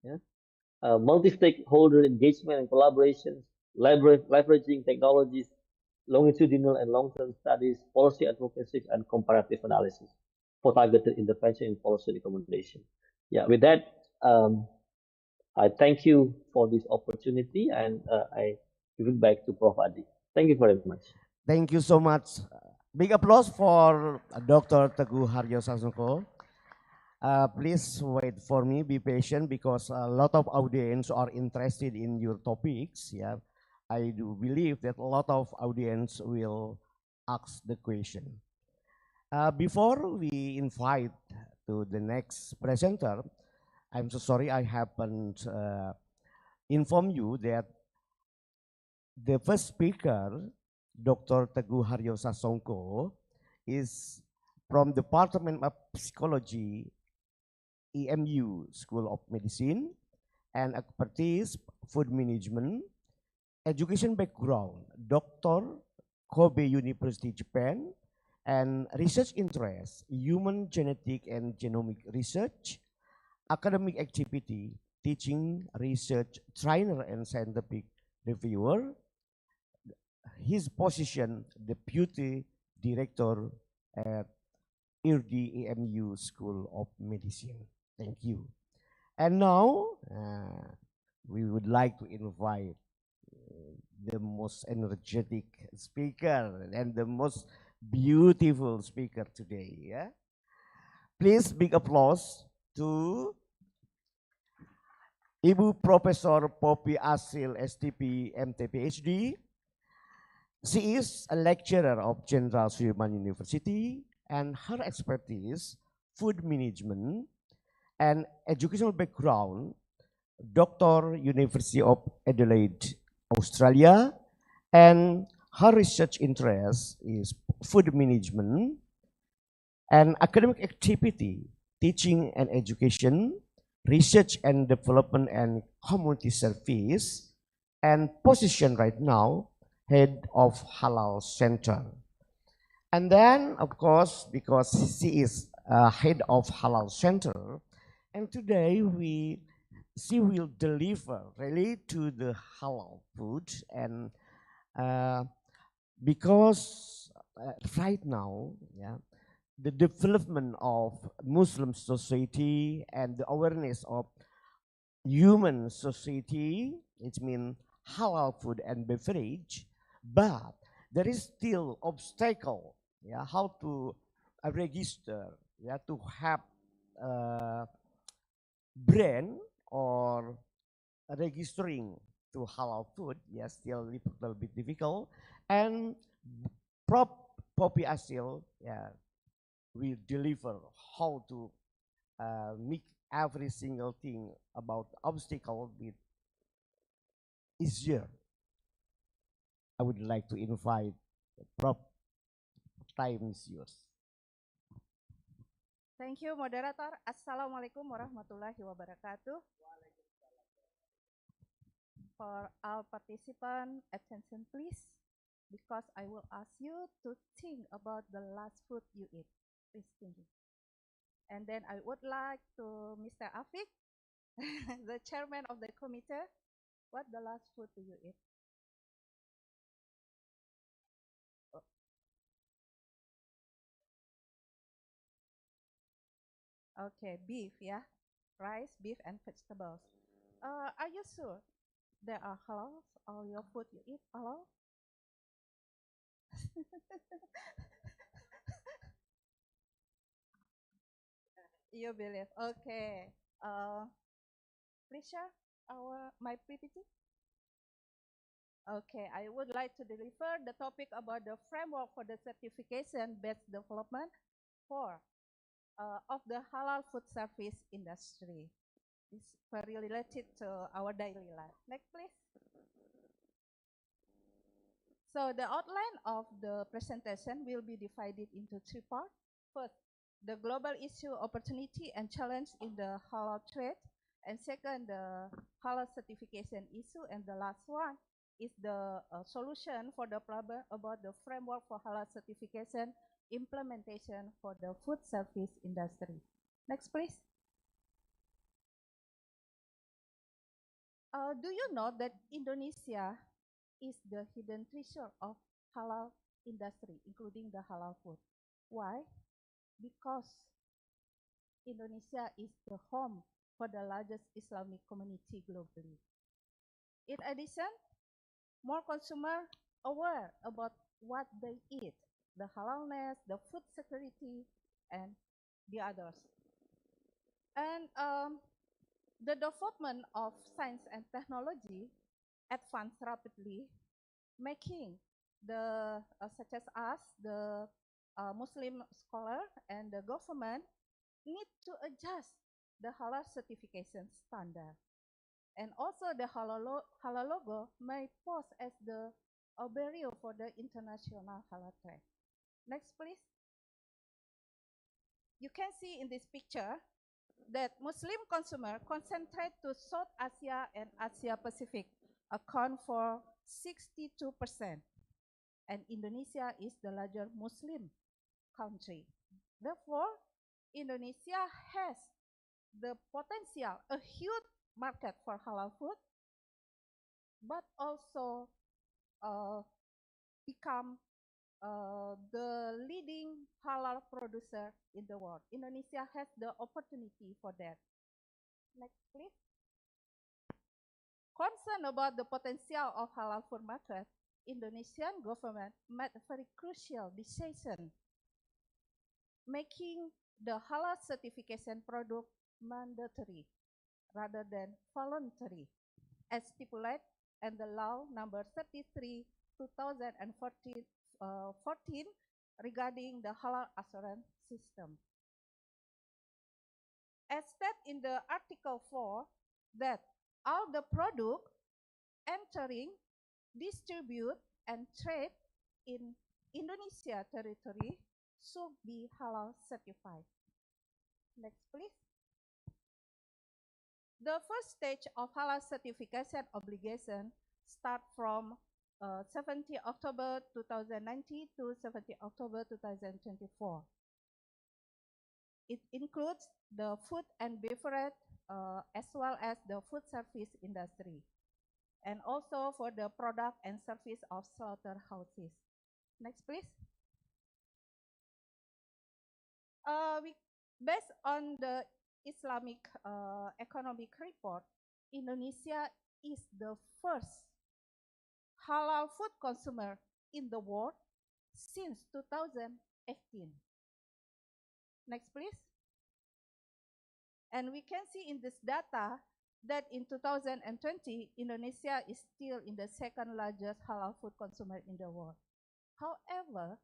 Yeah? Multi-stakeholder engagement and collaboration, leveraging technologies, longitudinal and long-term studies, policy advocacy, and comparative analysis for targeted intervention in policy recommendation. Yeah, with that, I thank you for this opportunity, and I give it back to Prof. Adi. Thank you very much. Thank you so much. Big applause for Dr. Teguh Harjo Sasongko. Please wait for me, be patient, because a lot of audience are interested in your topics. Yeah, I do believe that a lot of audience will ask the question. Before we invite to the next presenter, I'm so sorry I haven't informed you that the first speaker, Dr. Teguh Harjo Sasongko, is from Department of Psychology, EMU School of Medicine, and expertise food management, education background, Dr. Kobe University, Japan, and research interest, human genetic and genomic research, academic activity, teaching, research, trainer, and scientific reviewer. His position, Deputy Director at IRDI EMU School of Medicine. Thank you. And now, we would like to invite the most energetic speaker and the most beautiful speaker today. Yeah? Please big applause to Ibu Profesor Poppy Asil STP MT PhD. She is a lecturer of Jenderal Sudirman University, and her expertise, food management, and educational background, Dr. University of Adelaide, Australia, and her research interest is food management and academic activity, teaching and education, research and development and community service, and position right now, head of Halal Center. And then, of course, because she is head of Halal Center, and today she will deliver really to the halal food, and because right now, yeah, the development of Muslim society and the awareness of human society, it means halal food and beverage, but there is still obstacle, yeah, how to register, yeah, to have brand or registering to halal food, yes, still a little bit difficult. And Poppy Asil, yeah, will deliver how to make every single thing about obstacle with easier. I would like to invite Prof. Time is yours. Thank you, moderator. Assalamualaikum warahmatullahi wabarakatuh. For all participants, attention please, because I will ask you to think about the last food you eat. Please think. And then I would like to Mr. Afik, the chairman of the committee, what the last food do you eat? Okay, beef, yeah, rice, beef, and vegetables. Are you sure there are halal? All your food you eat halal? You believe? Okay. Please share my PPT. Okay, I would like to deliver the topic about the framework for the certification-based development for of the halal food service industry. It's very related to our daily life. Next, please. So the outline of the presentation will be divided into three parts. First, the global issue, opportunity, and challenge in the halal trade. And second, the halal certification issue. And the last one is the solution for the problem about the framework for halal certification implementation for the food service industry. Next, please. Do you know that Indonesia is the hidden treasure of halal industry, including the halal food? Why? Because Indonesia is the home for the largest Islamic community globally. In addition, more consumers aware about what they eat, the halalness, the food security, and the others. And the development of science and technology advanced rapidly, making the such as us, the Muslim scholar and the government need to adjust the halal certification standard. And also the halal logo may pose as the barrier for the international halal trade. Next, please. you can see in this picture that Muslim consumer concentrate to South Asia and Asia Pacific, account for 62%. And Indonesia is the larger Muslim country. Therefore, Indonesia has the potential, a huge market for halal food, but also become the leading halal producer in the world. Indonesia has the opportunity for that. Next, please. Concerned about the potential of halal food market, Indonesian government made a very crucial decision, making the halal certification product mandatory rather than voluntary, as stipulated in the law number 33 2014 regarding the halal assurance system. As stated in the Article 4, that all the product entering, distribute, and trade in Indonesia territory should be halal certified. Next, please. The first stage of halal certification obligation start from 17 October 2019 to 17 October 2024. It includes the food and beverage as well as the food service industry, and also for the product and service of slaughterhouses. Next, please. Based on the Islamic Economic Report, Indonesia is the first halal food consumer in the world since 2018. Next, please. And we can see in this data that in 2020, Indonesia is still in the second largest halal food consumer in the world. However,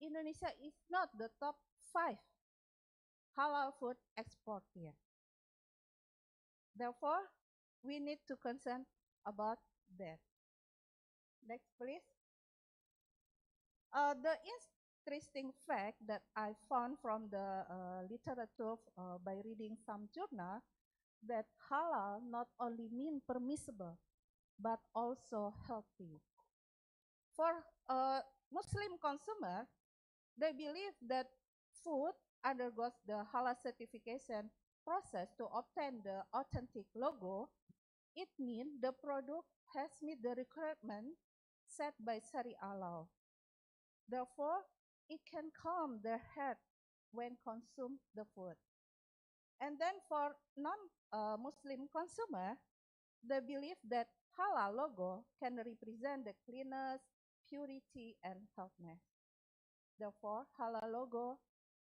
Indonesia is not the top 5 halal food exporter. Therefore, we need to concern about that. Next, please. The interesting fact that I found from the literature by reading some journal, that halal not only mean permissible, but also healthy. For Muslim consumer, they believe that food undergoes the halal certification process to obtain the authentic logo. It means the product has met the requirement set by Sharia law. Therefore, it can calm their heart when consume the food. And then for non-Muslim consumer, they believe that halal logo can represent the cleanness, purity, and healthiness. Therefore, halal logo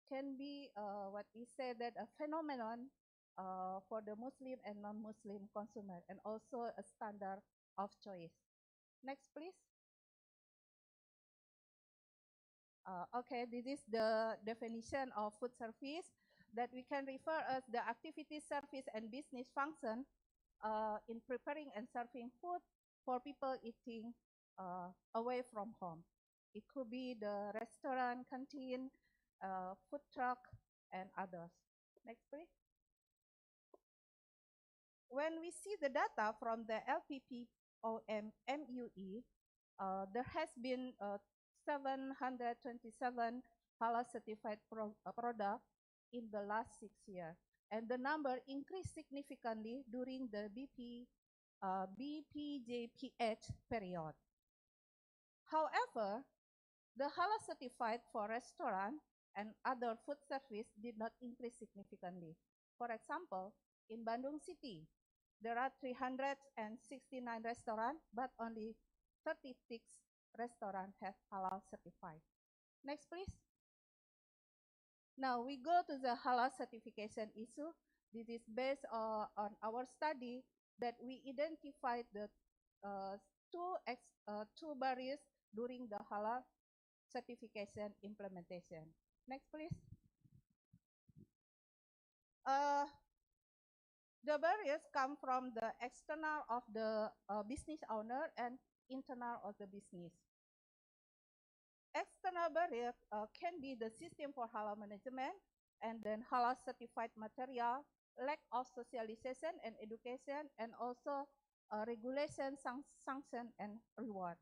can be what we say that a phenomenon for the Muslim and non-Muslim consumer, and also a standard of choice. Next, please. Okay, this is the definition of food service that we can refer as the activity, service, and business function in preparing and serving food for people eating away from home. It could be the restaurant, canteen, food truck, and others. Next, please. When we see the data from the LPPOM MUE, there has been 727 halal certified products in the last 6 years, and the number increased significantly during the BPJPH period. However, the halal certified for restaurant and other food service did not increase significantly. For example, in Bandung City, there are 369 restaurants, but only 36 restaurants have halal certified. Next, please. Now we go to the halal certification issue. This is based on our study that we identified the two barriers during the halal certification implementation. Next, please. The barriers come from the external of the business owner and internal of the business. External barrier can be the system for halal management, and then halal certified material, lack of socialization and education, and also regulation, sanction, and reward.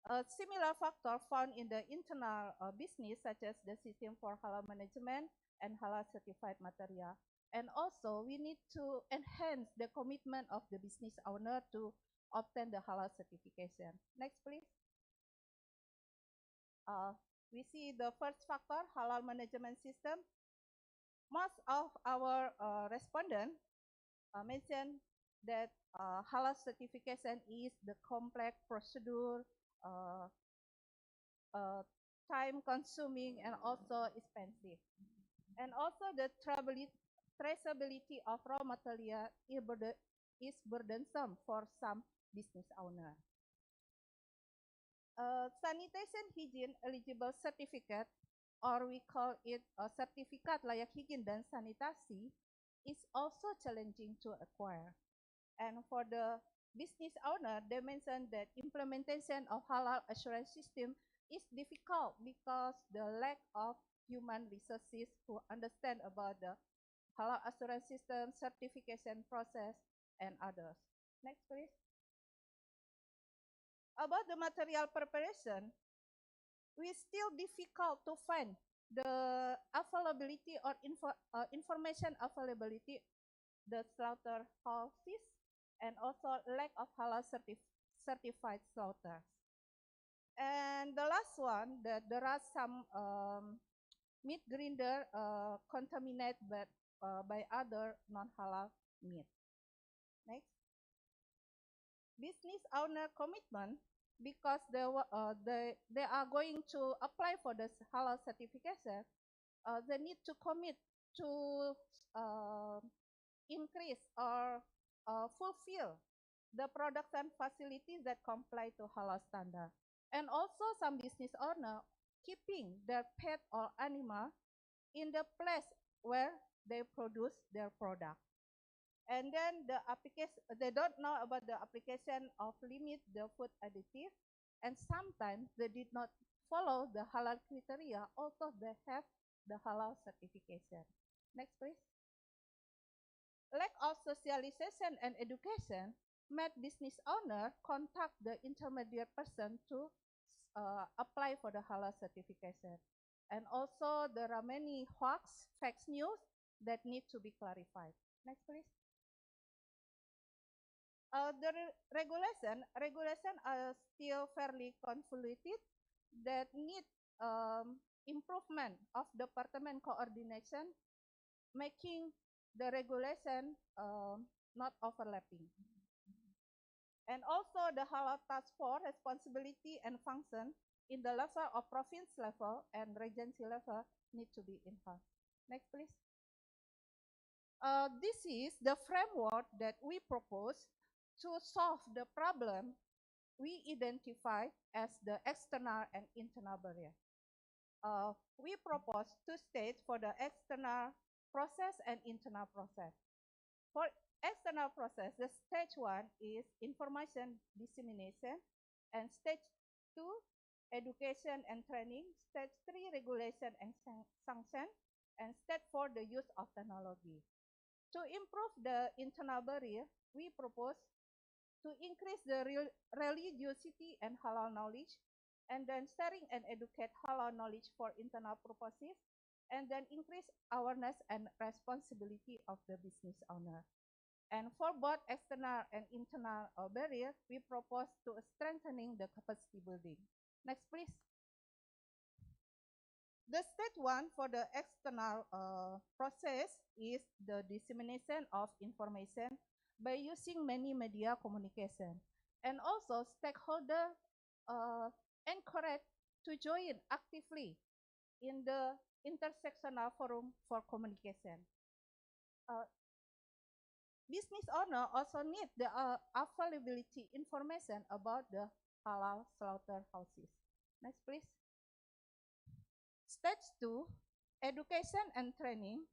A similar factor found in the internal business, such as the system for halal management and halal certified material. And also, we need to enhance the commitment of the business owner to obtain the halal certification. Next, please. We see the first factor, halal management system. Most of our respondents mentioned that halal certification is the complex procedure, time-consuming, and also expensive. And also the traceability of raw material is burdensome for some business owner. Sanitation hygiene eligible certificate, or we call it a certificate layak higien dan sanitasi, is also challenging to acquire. And for the business owner, they mentioned that implementation of halal assurance system is difficult because the lack of human resources who understand about the halal assurance system, certification process, and others. Next, please. About the material preparation, we still difficult to find the availability or information availability, the slaughterhouses, and also lack of halal certified slaughters. And the last one, that there are some meat grinder contaminated by other non-halal meat. Next. Business owner commitment, because they are going to apply for the halal certification, they need to commit to increase or fulfill the production facilities that comply to halal standard. And also some business owner keeping their pet or animal in the place where they produce their product. And then the application, they don't know about the application of limit the food additive, and sometimes they did not follow the halal criteria, although they have the halal certification. Next, please. Lack of socialization and education made business owner contact the intermediate person to apply for the halal certification. And also there are many hoax, fake news that need to be clarified. Next, please. The regulation are still fairly convoluted that need improvement of department coordination, making the regulation not overlapping. And also the halal task force responsibility and function in the level of province level and regency level need to be enhanced. Next, please. This is the framework that we propose to solve the problem we identify as the external and internal barrier. We propose two stages for the external process and internal process. For external process, the stage 1 is information dissemination, and stage 2, education and training, stage 3, regulation and sanction, and stage 4, the use of technology. To improve the internal barrier, we propose to increase the religiosity and halal knowledge, and then sharing and educate halal knowledge for internal purposes, and then increase awareness and responsibility of the business owner. And for both external and internal barrier, we propose to strengthening the capacity building. Next, please. The stage 1 for the external process is the dissemination of information by using many media communication, and also stakeholder encouraged to join actively in the intersectional forum for communication. Business owner also need the availability information about the halal slaughterhouses. Next, please. Stage 2, education and training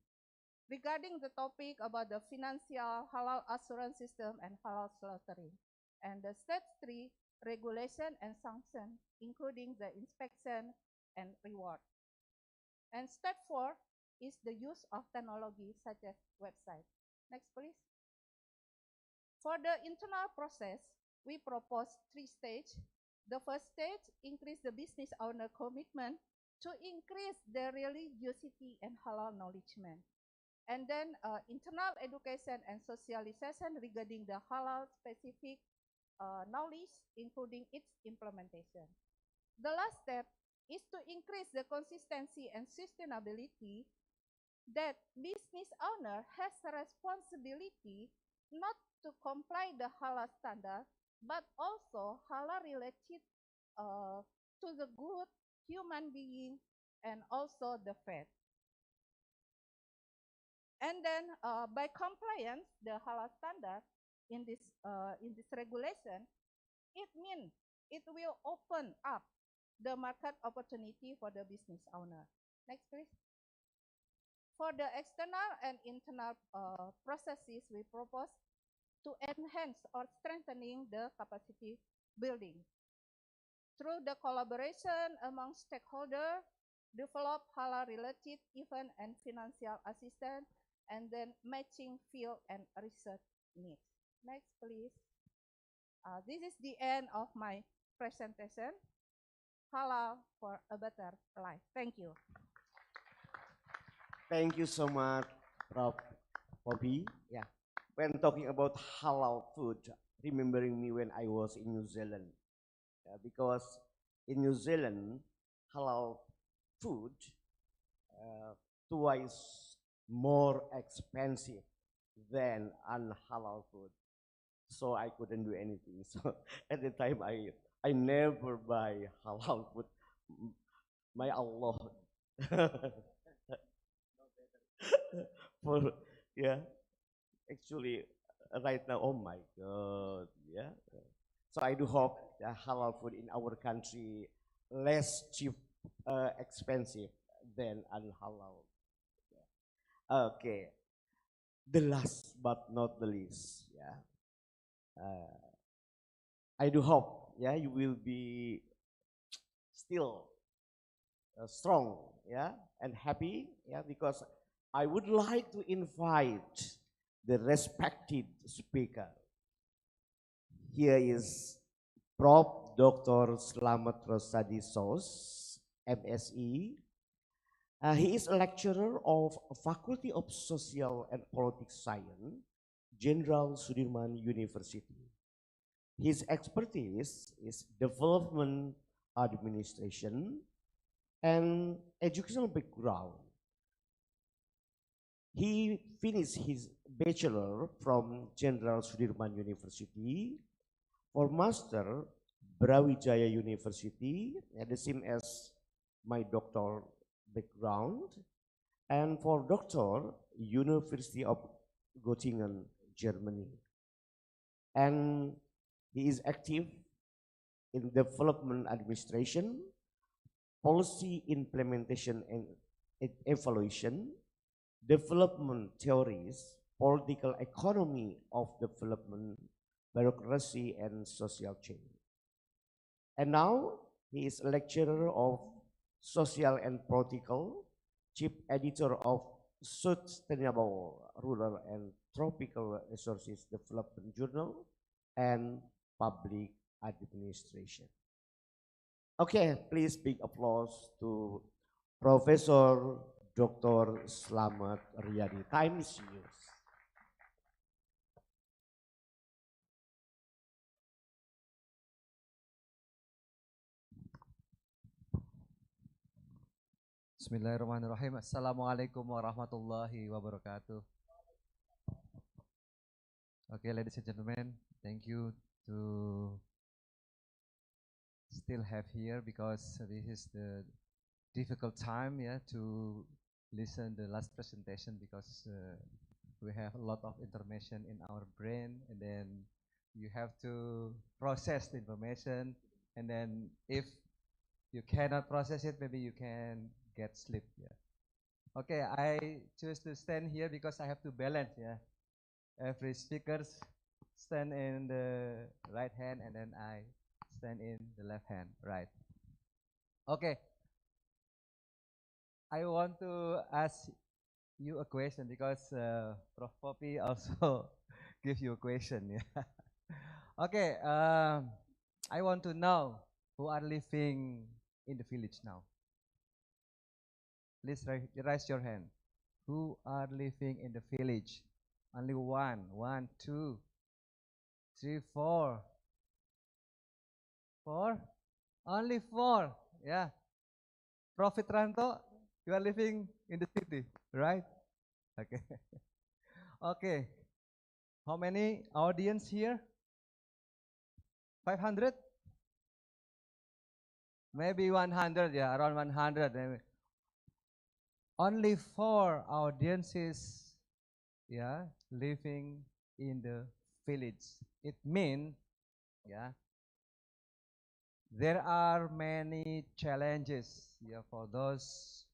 regarding the topic about the financial halal assurance system and halal slaughtering. And the stage 3, regulation and sanction, including the inspection and reward. And stage 4, is the use of technology such as website. Next, please. For the internal process, we propose 3 stages. The first stage, increase the business owner commitment to increase their religiosity and halal knowledgement. And then internal education and socialization regarding the halal specific knowledge, including its implementation. The last step is to increase the consistency and sustainability that business owner has a responsibility not to comply the halal standard, but also halal related to the good human being and also the faith. And then by compliance the halal standard in this regulation, it means it will open up the market opportunity for the business owner. Next, please. For the external and internal processes, we propose to enhance or strengthening the capacity building. Through the collaboration among stakeholders, develop halal-related event and financial assistance, and then matching field and research needs. Next, please. This is the end of my presentation. Halal for a better life. Thank you. Thank you so much, Prof. Bobby. Yeah. When talking about halal food, remembering me when I was in New Zealand. Because in New Zealand, halal food twice more expensive than unhalal food. So I couldn't do anything. So at the time I never buy halal food. My Allah. For yeah, actually right now, oh my God, yeah. So I do hope the halal food in our country less cheap, expensive than unhalal. Okay, the last but not the least, yeah. I do hope, yeah, you will be still strong, yeah, and happy, yeah, because I would like to invite the respected speaker. Here is Prof. Dr. Slamet Rosadi Sos, MSE. He is a lecturer of Faculty of Social and Politics Science, Jenderal Sudirman University. His expertise is development administration and educational background. He finished his bachelor from Jenderal Sudirman University, for master Brawijaya University, the same as my doctor background, and for doctor University of Göttingen, Germany. And he is active in development administration, policy implementation and evaluation, development theories, political economy of development, bureaucracy and social change. And now he is a lecturer of social and political, chief editor of Sustainable Rural and Tropical Resources Development Journal, and public administration. Okay, please big applause to Professor Dr. Slamet Riyadi. Time is yours. Bismillahirrahmanirrahim. Assalamualaikum warahmatullahi wabarakatuh. Okay, ladies and gentlemen, thank you to still have here because this is the difficult time, yeah, to listen the last presentation because we have a lot of information in our brain, and then you have to process the information, and then if you cannot process it, maybe you can get sleep. Yeah. Okay, I choose to stand here because I have to balance. Yeah, every speaker stand in the right hand, and then I stand in the left hand. Right. Okay. I want to ask you a question because Prof. Poppy also give you a question. Yeah. Okay. I want to know who are living in the village now. Please raise your hand. Who are living in the village? Only one. 1, 2, 3, 4. 4? Only 4. Yeah. Prophet Ranto, you are living in the city, right? Okay. Okay. How many audience here? 500? Maybe 100, yeah, around 100. Maybe. Only 4 audiences, yeah, living in the village. It means, yeah, there are many challenges, yeah, for those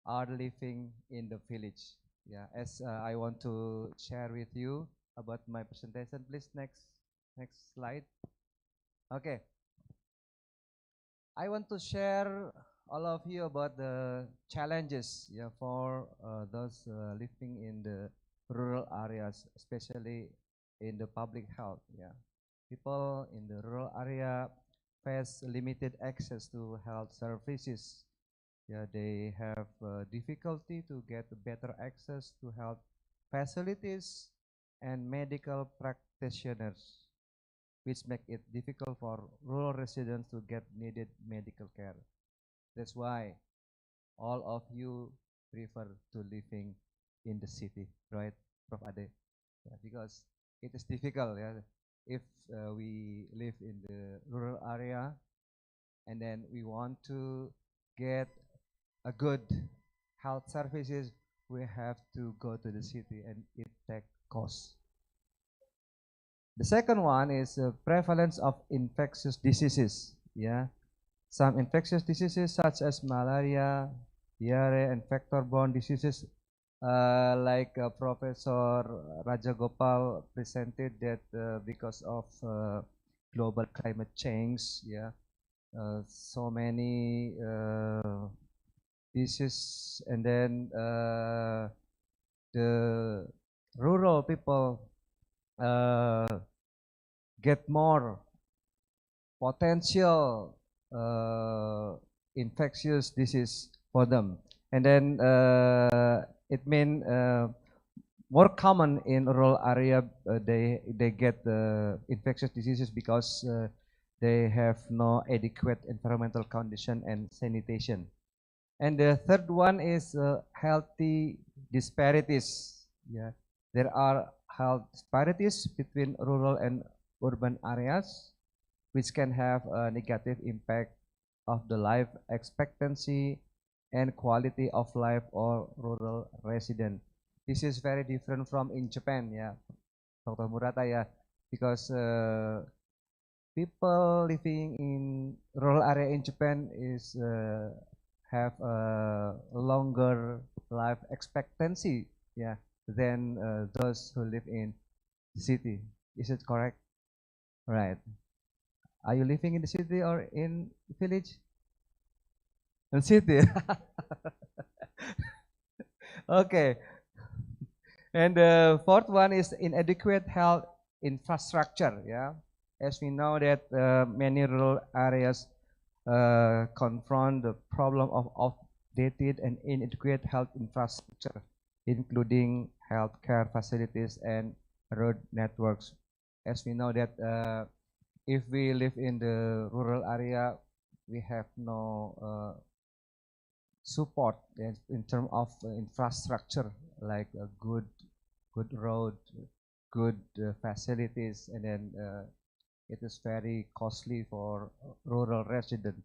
are living in the village. Yeah, as I want to share with you about my presentation, please next slide. Okay, I want to share all of you about the challenges, yeah, for those living in the rural areas, especially in the public health. Yeah, people in the rural area face limited access to health services. Yeah, they have difficulty to get better access to health facilities and medical practitioners, which make it difficult for rural residents to get needed medical care. That's why all of you prefer to living in the city, right, Prof. Ade? Yeah, because it is difficult. Yeah, if we live in the rural area and then we want to get a good health services, we have to go to the city and it takes cost. The second one is prevalence of infectious diseases. Yeah, some infectious diseases such as malaria, diarrhea, and vector-borne diseases, like Professor Rajagopal presented that because of global climate change, yeah, so many diseases, and then the rural people get more potential infectious disease for them, and then it means more common in rural area. They get infectious diseases because they have no adequate environmental condition and sanitation. And the third one is healthy disparities. Yeah, there are health disparities between rural and urban areas, which can have a negative impact of the life expectancy and quality of life of rural resident. This is very different from in Japan, yeah, Dr. Murata, yeah, because people living in rural area in Japan is have a longer life expectancy, yeah, than those who live in city. Is it correct? Right. Are you living in the city or in village? In city. Okay. And the fourth one is inadequate health infrastructure. Yeah, as we know that many rural areas confront the problem of outdated and inadequate health infrastructure, including healthcare facilities and road networks. As we know that if we live in the rural area, we have no support in terms of infrastructure, like a good road, good facilities, and then it is very costly for rural residents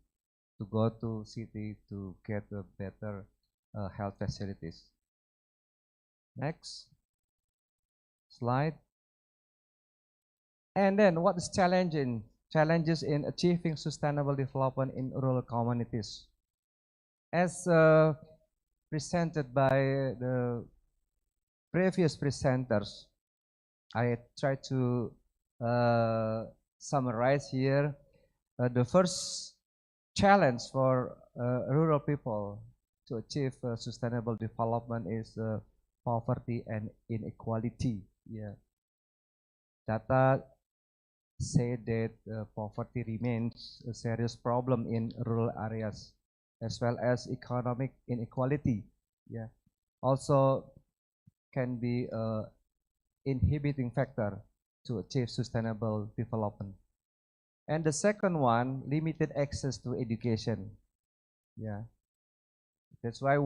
to go to city to get a better health facilities. Next slide. And then what is challenges in achieving sustainable development in rural communities? As presented by the previous presenters, I try to summarize here the first challenge for rural people to achieve sustainable development is poverty and inequality. Yeah, data say that poverty remains a serious problem in rural areas, as well as economic inequality. Yeah, also can be a inhibiting factor to achieve sustainable development. And the second one, limited access to education. Yeah, that's why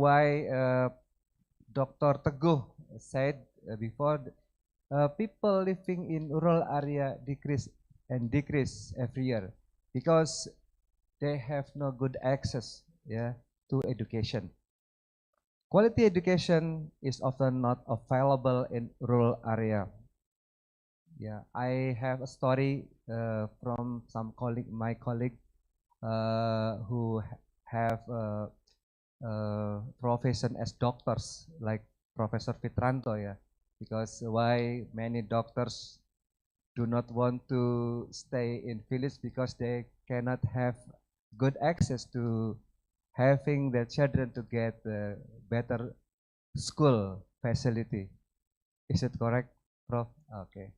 Dr. Teguh said before, people living in rural area decrease every year because they have no good access, yeah, to education. Quality education is often not available in rural area. Yeah, I have a story from my colleague who have profession as doctors, like Professor Fitranto, yeah, because why many doctors do not want to stay in village because they cannot have good access to having their children to get better school facility. Is it correct, Prof? Okay.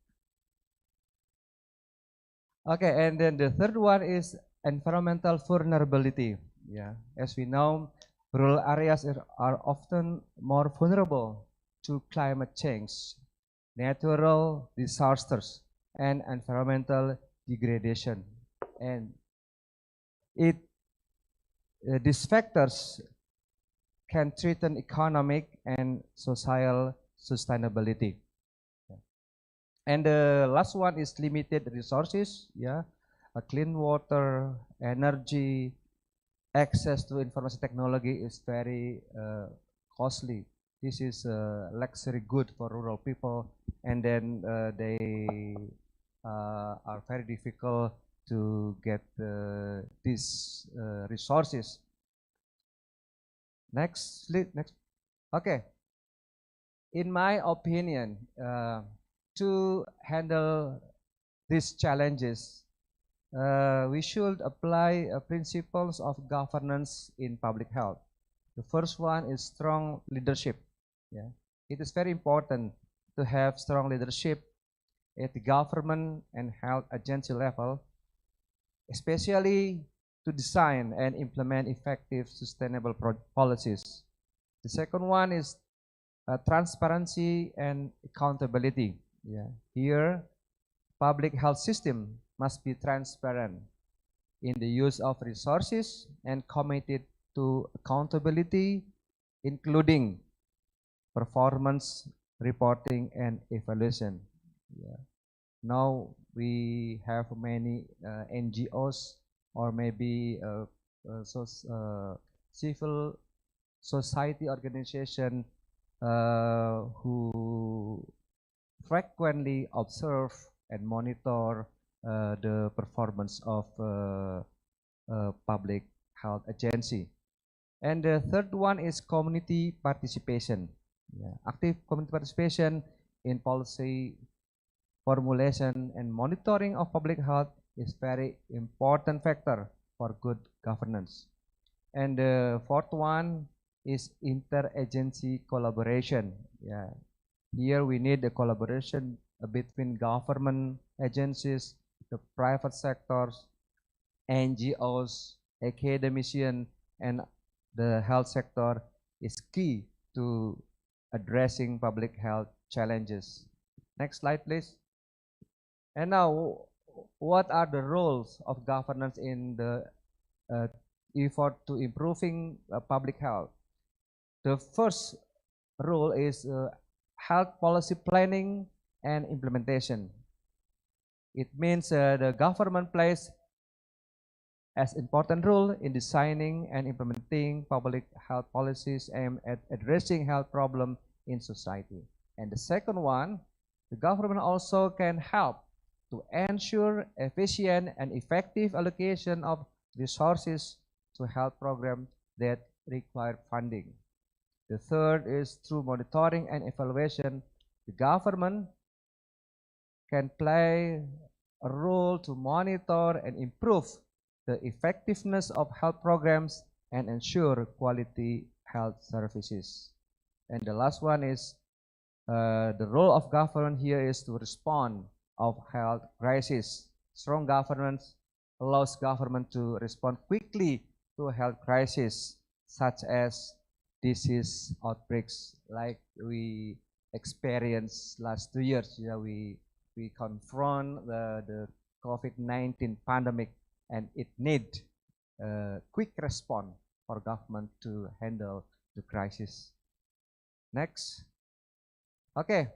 Okay, and then the third one is environmental vulnerability. Yeah, as we know, rural areas are often more vulnerable to climate change, natural disasters, and environmental degradation. And these factors can threaten economic and social sustainability. And the last one is limited resources, yeah, clean water, energy, access to information technology is very costly. This is a luxury good for rural people, and then they are very difficult to get these resources. Next. Okay. In my opinion, to handle these challenges, we should apply principles of governance in public health. The first one is strong leadership. Yeah, it is very important to have strong leadership at the government and health agency level, especially to design and implement effective sustainable policies. The second one is transparency and accountability. Yeah. Here, public health system must be transparent in the use of resources and committed to accountability, including performance reporting and evaluation. Yeah. Now we have many NGOs or maybe civil society organization who frequently observe and monitor the performance of public health agency. And the third one is community participation. Yeah. Active community participation in policy formulation and monitoring of public health is very important factor for good governance. And the fourth one is interagency collaboration. Yeah. Here we need the collaboration between government agencies, the private sectors, NGOs, academicians, and the health sector is key to addressing public health challenges. Next slide, please. And now, what are the roles of governance in the effort to improving public health? The first role is health policy planning and implementation. It means the government plays as important role in designing and implementing public health policies aimed at addressing health problems in society. And the second one, the government also can help to ensure efficient and effective allocation of resources to health programs that require funding. The third is through monitoring and evaluation, the government can play a role to monitor and improve the effectiveness of health programs and ensure quality health services. And the last one is the role of government here is to respond of health crisis. Strong governance allows government to respond quickly to health crisis such as disease outbreaks like we experienced last 2 years. Yeah, we confront the COVID-19 pandemic, and it need quick response for government to handle the crisis. Next. Okay.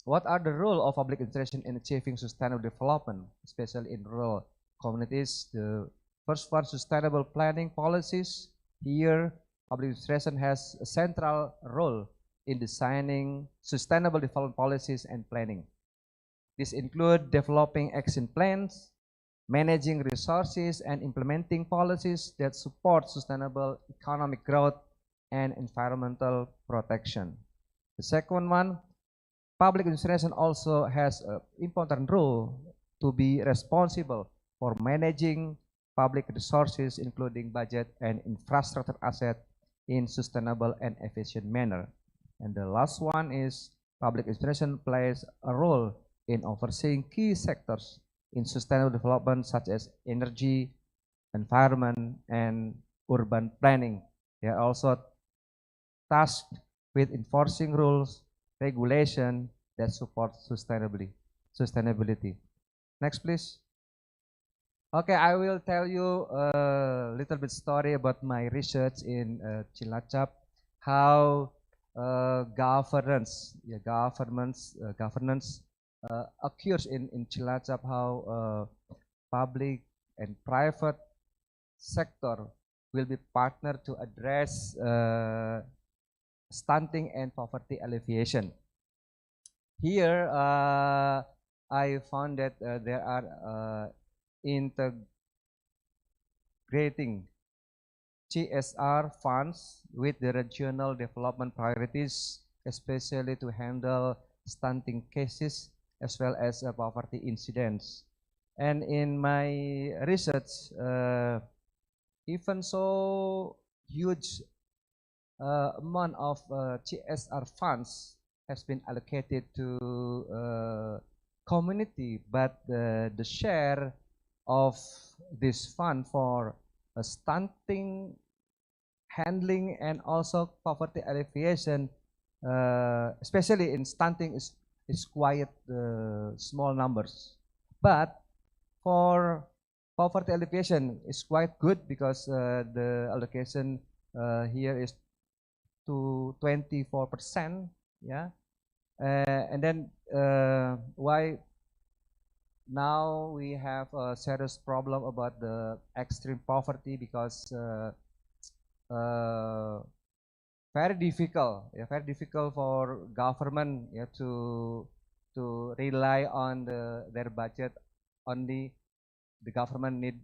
What are the role of public administration in achieving sustainable development, especially in rural communities? The first one, sustainable planning policies. Here, public administration has a central role in designing sustainable development policies and planning. This include developing action plans, managing resources, and implementing policies that support sustainable economic growth and environmental protection. The second one, public administration also has an important role to be responsible for managing public resources, including budget and infrastructure asset in sustainable and efficient manner. And the last one is public administration plays a role in overseeing key sectors in sustainable development such as energy, environment, and urban planning. They are also tasked with enforcing rules, regulation that support sustainability. Next, please. Okay, I will tell you a little bit story about my research in Cilacap, how governance occurs in Cilacap, how public and private sector will be partnered to address stunting and poverty alleviation. Here, I found that there are integrating CSR funds with the regional development priorities, especially to handle stunting cases as well as poverty incidents. And in my research, even so huge amount of CSR funds has been allocated to community, but the share of this fund for stunting, handling, and also poverty alleviation, especially in stunting, is quite small numbers. But for poverty alleviation is quite good because the allocation here is to 24%. Yeah, and then why now we have a serious problem about the extreme poverty, because very difficult for government, yeah, to rely on their budget only. The government need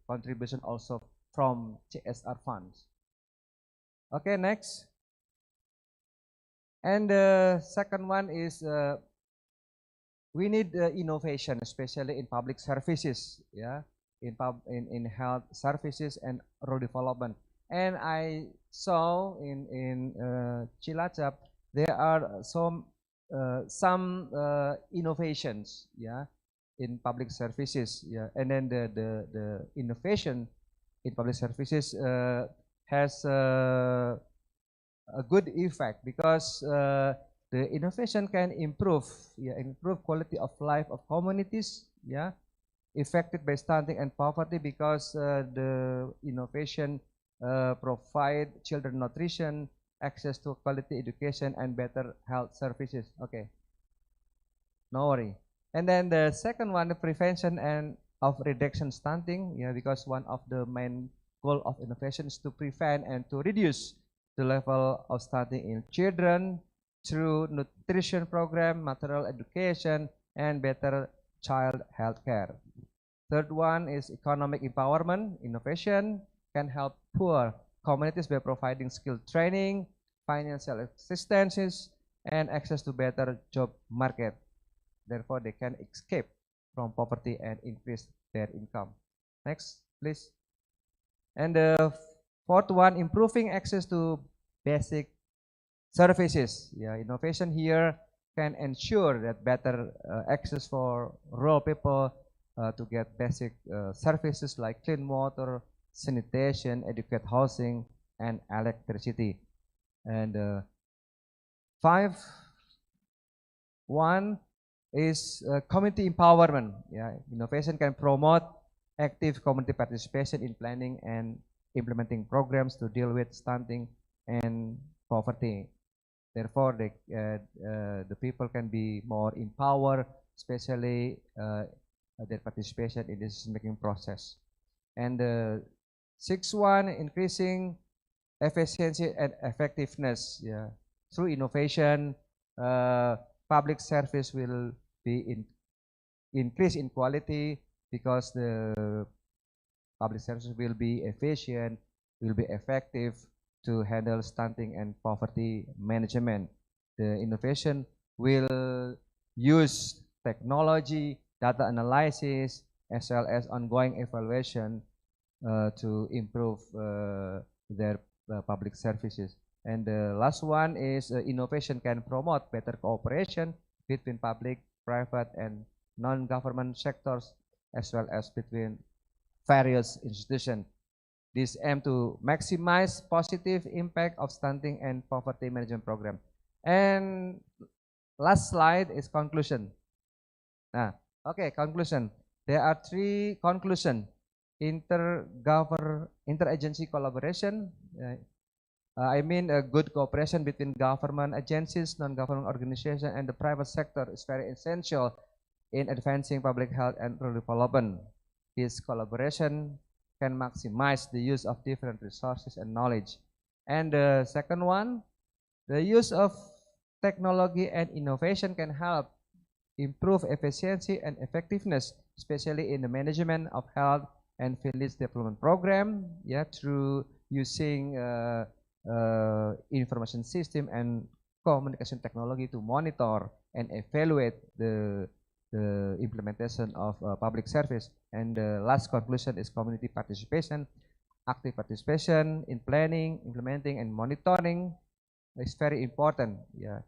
contribution also from CSR funds. Okay, next. And the second one is we need innovation, especially in public services, yeah, in health services and rural development. And I saw in Cilacap there are some innovations, yeah, in public services, yeah, and then the innovation in public services has a good effect, because the innovation can improve quality of life of communities, yeah, affected by stunting and poverty, because the innovation provide children nutrition, access to quality education, and better health services. Okay, no worry. And then the second one, the prevention and of reduction stunting, yeah, because one of the main goal of innovation is to prevent and to reduce the level of stunting in children through nutrition program, material education, and better child health care. Third one is economic empowerment. Innovation can help poor communities by providing skill training, financial assistance, and access to better job market. Therefore, they can escape from poverty and increase their income. Next, please. And the Fourth one, improving access to basic services. Yeah, innovation here can ensure that better access for rural people to get basic services like clean water, sanitation, adequate housing, and electricity. And five, one is community empowerment. Yeah, innovation can promote active community participation in planning and implementing programs to deal with stunting and poverty. Therefore, the people can be more empowered, especially their participation in this making process. And the sixth one, increasing efficiency and effectiveness. Yeah, through innovation, public service will be increase in quality because the public services will be efficient, will be effective to handle stunting and poverty management. The innovation will use technology, data analysis, as well as ongoing evaluation to improve their public services. And the last one is innovation can promote better cooperation between public, private, and non-government sectors, as well as between various institutions. This aim to maximize positive impact of stunting and poverty management program. And last slide is conclusion. Nah, okay, conclusion. There are three conclusions. Interagency collaboration. I mean a good cooperation between government agencies, non-government organizations, and the private sector is very essential in advancing public health and rural development. This collaboration can maximize the use of different resources and knowledge. And the second one, the use of technology and innovation can help improve efficiency and effectiveness, especially in the management of health and village development program, yeah, through using information system and communication technology to monitor and evaluate the implementation of public service. And the last conclusion is community participation. Active participation in planning, implementing, and monitoring is very important. Yeah.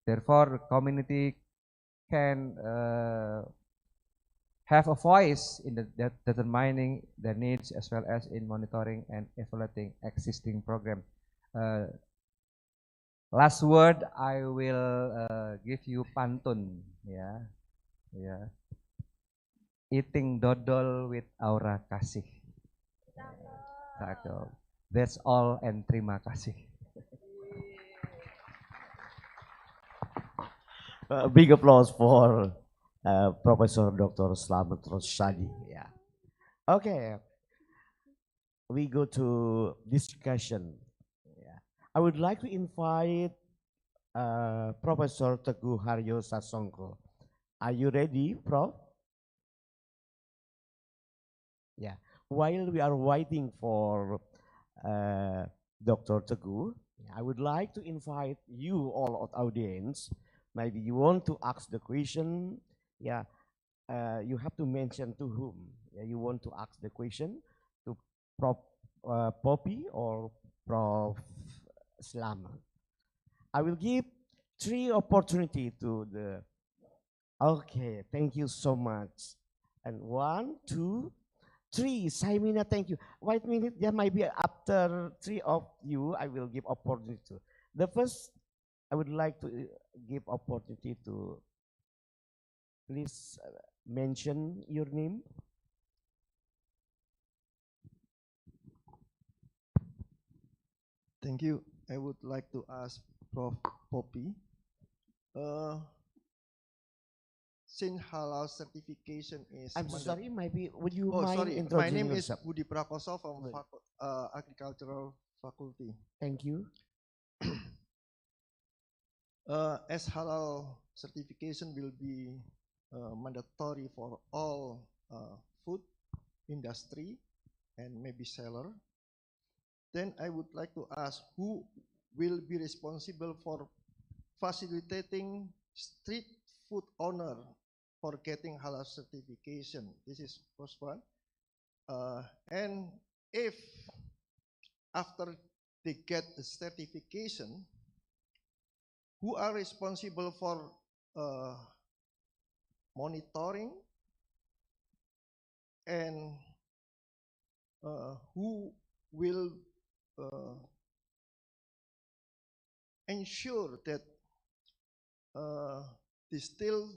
Therefore, community can have a voice in determining their needs as well as in monitoring and evaluating existing program. Last word, I will give you pantun. Yeah. Yeah. Eating dodol with aura kasih. Cakep. That's all and terima kasih. Big applause for Professor Dr. Slamet Roshadi. Yeah. Okay. We go to discussion. Yeah. I would like to invite Professor Teguh Haryo Sasongko. Are you ready, Prof? Yeah. While we are waiting for Dr. Teguh, I would like to invite you all of audience. Maybe you want to ask the question. Yeah. You have to mention to whom. Yeah, you want to ask the question to Prof. Poppy or Prof. Slamet. I will give 3 opportunity to the. Okay, thank you so much. And 1, 2, 3. Saimina, thank you. Wait a minute, there might be after 3 of you, I will give opportunity to. The first, I would like to give opportunity to, please mention your name. Thank you. I would like to ask Prof. Poppy. Since halal certification is... I'm so sorry, maybe would you mind sorry, introducing My name yourself? Is Budi Prakoso from Agricultural Faculty. Thank you. As halal certification will be mandatory for all food industry and maybe seller, then I would like to ask who will be responsible for facilitating street food owner for getting halal certification. This is first one. And if after they get the certification, who are responsible for monitoring and who will ensure that they still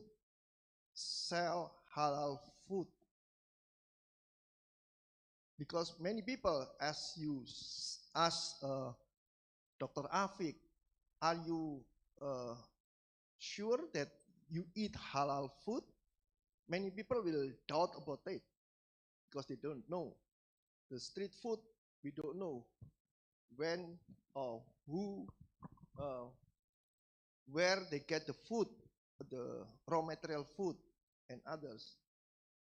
sell halal food? Because many people, as you ask Dr. Afik, are you sure that you eat halal food? Many people will doubt about it because they don't know. The street food, we don't know when or who, where they get the food, the raw material food and others.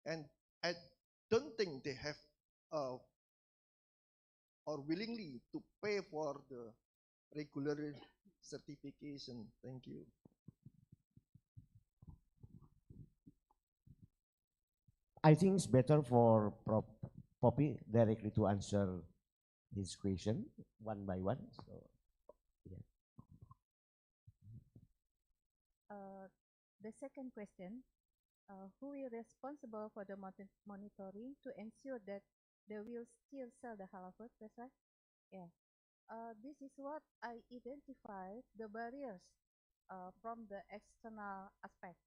And I don't think they have or willingly to pay for the regular certification. Thank you. I think it's better for Prof. Poppy directly to answer his question one by one. So, yeah. The second question, who is responsible for the monitoring to ensure that they will still sell the halal food? That's right. Yeah. This is what I identified the barriers from the external aspect.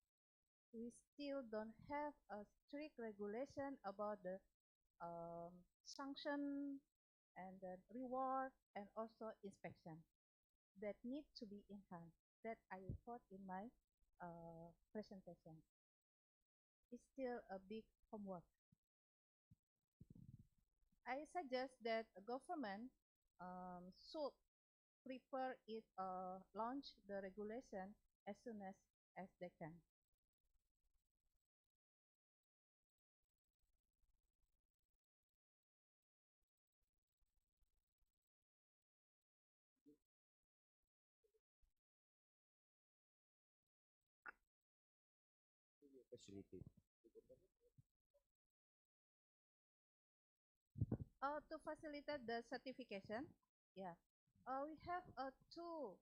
We still don't have a strict regulation about the sanction and the reward and also inspection that need to be enhanced. That I thought in my presentation. It's still a big homework. I suggest that a government should prefer it launch the regulation as soon as they can. To facilitate the certification, yeah, we have two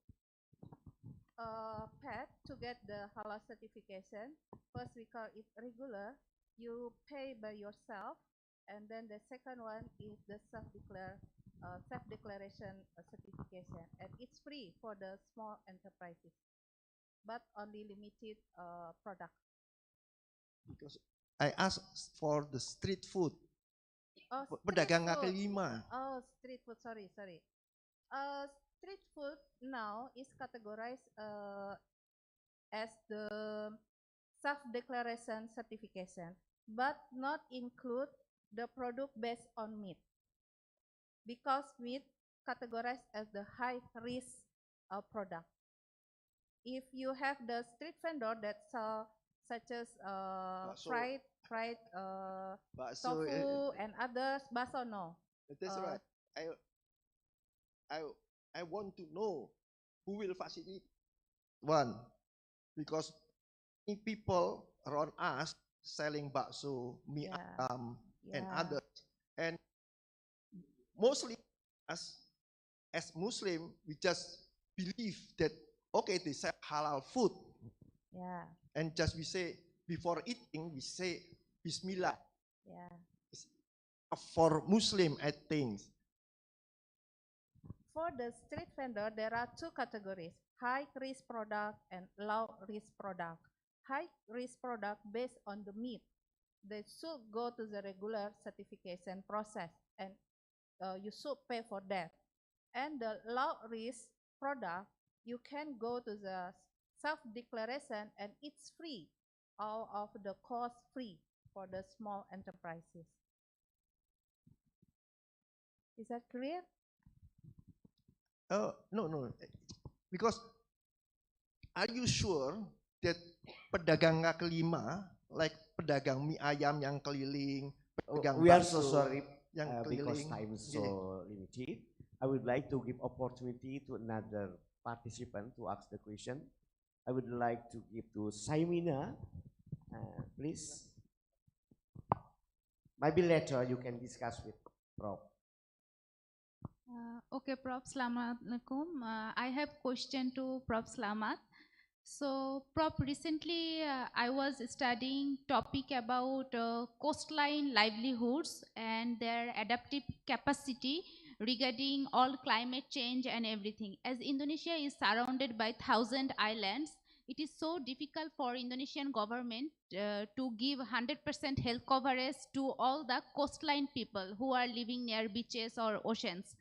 path to get the halal certification. First, we call it regular. You pay by yourself, and then the second one is the self-declaration certification, and it's free for the small enterprises, but only limited products. Because I asked for the street food. Oh, Pedagang street kaki food. lima. Oh, street food. Sorry. Street food now is categorized as the self-declaration certification, but not include the product based on meat, because meat categorized as the high risk product. If you have the street vendor that sell such as fried tofu and others, baso no. That's right. I want to know who will facilitate one, because many people around us selling bakso, mie ayam, and others, and mostly as Muslim, we just believe that okay, they sell halal food, and just we say before eating we say Bismillah. It's for Muslim, I think. For the street vendor, there are two categories: high risk product and low risk product. High risk product based on the meat, they should go to the regular certification process, and you should pay for that. And the low risk product, you can go to the self-declaration, and it's free, all of the cost free for the small enterprises. Is that clear? No, because are you sure that pedagang kaki lima, like pedagang mie ayam yang keliling, pedagang we are so bakso sorry yang because keliling? time is so limited. I would like to give opportunity to another participant to ask the question. I would like to give to Saimina, please. Maybe later you can discuss with Prof. Okay, Prof. Assalamualaikum. I have question to Prof. Slamat. So, Prof, recently I was studying topic about coastline livelihoods and their adaptive capacity regarding all climate change and everything. As Indonesia is surrounded by 1,000 islands, it is so difficult for Indonesian government to give 100% health coverage to all the coastline people who are living near beaches or oceans.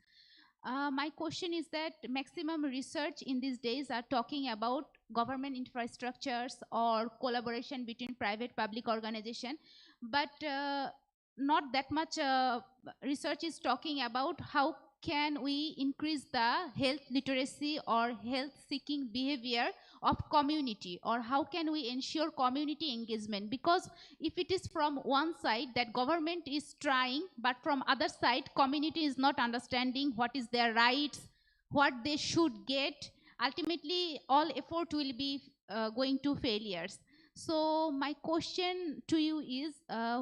My question is that maximum research in these days are talking about government infrastructures or collaboration between private public organization, but not that much research is talking about how can we increase the health literacy or health seeking behavior of community, or how can we ensure community engagement, because if it is from one side that government is trying, but from other side community is not understanding what is their rights, what they should get, ultimately all effort will be going to failures. So my question to you is,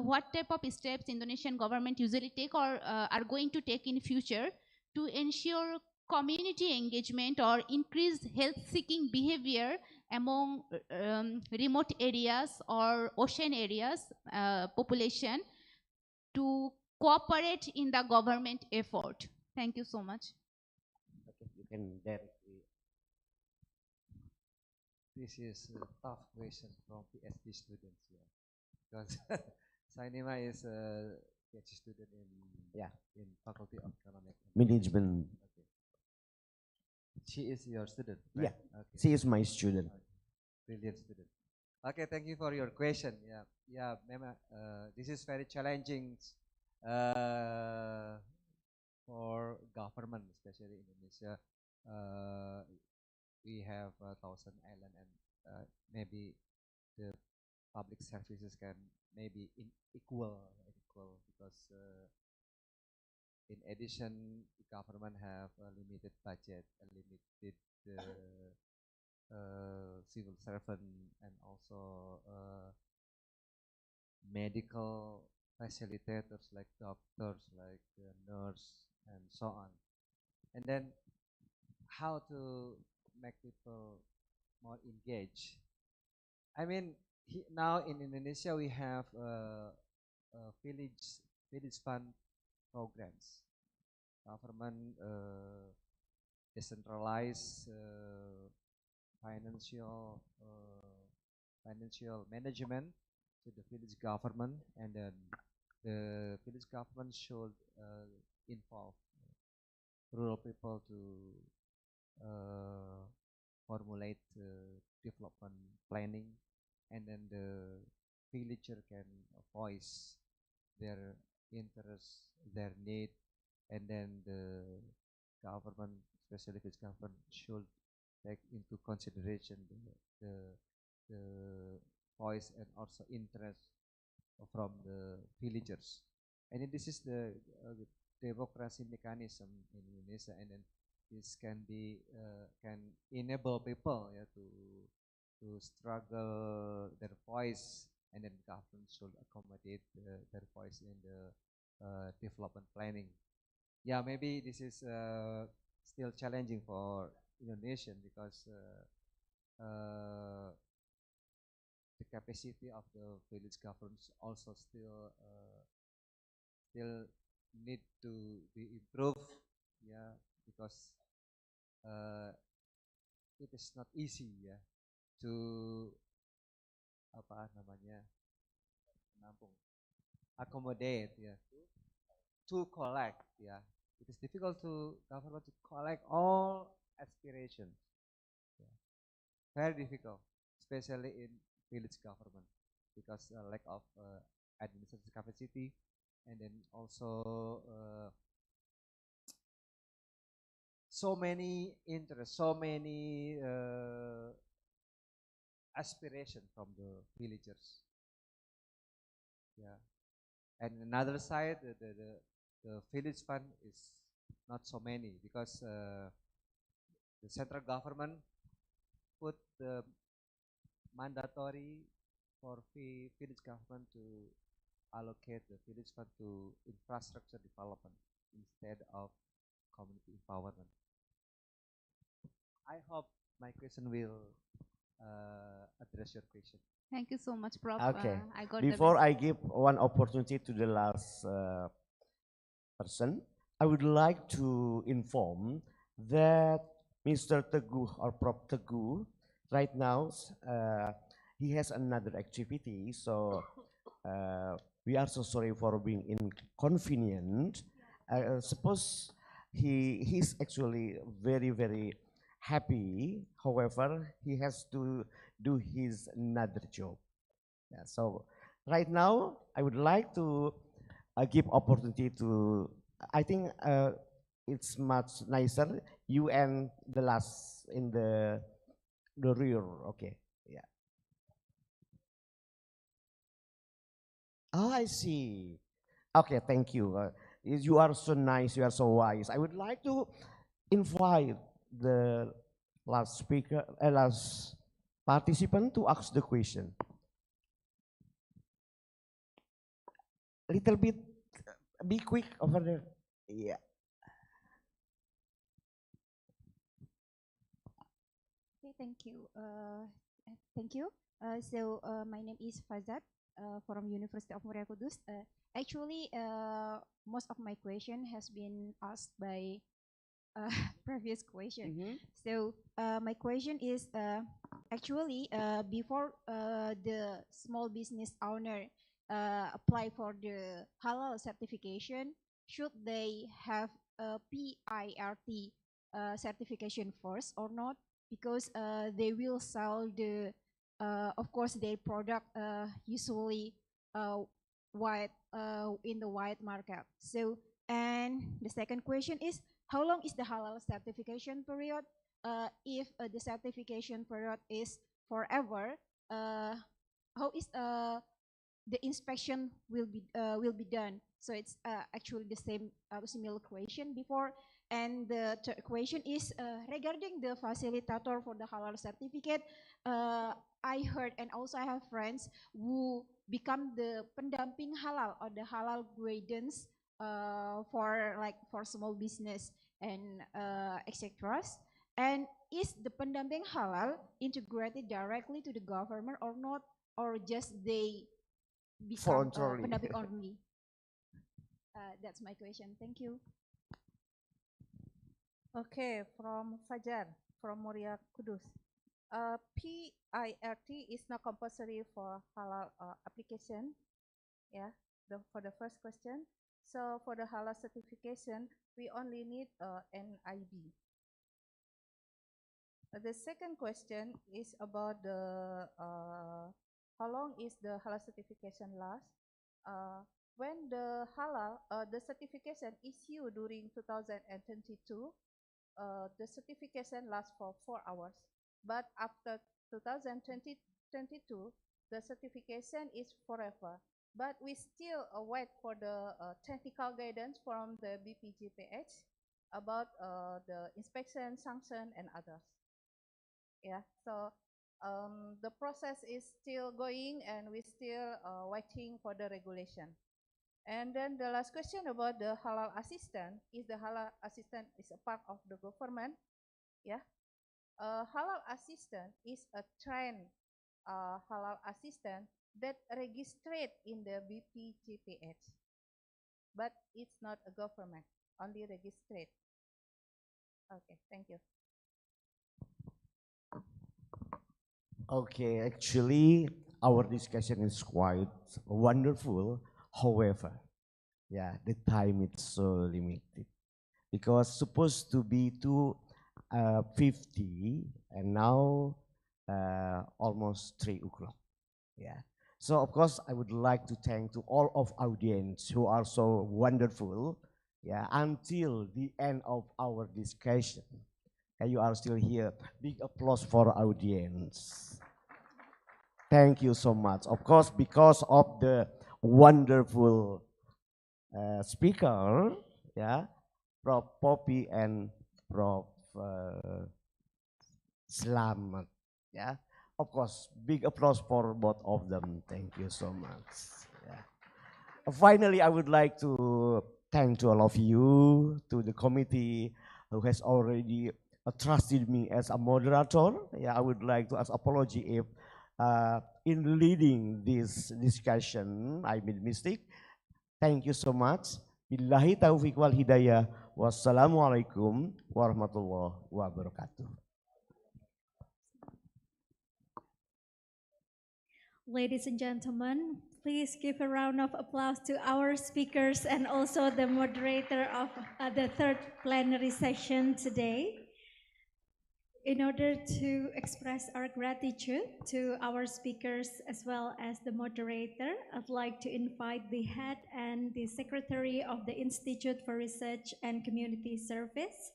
what type of steps Indonesian government usually take or are going to take in future to ensure community engagement or increased health seeking behavior among remote areas or ocean areas population to cooperate in the government effort? Thank you so much. Okay, you can directly. This is a tough question from PhD students, yeah, because Sainima is a PhD student in Faculty of Economic Management. Okay. She is your student, Yeah, right? Okay. she is my student. Okay. Brilliant student. Okay, thank you for your question. Yeah, memang this is very challenging for government, especially Indonesia. We have 1,000 island, and maybe the public services can maybe equal because in addition, the government have a limited budget, a limited civil servant, and also medical facilitators like doctors, like nurse, and so on. And then how to make people more engaged. I mean, now in Indonesia we have village fund programs. Government decentralized financial management to the village government, and then the village government should involve rural people to formulate development planning, and then the villager can voice their interests, their need, and then the government, especially village government, should take into consideration the voice and also interest from the villagers. And this is the democracy mechanism in Indonesia, and then this can be can enable people to struggle their voice, and then government should accommodate their voice in the development planning. Yeah, maybe this is still challenging for Indonesian because the capacity of the village governments also still need to be improved. Yeah, because it is not easy, yeah, to apa namanya menampung, accommodate, yeah, to collect, yeah. It is difficult to government to collect all aspirations. Yeah. Very difficult, especially in village government, because lack of administrative capacity, and then also so many interests, so many aspiration from the villagers. Yeah, and another side, the village fund is not so many because the central government put the mandatory for village government to allocate the village fund to infrastructure development instead of community empowerment. I hope my question will address your question. Thank you so much, Prof. Okay. I got Before the I give one opportunity to the last person, I would like to inform that Mr. Teguh or Prof. Teguh, right now, he has another activity, so we are so sorry for being inconvenient. Suppose he's actually very happy. However, he has to do his another job. Yeah, so right now, I would like to give opportunity to. I think it's much nicer. You and the last in the rear. Okay. Yeah. Oh, I see. Okay, thank you. You are so nice. You are so wise. I would like to invite the last speaker, last participant to ask the question. Little bit, be quick over there. Yeah. Okay, thank you. My name is Fazat from University of Muria Kudus. Actually, most of my question has been asked by previous question. So my question is actually before the small business owner apply for the halal certification, should they have a PIRT certification first or not? Because they will sell the, of course, their product usually white in the white market. So, and the second question is, how long is the halal certification period? If the certification period is forever, how is the inspection will be done? So it's actually the same similar question before. And the third question is regarding the facilitator for the halal certificate. I heard, and also I have friends who become the pendamping halal or the halal guidance for small business and etc. And is the pendamping halal integrated directly to the government or not, or just they become pendamping only? That's my question. Thank you. Okay, from Fajar, from Muria Kudus. PIRT is not compulsory for halal application. Yeah, for the first question. So for the halal certification, we only need an IB. The second question is about the how long is the halal certification last? When the halal, the certification issued during 2022, the certification lasts for 4 hours. But after 2022, the certification is forever. But we still wait for the technical guidance from the BPJPH about the inspection, sanction, and others. Yeah, so the process is still going, and we're still waiting for the regulation. And then the last question about the halal assistant, is the halal assistant is a part of the government? Yeah. Halal assistant is a trained halal assistant that registered in the BPJPH, but it's not a government, only registered. Okay, thank you. Okay, actually, our discussion is quite wonderful. However, yeah, the time is so limited because supposed to be 2:50 and now almost 3 o'clock. Yeah. So of course, I would like to thank to all of audience who are so wonderful. Yeah, until the end of our discussion. You are still here. Big applause for audience. Thank you so much. Of course, because of the wonderful speaker, yeah, Prof. Poppy and Prof. Slamet, yeah. Of course, big applause for both of them. Thank you so much. Yeah. Finally, I would like to thank to all of you, to the committee who has already trusted me as a moderator. Yeah, I would like to ask apology if in leading this discussion I made mistake. Thank you so much. Billahi taufiq wal hidayah. Wassalamualaikum warahmatullahi wabarakatuh. Ladies and gentlemen, please give a round of applause to our speakers and also the moderator of the third plenary session today. In order to express our gratitude to our speakers as well as the moderator, I'd like to invite the head and the secretary of the Institute for Research and Community Service,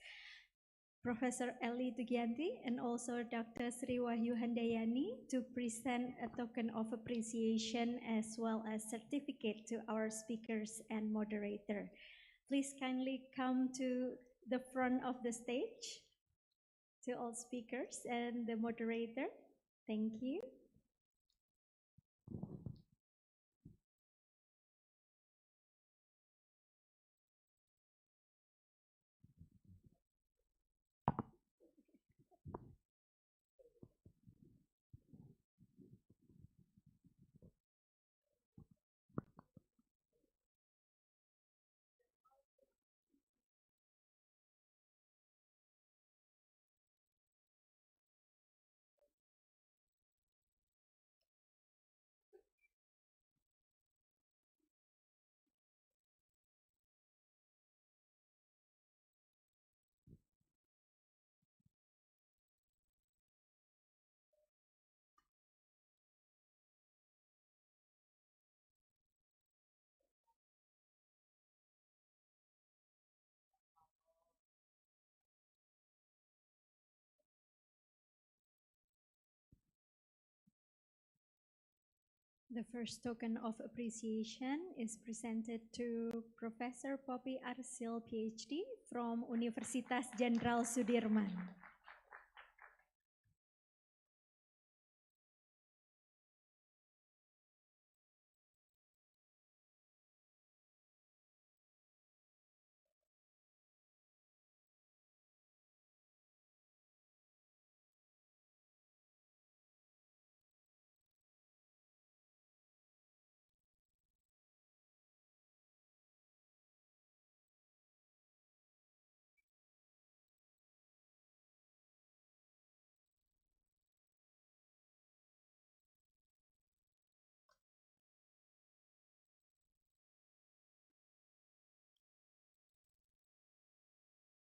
Professor Eli Tugianti, and also Dr. Sri Wahyu Handayani to present a token of appreciation as well as certificate to our speakers and moderator. Please kindly come to the front of the stage to all speakers and the moderator. Thank you. The first token of appreciation is presented to Professor Poppy Arsil, PhD, from Universitas Jenderal Sudirman.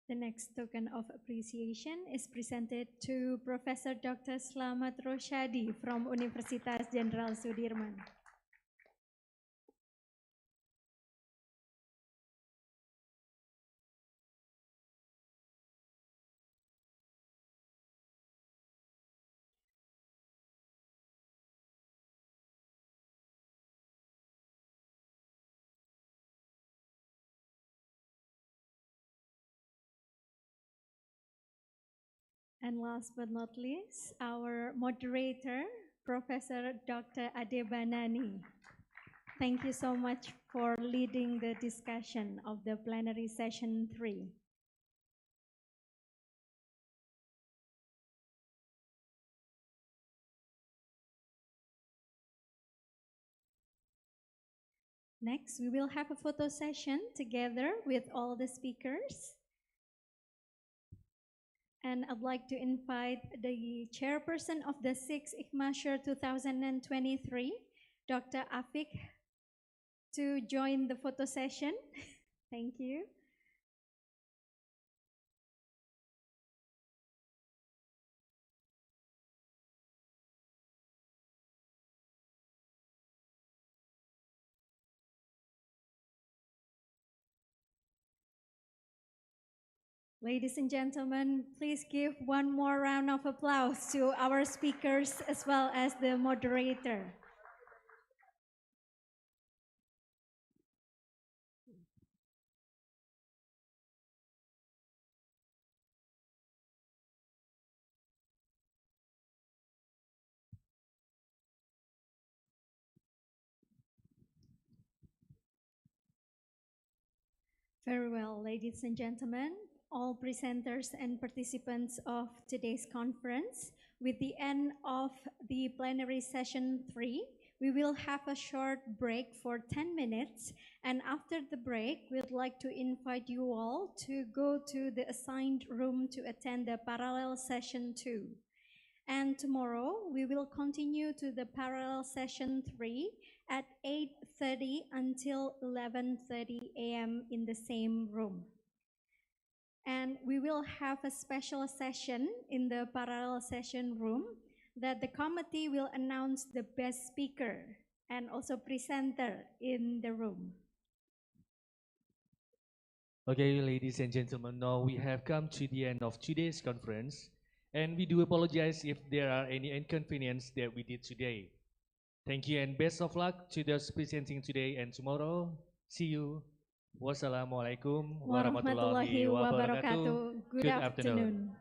The next token of appreciation is presented to Professor Dr. Slamet Rosyadi from Universitas Jenderal Sudirman. And last but not least, our moderator, Professor Dr. Ade Banani. Thank you so much for leading the discussion of the plenary session 3. Next, we will have a photo session together with all the speakers. And I'd like to invite the chairperson of the 6th ICMA SURE 2023, Dr. Afik, to join the photo session. Thank you. Ladies and gentlemen, please give one more round of applause to our speakers as well as the moderator. Very well, ladies and gentlemen, all presenters and participants of today's conference. With the end of the plenary session 3, we will have a short break for 10 minutes. And after the break, we'd like to invite you all to go to the assigned room to attend the parallel session 2. And tomorrow, we will continue to the parallel session 3 at 8:30 until 11:30 a.m. in the same room. And we will have a special session in the parallel session room that the committee will announce the best speaker and also presenter in the room. Okay, ladies and gentlemen, now we have come to the end of today's conference, and we do apologize if there are any inconvenience that we did today. Thank you and best of luck to those presenting today and tomorrow. See you. Wassalamualaikum warahmatullahi wabarakatuh. Good afternoon.